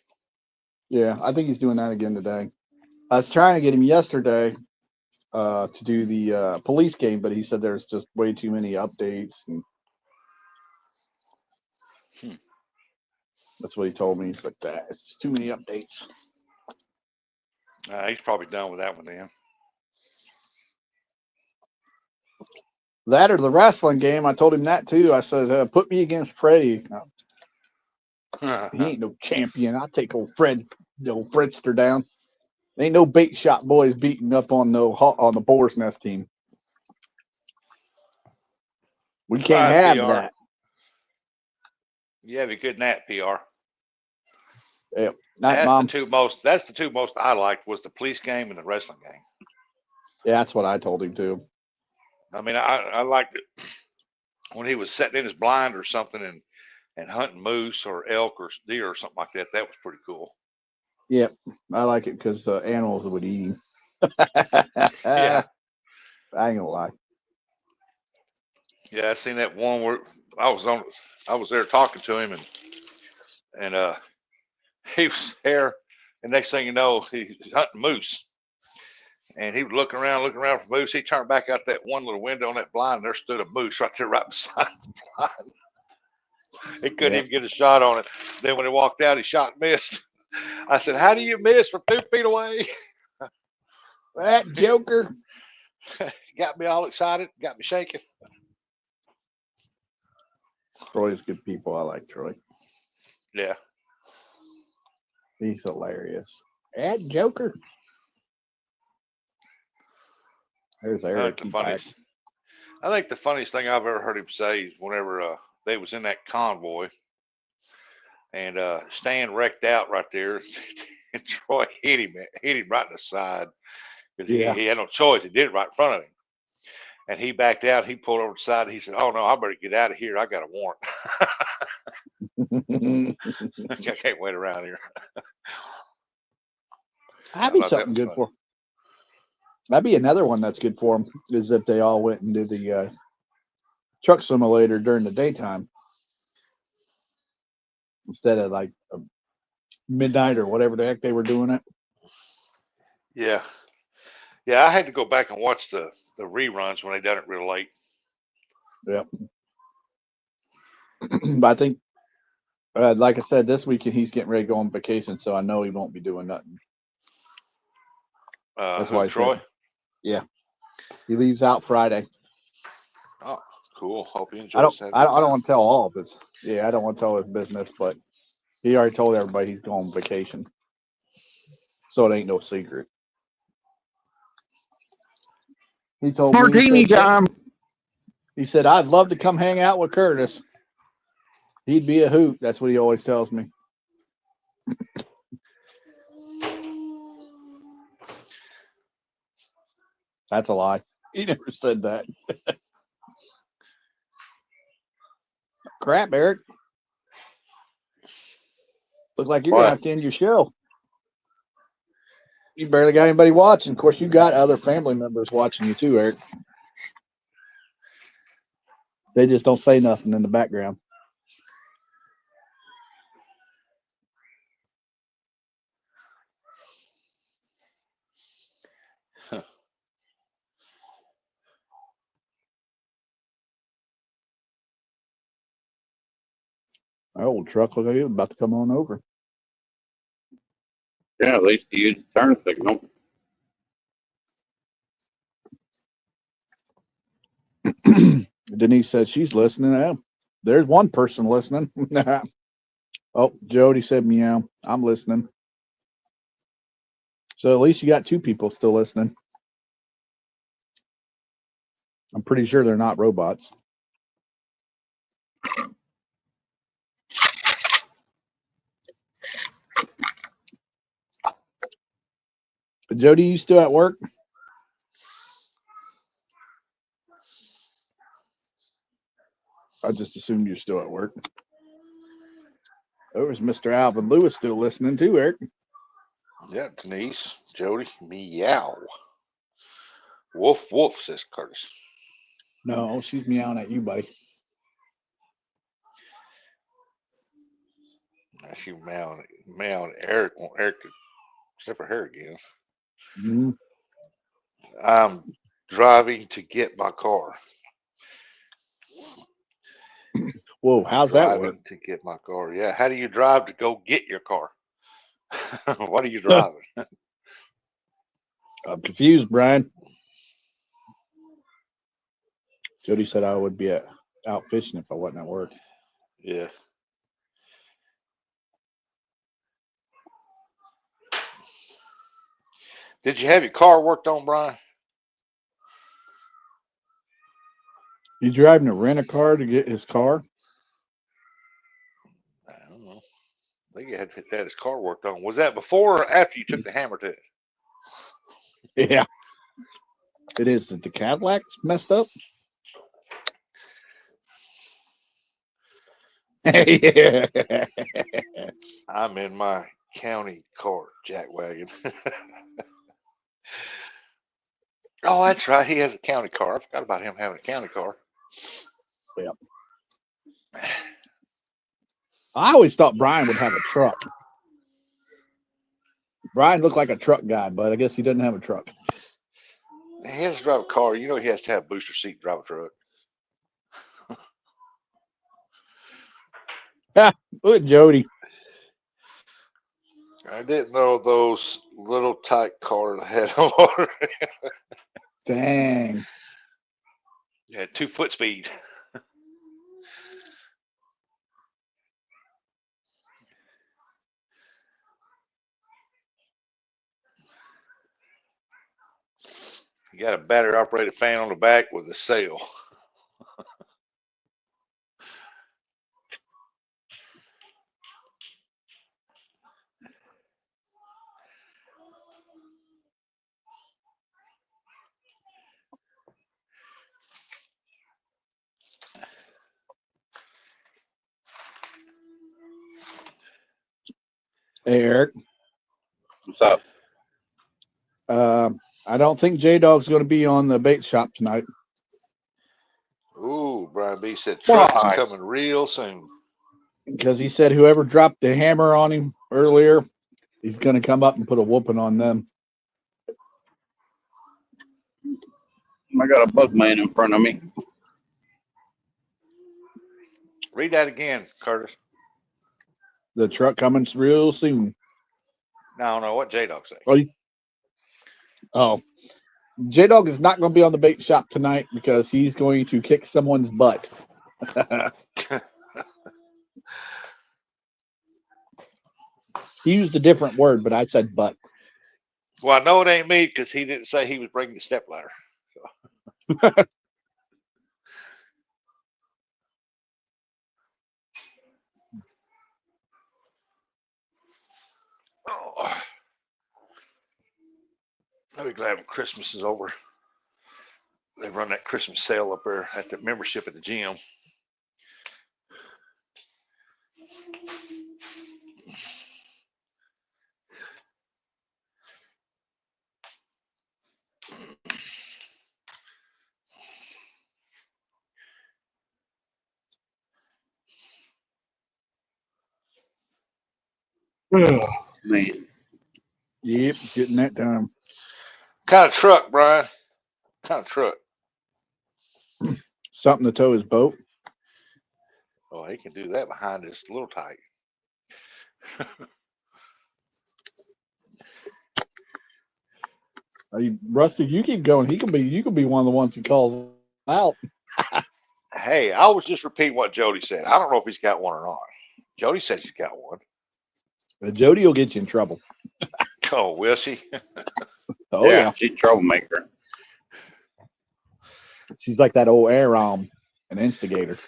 [SPEAKER 4] yeah, I think he's doing that again today. I was trying to get him yesterday to do the police game, but he said there's just way too many updates, and that's what he told me. He's like, that it's just too many updates.
[SPEAKER 2] He's probably done with that one then.
[SPEAKER 4] That or the wrestling game. I told him that too. I said, put me against Freddie. He ain't no champion. I'll take old Fredster down. Ain't no bait shot boys beating up on the Boar's Nest team. We can't have
[SPEAKER 2] PR.
[SPEAKER 4] that.
[SPEAKER 2] You have a good nap, PR.
[SPEAKER 4] Yep. Night, Mom.
[SPEAKER 2] That's the two most I liked was the police game and the wrestling game.
[SPEAKER 4] Yeah, that's what I told him too.
[SPEAKER 2] I mean, I liked it when he was sitting in his blind or something and hunting moose or elk or deer or something like that. That was pretty cool.
[SPEAKER 4] Yep, I like it because the animals would eat him.
[SPEAKER 2] Yeah,
[SPEAKER 4] I ain't gonna lie.
[SPEAKER 2] yeah, I seen that one where I was there talking to him and he was there, and next thing you know, he's hunting moose. And he was looking around for moose. He turned back out that one little window on that blind, and there stood a moose right there, right beside the blind. He couldn't even get a shot on it. Then when he walked out, he shot and missed. I said, "How do you miss from 2 feet away?"
[SPEAKER 4] That joker.
[SPEAKER 2] Got me all excited, got me shaking.
[SPEAKER 4] Troy's good people. I like Troy.
[SPEAKER 2] Yeah.
[SPEAKER 4] He's hilarious. That joker. There's Eric.
[SPEAKER 2] I think the funniest thing I've ever heard him say is whenever they was in that convoy and Stan wrecked out right there and Troy hit him right in the side because he had no choice. He did it right in front of him. And he backed out. He pulled over the side. He said, "Oh no, I better get out of here. I got a warrant. I can't wait around here."
[SPEAKER 4] That'd be something good for him. That'd be another one that's good for them is if they all went and did the truck simulator during the daytime instead of like midnight or whatever the heck they were doing it.
[SPEAKER 2] Yeah. Yeah, I had to go back and watch the reruns when they done it real late.
[SPEAKER 4] Yep. But I think, like I said, this weekend he's getting ready to go on vacation, so I know he won't be doing nothing.
[SPEAKER 2] That's why Troy?
[SPEAKER 4] Yeah. He leaves out Friday.
[SPEAKER 2] Oh, cool. Hope he enjoys
[SPEAKER 4] I don't want to tell all of his. Yeah, I don't want to tell his business, but he already told everybody he's going on vacation. So it ain't no secret. He told me,
[SPEAKER 1] Martini time.
[SPEAKER 4] he said, I'd love to come hang out with Curtis. He'd be a hoot. That's what he always tells me. That's a lie. He never said that. Crap, Eric. Look like you're going to
[SPEAKER 1] What?
[SPEAKER 4] have to end your show. You barely got anybody watching. Of course, you got other family members watching you too, Eric. They just don't say nothing in the background. Our old truck look like it was about to come on over.
[SPEAKER 1] Yeah, at least you use the turn signal.
[SPEAKER 4] Denise said she's listening. Yeah, there's one person listening. Oh, Jody said meow. I'm listening. So at least you got two people still listening. I'm pretty sure they're not robots. Jody, you still at work? I just assumed you're still at work. There was Mr. Alvin Lewis still listening too, Eric.
[SPEAKER 2] Yeah, Denise, Jody, meow. Woof, woof, says Curtis.
[SPEAKER 4] No, she's meowing at you, buddy.
[SPEAKER 2] Now she meowing at Eric. Want Eric to step her hair again.
[SPEAKER 4] Mm-hmm.
[SPEAKER 2] I'm driving to get my car.
[SPEAKER 4] Whoa, how's that work?
[SPEAKER 2] Driving to get my car. Yeah, how do you drive to go get your car? What are you driving?
[SPEAKER 4] I'm confused, Brian. Jody said I would be out fishing if I wasn't at work.
[SPEAKER 2] Yeah. Did you have your car worked on, Brian?
[SPEAKER 4] You driving to rent a car to get his car?
[SPEAKER 2] I don't know. I think you had his car worked on. Was that before or after you took the hammer test?
[SPEAKER 4] Yeah. It is. The Cadillac's messed up? Yeah.
[SPEAKER 2] I'm in my county car, jack wagon. Oh, that's right. He has a county car. I forgot about him having a county car.
[SPEAKER 4] Yep. I always thought Brian would have a truck. Brian looked like a truck guy, but I guess he doesn't have a truck.
[SPEAKER 2] He has to drive a car. You know he has to have a booster seat to drive a truck.
[SPEAKER 4] Look at Jody.
[SPEAKER 2] I didn't know those little tight cars had a motor.
[SPEAKER 4] Dang.
[SPEAKER 2] Yeah, 2 foot speed. You got a battery operated fan on the back with a sail.
[SPEAKER 4] Hey, Eric.
[SPEAKER 1] What's up?
[SPEAKER 4] I don't think J-Dog's going to be on the bait shop tonight
[SPEAKER 2] Ooh, Brian B said truck's
[SPEAKER 1] Why?
[SPEAKER 2] coming real soon.
[SPEAKER 4] because he said whoever dropped the hammer on him earlier, he's going to come up and put a whooping on them.
[SPEAKER 1] I got a bug man in front of me.
[SPEAKER 2] Read that again, Curtis.
[SPEAKER 4] The truck coming real soon.
[SPEAKER 2] No, I don't know what J-Dog say.
[SPEAKER 4] Oh, J-Dog is not going to be on the bait shop tonight because he's going to kick someone's butt. He used a different word, but I said butt.
[SPEAKER 2] Well, I know it ain't me because he didn't say he was bringing the step ladder. Oh, I'll be glad when Christmas is over. They run that Christmas sale up there at the membership at the gym.
[SPEAKER 1] Oh, man.
[SPEAKER 4] Yep, getting that time.
[SPEAKER 2] Kind of truck, Brian? Kind of truck?
[SPEAKER 4] Something to tow his boat.
[SPEAKER 2] Oh, he can do that behind his little tight.
[SPEAKER 4] Rusty, you keep going. You could be one of the ones he calls out.
[SPEAKER 2] Hey, I was just repeating what Jody said. I don't know if he's got one or not. Jody says he's got one.
[SPEAKER 4] Jody will get you in trouble.
[SPEAKER 2] Oh, will she?
[SPEAKER 4] Oh yeah.
[SPEAKER 1] She's a troublemaker.
[SPEAKER 4] She's like that old Aram, an instigator.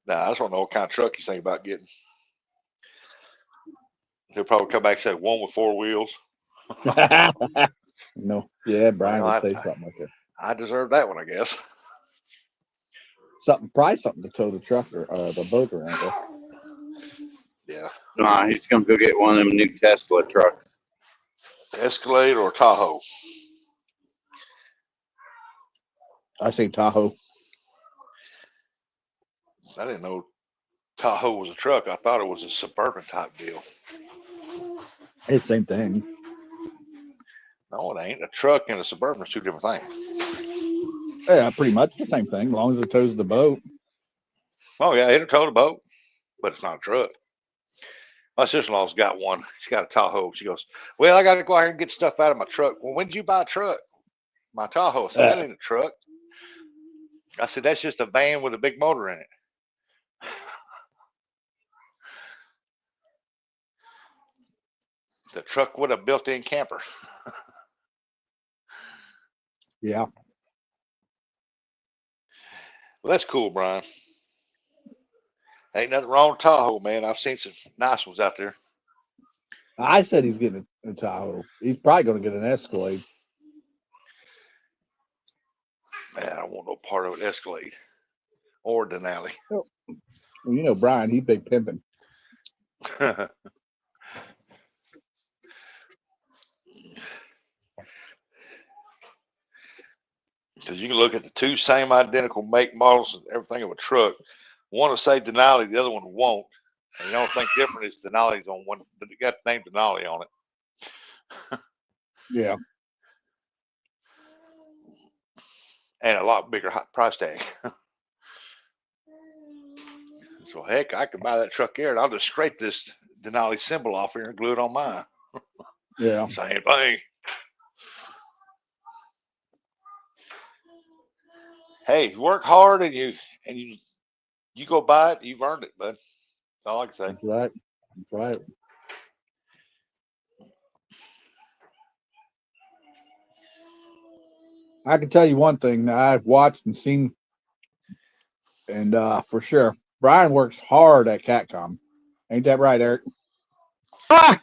[SPEAKER 2] Nah, I just don't know what kind of truck he's thinking about getting. He'll probably come back and say one with 4 wheels.
[SPEAKER 4] No, yeah, Brian
[SPEAKER 2] Well,
[SPEAKER 4] would say something like that.
[SPEAKER 2] I deserve that one, I guess.
[SPEAKER 4] Probably something to tow the truck or the boat around with.
[SPEAKER 2] Yeah.
[SPEAKER 1] Nah, he's gonna go get one of them new Tesla trucks.
[SPEAKER 2] Escalade or Tahoe?
[SPEAKER 4] I say Tahoe.
[SPEAKER 2] I didn't know Tahoe was a truck. I thought it was a Suburban type deal.
[SPEAKER 4] It's the same thing.
[SPEAKER 2] No, it ain't. A truck and a Suburban are 2 different things.
[SPEAKER 4] Yeah, pretty much the same thing, as long as it tows the boat.
[SPEAKER 2] Oh, yeah, it'll tow the boat, but it's not a truck. My sister-in-law's got one. She's got a Tahoe. She goes, well, I got to go out here and get stuff out of my truck. Well, when did you buy a truck? My Tahoe. I said, that ain't a truck. I said, that's just a van with a big motor in it. The truck with a built-in camper.
[SPEAKER 4] Yeah.
[SPEAKER 2] Well, that's cool, Brian. Ain't nothing wrong with Tahoe, man. I've seen some nice ones out there.
[SPEAKER 4] I said he's getting a Tahoe. He's probably going to get an Escalade.
[SPEAKER 2] Man, I don't want no part of an Escalade or Denali.
[SPEAKER 4] Well, you know, Brian, he's big pimping.
[SPEAKER 2] Because you can look at the 2 same identical make, models, and everything of a truck. One will say Denali, the other one won't. And the only thing different is Denali's on one. But it got the name Denali on it.
[SPEAKER 4] Yeah.
[SPEAKER 2] And a lot bigger price tag. So, heck, I could buy that truck here and I'll just scrape this Denali symbol off here and glue it on mine.
[SPEAKER 4] Yeah.
[SPEAKER 2] Same thing. Hey, you work hard and you go buy it, you've earned it, bud. That's all I can say.
[SPEAKER 4] That's right. That's right. I can tell you one thing that I've watched and seen, and for sure, Brian works hard at Catcom. Ain't that right, Eric?
[SPEAKER 1] Ah!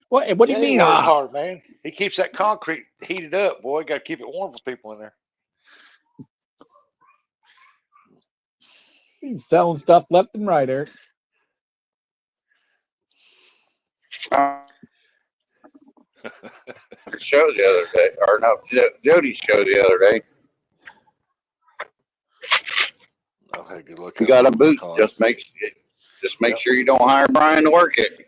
[SPEAKER 4] What do you
[SPEAKER 2] Yeah,
[SPEAKER 4] mean?
[SPEAKER 2] he works hard, man. He keeps that concrete heated up, boy. Got to keep it warm for people in there.
[SPEAKER 4] He's selling stuff left and right, Eric.
[SPEAKER 1] Show the other day, or no, Jody's show the other day.
[SPEAKER 2] I've had a good look.
[SPEAKER 1] You got a boot.
[SPEAKER 2] Car.
[SPEAKER 1] Just make sure you don't hire Brian to work it.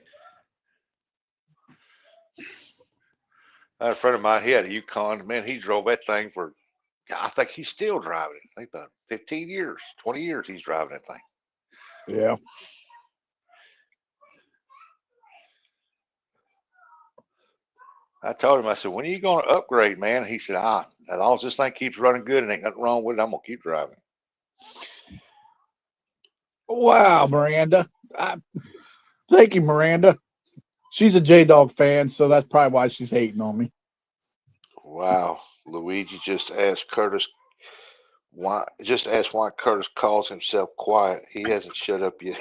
[SPEAKER 2] I had a friend of mine. He had a Yukon. Man, he drove that thing for. I think he's still driving it. I think about 15 years, 20 years. He's driving that thing.
[SPEAKER 4] Yeah.
[SPEAKER 2] I told him, I said, when are you going to upgrade, man? He said, as long as this thing keeps running good and ain't nothing wrong with it, I'm going to keep driving.
[SPEAKER 4] Wow, Miranda. Thank you, Miranda. She's a J-Dog fan, so that's probably why she's hating on me.
[SPEAKER 2] Wow. Luigi just asked Curtis why. Just asked why Curtis calls himself quiet. He hasn't shut up yet.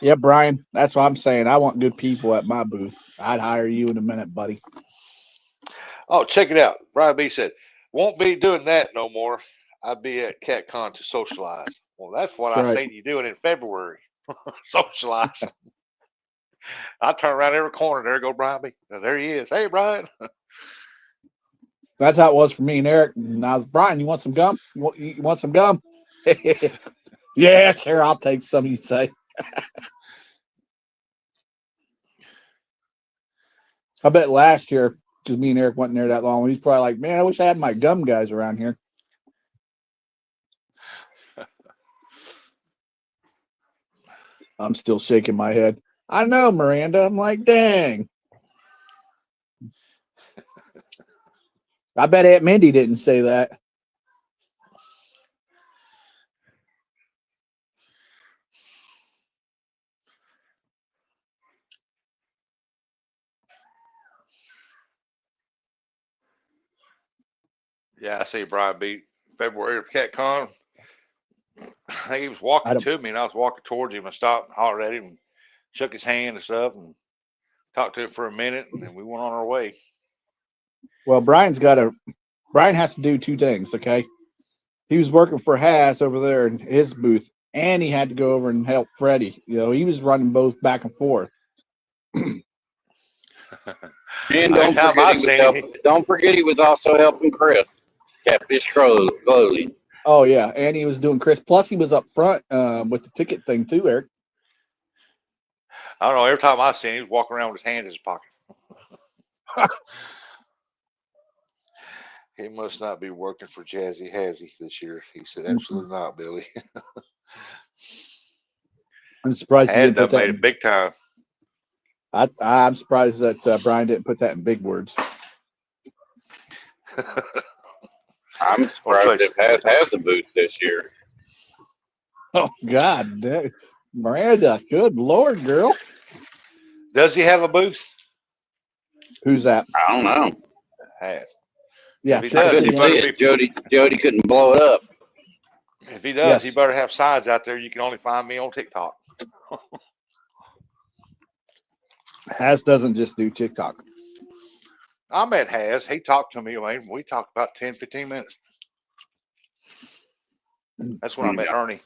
[SPEAKER 4] Yeah, Brian, that's what I'm saying. I want good people at my booth. I'd hire you in a minute, buddy.
[SPEAKER 2] Oh, check it out. Brian B said, "Won't be doing that no more. I'd be at CatCon to socialize." Well, that's what
[SPEAKER 4] That's
[SPEAKER 2] I
[SPEAKER 4] right.
[SPEAKER 2] seen you doing in February. Socialize. I turn around every corner. There go Brian B. Now, there he is. Hey, Brian.
[SPEAKER 4] That's how it was for me and Eric. And I was, Brian, you want some gum? You want some gum? Yeah, sure. I'll take some, you say. I bet last year, because me and Eric wasn't there that long, he's probably like, man, I wish I had my gum guys around here. I'm still shaking my head. I know, Miranda. I'm like, dang. I bet Aunt Mindy didn't say that.
[SPEAKER 2] Yeah, I see Brian B. February of CatCon. I think he was walking to me, and I was walking towards him. I stopped and hollered at him, and shook his hand and stuff, and talked to him for a minute, and then we went on our way.
[SPEAKER 4] Well, Brian has to do two things, okay? He was working for Haas over there in his booth, and he had to go over and help Freddie. You know, he was running both back and forth.
[SPEAKER 1] And
[SPEAKER 2] Anytime I seen him,
[SPEAKER 1] don't forget he was also helping Chris, Catfish Glowly.
[SPEAKER 4] Oh, yeah, and he was doing Chris. Plus, he was up front with the ticket thing, too, Eric.
[SPEAKER 2] I don't know. Every time I seen him, he was walking around with his hand in his pocket. He must not be working for Jazzy Hazzy this year. He said, absolutely not, Billy.
[SPEAKER 4] I'm surprised he
[SPEAKER 2] Had
[SPEAKER 4] didn't put
[SPEAKER 2] done
[SPEAKER 4] that
[SPEAKER 2] made
[SPEAKER 4] in,
[SPEAKER 2] it big time.
[SPEAKER 4] I'm surprised that Brian didn't put that in big words.
[SPEAKER 1] I'm surprised if has a booth this year.
[SPEAKER 4] Oh, God. Miranda, good Lord, girl.
[SPEAKER 2] Does he have a booth?
[SPEAKER 4] Who's that?
[SPEAKER 1] I don't know.
[SPEAKER 2] Has.
[SPEAKER 4] Yeah,
[SPEAKER 2] If he
[SPEAKER 1] I
[SPEAKER 2] does, he
[SPEAKER 1] couldn't
[SPEAKER 2] better
[SPEAKER 1] see
[SPEAKER 2] be.
[SPEAKER 1] it. Jody couldn't blow it up.
[SPEAKER 2] If he does, he
[SPEAKER 4] Yes.
[SPEAKER 2] better have signs out there. You can only find me on TikTok.
[SPEAKER 4] Haas doesn't just do TikTok.
[SPEAKER 2] I met Has. He talked to me. Man, we talked about 10, 15 minutes. That's when I met Ernie.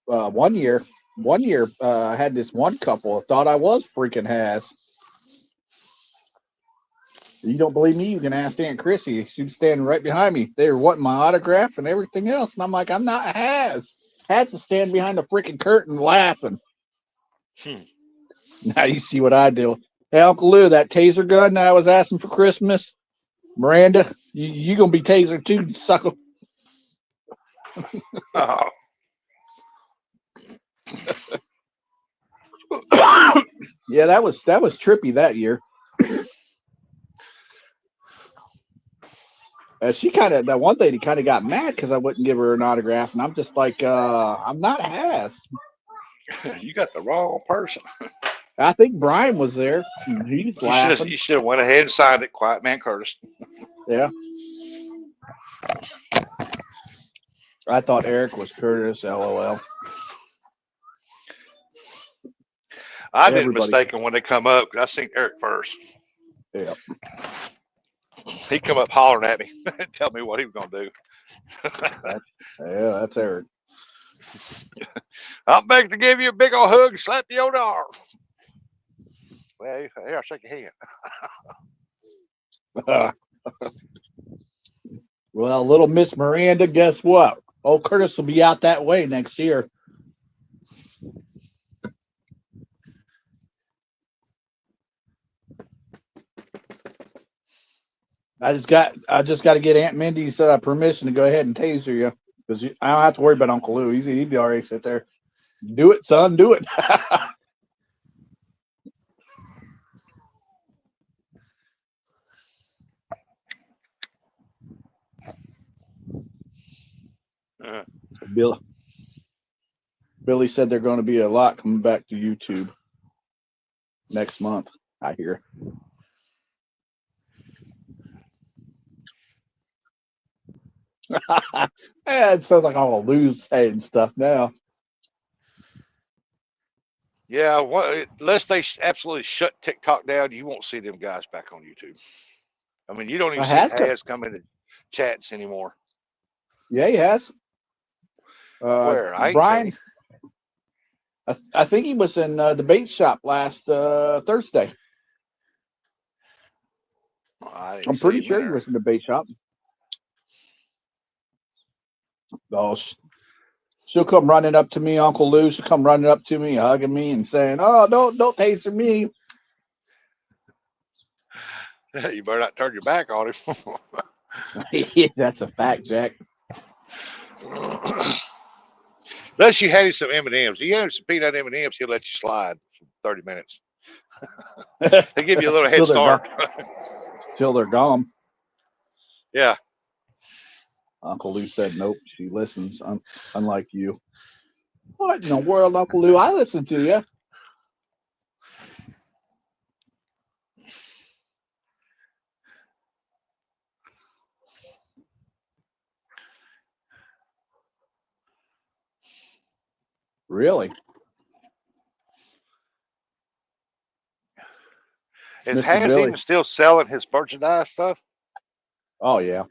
[SPEAKER 4] One year, I had this one couple thought I was freaking Haas. You don't believe me? You can ask Aunt Chrissy. She was standing right behind me. They were wanting my autograph and everything else. And I'm like, I'm not Haas. Haas is standing behind the freaking curtain laughing. Now you see what I do. Hey, Uncle Lou, that taser gun that I was asking for Christmas, Miranda, you going to be tasered too, sucker.
[SPEAKER 2] Oh.
[SPEAKER 4] Yeah, that was trippy that year. She kind of, that one lady kind of got mad because I wouldn't give her an autograph, and I'm just like, I'm not Haas.
[SPEAKER 2] You got the wrong person.
[SPEAKER 4] I think Brian was there. He was laughing.
[SPEAKER 2] You should have went ahead and signed it, Quiet Man Curtis.
[SPEAKER 4] Yeah. I thought Eric was Curtis. LOL.
[SPEAKER 2] I didn't mistake him when they come up because I seen Eric first.
[SPEAKER 4] Yeah.
[SPEAKER 2] He come up hollering at me and tell me what he was going to do.
[SPEAKER 4] Yeah, that's Eric.
[SPEAKER 2] I'm begging to give you a big old hug and slap you on the arm. Well, here, I'll shake your hand.
[SPEAKER 4] Well, little Miss Miranda, guess what? Old Curtis will be out that way next year. I just got to get Aunt Mindy's permission to go ahead and taser you, because I don't have to worry about Uncle Lou. He'd be already sit there. Do it, son. Do it. Billy said they're going to be a lot coming back to YouTube next month. I hear. Yeah, it sounds like I'm gonna lose saying stuff now.
[SPEAKER 2] Yeah, unless they absolutely shut TikTok down, you won't see them guys back on YouTube. I mean, you don't even
[SPEAKER 4] I
[SPEAKER 2] see
[SPEAKER 4] had
[SPEAKER 2] Has come into chats anymore.
[SPEAKER 4] Yeah, he has.
[SPEAKER 2] Where? I ain't seen
[SPEAKER 4] Brian,
[SPEAKER 2] him.
[SPEAKER 4] I think he was in the bait shop last Thursday.
[SPEAKER 2] I didn't
[SPEAKER 4] I'm
[SPEAKER 2] see
[SPEAKER 4] pretty
[SPEAKER 2] him in
[SPEAKER 4] sure he
[SPEAKER 2] there.
[SPEAKER 4] was in the bait shop. Oh, she'll come running up to me, Uncle Lou. She'll come running up to me, hugging me, and saying, "Oh, don't taser me."
[SPEAKER 2] You better not turn your back on him.
[SPEAKER 4] Yeah, that's a fact, Jack.
[SPEAKER 2] Unless you had him some M&Ms. You had him some peanut M&Ms, he'll let you slide for 30 minutes. They give you a little head
[SPEAKER 4] Till they're
[SPEAKER 2] start.
[SPEAKER 4] gone. Till they're gone.
[SPEAKER 2] Yeah.
[SPEAKER 4] Uncle Lou said, "Nope, she listens, unlike you." What in the world, Uncle Lou? I listen to you. Really?
[SPEAKER 2] Is
[SPEAKER 4] Mr.
[SPEAKER 2] Has
[SPEAKER 4] Billy.
[SPEAKER 2] even still selling his merchandise stuff?
[SPEAKER 4] Oh, yeah.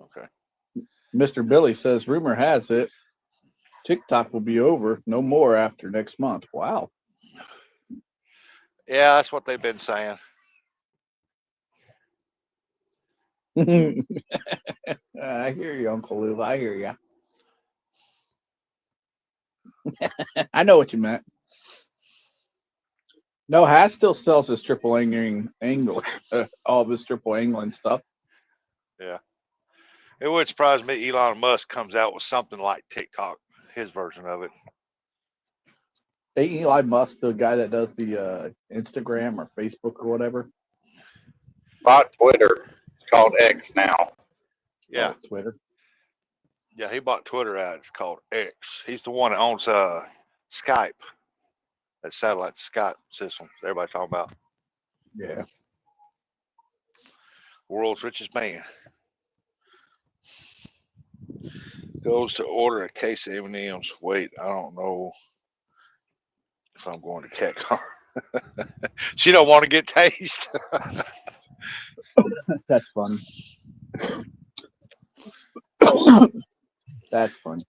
[SPEAKER 2] Okay.
[SPEAKER 4] Mr. Billy says, rumor has it, TikTok will be over no more after next month. Wow.
[SPEAKER 2] Yeah, that's what they've been saying.
[SPEAKER 4] I hear you, Uncle Lou. I hear you. I know what you meant. No, Has still sells his triple angling, all of his triple angling stuff.
[SPEAKER 2] Yeah. It would surprise me Elon Musk comes out with something like TikTok, his version of it.
[SPEAKER 4] Hey, Eli Musk, the guy that does the Instagram or Facebook or whatever.
[SPEAKER 1] Bought Twitter. It's called X now.
[SPEAKER 2] Yeah.
[SPEAKER 4] Oh, Twitter.
[SPEAKER 2] Yeah, he bought Twitter out. It's called X. He's the one that owns Skype. That satellite Skype system everybody talking about.
[SPEAKER 4] Yeah.
[SPEAKER 2] World's richest man. Goes to order a case of M&Ms. Wait, I don't know if I'm going to Cat Car. She don't want to get tased.
[SPEAKER 4] That's funny. That's funny.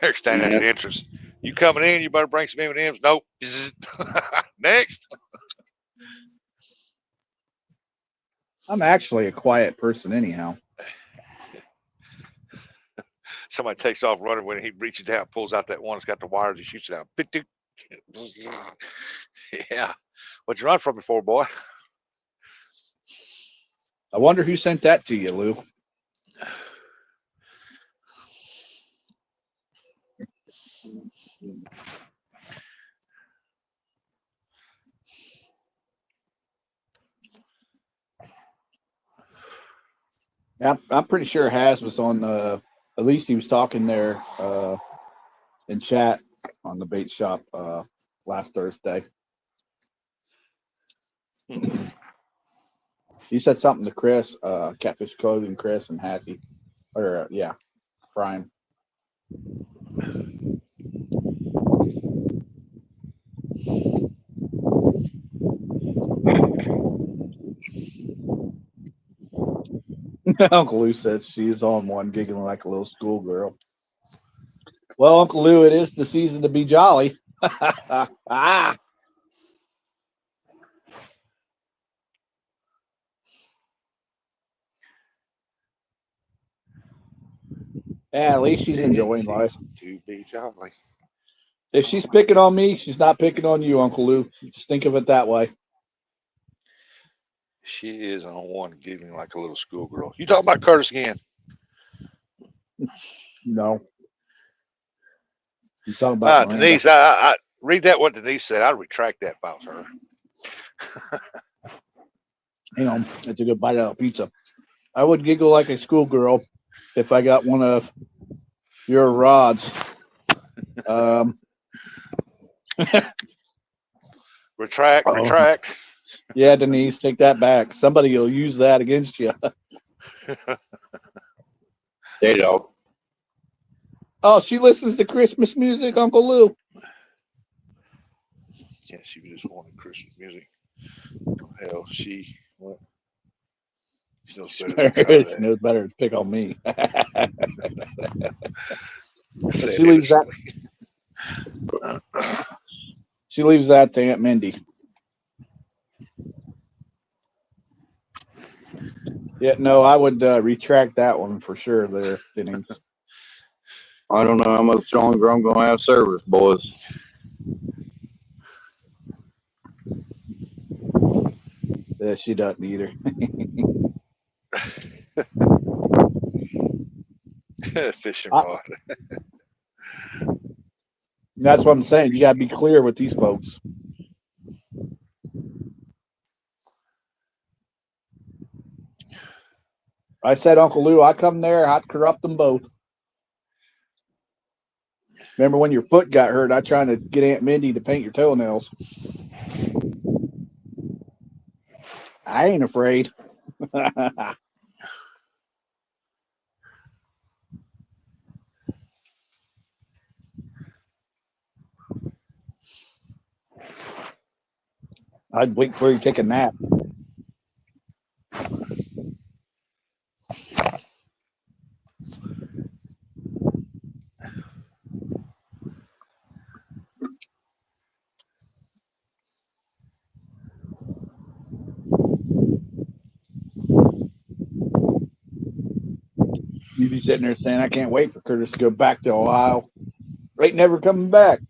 [SPEAKER 2] They're standing at the
[SPEAKER 1] Yeah.
[SPEAKER 2] entrance. You coming in? You better bring some M&Ms. Nope. Next.
[SPEAKER 4] I'm actually a quiet person anyhow.
[SPEAKER 2] Somebody takes off running when he reaches down, pulls out that one that's got the wires, he shoots it out. Yeah. What you run from before, boy?
[SPEAKER 4] I wonder who sent that to you, Lou. Yeah, I'm pretty sure Has was on. At least he was talking there in chat on the bait shop last Thursday. He said something to Chris, Catfish Clothing, Chris, and Hassie, or yeah, Brian. Uncle Lou says she's on one, giggling like a little schoolgirl. Well, Uncle Lou, it is the season to be jolly. Ah. Yeah, at least she's enjoying life.
[SPEAKER 2] To be jolly.
[SPEAKER 4] If she's picking on me, she's not picking on you, Uncle Lou. Just think of it that way.
[SPEAKER 2] She is on one giggling like a little schoolgirl. You talking about Curtis again?
[SPEAKER 4] No. He's talking about Miranda.
[SPEAKER 2] Denise, I read that what Denise said. I retract that about her.
[SPEAKER 4] Hang on, I have to go bite out of pizza. I would giggle like a schoolgirl if I got one of your rods.
[SPEAKER 2] Retract,
[SPEAKER 4] Oh.
[SPEAKER 2] retract.
[SPEAKER 4] Yeah, Denise, take that back. Somebody will use that against you.
[SPEAKER 1] J-Dog.
[SPEAKER 4] Oh, she listens to Christmas music, Uncle Lou.
[SPEAKER 2] Yeah, she just wanted Christmas music. Hell, she what? She knows better than to try
[SPEAKER 4] She
[SPEAKER 2] that.
[SPEAKER 4] knows better to pick on me.
[SPEAKER 2] Said
[SPEAKER 4] She leaves that.
[SPEAKER 2] innocently.
[SPEAKER 4] She leaves that to Aunt Mindy. Yeah, no, I would retract that one for sure. There, Denise.
[SPEAKER 1] I don't know how much longer I'm gonna have service, boys.
[SPEAKER 4] Yeah, she doesn't either.
[SPEAKER 2] Fishing
[SPEAKER 4] I-
[SPEAKER 2] rod.
[SPEAKER 4] That's what I'm saying. You got to be clear with these folks. I said, Uncle Lou, I come there, I'd corrupt them both. Remember when your foot got hurt? I tried to get Aunt Mindy to paint your toenails. I ain't afraid. I'd wait for you to take a nap. You'd be sitting there saying, I can't wait for Curtis to go back to Ohio. Right, never coming back.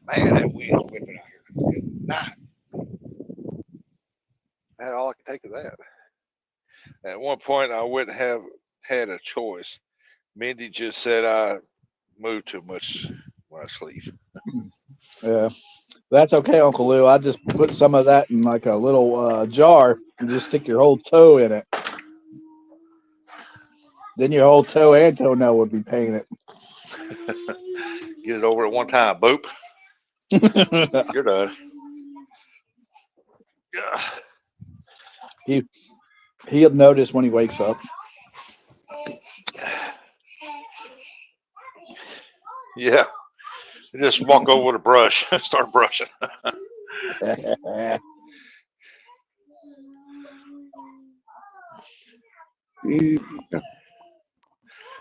[SPEAKER 2] Man, that wind's whipping out here. Good night. That's all I can take of that. At one point, I wouldn't have had a choice. Mindy just said I move too much when I sleep.
[SPEAKER 4] Yeah, that's okay, Uncle Lou. I just put some of that in like a little jar and just stick your whole toe in it. Then your whole toe and toenail would be painted.
[SPEAKER 2] Get it over at one time. Boop. You're done. Yeah.
[SPEAKER 4] He'll notice when he wakes up.
[SPEAKER 2] Yeah. Just walk over with a brush. Start brushing.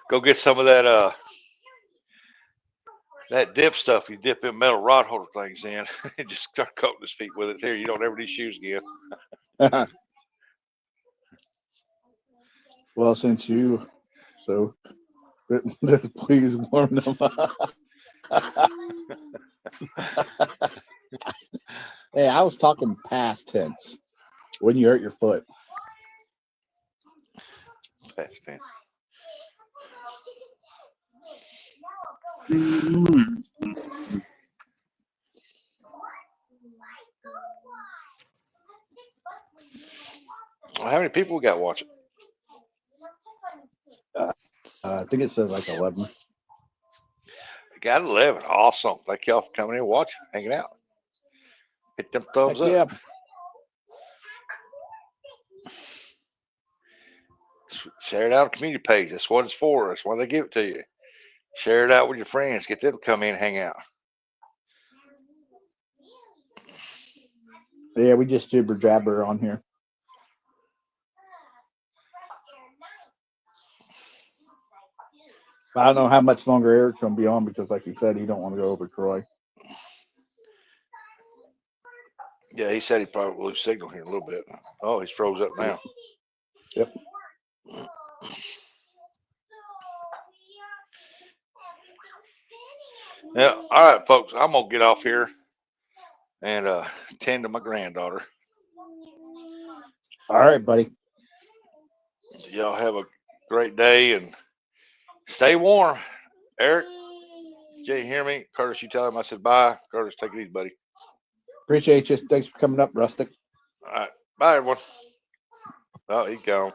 [SPEAKER 2] Go get some of that dip stuff you dip in metal rod holder things in and just start coating his feet with it. Here, you don't ever need shoes again.
[SPEAKER 4] Well, since you so please warm them up. Hey, I was talking past tense when you hurt your foot.
[SPEAKER 2] Past tense. Well, how many people we got watching?
[SPEAKER 4] I think it says like 11.
[SPEAKER 2] We got 11. Awesome. Thank y'all for coming in, watching, hanging out. Hit them thumbs
[SPEAKER 4] Heck
[SPEAKER 2] up.
[SPEAKER 4] yeah.
[SPEAKER 2] Share it out on the community page. That's what it's for. That's why they give it to you. Share it out with your friends. Get them to come in and hang out.
[SPEAKER 4] Yeah, we just jibber jabber on here. I don't know how much longer Eric's gonna be on because, like he said, he don't want to go over Troy.
[SPEAKER 2] Yeah, he said he probably will lose signal here in a little bit. Oh, he's froze up now.
[SPEAKER 4] Yep.
[SPEAKER 2] Yeah. All right, folks. I'm gonna get off here and tend to my granddaughter.
[SPEAKER 4] All right, buddy.
[SPEAKER 2] Y'all have a great day and stay warm. Eric, Jay, hear me? Curtis, you tell him I said bye. Curtis, take it easy, buddy.
[SPEAKER 4] Appreciate you. Thanks for coming up, Rustic.
[SPEAKER 2] All right. Bye, everyone. Oh, he's gone.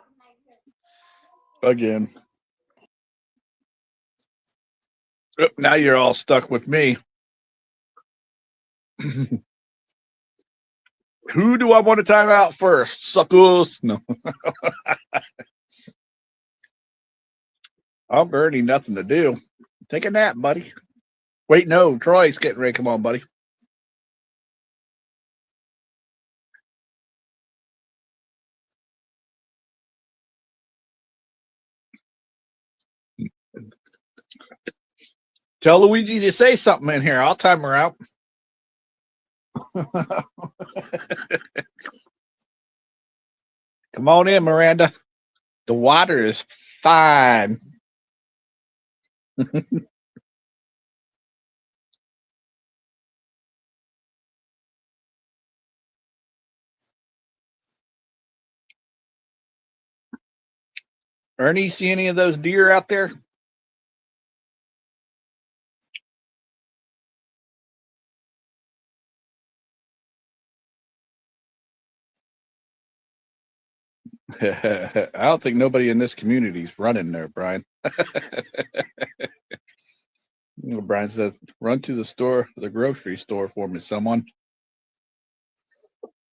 [SPEAKER 4] Again. Oh, now you're all stuck with me. Who do I want to time out first? Suckers. No. I'm Bernie, nothing to do. Take a nap, buddy. Wait, no, Troy's getting ready. Come on, buddy. Tell Luigi to say something in here. I'll time her out. Come on in, Miranda. The water is fine. Ernie, see any of those deer out there? I don't think nobody in this community is running there, Brian. Brian says, run to the store, the grocery store for me, someone.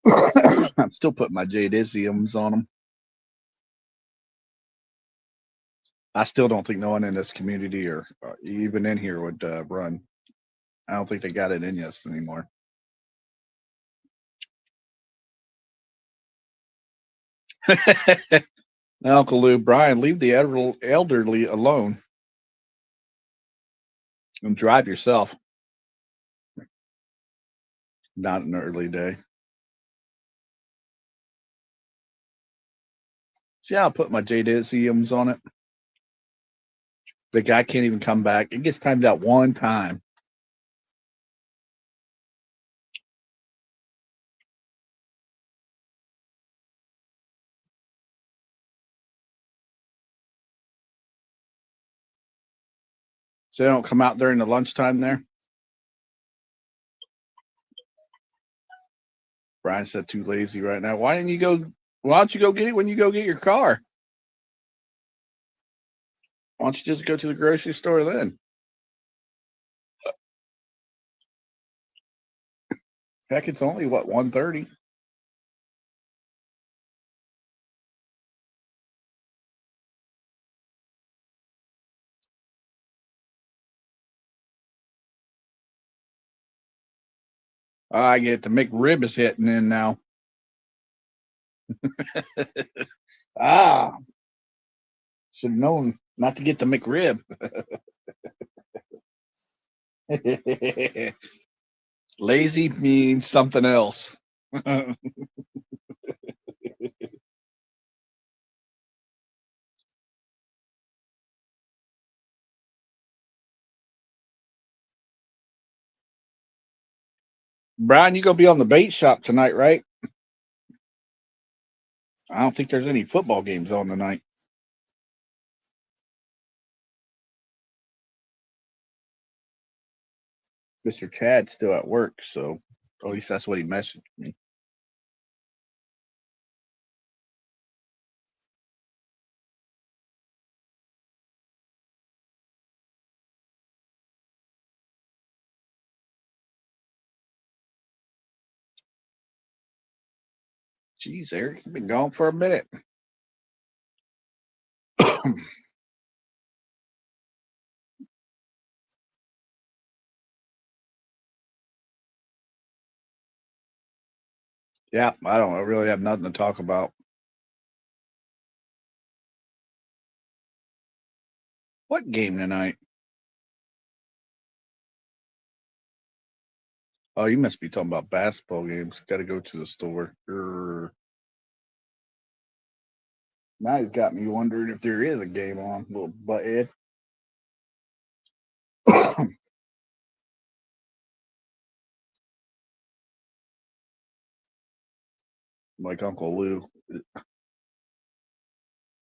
[SPEAKER 4] I'm still putting my Jadisiums on them. I still don't think no one in this community or even in here would run. I don't think they got it in us anymore. Uncle Lou, Brian, leave the elderly alone and drive yourself. Not an early day. See how I put my Jadisiums on it? The guy can't even come back. It gets timed out one time. So they don't come out during the lunchtime there? Brian said too lazy right now. Why don't you go get it when you go get your car? Why don't you just go to the grocery store then? Heck, it's only what, 1:30? I get the McRib is hitting in now. Should have known not to get the McRib. Lazy means something else. Brian, you gonna be on the bait shop tonight, right? I don't think there's any football games on tonight. Mr. Chad's still at work, so at least that's what he messaged me. Jeez, Eric, you've been gone for a minute. Yeah, I really have nothing to talk about. What game tonight? Oh, you must be talking about basketball games. Got to go to the store. Now he's got me wondering if there is a game on, little butthead. Like Uncle Lou.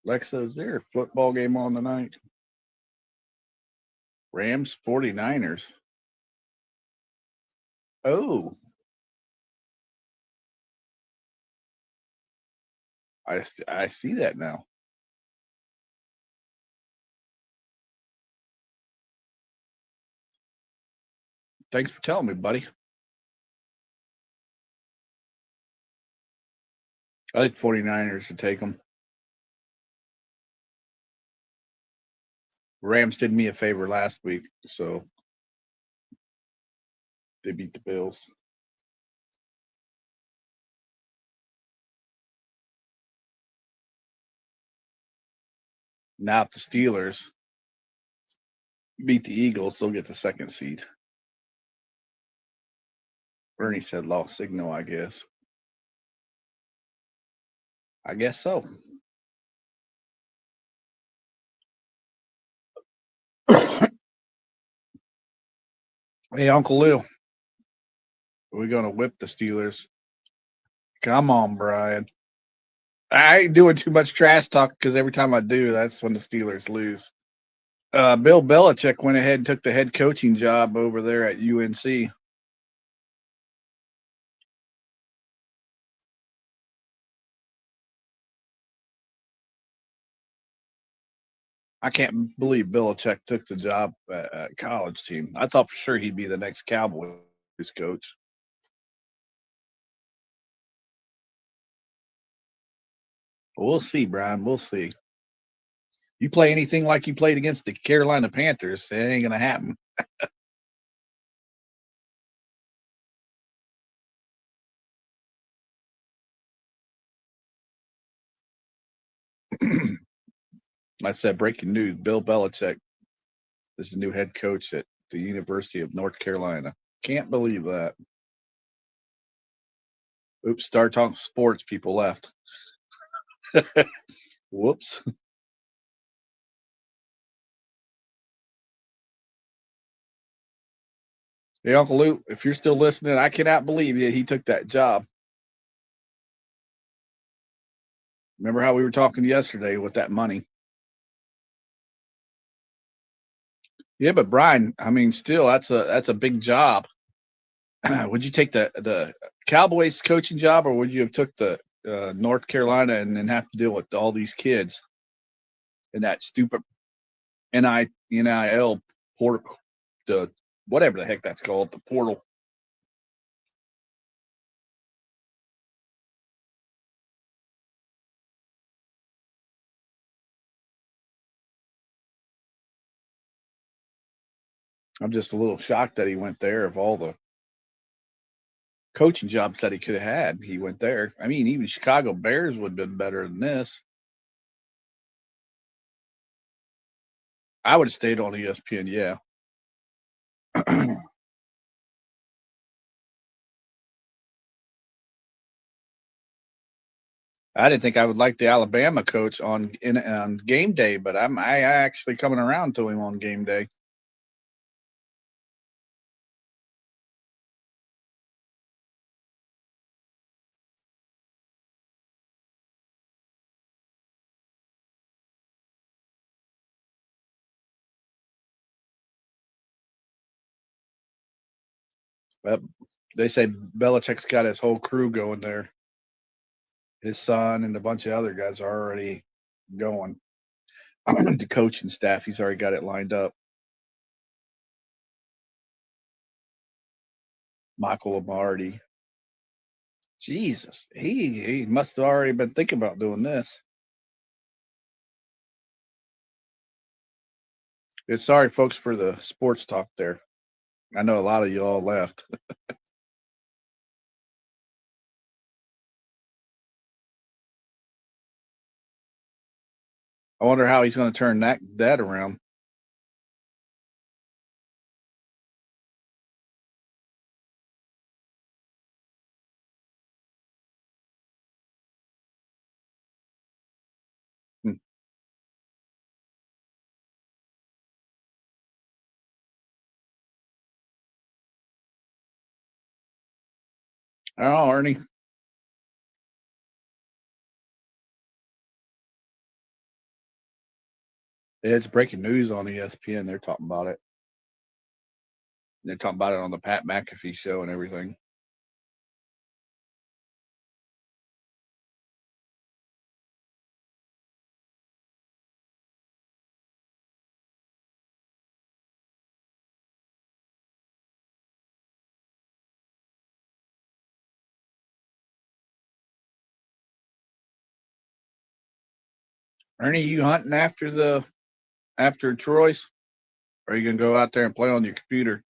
[SPEAKER 4] Lexa, is there a football game on tonight? Rams 49ers. Oh, I see that now. Thanks for telling me, buddy. I think 49ers should take them. Rams did me a favor last week, so they beat the Bills. Now if the Steelers beat the Eagles, they'll get the second seed. Bernie said lost signal, I guess. I guess so. Hey, Uncle Lou, we're gonna whip the Steelers. Come on, Brian. I ain't doing too much trash talk because every time I do, that's when the Steelers lose. Bill Belichick went ahead and took the head coaching job over there at UNC. I can't believe Belichick took the job at college team. I thought for sure he'd be the next Cowboys coach. We'll see, Brian. We'll see. You play anything like you played against the Carolina Panthers, it ain't gonna happen. I said breaking news: Bill Belichick is the new head coach at the University of North Carolina. Can't believe that. Oops, start talking sports. People left. Whoops. Hey, Uncle Lou, if you're still listening, I cannot believe that he took that job. Remember how we were talking yesterday with that money? Yeah, but Brian, I mean, still, that's a big job. Would you take the Cowboys coaching job, or would you have took the North Carolina and then have to deal with all these kids and that stupid NIL portal, the whatever the heck that's called, the portal? I'm just a little shocked that he went there. Of all the coaching jobs that he could have had, he went there. I mean, even Chicago Bears would have been better than this. I would have stayed on ESPN, yeah. I didn't think I would like the Alabama coach on game day, but I actually coming around to him on game day. But they say Belichick's got his whole crew going there. His son and a bunch of other guys are already going. The coaching staff, he's already got it lined up. Michael Lombardi. Jesus, he must have already been thinking about doing this. It's sorry, folks, for the sports talk there. I know a lot of y'all left. I wonder how he's going to turn that around. Hmm. I don't know, Ernie. It's breaking news on ESPN. They're talking about it. They're talking about it on the Pat McAfee show and everything. Ernie, you hunting after Troy's? Or are you gonna go out there and play on your computer?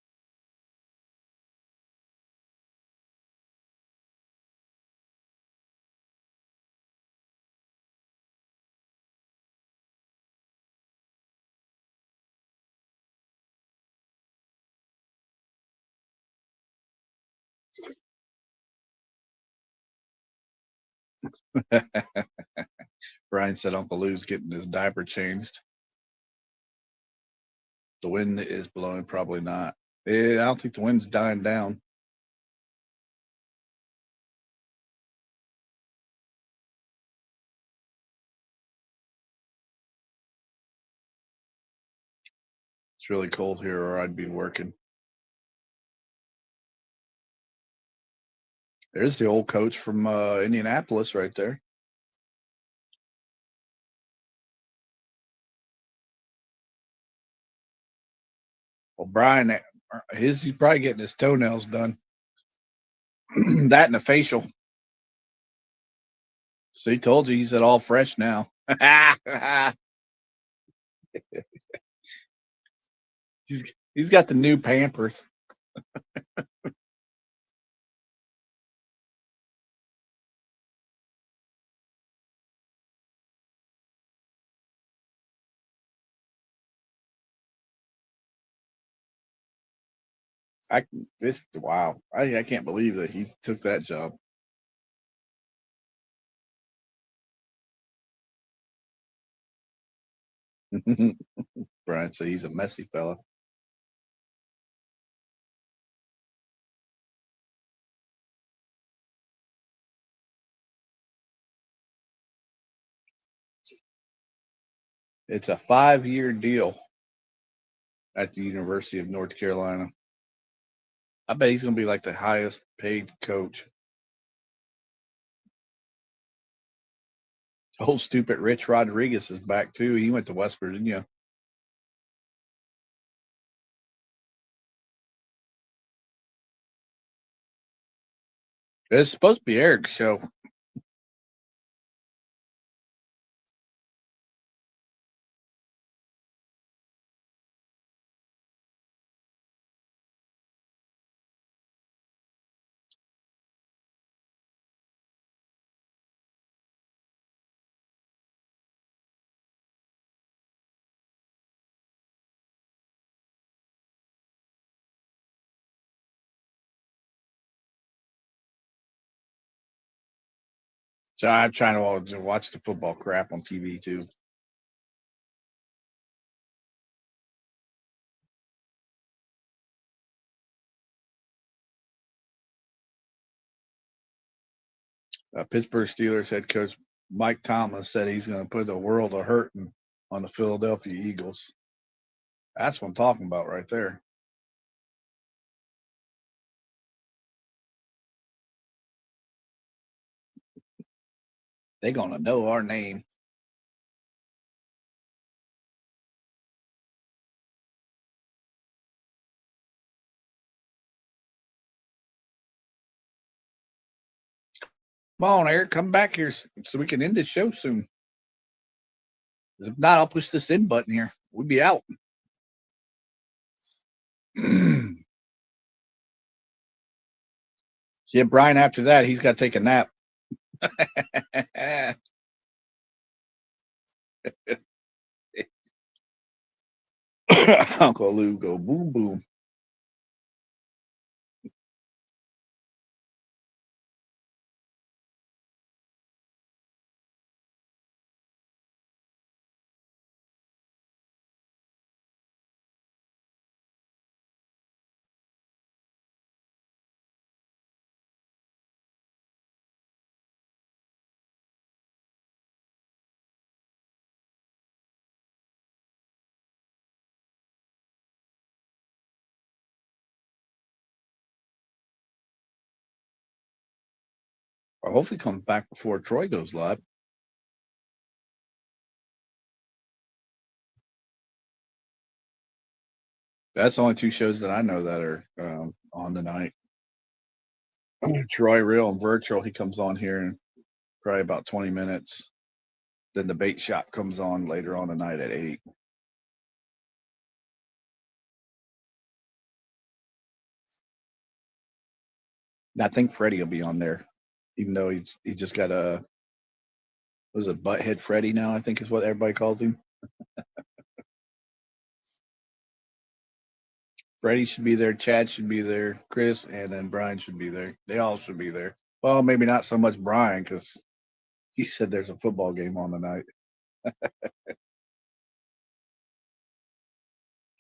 [SPEAKER 4] Brian said Uncle Lou's getting his diaper changed. The wind is blowing, probably not. I don't think the wind's dying down. It's really cold here, or I'd be working. There's the old coach from Indianapolis right there. Well, Brian, he's probably getting his toenails done. That and a facial. So he told you he's at all fresh now. he's got the new Pampers. Wow. I can't believe that he took that job. Brian said he's a messy fella. It's a 5-year deal at the University of North Carolina. I bet he's going to be like the highest paid coach. Old stupid Rich Rodriguez is back too. He went to West Virginia. It's supposed to be Eric's show. So I'm trying to watch the football crap on TV too. Pittsburgh Steelers head coach Mike Tomlin said he's going to put a world of hurting on the Philadelphia Eagles. That's what I'm talking about right there. They're going to know our name. Come on, Eric, come back here so we can end the show soon. If not, I'll push this end button here. We'll be out. Yeah, Brian, after that, he's got to take a nap. Uncle Lou go boom, boom. I hope he comes back before Troy goes live. That's the only two shows that I know that are on tonight. Troy Real and Virtual. He comes on here in probably about 20 minutes. Then the Bait Shop comes on later on tonight at 8. And I think Freddie will be on there, even though he just got a was it Butthead Freddie now? I think is what everybody calls him. Freddie should be there. Chad should be there. Chris and then Brian should be there. They all should be there. Well, maybe not so much Brian because he said there's a football game on tonight,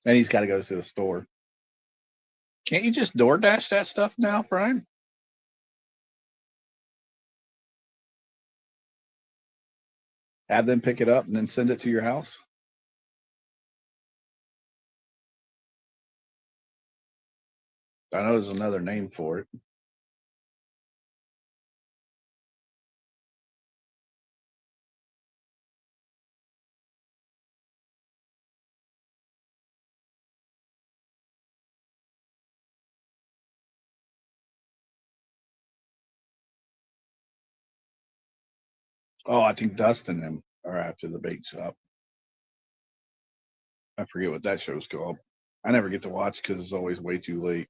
[SPEAKER 4] and he's got to go to the store. Can't you just DoorDash that stuff now, Brian? Have them pick it up and then send it to your house? I know there's another name for it. Oh, I think Dustin and him are after the Bait Shop. I forget what that show's called. I never get to watch because it's always way too late.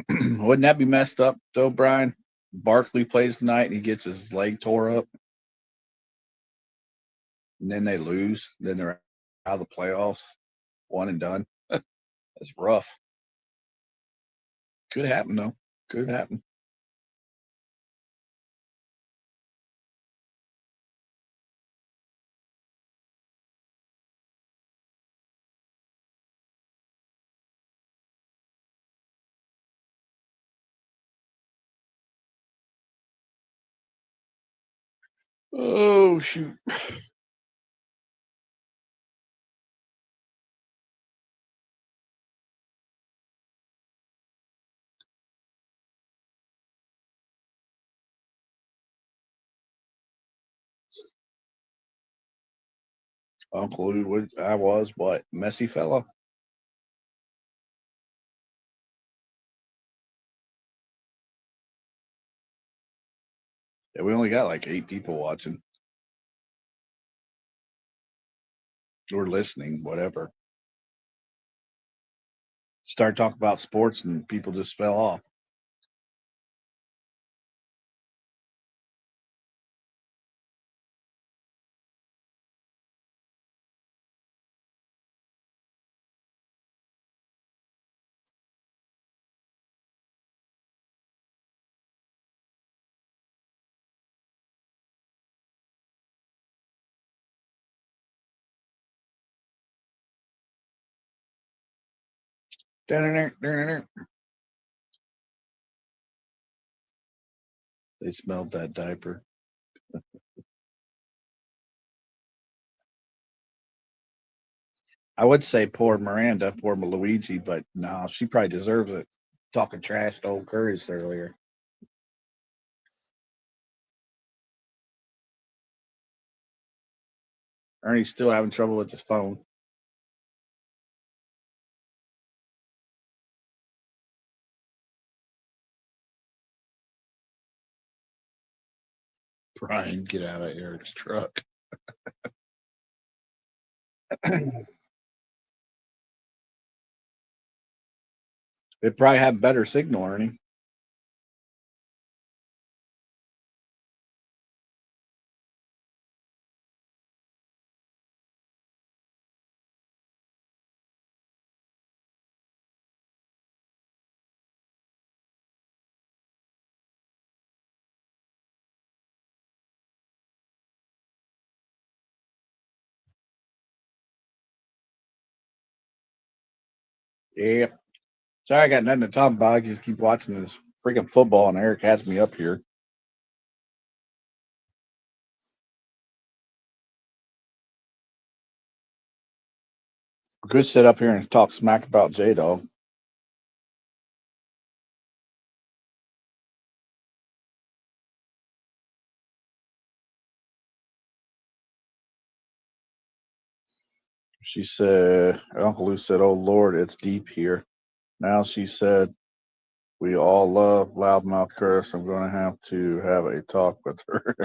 [SPEAKER 4] Wouldn't that be messed up though, Brian? Barkley plays tonight and he gets his leg tore up, and then they lose. Then they're out of the playoffs, one and done. That's rough. Could happen though. Could happen. Oh shoot. Uncle Lou, I was what? Messy fella. Yeah, we only got like 8 people watching or listening, whatever. Start talking about sports and people just fell off. They smelled that diaper. I would say poor Miranda, poor Luigi, but no, she probably deserves it. Talking trash to old Curtis earlier. Ernie's still having trouble with his phone. Brian, get out of Eric's truck. It probably have better signal, Ernie. Yeah. Sorry, I got nothing to talk about. I just keep watching this freaking football, and Eric has me up here. We could sit up here and talk smack about J Dog. She said, Uncle Lou said, "Oh Lord, it's deep here." Now she said, "We all love loudmouth Curtis. I'm going to have a talk with her."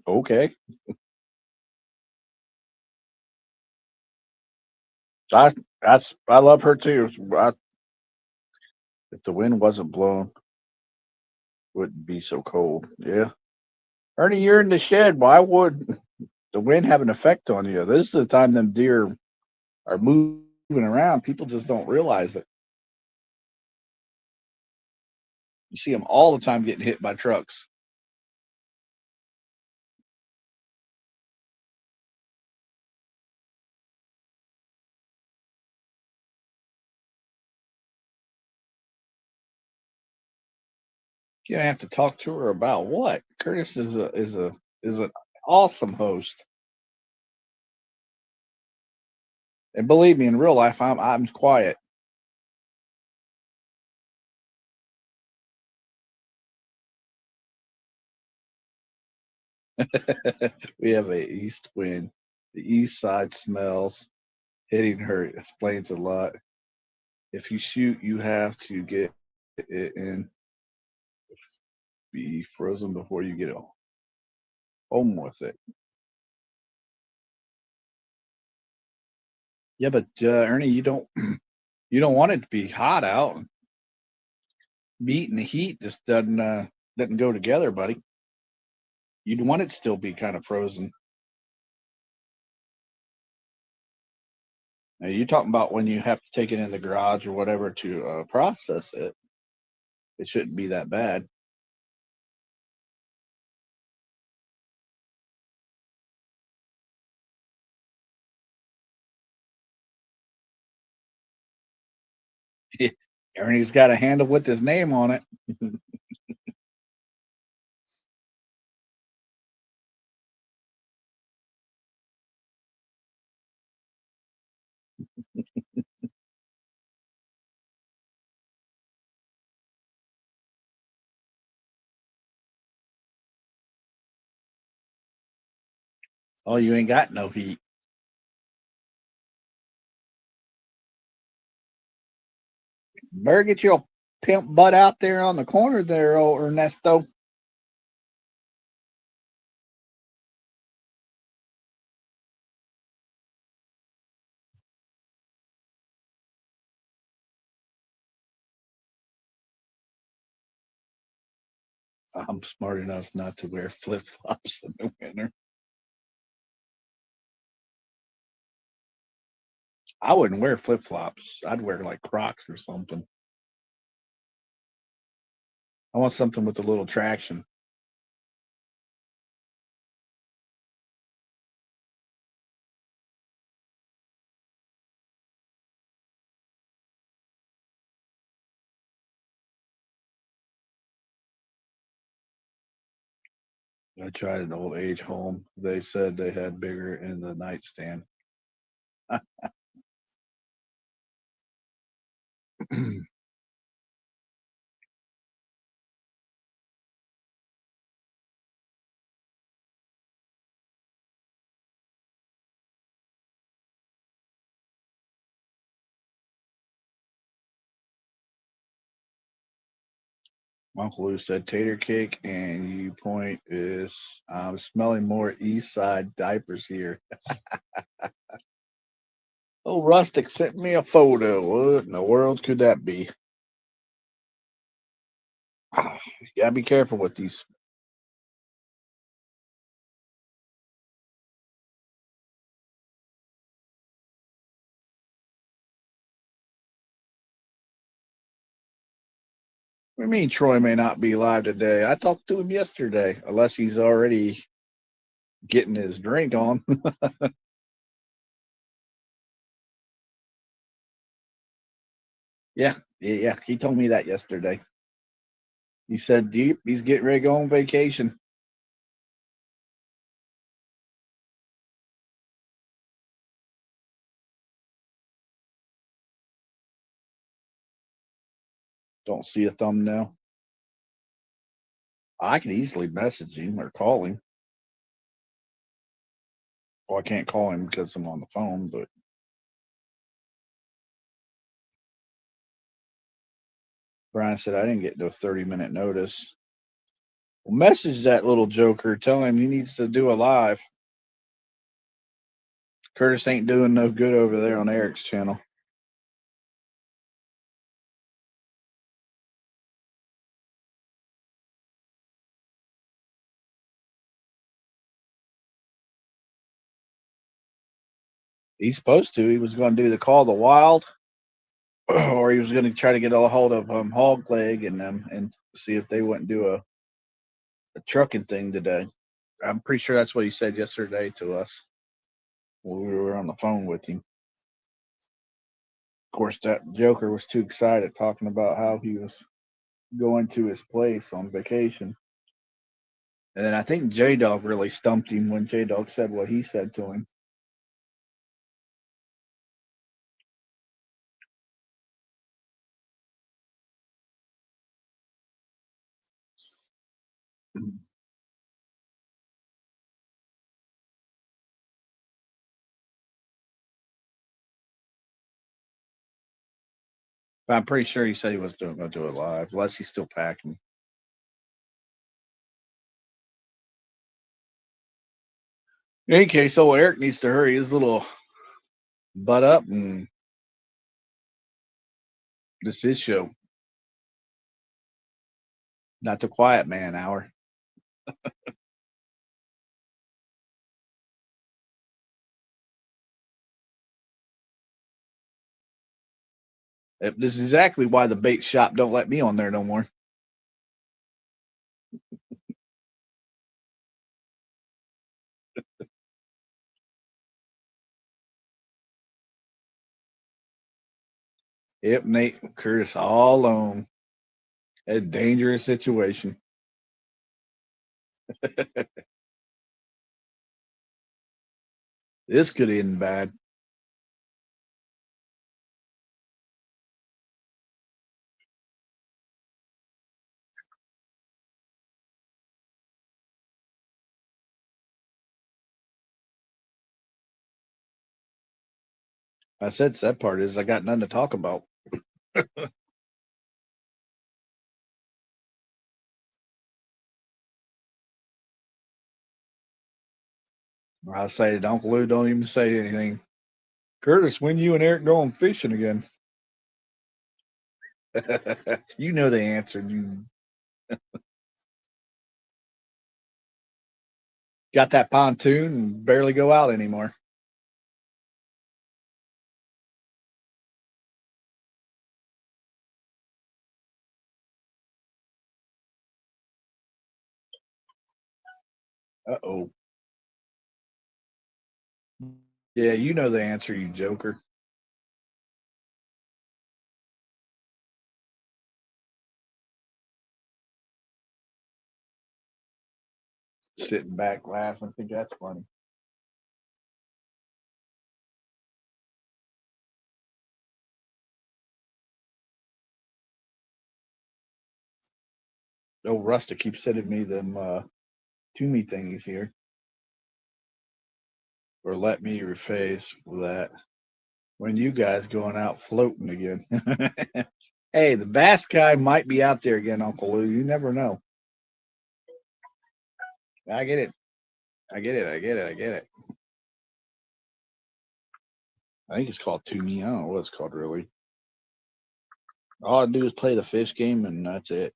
[SPEAKER 4] Okay. I I love her too. If the wind wasn't blowing, it wouldn't be so cold. Yeah. Ernie, you're in the shed. Why would the wind have an effect on you? This is the time them deer are moving around. People just don't realize it. You see them all the time getting hit by trucks. You have to talk to her about what? Curtis is an awesome host. And believe me, in real life, I'm quiet. We have a east wind. The east side smells. Hitting her explains a lot. If you shoot, you have to get it in, be frozen before you get home with it. Yeah, but Ernie, you don't want it to be hot out. Meat and the heat just doesn't go together, buddy. You'd want it to still be kind of frozen. Now, you're talking about when you have to take it in the garage or whatever to process it. It shouldn't be that bad. Ernie's got a handle with his name on it. Oh, you ain't got no heat. Better get your pimp butt out there on the corner there, old Ernesto. I'm smart enough not to wear flip flops in the winter. I wouldn't wear flip flops. I'd wear like Crocs or something. I want something with a little traction. I tried an old age home. They said they had bigger in the nightstand. Uncle Lou said tater cake, and you point is I'm smelling more East Side diapers here. Oh, Rustic sent me a photo. What in the world could that be? You gotta be careful with these. What do you mean Troy may not be live today? I talked to him yesterday, unless he's already getting his drink on. Yeah, he told me that yesterday. He said he's getting ready to go on vacation. Don't see a thumbnail. I can easily message him or call him. Well, I can't call him because I'm on the phone, but Brian said I didn't get no 30-minute notice. Well, message that little joker. Tell him he needs to do a live. Curtis ain't doing no good over there on Eric's channel. He's supposed to. He was going to do the Call of the Wild, or he was going to try to get a hold of Hog Leg and them and see if they wouldn't do a trucking thing today. I'm pretty sure that's what he said yesterday to us when we were on the phone with him. Of course, that joker was too excited talking about how he was going to his place on vacation. And then I think J Dog really stumped him when J Dog said what he said to him. But I'm pretty sure he said he was going to do it live, unless he's still packing. In any case, old Eric needs to hurry his little butt up, and this is his show. Not the quiet man hour. This is exactly why the bait shop don't let me on there no more. Yep, Nate Curtis all alone. A dangerous situation. This could end bad. I said sad part is I got nothing to talk about. I say to Uncle Lou, don't even say anything. Curtis, when you and Eric going fishing again? You know the answer. You got that pontoon and barely go out anymore. Uh-oh. Yeah, you know the answer, you joker. Sitting back laughing. I think that's funny. Oh, Rusta keeps sending me them Toomey thingies here. Or let me reface that. When you guys going out floating again. Hey, the bass guy might be out there again, Uncle Lou. You never know. I get it. I get it. I think it's called Toomey. I don't know what it's called really. All I do is play the fish game and that's it.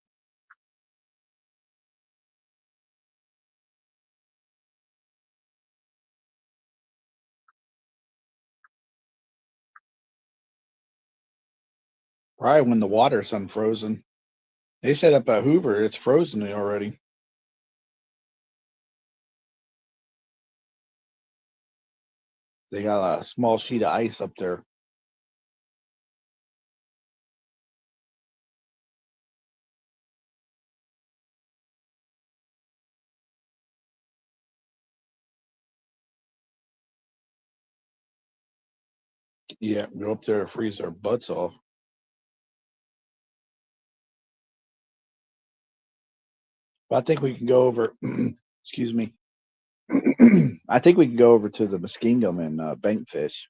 [SPEAKER 4] Probably when the water's unfrozen. They said up at Hoover, it's frozen already. They got a small sheet of ice up there. Yeah, go up there, freeze our butts off. But I think we can go over. Excuse me. I think we can go over to the Muskingum and Bankfish.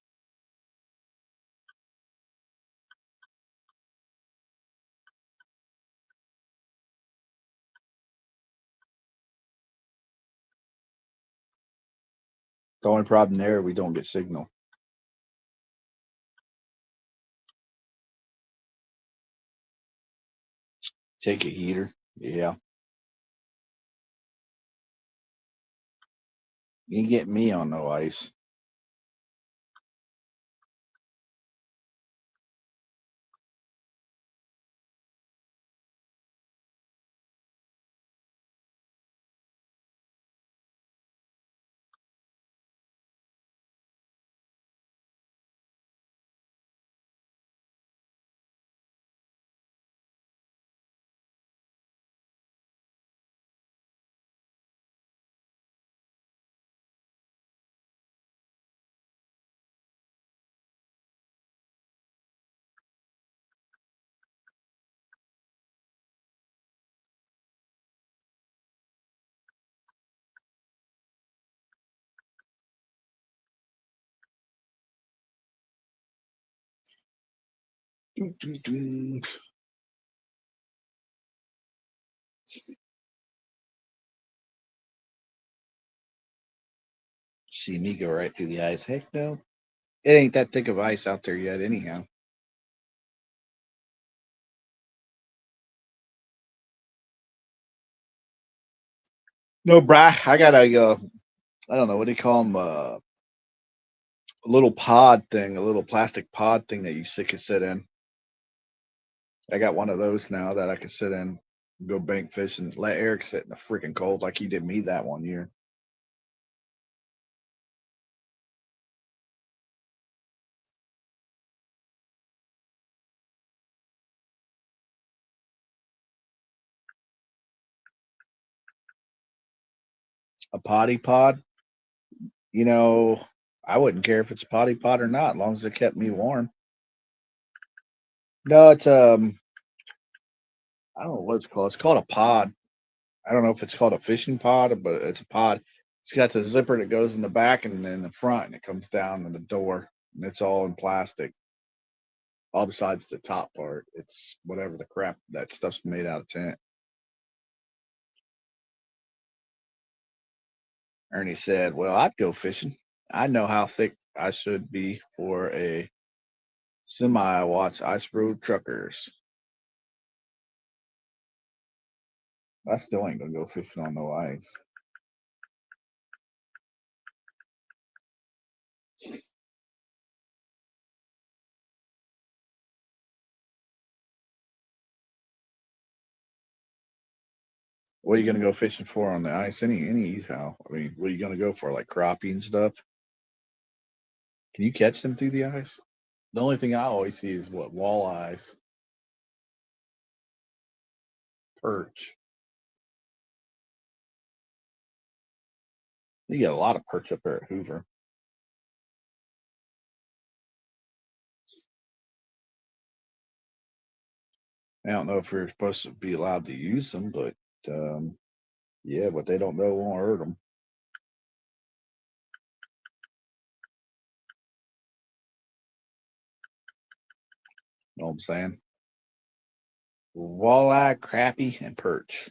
[SPEAKER 4] The only problem there, we don't get signal. Take a heater. Yeah. You can get me on no ice. Doo, doo, doo. See me go right through the ice. Heck no. It ain't that thick of ice out there yet, anyhow. No, Bry, I got a, I don't know, what do you call them? A little pod thing, a little plastic pod thing that you can sit in. I got one of those now that I can sit in, go bank fish, and let Eric sit in the freaking cold like he did me that one year. A potty pod, you know, I wouldn't care if it's a potty pod or not, as long as it kept me warm. No, it's I don't know what it's called. It's called a pod. I don't know if it's called a fishing pod, but it's a pod. It's got the zipper that goes in the back and in the front, and it comes down in the door, and it's all in plastic. All besides the top part, it's whatever the crap that stuff's made out of tent. Ernie said, "Well, I'd go fishing. I know how thick I should be for a semi. I watch Ice Road Truckers. I still ain't gonna go fishing on no ice. What are you gonna go fishing for on the ice? Anyhow. I mean, what are you gonna go for? Like crappie and stuff? Can you catch them through the ice? The only thing I always see is what walleyes, perch. You get a lot of perch up there at Hoover. I don't know if we're supposed to be allowed to use them, but yeah, what they don't know won't hurt them. You know what I'm saying? Walleye, crappie, and perch.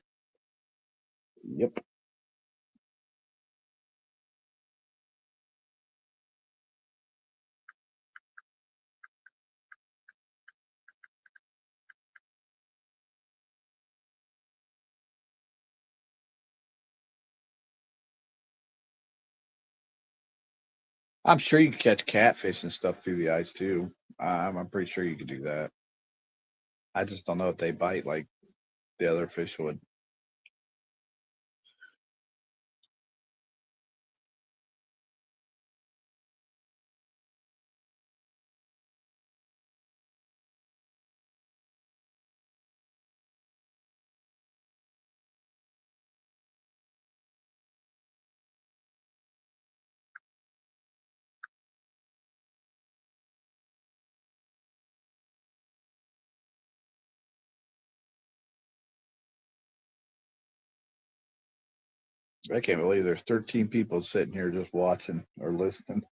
[SPEAKER 4] Yep. I'm sure you can catch catfish and stuff through the ice too. I'm pretty sure you could do that. I just don't know if they bite like the other fish would. I can't believe there's 13 people sitting here just watching or listening.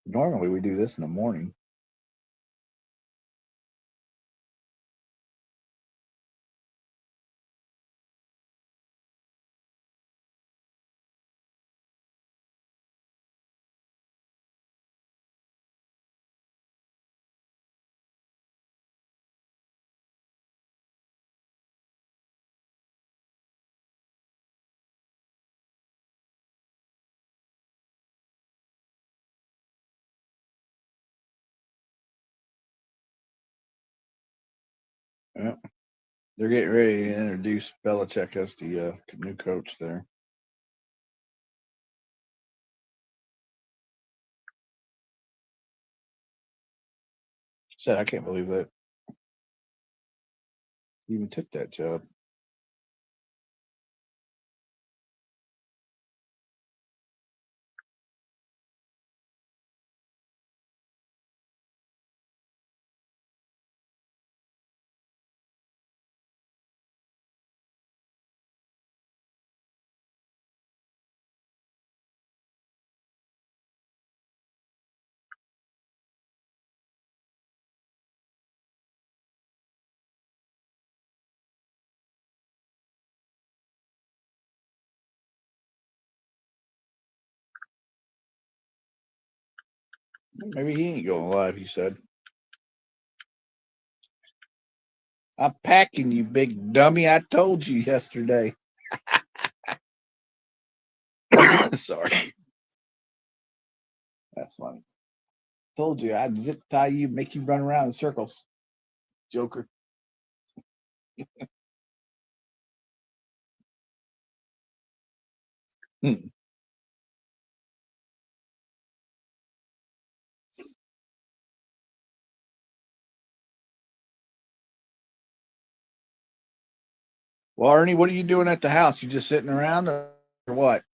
[SPEAKER 4] Normally we do this in the morning. Yeah. They're getting ready to introduce Belichick as the new coach there. Said I can't believe that he even took that job. Maybe he ain't going live, he said. I'm packing you, big dummy. I told you yesterday. Sorry. That's funny. Told you I'd zip tie you, make you run around in circles. Joker. Hmm. Well, Ernie, what are you doing at the house? You just sitting around or what?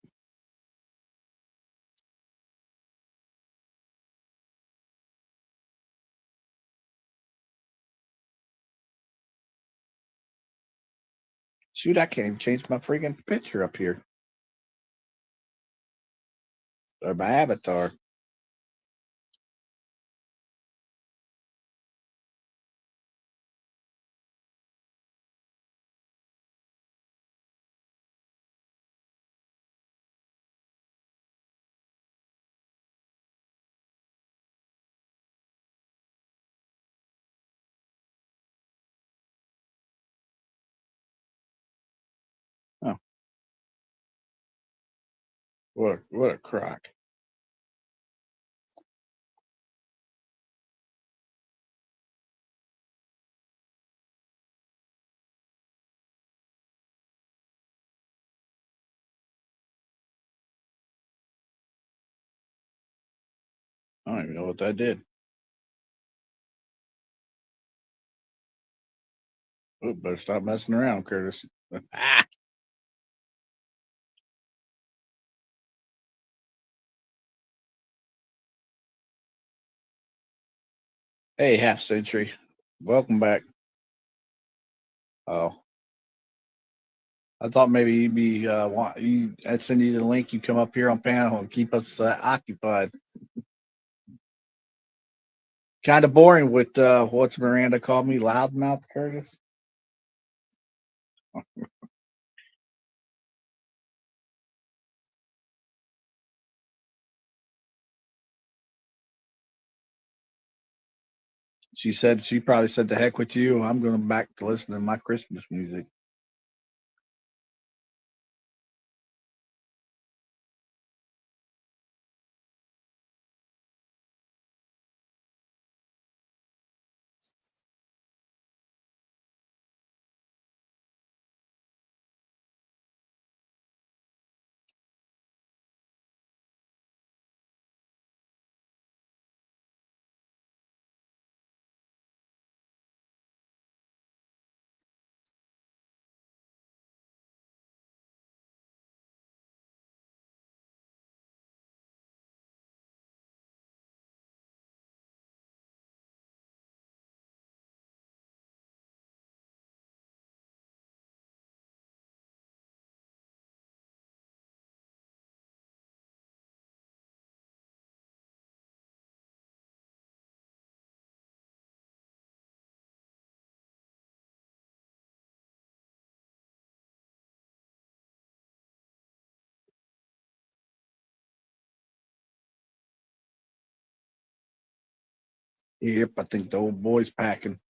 [SPEAKER 4] Shoot, I can't even change my freaking picture up here. Or my avatar. Oh, what a crock. I don't even know what that did. Oh, better stop messing around, Curtis. Hey, half century. Welcome back. Oh, I thought maybe you'd be I'd send you the link. You come up here on panel and keep us occupied. Kind of boring with what's Miranda called me, loudmouth Curtis. She probably said the heck with you. I'm going back to listen to my Christmas music. Yep, I think the old boy's packing.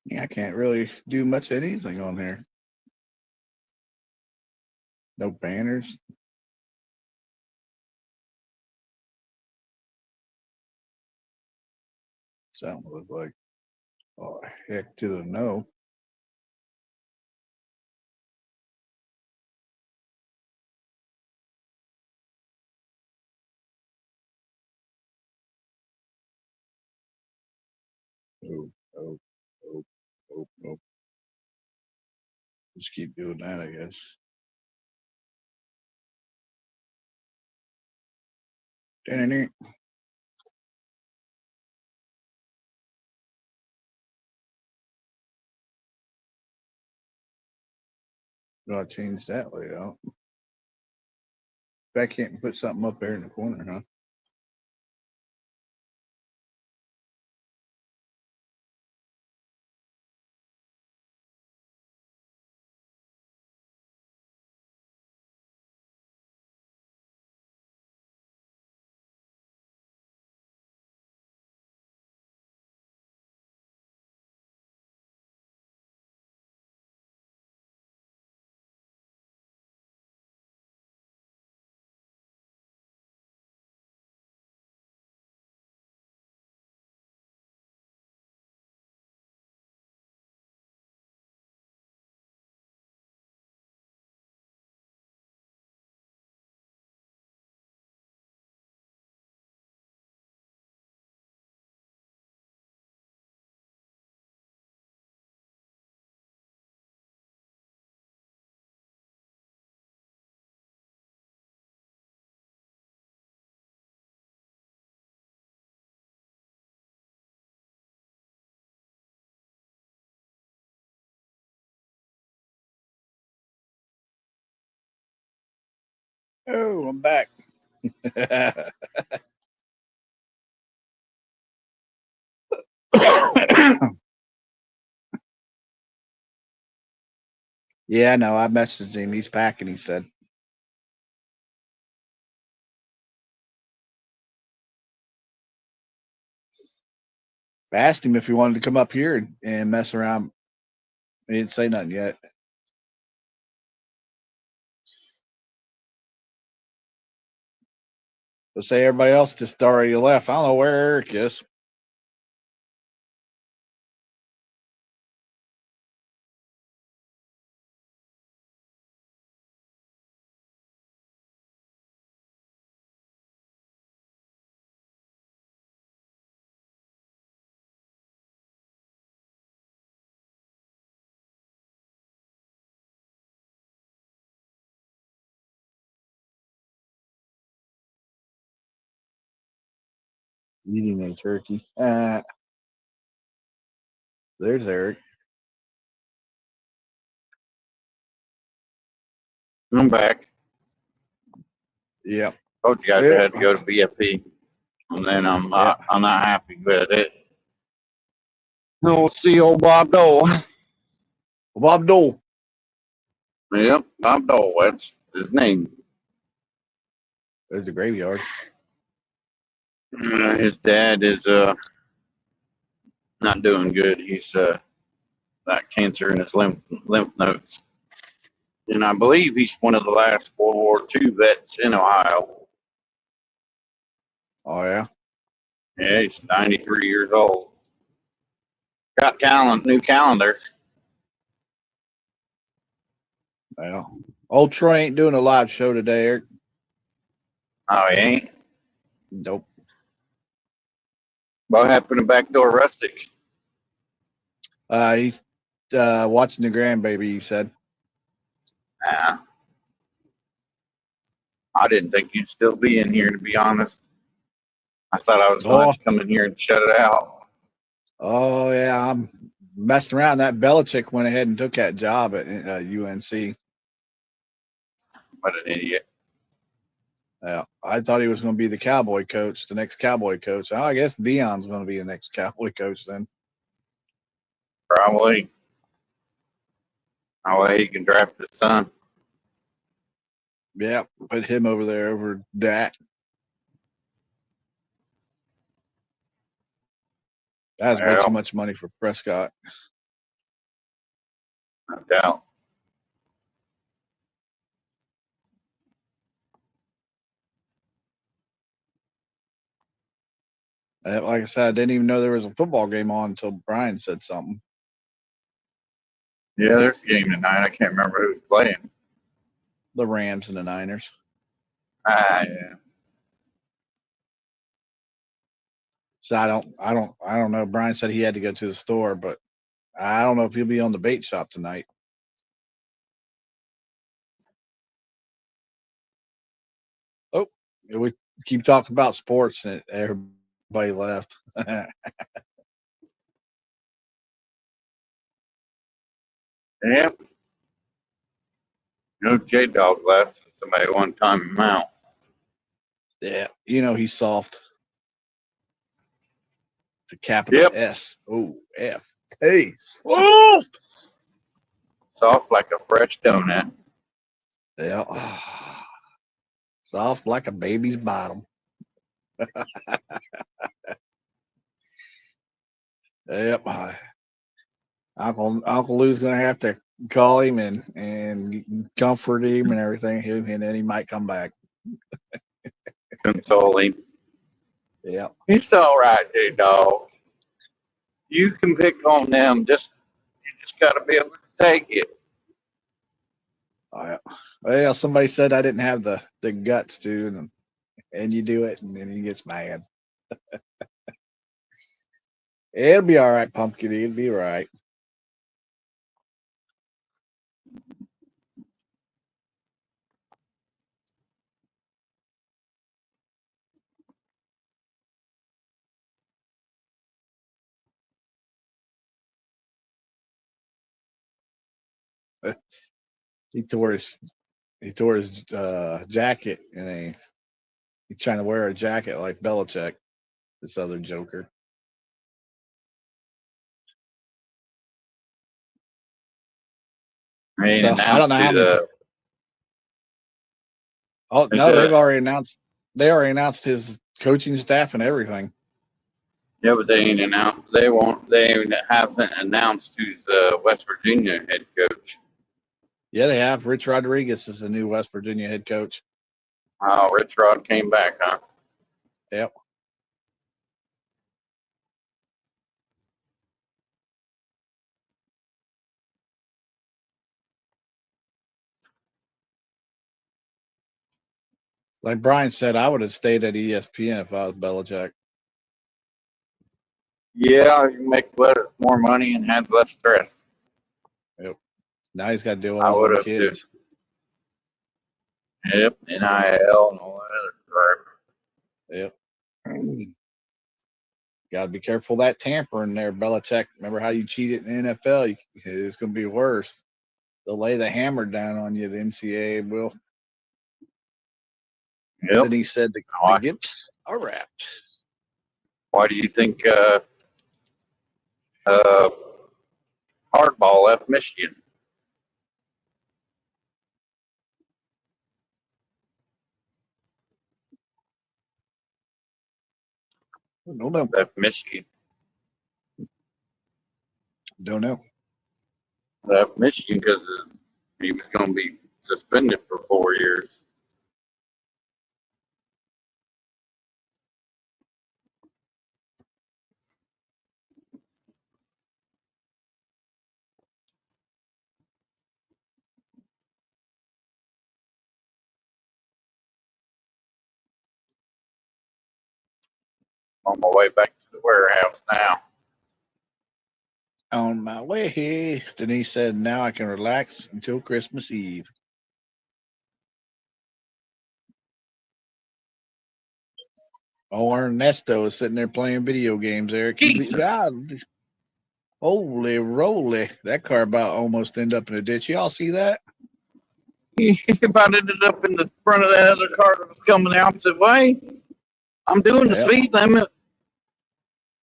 [SPEAKER 4] Yeah, I can't really do much of anything on here. No banners. Something look like, oh, heck to the no. Oh, oh, oh, oh, oh. Just keep doing that, I guess. Dang. Gotta change that layout. I can't put something up there in the corner, huh? Oh, I'm back. Yeah, no, I messaged him. He's packing, he said. I asked him if he wanted to come up here and mess around. He didn't say nothing yet. Let's say everybody else just already left. I don't know where Eric is. Eating a turkey. There's Eric.
[SPEAKER 1] I'm back.
[SPEAKER 4] Yep.
[SPEAKER 1] Told you guys I had to go to BFP, and then I'm
[SPEAKER 4] Yep.
[SPEAKER 1] not happy with it. We'll see old Bob Dole.
[SPEAKER 4] Bob Dole.
[SPEAKER 1] Yep, Bob Dole. That's his name.
[SPEAKER 4] There's the graveyard.
[SPEAKER 1] His dad is not doing good. He's got cancer in his lymph nodes, and I believe he's one of the last World War II vets in Ohio.
[SPEAKER 4] Oh yeah.
[SPEAKER 1] Yeah, he's 93 years old. Got new calendar.
[SPEAKER 4] Well, old Troy ain't doing a live show today, Eric.
[SPEAKER 1] Oh, he ain't.
[SPEAKER 4] Nope.
[SPEAKER 1] What happened to Backdoor Rustic?
[SPEAKER 4] He's watching the grandbaby, he said.
[SPEAKER 1] Nah. I didn't think you'd still be in here, to be honest. I thought I was going to
[SPEAKER 4] Oh,
[SPEAKER 1] have to come in here and shut it out.
[SPEAKER 4] oh yeah, I'm messing around. That Belichick went ahead and took that job at UNC.
[SPEAKER 1] What an idiot.
[SPEAKER 4] Yeah, I thought he was going to be the Cowboy coach, the next Cowboy coach. Oh, I guess Dion's going to be the next Cowboy coach then.
[SPEAKER 1] Probably. That way he can draft his son.
[SPEAKER 4] Yeah, put him over there over Dak. That's way too
[SPEAKER 1] Well,
[SPEAKER 4] much money for Prescott.
[SPEAKER 1] no doubt.
[SPEAKER 4] Like I said, I didn't even know there was a football game on until Brian said something.
[SPEAKER 1] Yeah, there's a game tonight. I can't remember who's playing.
[SPEAKER 4] The Rams and the Niners.
[SPEAKER 1] Yeah.
[SPEAKER 4] So I don't know. Brian said he had to go to the store, but I don't know if he'll be on the bait shop tonight. Oh, we keep talking about sports and everybody left.
[SPEAKER 1] Yeah. No J Dog left, and somebody one time him out.
[SPEAKER 4] Yeah, he's soft. The capital
[SPEAKER 1] Yep.
[SPEAKER 4] SOF. Hey, soft.
[SPEAKER 1] Soft like a fresh donut.
[SPEAKER 4] Yeah. Soft like a baby's bottom. Yep. Uncle Lou's gonna have to call him and comfort him and everything, and then he might come back.
[SPEAKER 1] Console him.
[SPEAKER 4] Yep.
[SPEAKER 1] It's all right, J Dog. You can pick on them. You just got to be able to take it.
[SPEAKER 4] Well, somebody said I didn't have the guts to, and you do it, and then he gets mad. It'll be all right, Pumpkin. It'll be all right. He tore his jacket, and he's trying to wear a jacket like Belichick, this other joker.
[SPEAKER 1] I mean,
[SPEAKER 4] So I don't
[SPEAKER 1] announced
[SPEAKER 4] know how
[SPEAKER 1] who
[SPEAKER 4] many.
[SPEAKER 1] the
[SPEAKER 4] Oh
[SPEAKER 1] who's
[SPEAKER 4] no,
[SPEAKER 1] the
[SPEAKER 4] they already announced his coaching staff and everything.
[SPEAKER 1] yeah, but they ain't announced. They haven't announced who's West Virginia head coach.
[SPEAKER 4] Yeah, they have. Rich Rodriguez is the new West Virginia head coach.
[SPEAKER 1] Oh, Rich Rod came back, huh?
[SPEAKER 4] Yep. Like Brian said, I would have stayed at ESPN if I was Belichick.
[SPEAKER 1] Yeah, you make more money and have less stress.
[SPEAKER 4] Yep. Now he's got to deal with
[SPEAKER 1] I
[SPEAKER 4] all
[SPEAKER 1] would
[SPEAKER 4] them
[SPEAKER 1] have too.
[SPEAKER 4] kids.
[SPEAKER 1] Yep, NIL and all that other crap.
[SPEAKER 4] Yep. Got to be careful of that tampering there, Belichick. Remember how you cheated in the NFL? It's going to be worse. They'll lay the hammer down on you, the NCAA will.
[SPEAKER 1] Yep.
[SPEAKER 4] Then he said the
[SPEAKER 1] Why,
[SPEAKER 4] gifts are wrapped.
[SPEAKER 1] why do you think uh, Hardball left Michigan?
[SPEAKER 4] Don't know.
[SPEAKER 1] Left Michigan.
[SPEAKER 4] Don't know.
[SPEAKER 1] Left Michigan because he was going to be suspended for 4 years. On my way back to the warehouse now.
[SPEAKER 4] On my way, Denise said, now I can relax until Christmas Eve. Oh, Ernesto is sitting there playing video games, Eric.
[SPEAKER 1] Jesus.
[SPEAKER 4] God, holy roly. That car about almost ended up in a ditch. Y'all see that?
[SPEAKER 1] He about ended up in the front of that other car that was coming the opposite way. I'm doing the
[SPEAKER 4] Yep.
[SPEAKER 1] speed limit.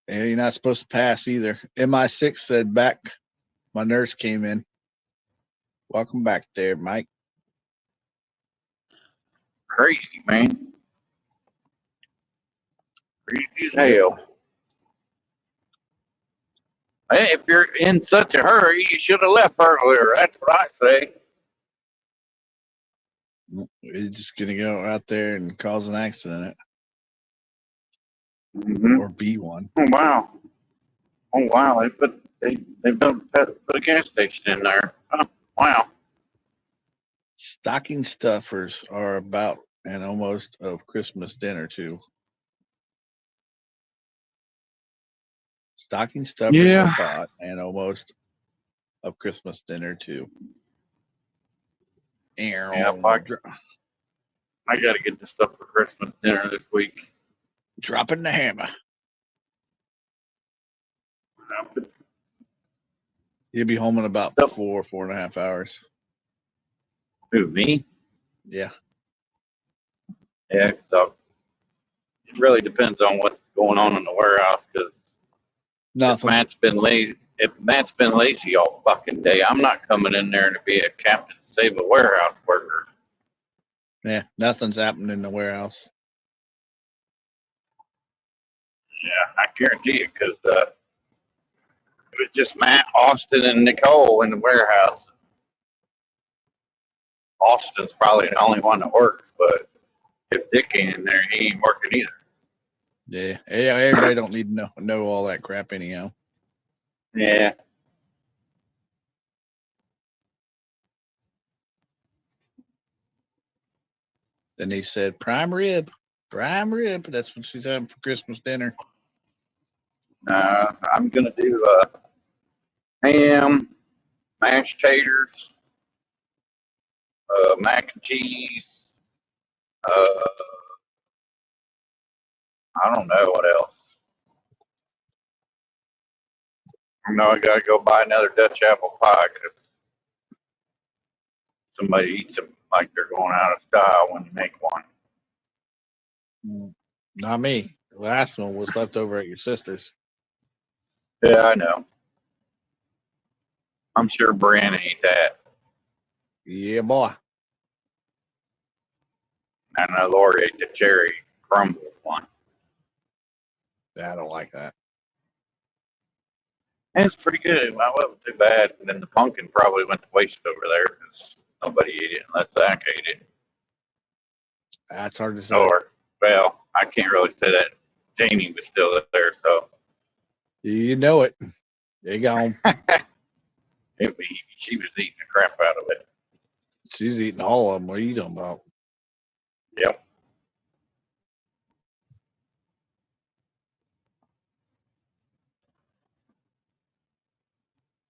[SPEAKER 4] And you're not supposed to pass either. MI6 said back. My nurse came in. Welcome back there, Mike.
[SPEAKER 1] Crazy, man. Crazy as
[SPEAKER 4] Yep.
[SPEAKER 1] hell. Hey, if you're in such a hurry, you should have left earlier. That's what I say.
[SPEAKER 4] You're just going to go out there and cause an accident
[SPEAKER 1] Mm-hmm.
[SPEAKER 4] or be one.
[SPEAKER 1] Oh wow. Oh wow. They've put a gas station in there. Oh, wow.
[SPEAKER 4] Stocking stuffers are about and almost of Christmas dinner, too. Stocking stuffers
[SPEAKER 1] Yeah.
[SPEAKER 4] are about and almost of Christmas dinner, too.
[SPEAKER 1] Yeah. I got to get this stuff for Christmas dinner this week.
[SPEAKER 4] Dropping the hammer. You'll be home in about
[SPEAKER 1] Yep.
[SPEAKER 4] 4.5 hours.
[SPEAKER 1] Who, me?
[SPEAKER 4] Yeah.
[SPEAKER 1] Yeah. So it really depends on what's going on in the warehouse because if
[SPEAKER 4] Nothing.
[SPEAKER 1] Matt's been lazy all fucking day, I'm not coming in there to be a captain to save a warehouse worker.
[SPEAKER 4] Yeah, nothing's happened in the warehouse.
[SPEAKER 1] Yeah, I guarantee it because it was just Matt, Austin, and Nicole in the warehouse. Austin's probably the only one that works, but if Dick ain't in there, he ain't working either.
[SPEAKER 4] Yeah, everybody don't need to know all that crap anyhow.
[SPEAKER 1] Yeah.
[SPEAKER 4] Then he said prime rib. That's what she's having for Christmas dinner.
[SPEAKER 1] I'm gonna do ham, mashed taters, mac and cheese. I don't know what else. I know I gotta go buy another Dutch apple pie because somebody eats them like they're going out of style when you make one.
[SPEAKER 4] Not me. The last one was left over at your sister's.
[SPEAKER 1] Yeah, I know. I'm sure Brianna ate that.
[SPEAKER 4] Yeah, boy.
[SPEAKER 1] I know Lori ate the cherry crumble one.
[SPEAKER 4] I don't like that.
[SPEAKER 1] And it's pretty good. Well, it wasn't too bad. And then the pumpkin probably went to waste over there because nobody ate it unless Zach ate it.
[SPEAKER 4] That's hard to say.
[SPEAKER 1] Or, well, I can't really say that. Jamie was still there, so
[SPEAKER 4] You know it. They gone.
[SPEAKER 1] she was eating the crap out of it.
[SPEAKER 4] She's eating all of them. What are you talking about?
[SPEAKER 1] Yep.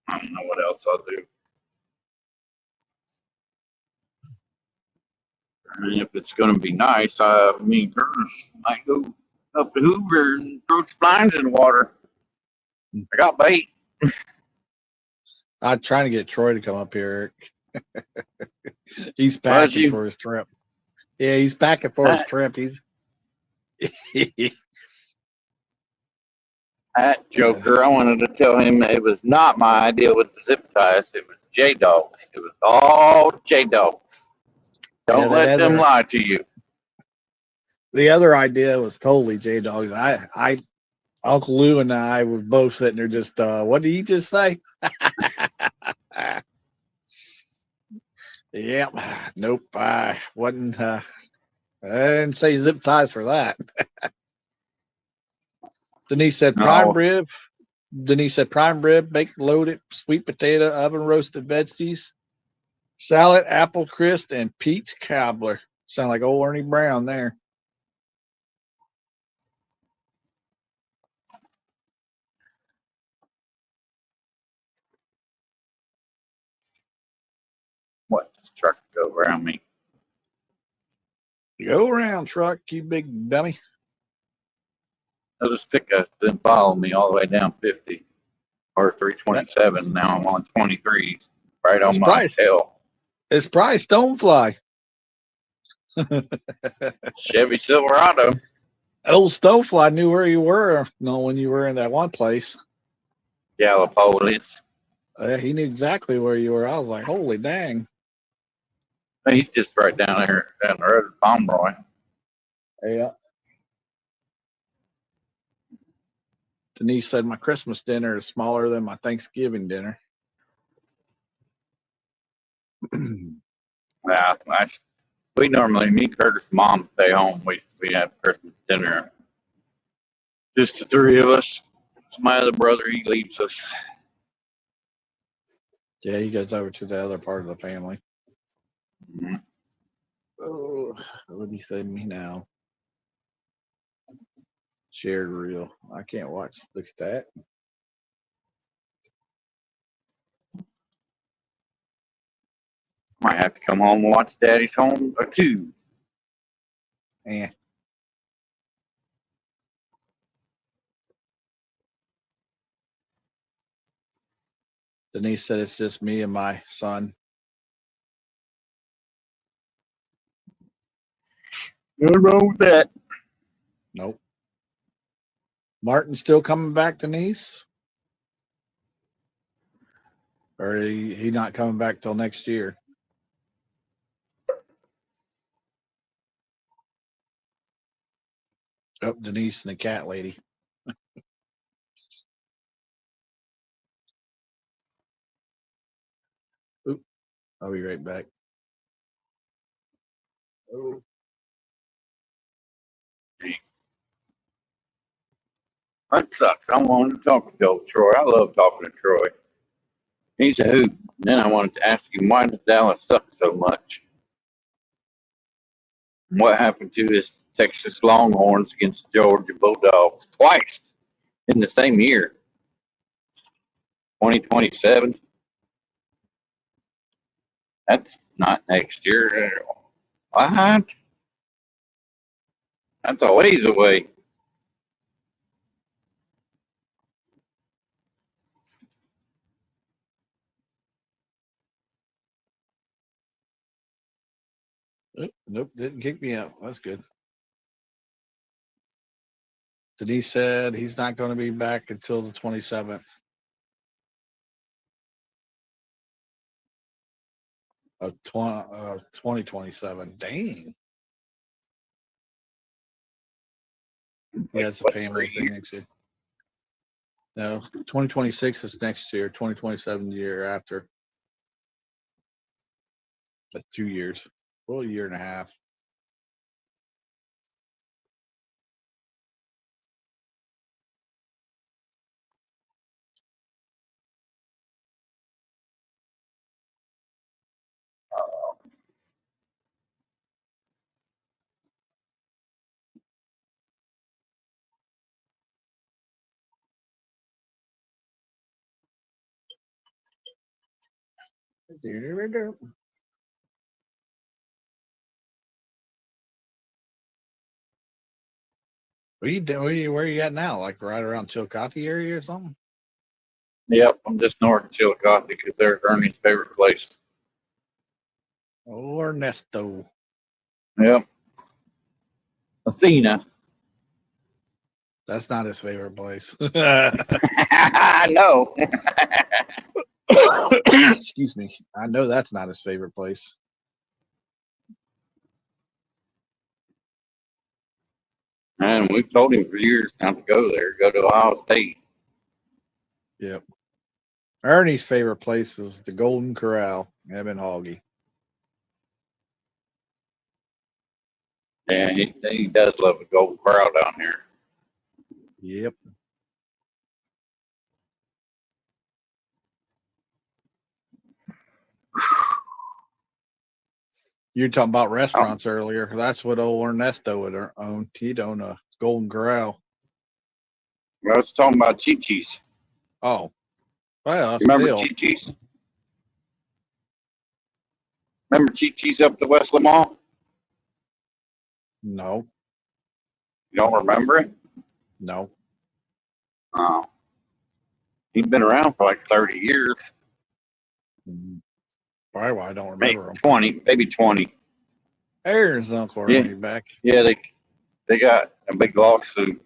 [SPEAKER 1] I don't know what else I'll do. And if it's going to be nice, me and Curtis might go up to Hoover and throw some lines in the water. I got bait.
[SPEAKER 4] I'm trying to get Troy to come up here, Eric. He's packing for his trip. Yeah, he's packing for his trip. He's
[SPEAKER 1] that joker, I wanted to tell him it was not my idea with the zip ties. It was J-Dogs. It was all J-Dogs. Don't let them lie to you.
[SPEAKER 4] The other idea was totally J-Dogs. Uncle Lou and I were both sitting there just, what did he just say? Yep. Nope. I wasn't, I didn't say zip ties for that. Denise said prime rib. Denise said prime rib, baked loaded, sweet potato, oven roasted veggies, salad, apple crisp, and peach cobbler. Sound like old Ernie Brown there.
[SPEAKER 1] What? This truck go around me.
[SPEAKER 4] Go around, truck, you big dummy.
[SPEAKER 1] They'll just pick us and follow me all the way down 50 or
[SPEAKER 4] That,
[SPEAKER 1] 327. Now I'm on 23, right
[SPEAKER 4] it's
[SPEAKER 1] on my
[SPEAKER 4] probably
[SPEAKER 1] tail.
[SPEAKER 4] it's probably Stonefly.
[SPEAKER 1] Chevy Silverado.
[SPEAKER 4] Old Stonefly knew where you were. No, when you were in that one place,
[SPEAKER 1] Gallipolis.
[SPEAKER 4] he knew exactly where you were. I was like, holy dang!
[SPEAKER 1] He's just right down there down the road, Pomeroy.
[SPEAKER 4] Yeah. Denise said my Christmas dinner is smaller than my Thanksgiving dinner.
[SPEAKER 1] Yeah, we normally, me, Curtis' mom stay home. We have Christmas dinner. Just the three of us. My other brother, he leaves us.
[SPEAKER 4] Yeah, he goes over to the other part of the family.
[SPEAKER 1] Mhm.
[SPEAKER 4] Oh, what did he say to me now? Shared reel. I can't watch. Look at that.
[SPEAKER 1] Might have to come home and watch Daddy's Home or two.
[SPEAKER 4] Eh. Denise said it's just me and my son.
[SPEAKER 1] Nothing wrong with that.
[SPEAKER 4] Nope. Martin's still coming back, Denise? Or he not coming back till next year? Oh, Denise and the cat lady. Oop, I'll be right back. Oh,
[SPEAKER 1] That sucks. I wanted to talk to old Troy. I love talking to Troy. He's a hoot. Then I wanted to ask him, why does Dallas suck so much? What happened to his Texas Longhorns against Georgia Bulldogs twice in the same year? 2027? That's not next year. What? That's a ways away.
[SPEAKER 4] nope, didn't kick me out. That's good. Denise said he's not going to be back until the 27th of 2027. Dang. He
[SPEAKER 1] Like,
[SPEAKER 4] has a
[SPEAKER 1] what,
[SPEAKER 4] family
[SPEAKER 1] 3
[SPEAKER 4] thing
[SPEAKER 1] years?
[SPEAKER 4] next year. No, 2026 is next year. 2027 the year after. That's 2 years. Well, a year and a half. What you doing? Where you at now? Like right around Chillicothe area or something?
[SPEAKER 1] Yep, I'm just north of Chillicothe because they're Ernie's favorite place.
[SPEAKER 4] Oh, Ernesto.
[SPEAKER 1] Yep. Athena.
[SPEAKER 4] That's not his favorite place.
[SPEAKER 1] I know.
[SPEAKER 4] Excuse me. I know that's not his favorite place.
[SPEAKER 1] And we've told him for years not to go there. Go to Ohio State.
[SPEAKER 4] Yep. Ernie's favorite place is the Golden Corral, Evan Hoggy.
[SPEAKER 1] Yeah, he does love the Golden Corral down here.
[SPEAKER 4] Yep. You were talking about restaurants earlier. That's what old Ernesto would own. He'd own a Golden Corral.
[SPEAKER 1] I was talking about Chi-Chi's.
[SPEAKER 4] Oh, well,
[SPEAKER 1] You remember
[SPEAKER 4] still.
[SPEAKER 1] Chi-Chi's? Remember Chi-Chi's up to West Lamar?
[SPEAKER 4] No,
[SPEAKER 1] You don't remember it?
[SPEAKER 4] No.
[SPEAKER 1] He's been around for like 30 years,
[SPEAKER 4] Mm, Probably why I don't
[SPEAKER 1] maybe
[SPEAKER 4] remember him.
[SPEAKER 1] 20, maybe 20.
[SPEAKER 4] There's Uncle
[SPEAKER 1] Yeah,
[SPEAKER 4] Ernie back.
[SPEAKER 1] yeah. They got a big lawsuit.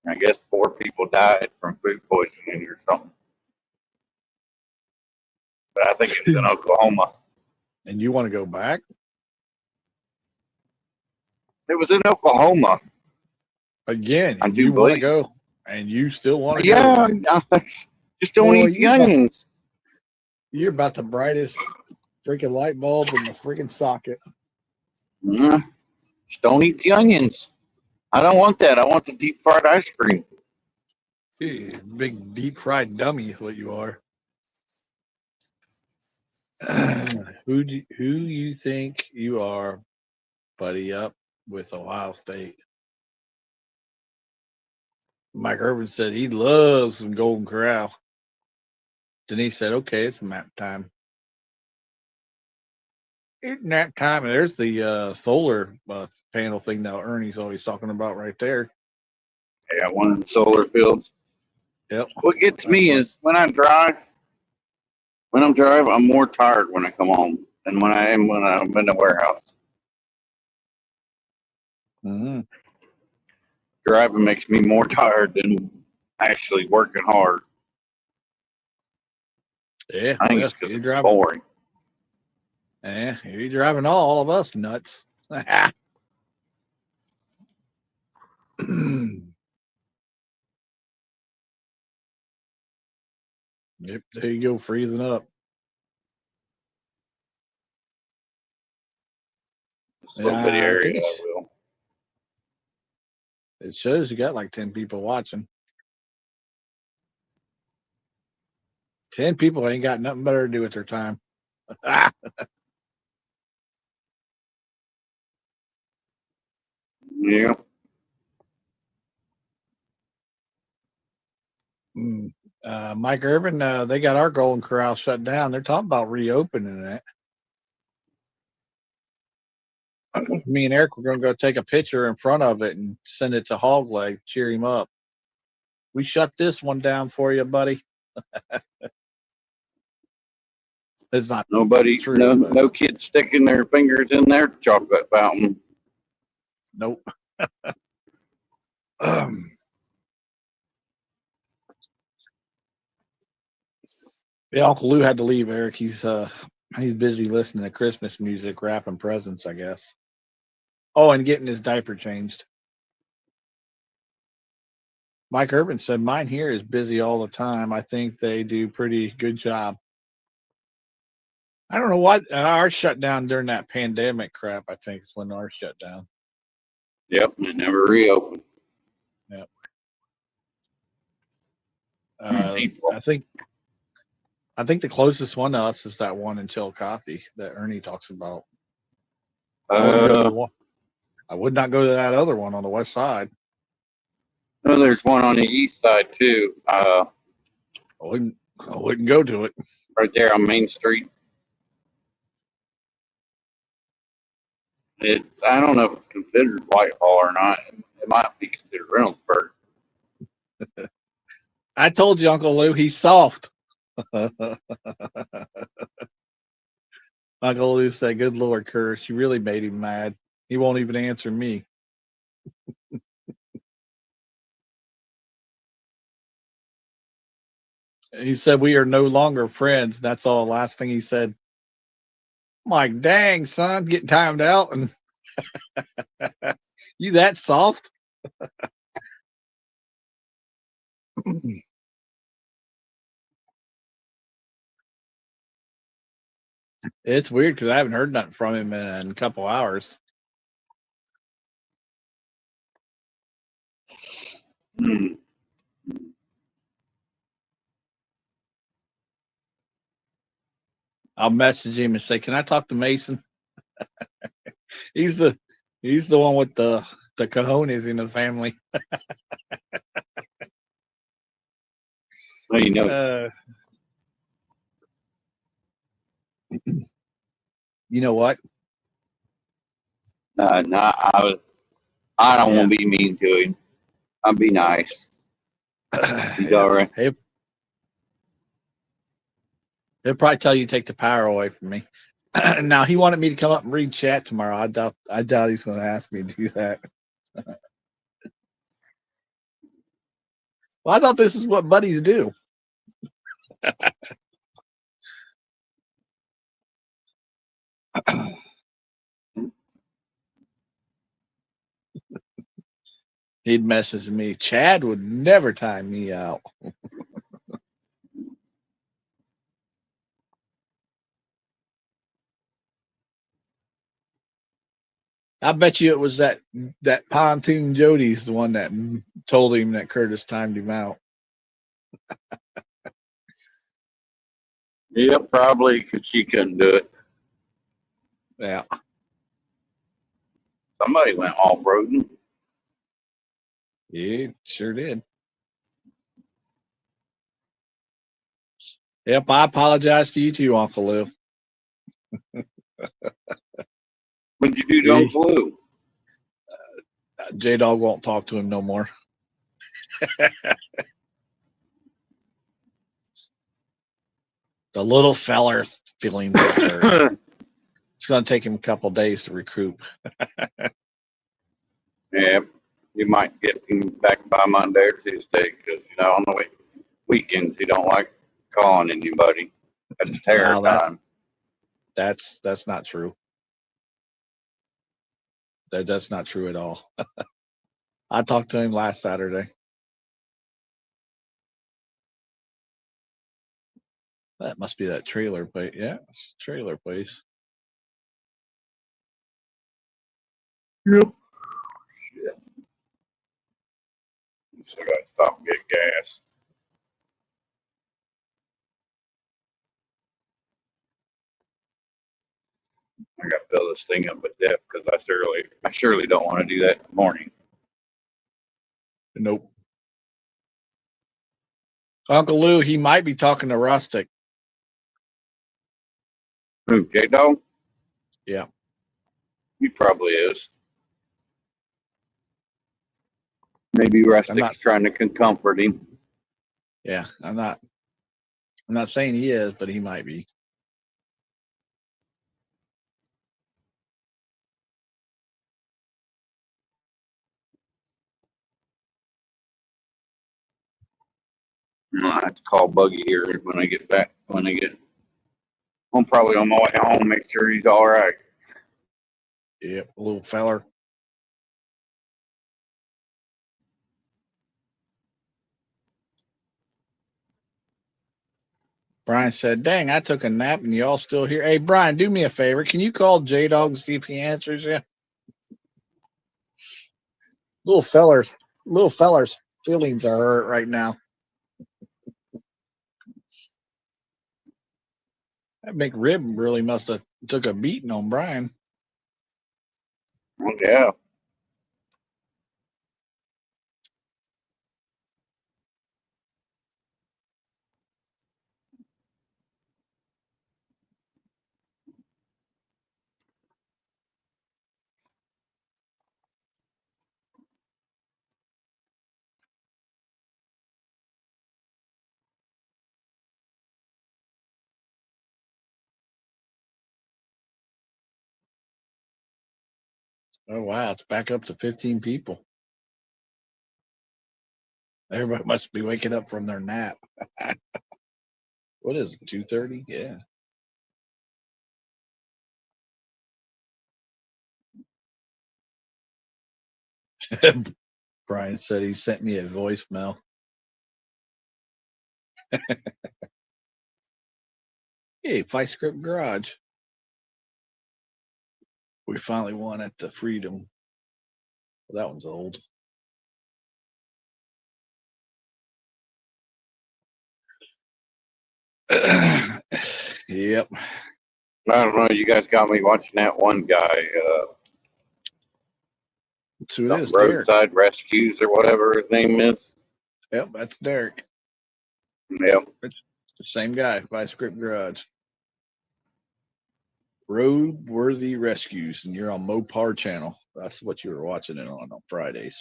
[SPEAKER 1] I guess 4 people died from food poisoning or something. But I think it was in Oklahoma.
[SPEAKER 4] And you want to go back?
[SPEAKER 1] It was in Oklahoma.
[SPEAKER 4] Again,
[SPEAKER 1] I
[SPEAKER 4] and
[SPEAKER 1] do
[SPEAKER 4] you want to
[SPEAKER 1] believe.
[SPEAKER 4] go, and you still want to go
[SPEAKER 1] Yeah,
[SPEAKER 4] there.
[SPEAKER 1] I just don't
[SPEAKER 4] Boy,
[SPEAKER 1] eat the onions.
[SPEAKER 4] you're about the brightest freaking light bulb in the freaking socket.
[SPEAKER 1] Just don't eat the onions. I don't want that. I want the deep fried ice cream.
[SPEAKER 4] Big deep fried dummy is what you are. Who you think you are, buddy? Up with Ohio State. Mike Irvin said he loves some Golden Corral. Denise said, "Okay, it's nap time." It's nap time. And there's the solar panel thing now. Ernie's always talking about right there.
[SPEAKER 1] Yeah, one of the solar fields.
[SPEAKER 4] Yep.
[SPEAKER 1] What gets me is when I drive. When I'm driving, I'm more tired when I come home than when I am when I'm in the warehouse.
[SPEAKER 4] Mm-hmm.
[SPEAKER 1] Driving makes me more tired than actually working hard.
[SPEAKER 4] Yeah,
[SPEAKER 1] I think
[SPEAKER 4] well,
[SPEAKER 1] it's because
[SPEAKER 4] you're
[SPEAKER 1] it's
[SPEAKER 4] driving.
[SPEAKER 1] boring.
[SPEAKER 4] Yeah, you're driving all of us nuts. Yep, there you go, freezing up.
[SPEAKER 1] This little bitty
[SPEAKER 4] Yeah, I think
[SPEAKER 1] area, I will.
[SPEAKER 4] it shows you got like 10 people watching. 10 people ain't got nothing better to do with their time.
[SPEAKER 1] Yeah.
[SPEAKER 4] Mike Irvin, they got our Golden Corral shut down. They're talking about reopening it. Me and Eric were going to go take a picture in front of it and send it to Hogleg, cheer him up. We shut this one down for you, buddy. It's not
[SPEAKER 1] Nobody,
[SPEAKER 4] true, but
[SPEAKER 1] no kids sticking their fingers in their chocolate fountain.
[SPEAKER 4] nope. Yeah, Uncle Lou had to leave, Eric. He's busy listening to Christmas music, wrapping presents, I guess. Oh, and getting his diaper changed. Mike Urban said, "Mine here is busy all the time. I think they do pretty good job." I don't know what ours shut down during that pandemic crap. I think is when ours shut down.
[SPEAKER 1] Yep, it never reopened.
[SPEAKER 4] Yep.
[SPEAKER 1] April.
[SPEAKER 4] I think the closest one to us is that one in Chillicothe that Ernie talks about. I wouldn't go to the one. I would not go to that other one on the west side.
[SPEAKER 1] No, there's one on the east side too.
[SPEAKER 4] I wouldn't go to it.
[SPEAKER 1] Right there on Main Street. I don't know if it's considered Whitehall or not. It might be considered Reynoldsburg.
[SPEAKER 4] I told you, Uncle Lou, he's soft. Uncle Lou said, "Good Lord, Curtis, you really made him mad. He won't even answer me." He said, "We are no longer friends." That's all. Last thing he said. I'm like, dang, son, getting timed out, and you that soft? It's weird because I haven't heard nothing from him in a couple hours.
[SPEAKER 1] Hmm.
[SPEAKER 4] I'll message him and say, "Can I talk to Mason?" he's the one with the cojones in the family.
[SPEAKER 1] Well, you know,
[SPEAKER 4] You know what?
[SPEAKER 1] no, I don't want to be mean to him. I'd be nice. He's all right.
[SPEAKER 4] He'll probably tell you to take the power away from me. Now he wanted me to come up and read chat tomorrow. I doubt he's going to ask me to do that. Well, I thought this is what buddies do. He'd message me. Chad would never time me out. I bet you it was that pontoon Jody's the one that told him that Curtis timed him out.
[SPEAKER 1] Yep, probably because she couldn't do it.
[SPEAKER 4] Yeah.
[SPEAKER 1] Somebody went off-roading.
[SPEAKER 4] He sure did. Yep, I apologize to you too, Uncle Lou.
[SPEAKER 1] What'd you do to Uncle Lou?
[SPEAKER 4] J Dog won't talk to him no more. The little feller feeling hurt. It's going to take him a couple days to recoup.
[SPEAKER 1] Yeah, you might get him back by Monday or Tuesday because, on the weekends he don't like calling anybody. That's terror time.
[SPEAKER 4] That's not true. That's not true at all. I talked to him last Saturday. That must be that trailer place. Yeah, it's a trailer place.
[SPEAKER 1] Yep. Shit. So I got to stop and get gas. I got to fill this thing up with depth because I surely don't want to do that in the morning.
[SPEAKER 4] Nope. Uncle Lou, he might be talking to Rustic.
[SPEAKER 1] Who, J-Dog?
[SPEAKER 4] Yeah.
[SPEAKER 1] He probably is. Maybe Rustic's trying to comfort him.
[SPEAKER 4] Yeah, I'm not saying he is, but he might be.
[SPEAKER 1] I have to call Buggy here when I get back. I'm probably on my way home. Make sure he's all right.
[SPEAKER 4] Yep, little feller. Brian said, dang, I took a nap and y'all still here. Hey, Brian, do me a favor. Can you call J-Dog and see if he answers you? Little feller's feelings are hurt right now. That McRib really must have took a beating on Brian.
[SPEAKER 1] Oh, yeah.
[SPEAKER 4] Oh, wow. It's back up to 15 people. Everybody must be waking up from their nap. What is it, 2:30? Yeah. Brian said he sent me a voicemail. Hey, Vice Script Garage. We finally won at the Freedom. Well, that one's old. Yep.
[SPEAKER 1] I don't know. You guys got me watching that one guy.
[SPEAKER 4] That's who it is,
[SPEAKER 1] Roadside
[SPEAKER 4] Derek.
[SPEAKER 1] Rescues or whatever his name is.
[SPEAKER 4] Yep, that's Derek.
[SPEAKER 1] Yep.
[SPEAKER 4] It's the same guy, Vice Script Garage. Roadworthy Rescues, and you're on Mopar channel. That's what you were watching it on Fridays.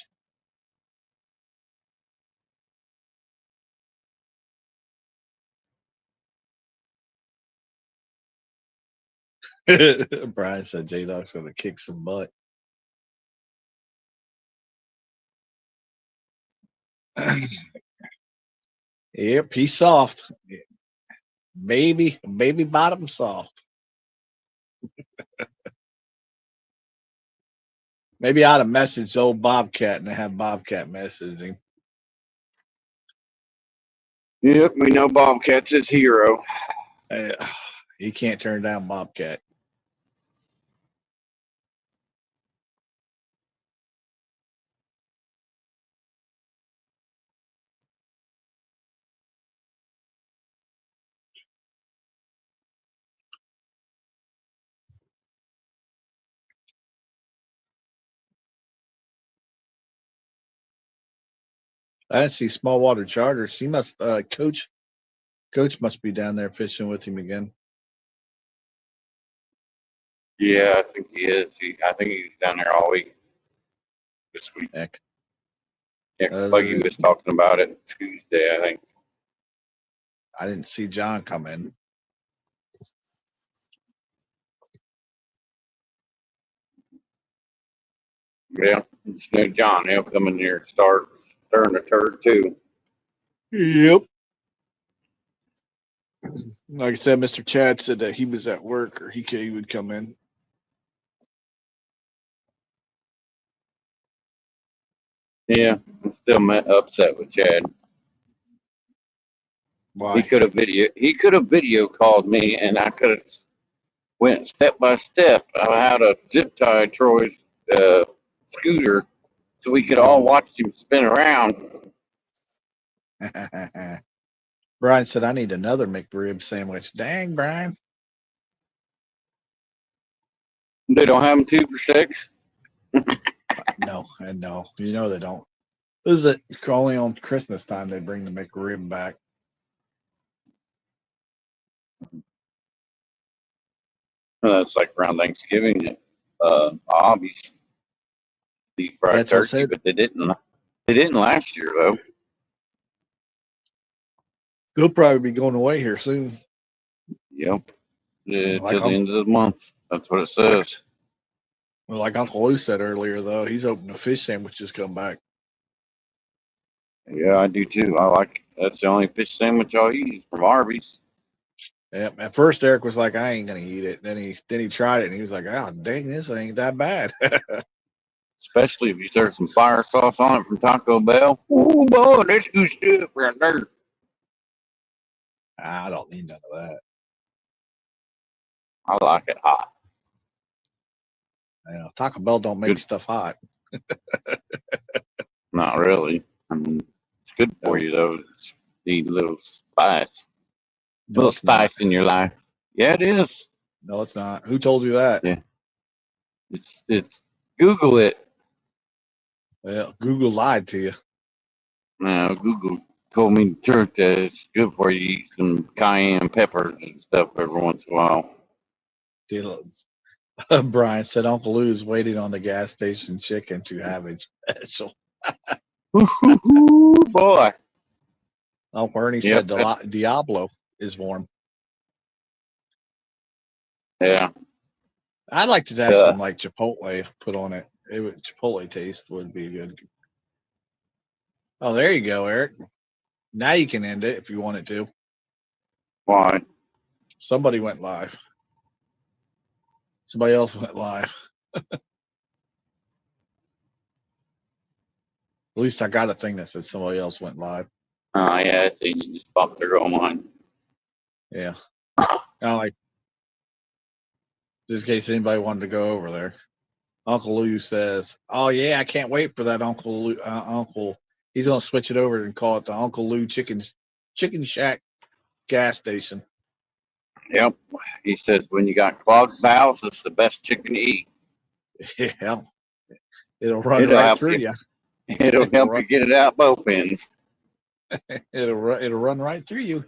[SPEAKER 4] Brian said J Dog's gonna kick some butt. Yep, he's soft. Baby bottom soft. Maybe I ought to message old Bobcat and have Bobcat message him.
[SPEAKER 1] Yep, we know Bobcat's his hero.
[SPEAKER 4] He can't turn down Bobcat. I didn't see small water charters. He must coach must be down there fishing with him again.
[SPEAKER 1] Yeah, I think he is. I think he's down there all week this week.
[SPEAKER 4] Heck.
[SPEAKER 1] Yeah, like he was talking about it Tuesday, I think.
[SPEAKER 4] I didn't see John come in.
[SPEAKER 1] Yeah, it's no John. He'll come in here and start stirring the turd too.
[SPEAKER 4] Yep. Like I said, Mr. Chad said that he was at work or he would come in.
[SPEAKER 1] Yeah, I'm still upset with Chad.
[SPEAKER 4] Why?
[SPEAKER 1] He could have video called me, and I could have went step by step on how to zip tie Troy's scooter, so we could all watch him spin around.
[SPEAKER 4] Brian said, I need another McRib sandwich. Dang, Brian.
[SPEAKER 1] They don't have them 2 for $6.
[SPEAKER 4] No, and no. You know they don't. Is it only on Christmas time they bring the McRib back?
[SPEAKER 1] That's like around Thanksgiving at Hobbies. Deep fried
[SPEAKER 4] That's what I
[SPEAKER 1] turkey,
[SPEAKER 4] said.
[SPEAKER 1] but they didn't. They didn't last year though.
[SPEAKER 4] They'll probably be going away here soon.
[SPEAKER 1] Yep.
[SPEAKER 4] Like
[SPEAKER 1] Till the end of the month. That's what it says.
[SPEAKER 4] Well, like Uncle Lou said earlier, though, he's hoping the fish sandwiches come back.
[SPEAKER 1] Yeah, I do too. I like it. That's the only fish sandwich I'll eat from Arby's.
[SPEAKER 4] Yeah. At first, Eric was like, "I ain't gonna eat it." Then he tried it, and he was like, "Oh, dang, this ain't that bad."
[SPEAKER 1] Especially if you throw some fire sauce on it from Taco Bell. Ooh, boy, that's good stuff right there.
[SPEAKER 4] I don't need none of that.
[SPEAKER 1] I like it hot.
[SPEAKER 4] You know, Taco Bell don't make
[SPEAKER 1] Good.
[SPEAKER 4] stuff hot.
[SPEAKER 1] Not really. I mean, it's good for you though. Need a little spice.
[SPEAKER 4] No,
[SPEAKER 1] Little
[SPEAKER 4] it's not.
[SPEAKER 1] spice in your life. Yeah, it is.
[SPEAKER 4] No, it's not. Who told you that?
[SPEAKER 1] Yeah. It's Google it.
[SPEAKER 4] Well, Google lied to you.
[SPEAKER 1] No, Google told me the truth that it's good for you to eat some cayenne peppers and stuff every once in a while.
[SPEAKER 4] Brian said Uncle Lou's waiting on the gas station chicken to have a special.
[SPEAKER 1] Ooh, boy.
[SPEAKER 4] Uncle Ernie
[SPEAKER 1] Yep.
[SPEAKER 4] said Diablo is warm.
[SPEAKER 1] Yeah.
[SPEAKER 4] I'd like to have some like Chipotle put on it. Chipotle taste would be good. Oh, there you go, Eric. Now you can end it if you wanted to.
[SPEAKER 1] Why?
[SPEAKER 4] Somebody went live. Somebody else went live. At least I got a thing that said somebody else went live.
[SPEAKER 1] Oh, yeah. So you just popped their own line.
[SPEAKER 4] Yeah. Like, just in case anybody wanted to go over there. Uncle Lou says, "Oh yeah, I can't wait for that Uncle Lou. Uncle, he's gonna switch it over and call it the Uncle Lou Chicken Shack gas station."
[SPEAKER 1] Yep. He says when you got clogged bowels, it's the best chicken to eat.
[SPEAKER 4] Yeah, it'll run
[SPEAKER 1] It'll
[SPEAKER 4] right
[SPEAKER 1] help
[SPEAKER 4] through
[SPEAKER 1] you.
[SPEAKER 4] you.
[SPEAKER 1] It'll help you get it out both ends.
[SPEAKER 4] It'll run right through you.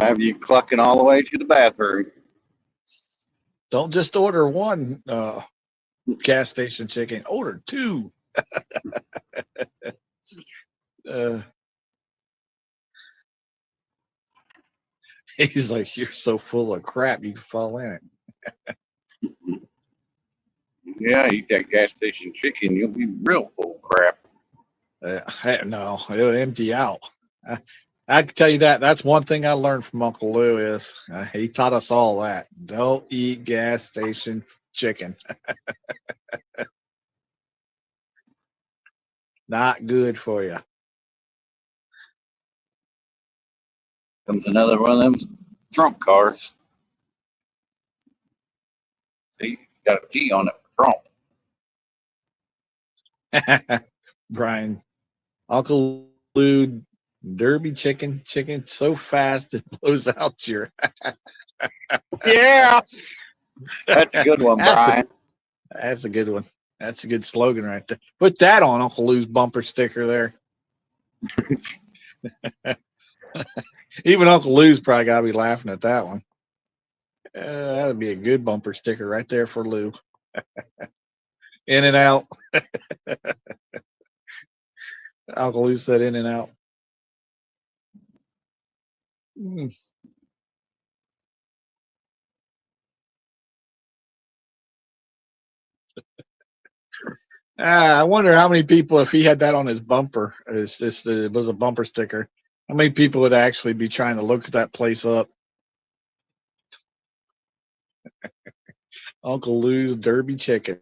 [SPEAKER 1] Have you clucking all the way to the bathroom.
[SPEAKER 4] Don't just order one gas station chicken. Order two. He's like, you're so full of crap, you can fall in it.
[SPEAKER 1] Yeah, eat that gas station chicken, you'll be real full of crap.
[SPEAKER 4] Heck no, it'll empty out. I, I can tell you that. That's one thing I learned from Uncle Lou is he taught us all that. Don't eat gas station chicken. Not good for you.
[SPEAKER 1] Comes another one of them Trump cars. See, got a T on it for Trump.
[SPEAKER 4] Brian, Uncle Lou, Derby chicken so fast it blows out your.
[SPEAKER 1] Yeah, that's a good one,
[SPEAKER 4] That's
[SPEAKER 1] Brian.
[SPEAKER 4] That's a good one. That's a good slogan right there. Put that on Uncle Lou's bumper sticker there. Even Uncle Lou's probably got to be laughing at that one. That'd be a good bumper sticker right there for Lou. In and out. Uncle Lou said in and out. Mm. I wonder how many people, if he had that on his bumper, it was a bumper sticker, how many people would actually be trying to look that place up? Uncle Lou's Derby Chicken.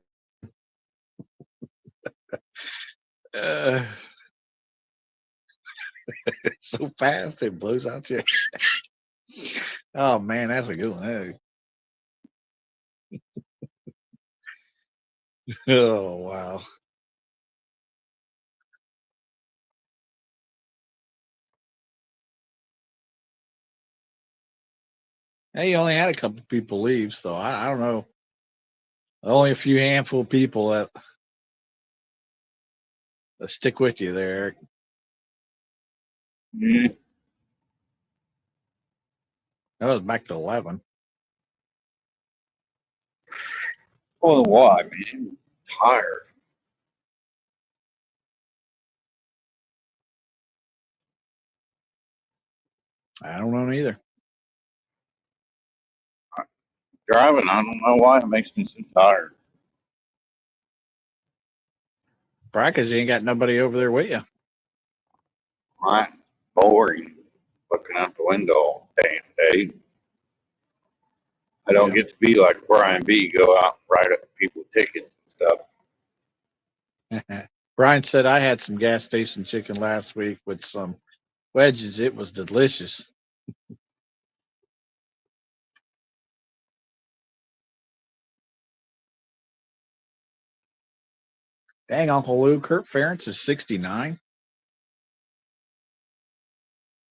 [SPEAKER 4] Uh, it's so fast it blows out you. Oh man, that's a good one. Oh wow. Hey, you only had a couple people leave, so I don't know. Only a few handful of people that stick with you there, Eric.
[SPEAKER 1] Mm.
[SPEAKER 4] That was back to 11.
[SPEAKER 1] Well, why, man? I'm tired.
[SPEAKER 4] I don't know either.
[SPEAKER 1] Driving, I don't know why it makes me so tired.
[SPEAKER 4] Probably because you ain't got nobody over there with you.
[SPEAKER 1] Right? Boring. Looking out the window all day and day. I don't
[SPEAKER 4] Yeah.
[SPEAKER 1] get to be like Brian B. Go out and write up people tickets and stuff.
[SPEAKER 4] Brian said I had some gas station chicken last week with some wedges. It was delicious. Dang, Uncle Lou, Kurt Ferentz is 69.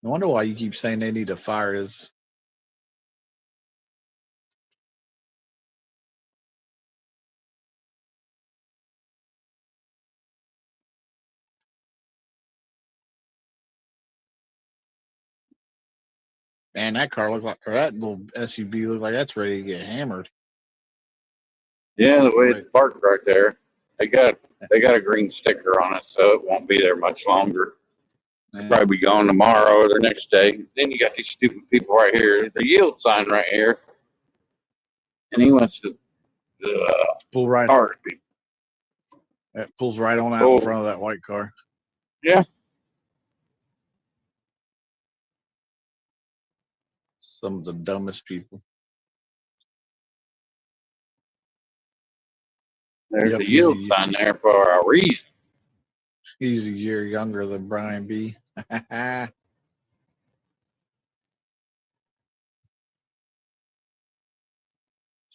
[SPEAKER 4] No wonder why you keep saying they need to fire his. Man, that car looked like, or that little SUV looked like that's ready to get hammered.
[SPEAKER 1] Yeah, the way
[SPEAKER 4] Right.
[SPEAKER 1] it's parked right there. They got a green sticker on it, so it won't be there much longer. It'll
[SPEAKER 4] Yeah.
[SPEAKER 1] probably be gone tomorrow or the next day. Then you got these stupid people right here. The yield sign right here, and he wants to
[SPEAKER 4] Pull right.
[SPEAKER 1] charge people.
[SPEAKER 4] That pulls right on out in
[SPEAKER 1] Oh,
[SPEAKER 4] front of that white car.
[SPEAKER 1] yeah.
[SPEAKER 4] Some of the dumbest people.
[SPEAKER 1] There's
[SPEAKER 4] Yep,
[SPEAKER 1] a yield sign there for a reason.
[SPEAKER 4] he's a year younger than Brian B.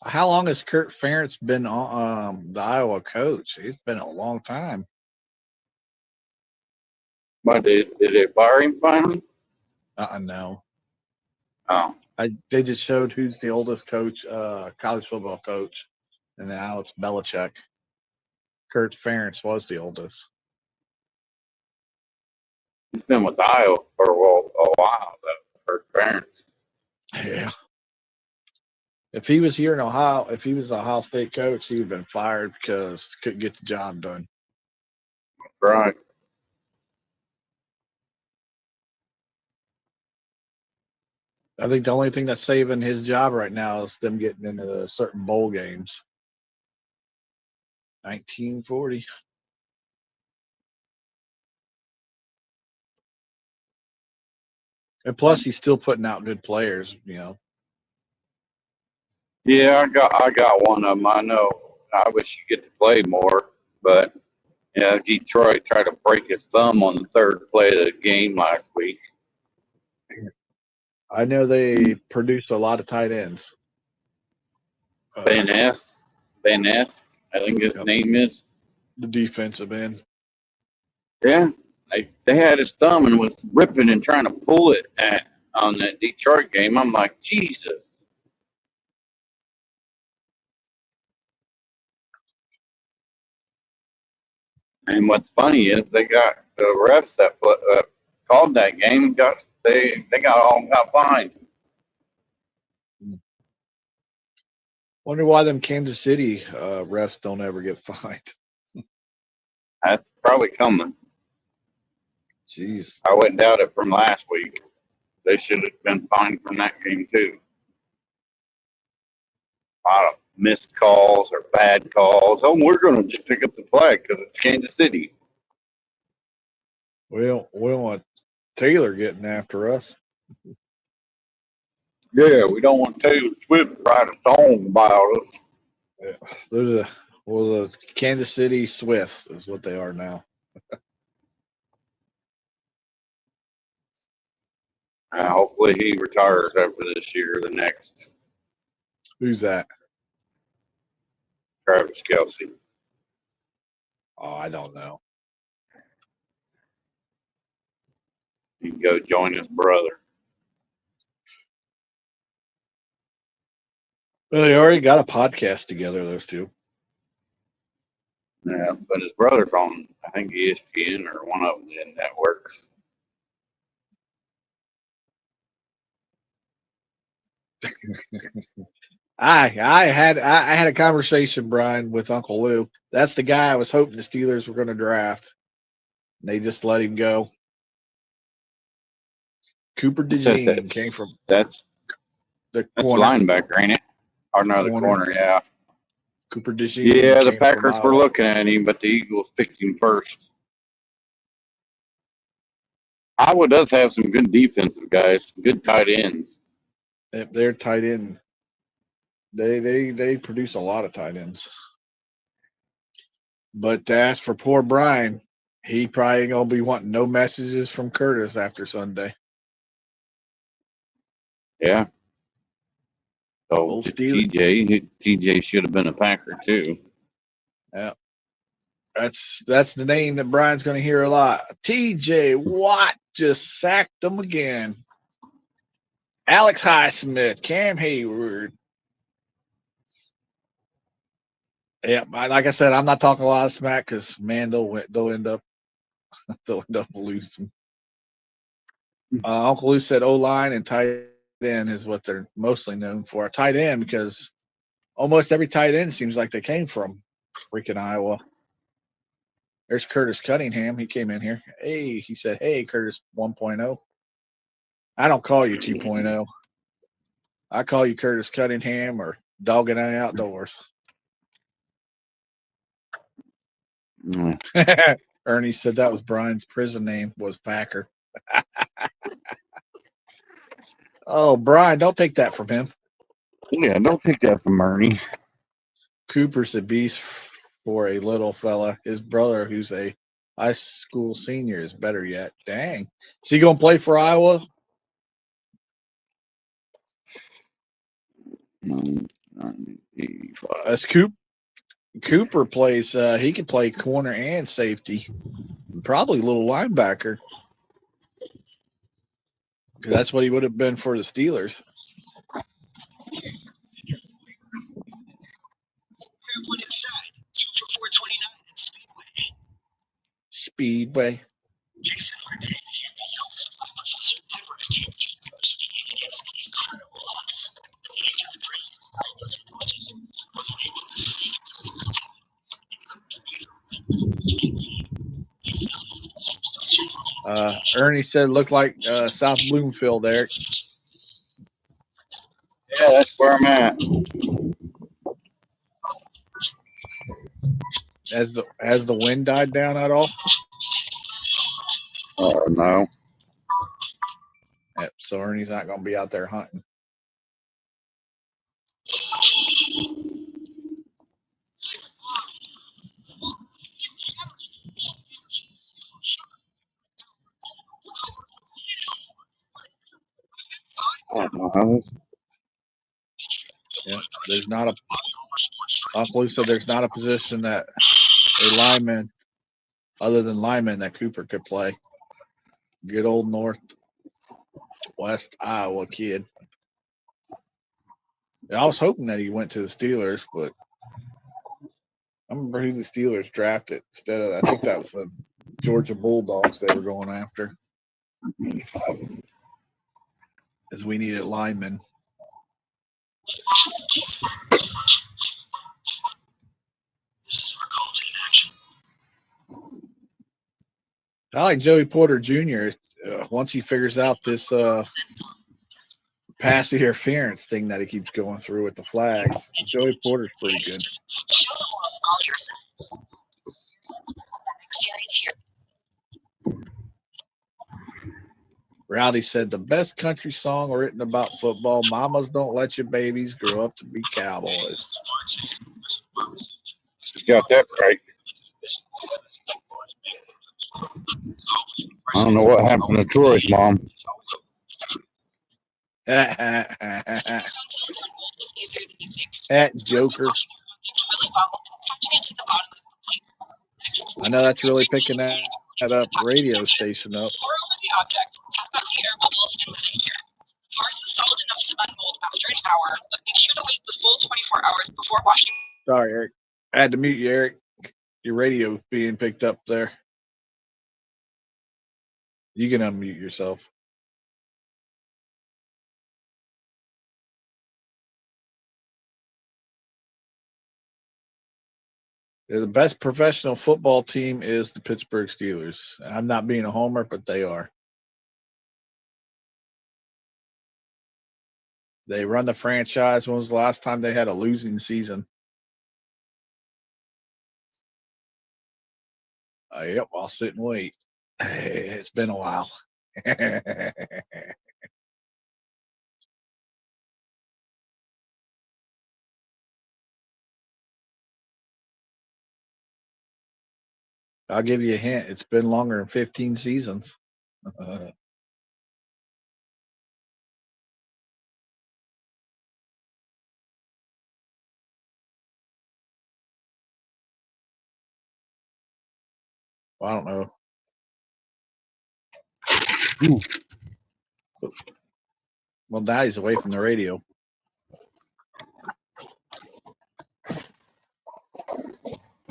[SPEAKER 4] How long has Kurt Ferentz been on the Iowa coach? It's been a long time.
[SPEAKER 1] But did they fire him finally?
[SPEAKER 4] No.
[SPEAKER 1] Oh,
[SPEAKER 4] They just showed who's the oldest coach, college football coach, and now it's Belichick. Kurt Ferentz was the oldest.
[SPEAKER 1] he's been with Iowa for a while, though, for parents.
[SPEAKER 4] Yeah. If he was here in Ohio, if he was the Ohio State coach, he would have been fired because couldn't get the job done.
[SPEAKER 1] Right.
[SPEAKER 4] I think the only thing that's saving his job right now is them getting into certain bowl games. 1940. And plus, he's still putting out good players.
[SPEAKER 1] Yeah, I got one of them. I know. I wish you get to play more, but yeah, Detroit tried to break his thumb on the third play of the game last week.
[SPEAKER 4] I know they produce a lot of tight ends.
[SPEAKER 1] Van Ness, I think his
[SPEAKER 4] Yep.
[SPEAKER 1] name is.
[SPEAKER 4] The defensive end.
[SPEAKER 1] Yeah, they had his thumb and was ripping and trying to pull it on that Detroit game. I'm like, Jesus. And what's funny is they got the refs that called that game they got fined.
[SPEAKER 4] Wonder why them Kansas City refs don't ever get fined.
[SPEAKER 1] That's probably coming.
[SPEAKER 4] Jeez.
[SPEAKER 1] I wouldn't doubt it from last week. They should have been fined from that game too. A lot of missed calls or bad calls. Oh, we're going to just pick up the flag because it's Kansas City.
[SPEAKER 4] We don't want Taylor getting after us.
[SPEAKER 1] Yeah, we don't want Taylor Swift to write a song about us.
[SPEAKER 4] They're the Kansas City Swifts is what they are now.
[SPEAKER 1] Hopefully he retires after this year or the next.
[SPEAKER 4] Who's that?
[SPEAKER 1] Travis Kelce.
[SPEAKER 4] Oh, I don't know.
[SPEAKER 1] He can go join his brother.
[SPEAKER 4] Well, they already got a podcast together, those two.
[SPEAKER 1] Yeah, but his brother's on, I think, ESPN or one of the networks.
[SPEAKER 4] I had a conversation, Brian, with Uncle Lou. That's the guy I was hoping the Steelers were going to draft. And they just let him go. Cooper DeJean came from
[SPEAKER 1] That's
[SPEAKER 4] corner.
[SPEAKER 1] linebacker, ain't it? Or no, the corner, yeah.
[SPEAKER 4] Cooper DeJean.
[SPEAKER 1] Yeah, the
[SPEAKER 4] came from
[SPEAKER 1] Packers were
[SPEAKER 4] Iowa.
[SPEAKER 1] looking at him, but the Eagles picked him first. Iowa does have some good defensive guys, good tight ends.
[SPEAKER 4] They're tight end. They produce a lot of tight ends. But as for poor Brian, he probably ain't gonna be wanting no messages from Curtis after Sunday.
[SPEAKER 1] Yeah. So
[SPEAKER 4] Old Steelers.
[SPEAKER 1] TJ should have been a Packer too.
[SPEAKER 4] Yeah. That's the name that Brian's gonna hear a lot. TJ Watt just sacked them again. Alex Highsmith, Cam Hayward. Yeah, like I said, I'm not talking a lot of smack because man, they'll end up losing. Uncle Lou said O-line and tight end is what they're mostly known for. A tight end because almost every tight end seems like they came from freaking Iowa. There's Curtis Cunningham. He came in here. Hey, he said, hey, Curtis 1.0. I don't call you 2.0. I call you Curtis Cunningham or Dog and I Outdoors. Ernie said that was Brian's prison name was Packer. Oh, Brian, don't take that from him.
[SPEAKER 1] Yeah, don't take that from Ernie.
[SPEAKER 4] Cooper's a beast for a little fella. His brother, who's a high school senior, is better yet. Dang. Is he going to play for Iowa? That's Cooper plays. He can play corner and safety. Probably a little linebacker. That's what he would have been for the Steelers. Speedway. Ernie said it looked like South Bloomfield there.
[SPEAKER 1] where I'm at.
[SPEAKER 4] Has the wind died down at all?
[SPEAKER 1] No.
[SPEAKER 4] Yep, so Ernie's not going to be out there hunting.
[SPEAKER 1] I don't know how this.
[SPEAKER 4] Yeah, there's not a. Uncle Lou said there's not a position that a lineman, other than lineman, that Cooper could play. Good old Northwest Iowa kid. I was hoping that he went to the Steelers, but I remember who the Steelers drafted instead of. I think that was the Georgia Bulldogs they were going after, as we needed linemen. I like Joey Porter Jr. Once he figures out this pass interference thing that he keeps going through with the flags, Joey Porter's pretty good. Rowdy said the best country song written about football, Mamas Don't Let Your Babies Grow Up to Be Cowboys.
[SPEAKER 1] You got that right. I don't know what happened to Troy's mom.
[SPEAKER 4] That joker. I know that's really picking that up radio station up. Sorry, Eric. I had to mute you, Eric. Your radio being picked up there. You can unmute yourself. The best professional football team is the Pittsburgh Steelers. I'm not being a homer, but they are. They run the franchise. When was the last time they had a losing season? Yep, I'll sit and wait. It's been a while. I'll give you a hint. It's been longer than 15 seasons. I don't know. Well, now he's away from the radio.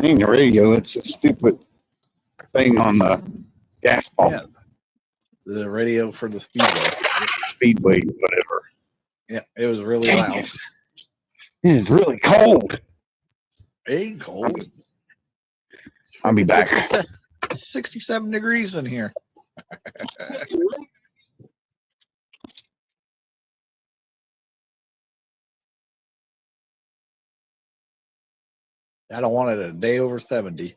[SPEAKER 1] Ain't the radio. It's a stupid thing on the gas pump.
[SPEAKER 4] Yeah, the radio for the speedway.
[SPEAKER 1] Speedway, whatever.
[SPEAKER 4] Yeah, it was really loud.
[SPEAKER 1] It is really cold.
[SPEAKER 4] It ain't cold.
[SPEAKER 1] I'll be back.
[SPEAKER 4] 67 degrees in here. I don't want it a day over 70.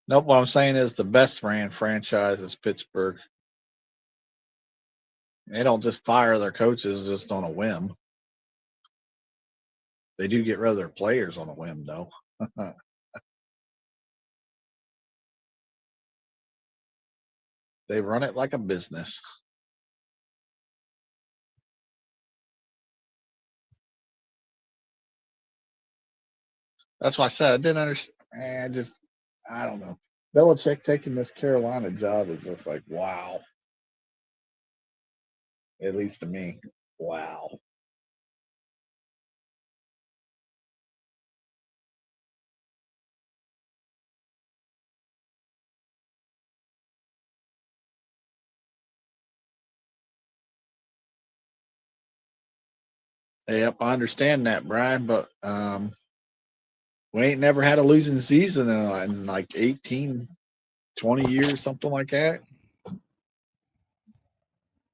[SPEAKER 4] Nope, what I'm saying is the best ran franchise is Pittsburgh. They don't just fire their coaches just on a whim. They do get rid of their players on a whim, though. They run it like a business. That's why I said I didn't understand. I don't know. Belichick taking this Carolina job is just like, wow. At least to me, wow. Yep, I understand that, Brian, but we ain't never had a losing season in like 18, 20 years, something like that.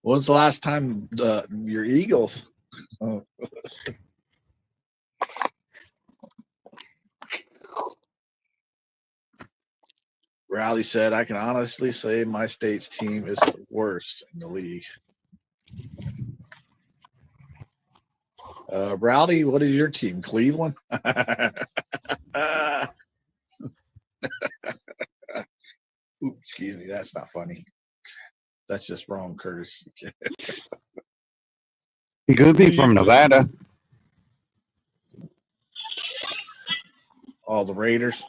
[SPEAKER 4] When's the last time your Eagles? Oh. Rowley said, I can honestly say my state's team is the worst in the league. Rowdy, what is your team? Cleveland? Ooh, excuse me, that's not funny. That's just wrong, Curtis.
[SPEAKER 1] He could be from Nevada.
[SPEAKER 4] All the Raiders.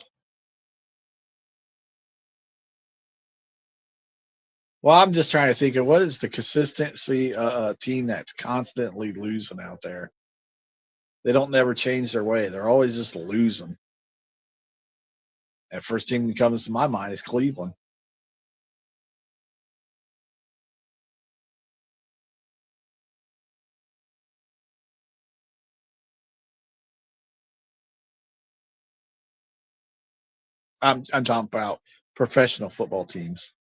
[SPEAKER 4] Well, I'm just trying to think of what is the consistency team that's constantly losing out there. They don't never change their way. They're always just losing. And first team that comes to my mind is Cleveland. I'm talking about professional football teams.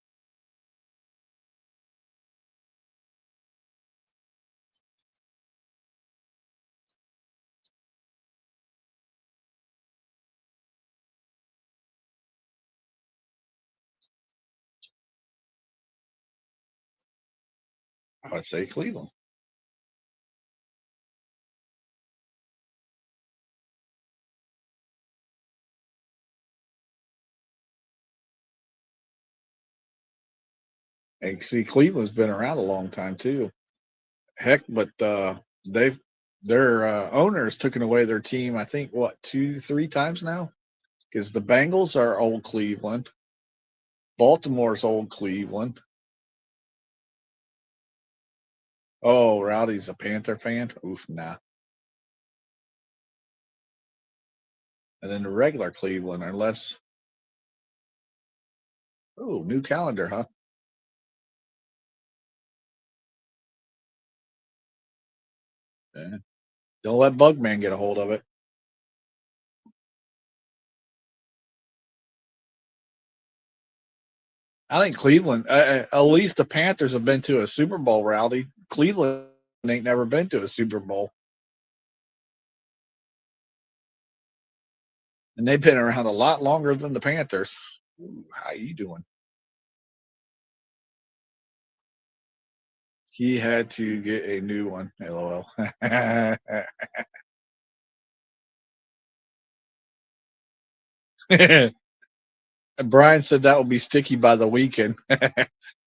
[SPEAKER 4] I'd say Cleveland. And see, Cleveland's been around a long time too. Heck, but their owners took away their team. I think what 2-3 times now, because the Bengals are old Cleveland, Baltimore's old Cleveland. Oh, Rowdy's a Panther fan. Oof, nah. And then the regular Cleveland, unless new calendar, huh? Yeah. Don't let Bugman get a hold of it. I think Cleveland, at least the Panthers have been to a Super Bowl, Rowdy. Cleveland ain't never been to a Super Bowl. And they've been around a lot longer than the Panthers. Ooh, how you doing? He had to get a new one. LOL. Brian said that will be sticky by the weekend.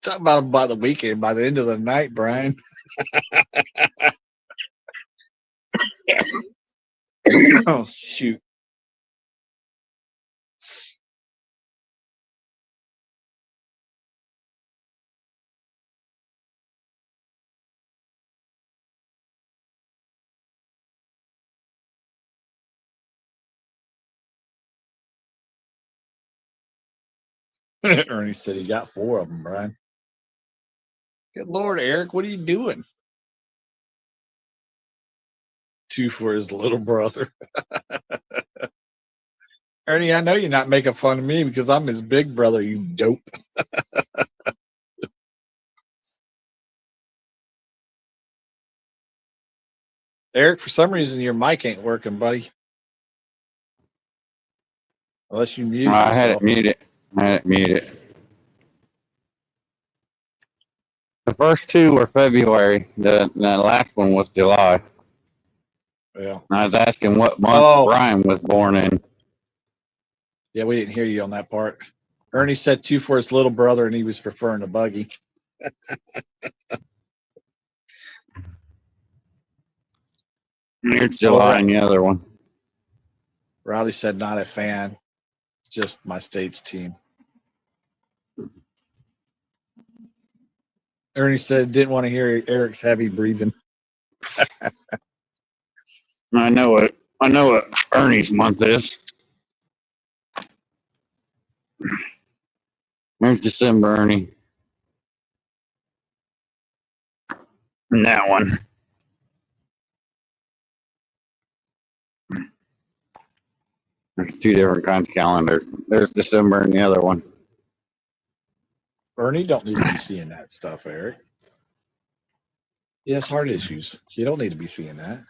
[SPEAKER 4] Talk about by the weekend, by the end of the night, Brian. Oh, shoot. Ernie said he got 4 of them, Brian. Good Lord, Eric, what are you doing? 2 for his little brother. Ernie, I know you're not making fun of me because I'm his big brother, you dope. Eric, for some reason your mic ain't working, buddy. Unless you mute
[SPEAKER 1] I had
[SPEAKER 4] yourself.
[SPEAKER 1] it muted. The first 2 were February. The last one was July.
[SPEAKER 4] Yeah.
[SPEAKER 1] I was asking what month Brian was born in.
[SPEAKER 4] Yeah, we didn't hear you on that part. Ernie said 2 for his little brother, and he was preferring a buggy.
[SPEAKER 1] Here's July and the other one.
[SPEAKER 4] Riley said not a fan, just my state's team. Ernie said didn't want to hear Eric's heavy breathing.
[SPEAKER 1] I know what Ernie's month is. There's December, Ernie. And that one. There's two different kinds of calendars. There's December and the other one.
[SPEAKER 4] Ernie don't need to be seeing that stuff, Eric. He has heart issues. You don't need to be seeing that.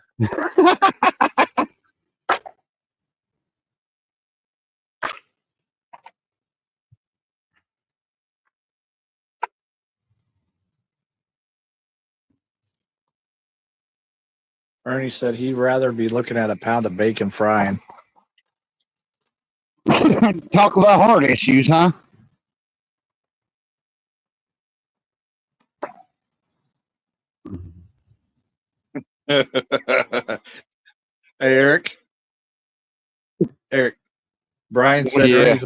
[SPEAKER 4] Ernie said he'd rather be looking at a pound of bacon frying.
[SPEAKER 1] Talk about heart issues, huh?
[SPEAKER 4] Hey, Eric. Eric. Brian said
[SPEAKER 1] Yeah.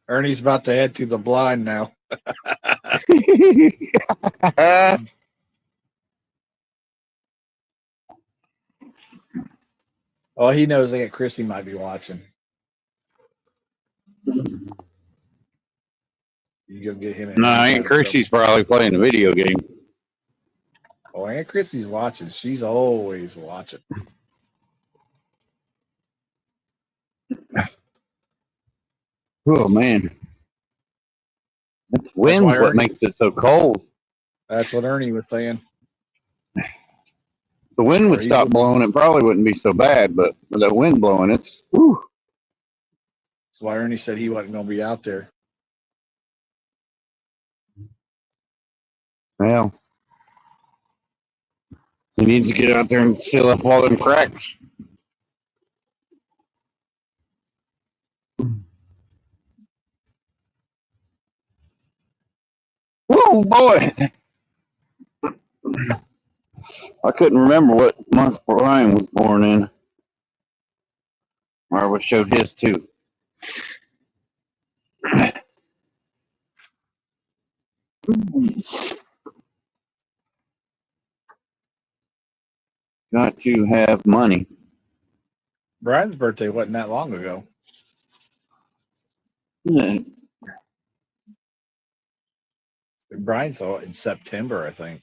[SPEAKER 4] Ernie's about to head to the blind now. Oh, he knows Aunt Chrissy might be watching. You go get him.
[SPEAKER 1] No, Aunt Chrissy's probably playing a video game.
[SPEAKER 4] Oh, Aunt Chrissy's watching. She's always watching.
[SPEAKER 1] Oh man, that wind's
[SPEAKER 4] why
[SPEAKER 1] what
[SPEAKER 4] Ernie-
[SPEAKER 1] makes it so cold.
[SPEAKER 4] That's what Ernie was saying.
[SPEAKER 1] The wind would
[SPEAKER 4] Or he
[SPEAKER 1] stop
[SPEAKER 4] wouldn't-
[SPEAKER 1] blowing, it probably wouldn't be so bad. But with that wind blowing, it's whew.
[SPEAKER 4] That's why Ernie said he wasn't going to be out there.
[SPEAKER 1] Well, he needs to get out there and seal up all them cracks. Whoa, boy! I couldn't remember what month Brian was born in. Marva showed his too. Got to have money.
[SPEAKER 4] Brian's birthday wasn't that long ago. Brian saw it in September, I think.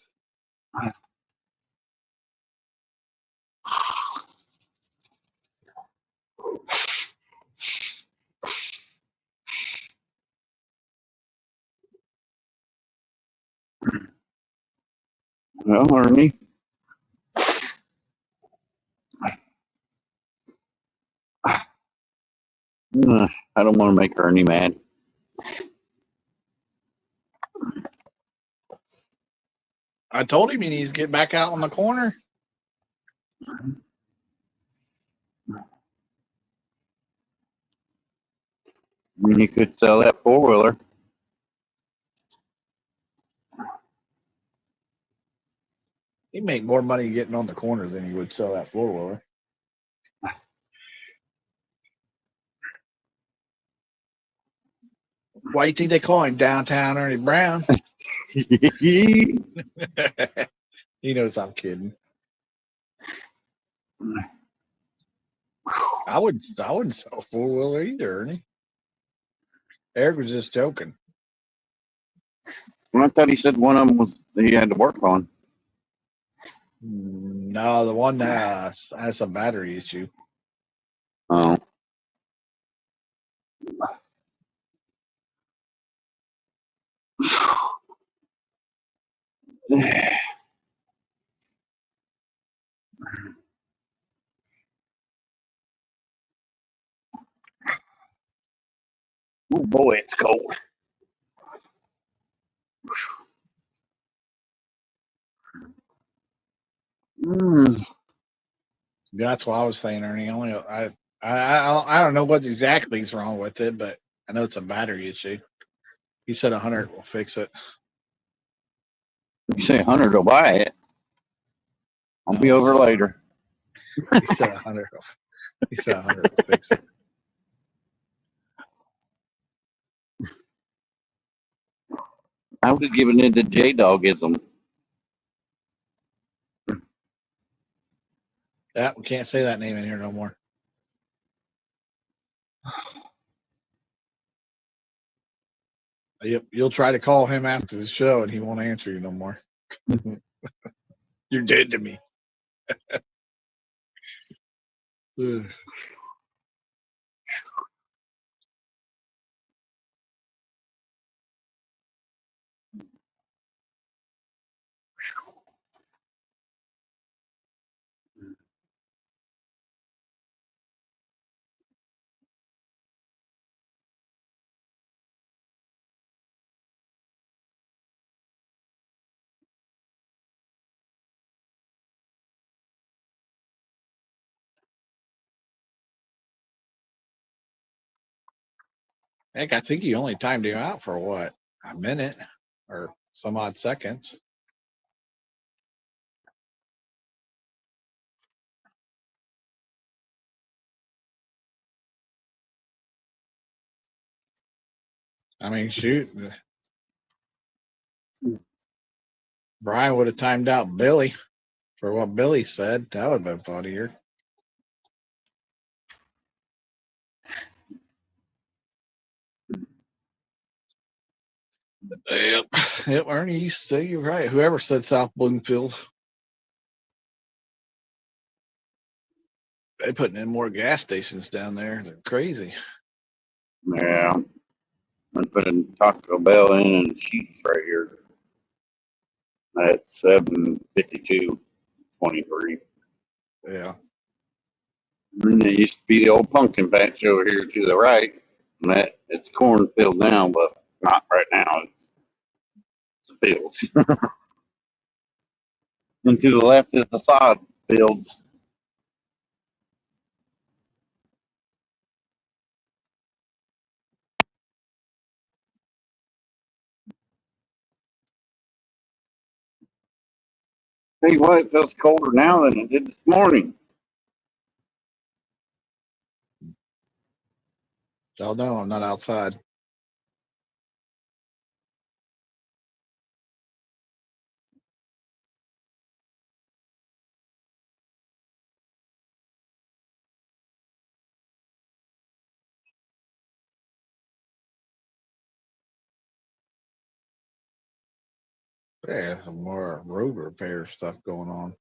[SPEAKER 1] Well, Ernie. I don't want to make Ernie mad.
[SPEAKER 4] I told him he needs to get back out on the corner.
[SPEAKER 1] I mean, you could sell that four-wheeler.
[SPEAKER 4] He'd make more money getting on the corner than he would sell that four-wheeler. Why do you think they call him Downtown Ernie Brown? He knows I'm kidding. I wouldn't sell a four-wheeler either, Ernie. Eric was just joking.
[SPEAKER 1] Well, I thought he said one of them was that he had to work on.
[SPEAKER 4] No, the one that has a battery issue.
[SPEAKER 1] Oh. Oh boy, it's cold.
[SPEAKER 4] That's what I was saying, Ernie. I don't know what exactly is wrong with it, but I know it's a battery issue. He said 100 will fix it.
[SPEAKER 1] You say 100 will buy it. I'll be over later.
[SPEAKER 4] He said 100. He said 100 will fix it.
[SPEAKER 1] I was giving it to J-Dogism.
[SPEAKER 4] Yeah, we can't say that name in here no more. Yep, you'll try to call him after the show and he won't answer you no more. You're dead to me. Heck, I think he only timed him out for what, a minute or some odd seconds. I mean, shoot, Brian would have timed out Billy for what Billy said. That would have been funnier. Yep. Yep, Ernie, you say you're right. Whoever said South Bloomfield, they putting in more gas stations down there. They're crazy.
[SPEAKER 1] Yeah. I'm putting Taco Bell in Sheets right here at 752.23.
[SPEAKER 4] Yeah.
[SPEAKER 1] And it used to be the old pumpkin patch over here to the right. And that it's cornfield now, but not right now. It's a field. And to the left is the sod fields. Tell you what, it feels colder now than it did this morning.
[SPEAKER 4] Oh no, I'm not outside. Yeah, some more road repair stuff going on.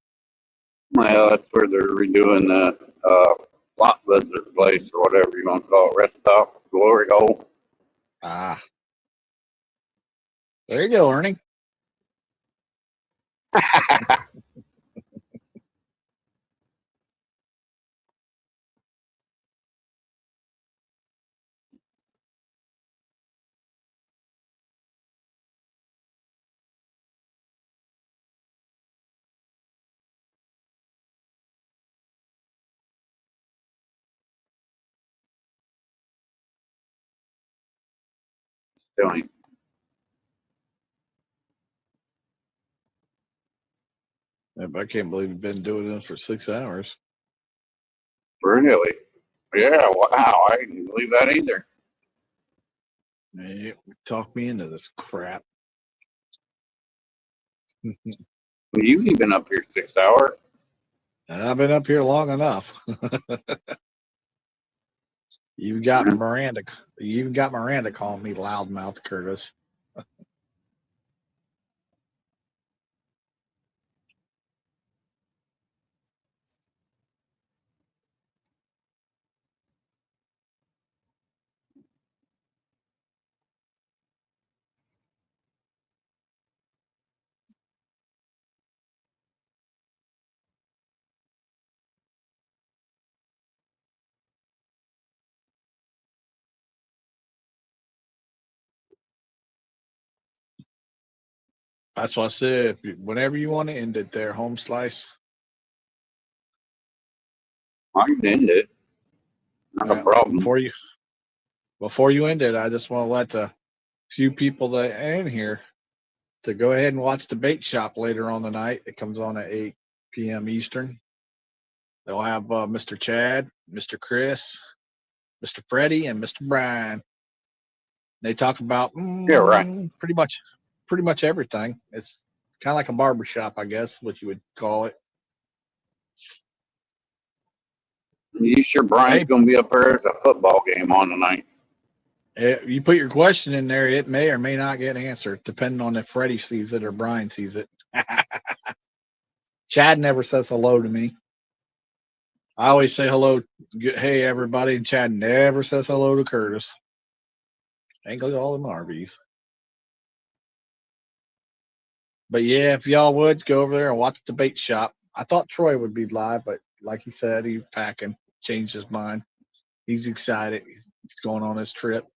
[SPEAKER 1] Well, that's where they're redoing the lot visitor place or whatever you want to call it, rest stop, glory hole.
[SPEAKER 4] Ah, there you go, Ernie.
[SPEAKER 1] Doing
[SPEAKER 4] Yep, I can't believe you've been doing this for 6 hours.
[SPEAKER 1] really. Yeah, wow, I didn't believe that either.
[SPEAKER 4] Yep, talk me into this crap.
[SPEAKER 1] You've been up here 6 hours.
[SPEAKER 4] I've been up here long enough. You got Miranda. You even got Miranda calling me loudmouth, Curtis. That's what I said. Whenever you want to end it, there, home slice.
[SPEAKER 1] I can end it. Not
[SPEAKER 4] Yeah,
[SPEAKER 1] a problem.
[SPEAKER 4] before you end it, I just want to let the few people that are in here to go ahead and watch Debate Shop later on the night. It comes on at 8 p.m. Eastern. They'll have Mr. Chad, Mr. Chris, Mr. Freddie, and Mr. Brian. They talk about
[SPEAKER 1] Yeah, right.
[SPEAKER 4] pretty much everything. It's kind of like a barbershop, I guess, what you would call it.
[SPEAKER 1] You sure Brian's
[SPEAKER 4] Hey,
[SPEAKER 1] going to be up there? There's a football game on tonight.
[SPEAKER 4] you put your question in there, it may or may not get answered, depending on if Freddie sees it or Brian sees it. Chad never says hello to me. I always say hello, hey everybody, and Chad never says hello to Curtis. Ain't got all them Arby's. But yeah, if y'all would go over there and watch the Debate Shop. I thought Troy would be live, but like he said, he's packing, changed his mind. He's excited. He's going on his trip.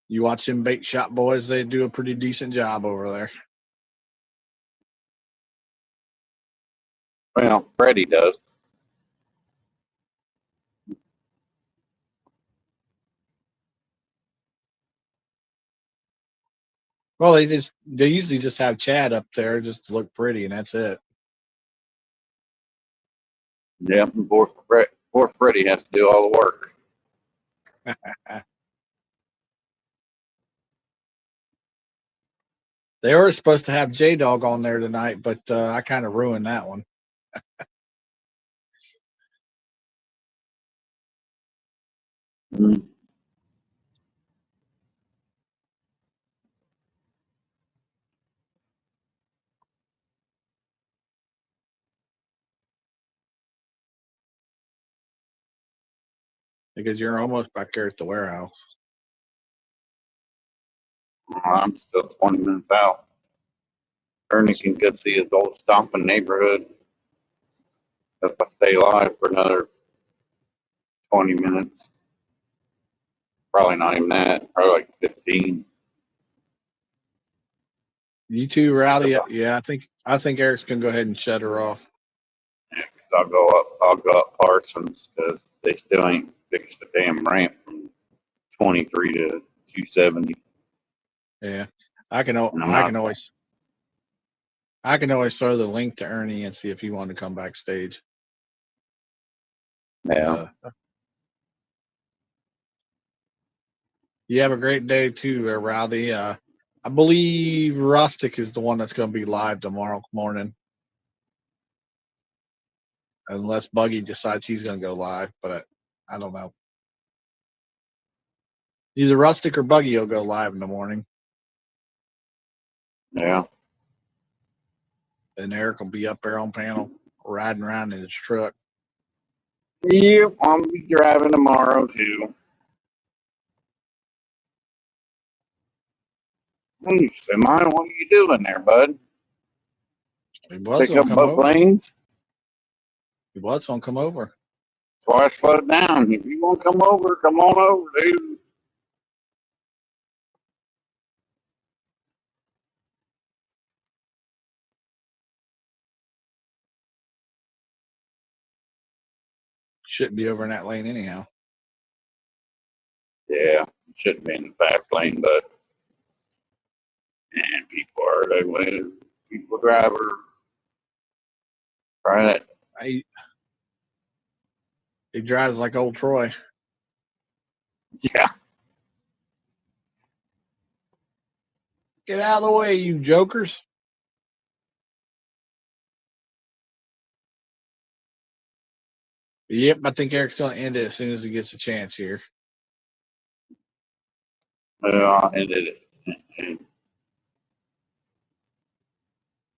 [SPEAKER 4] You watch them Bait Shop boys, they do a pretty decent job over there.
[SPEAKER 1] Well, Freddie does.
[SPEAKER 4] Well, they usually just have Chad up there just to look pretty, and that's it.
[SPEAKER 1] Yeah, poor Freddie has to do all the work.
[SPEAKER 4] They were supposed to have J Dog on there tonight, but I kind of ruined that one.
[SPEAKER 1] Mm.
[SPEAKER 4] Because you're almost back there at the warehouse.
[SPEAKER 1] I'm still 20 minutes out. Ernie can go see his old stomping neighborhood if I stay live for another 20 minutes. Probably not even that. Probably like 15.
[SPEAKER 4] You two, Rowdy. Yeah, I think Eric's gonna go ahead and shut her off.
[SPEAKER 1] Yeah, 'cause I'll go up Parsons because they still ain't fixed the damn ramp from 23 to 270.
[SPEAKER 4] Yeah, I can
[SPEAKER 1] And I'm
[SPEAKER 4] I
[SPEAKER 1] not,
[SPEAKER 4] can always throw the link to Ernie and see if he wanted to come backstage.
[SPEAKER 1] yeah.
[SPEAKER 4] You have a great day too, Rowdy. I believe Rustic is the one that's going to be live tomorrow morning, unless Buggy decides he's going to go live. But I don't know. Either Rustic or Buggy will go live in the morning,
[SPEAKER 1] Yeah.
[SPEAKER 4] and Eric will be up there on panel riding around in his truck.
[SPEAKER 1] Yep, I'll be driving tomorrow too. Hey, Semi, what are you doing there, bud?
[SPEAKER 4] He was
[SPEAKER 1] Pick
[SPEAKER 4] going
[SPEAKER 1] up
[SPEAKER 4] to come
[SPEAKER 1] both
[SPEAKER 4] over.
[SPEAKER 1] lanes?
[SPEAKER 4] He was going to come over.
[SPEAKER 1] That's why I slowed down. If you want to come over, come on over, dude.
[SPEAKER 4] Shouldn't be over in that lane anyhow.
[SPEAKER 1] Yeah, shouldn't be in the fast lane, but man, people are that way. People driver. Try that.
[SPEAKER 4] He drives like old Troy.
[SPEAKER 1] Yeah.
[SPEAKER 4] Get out of the way, you jokers. Yep, I think Eric's going to end it as soon as he gets a chance here.
[SPEAKER 1] And it.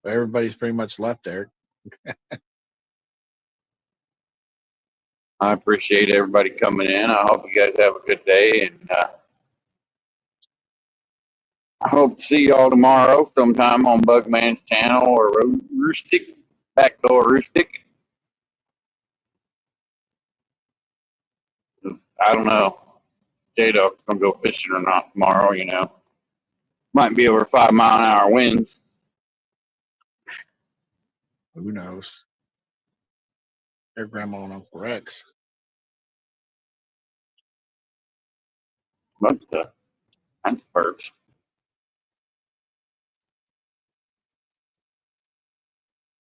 [SPEAKER 4] Everybody's pretty much left there.
[SPEAKER 1] I appreciate everybody coming in. I hope you guys have a good day, and I hope to see y'all tomorrow sometime on Bugman's channel or Roostic, Backdoor Roostic. I don't know. J-Dog's gonna go fishing or not tomorrow, you know. Might be over 5-mile-an-hour winds.
[SPEAKER 4] Who knows? Their grandma and Uncle Rex.
[SPEAKER 1] But that's first.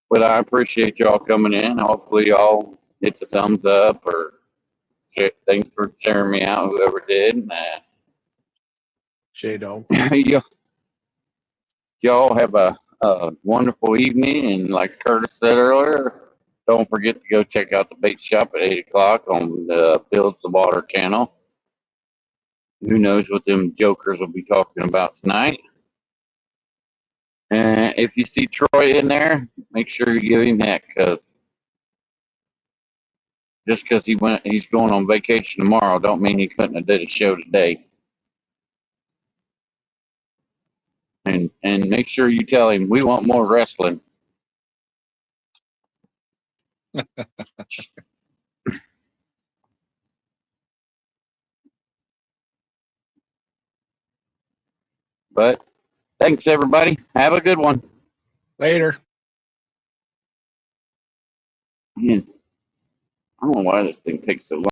[SPEAKER 1] But I appreciate y'all coming in. Hopefully y'all hit the thumbs up or thanks for sharing me out, whoever did.
[SPEAKER 4] J-Dog.
[SPEAKER 1] Y'all have a wonderful evening. And like Curtis said earlier, don't forget to go check out the bait shop at 8 o'clock on the Fields of Water channel. Who knows what them jokers will be talking about tonight. And if you see Troy in there, make sure you give him that, because just because he's going on vacation tomorrow, don't mean he couldn't have did a show today. And make sure you tell him we want more wrestling. But thanks, everybody. Have a good one.
[SPEAKER 4] Later.
[SPEAKER 1] Man, I don't know why this thing takes so long.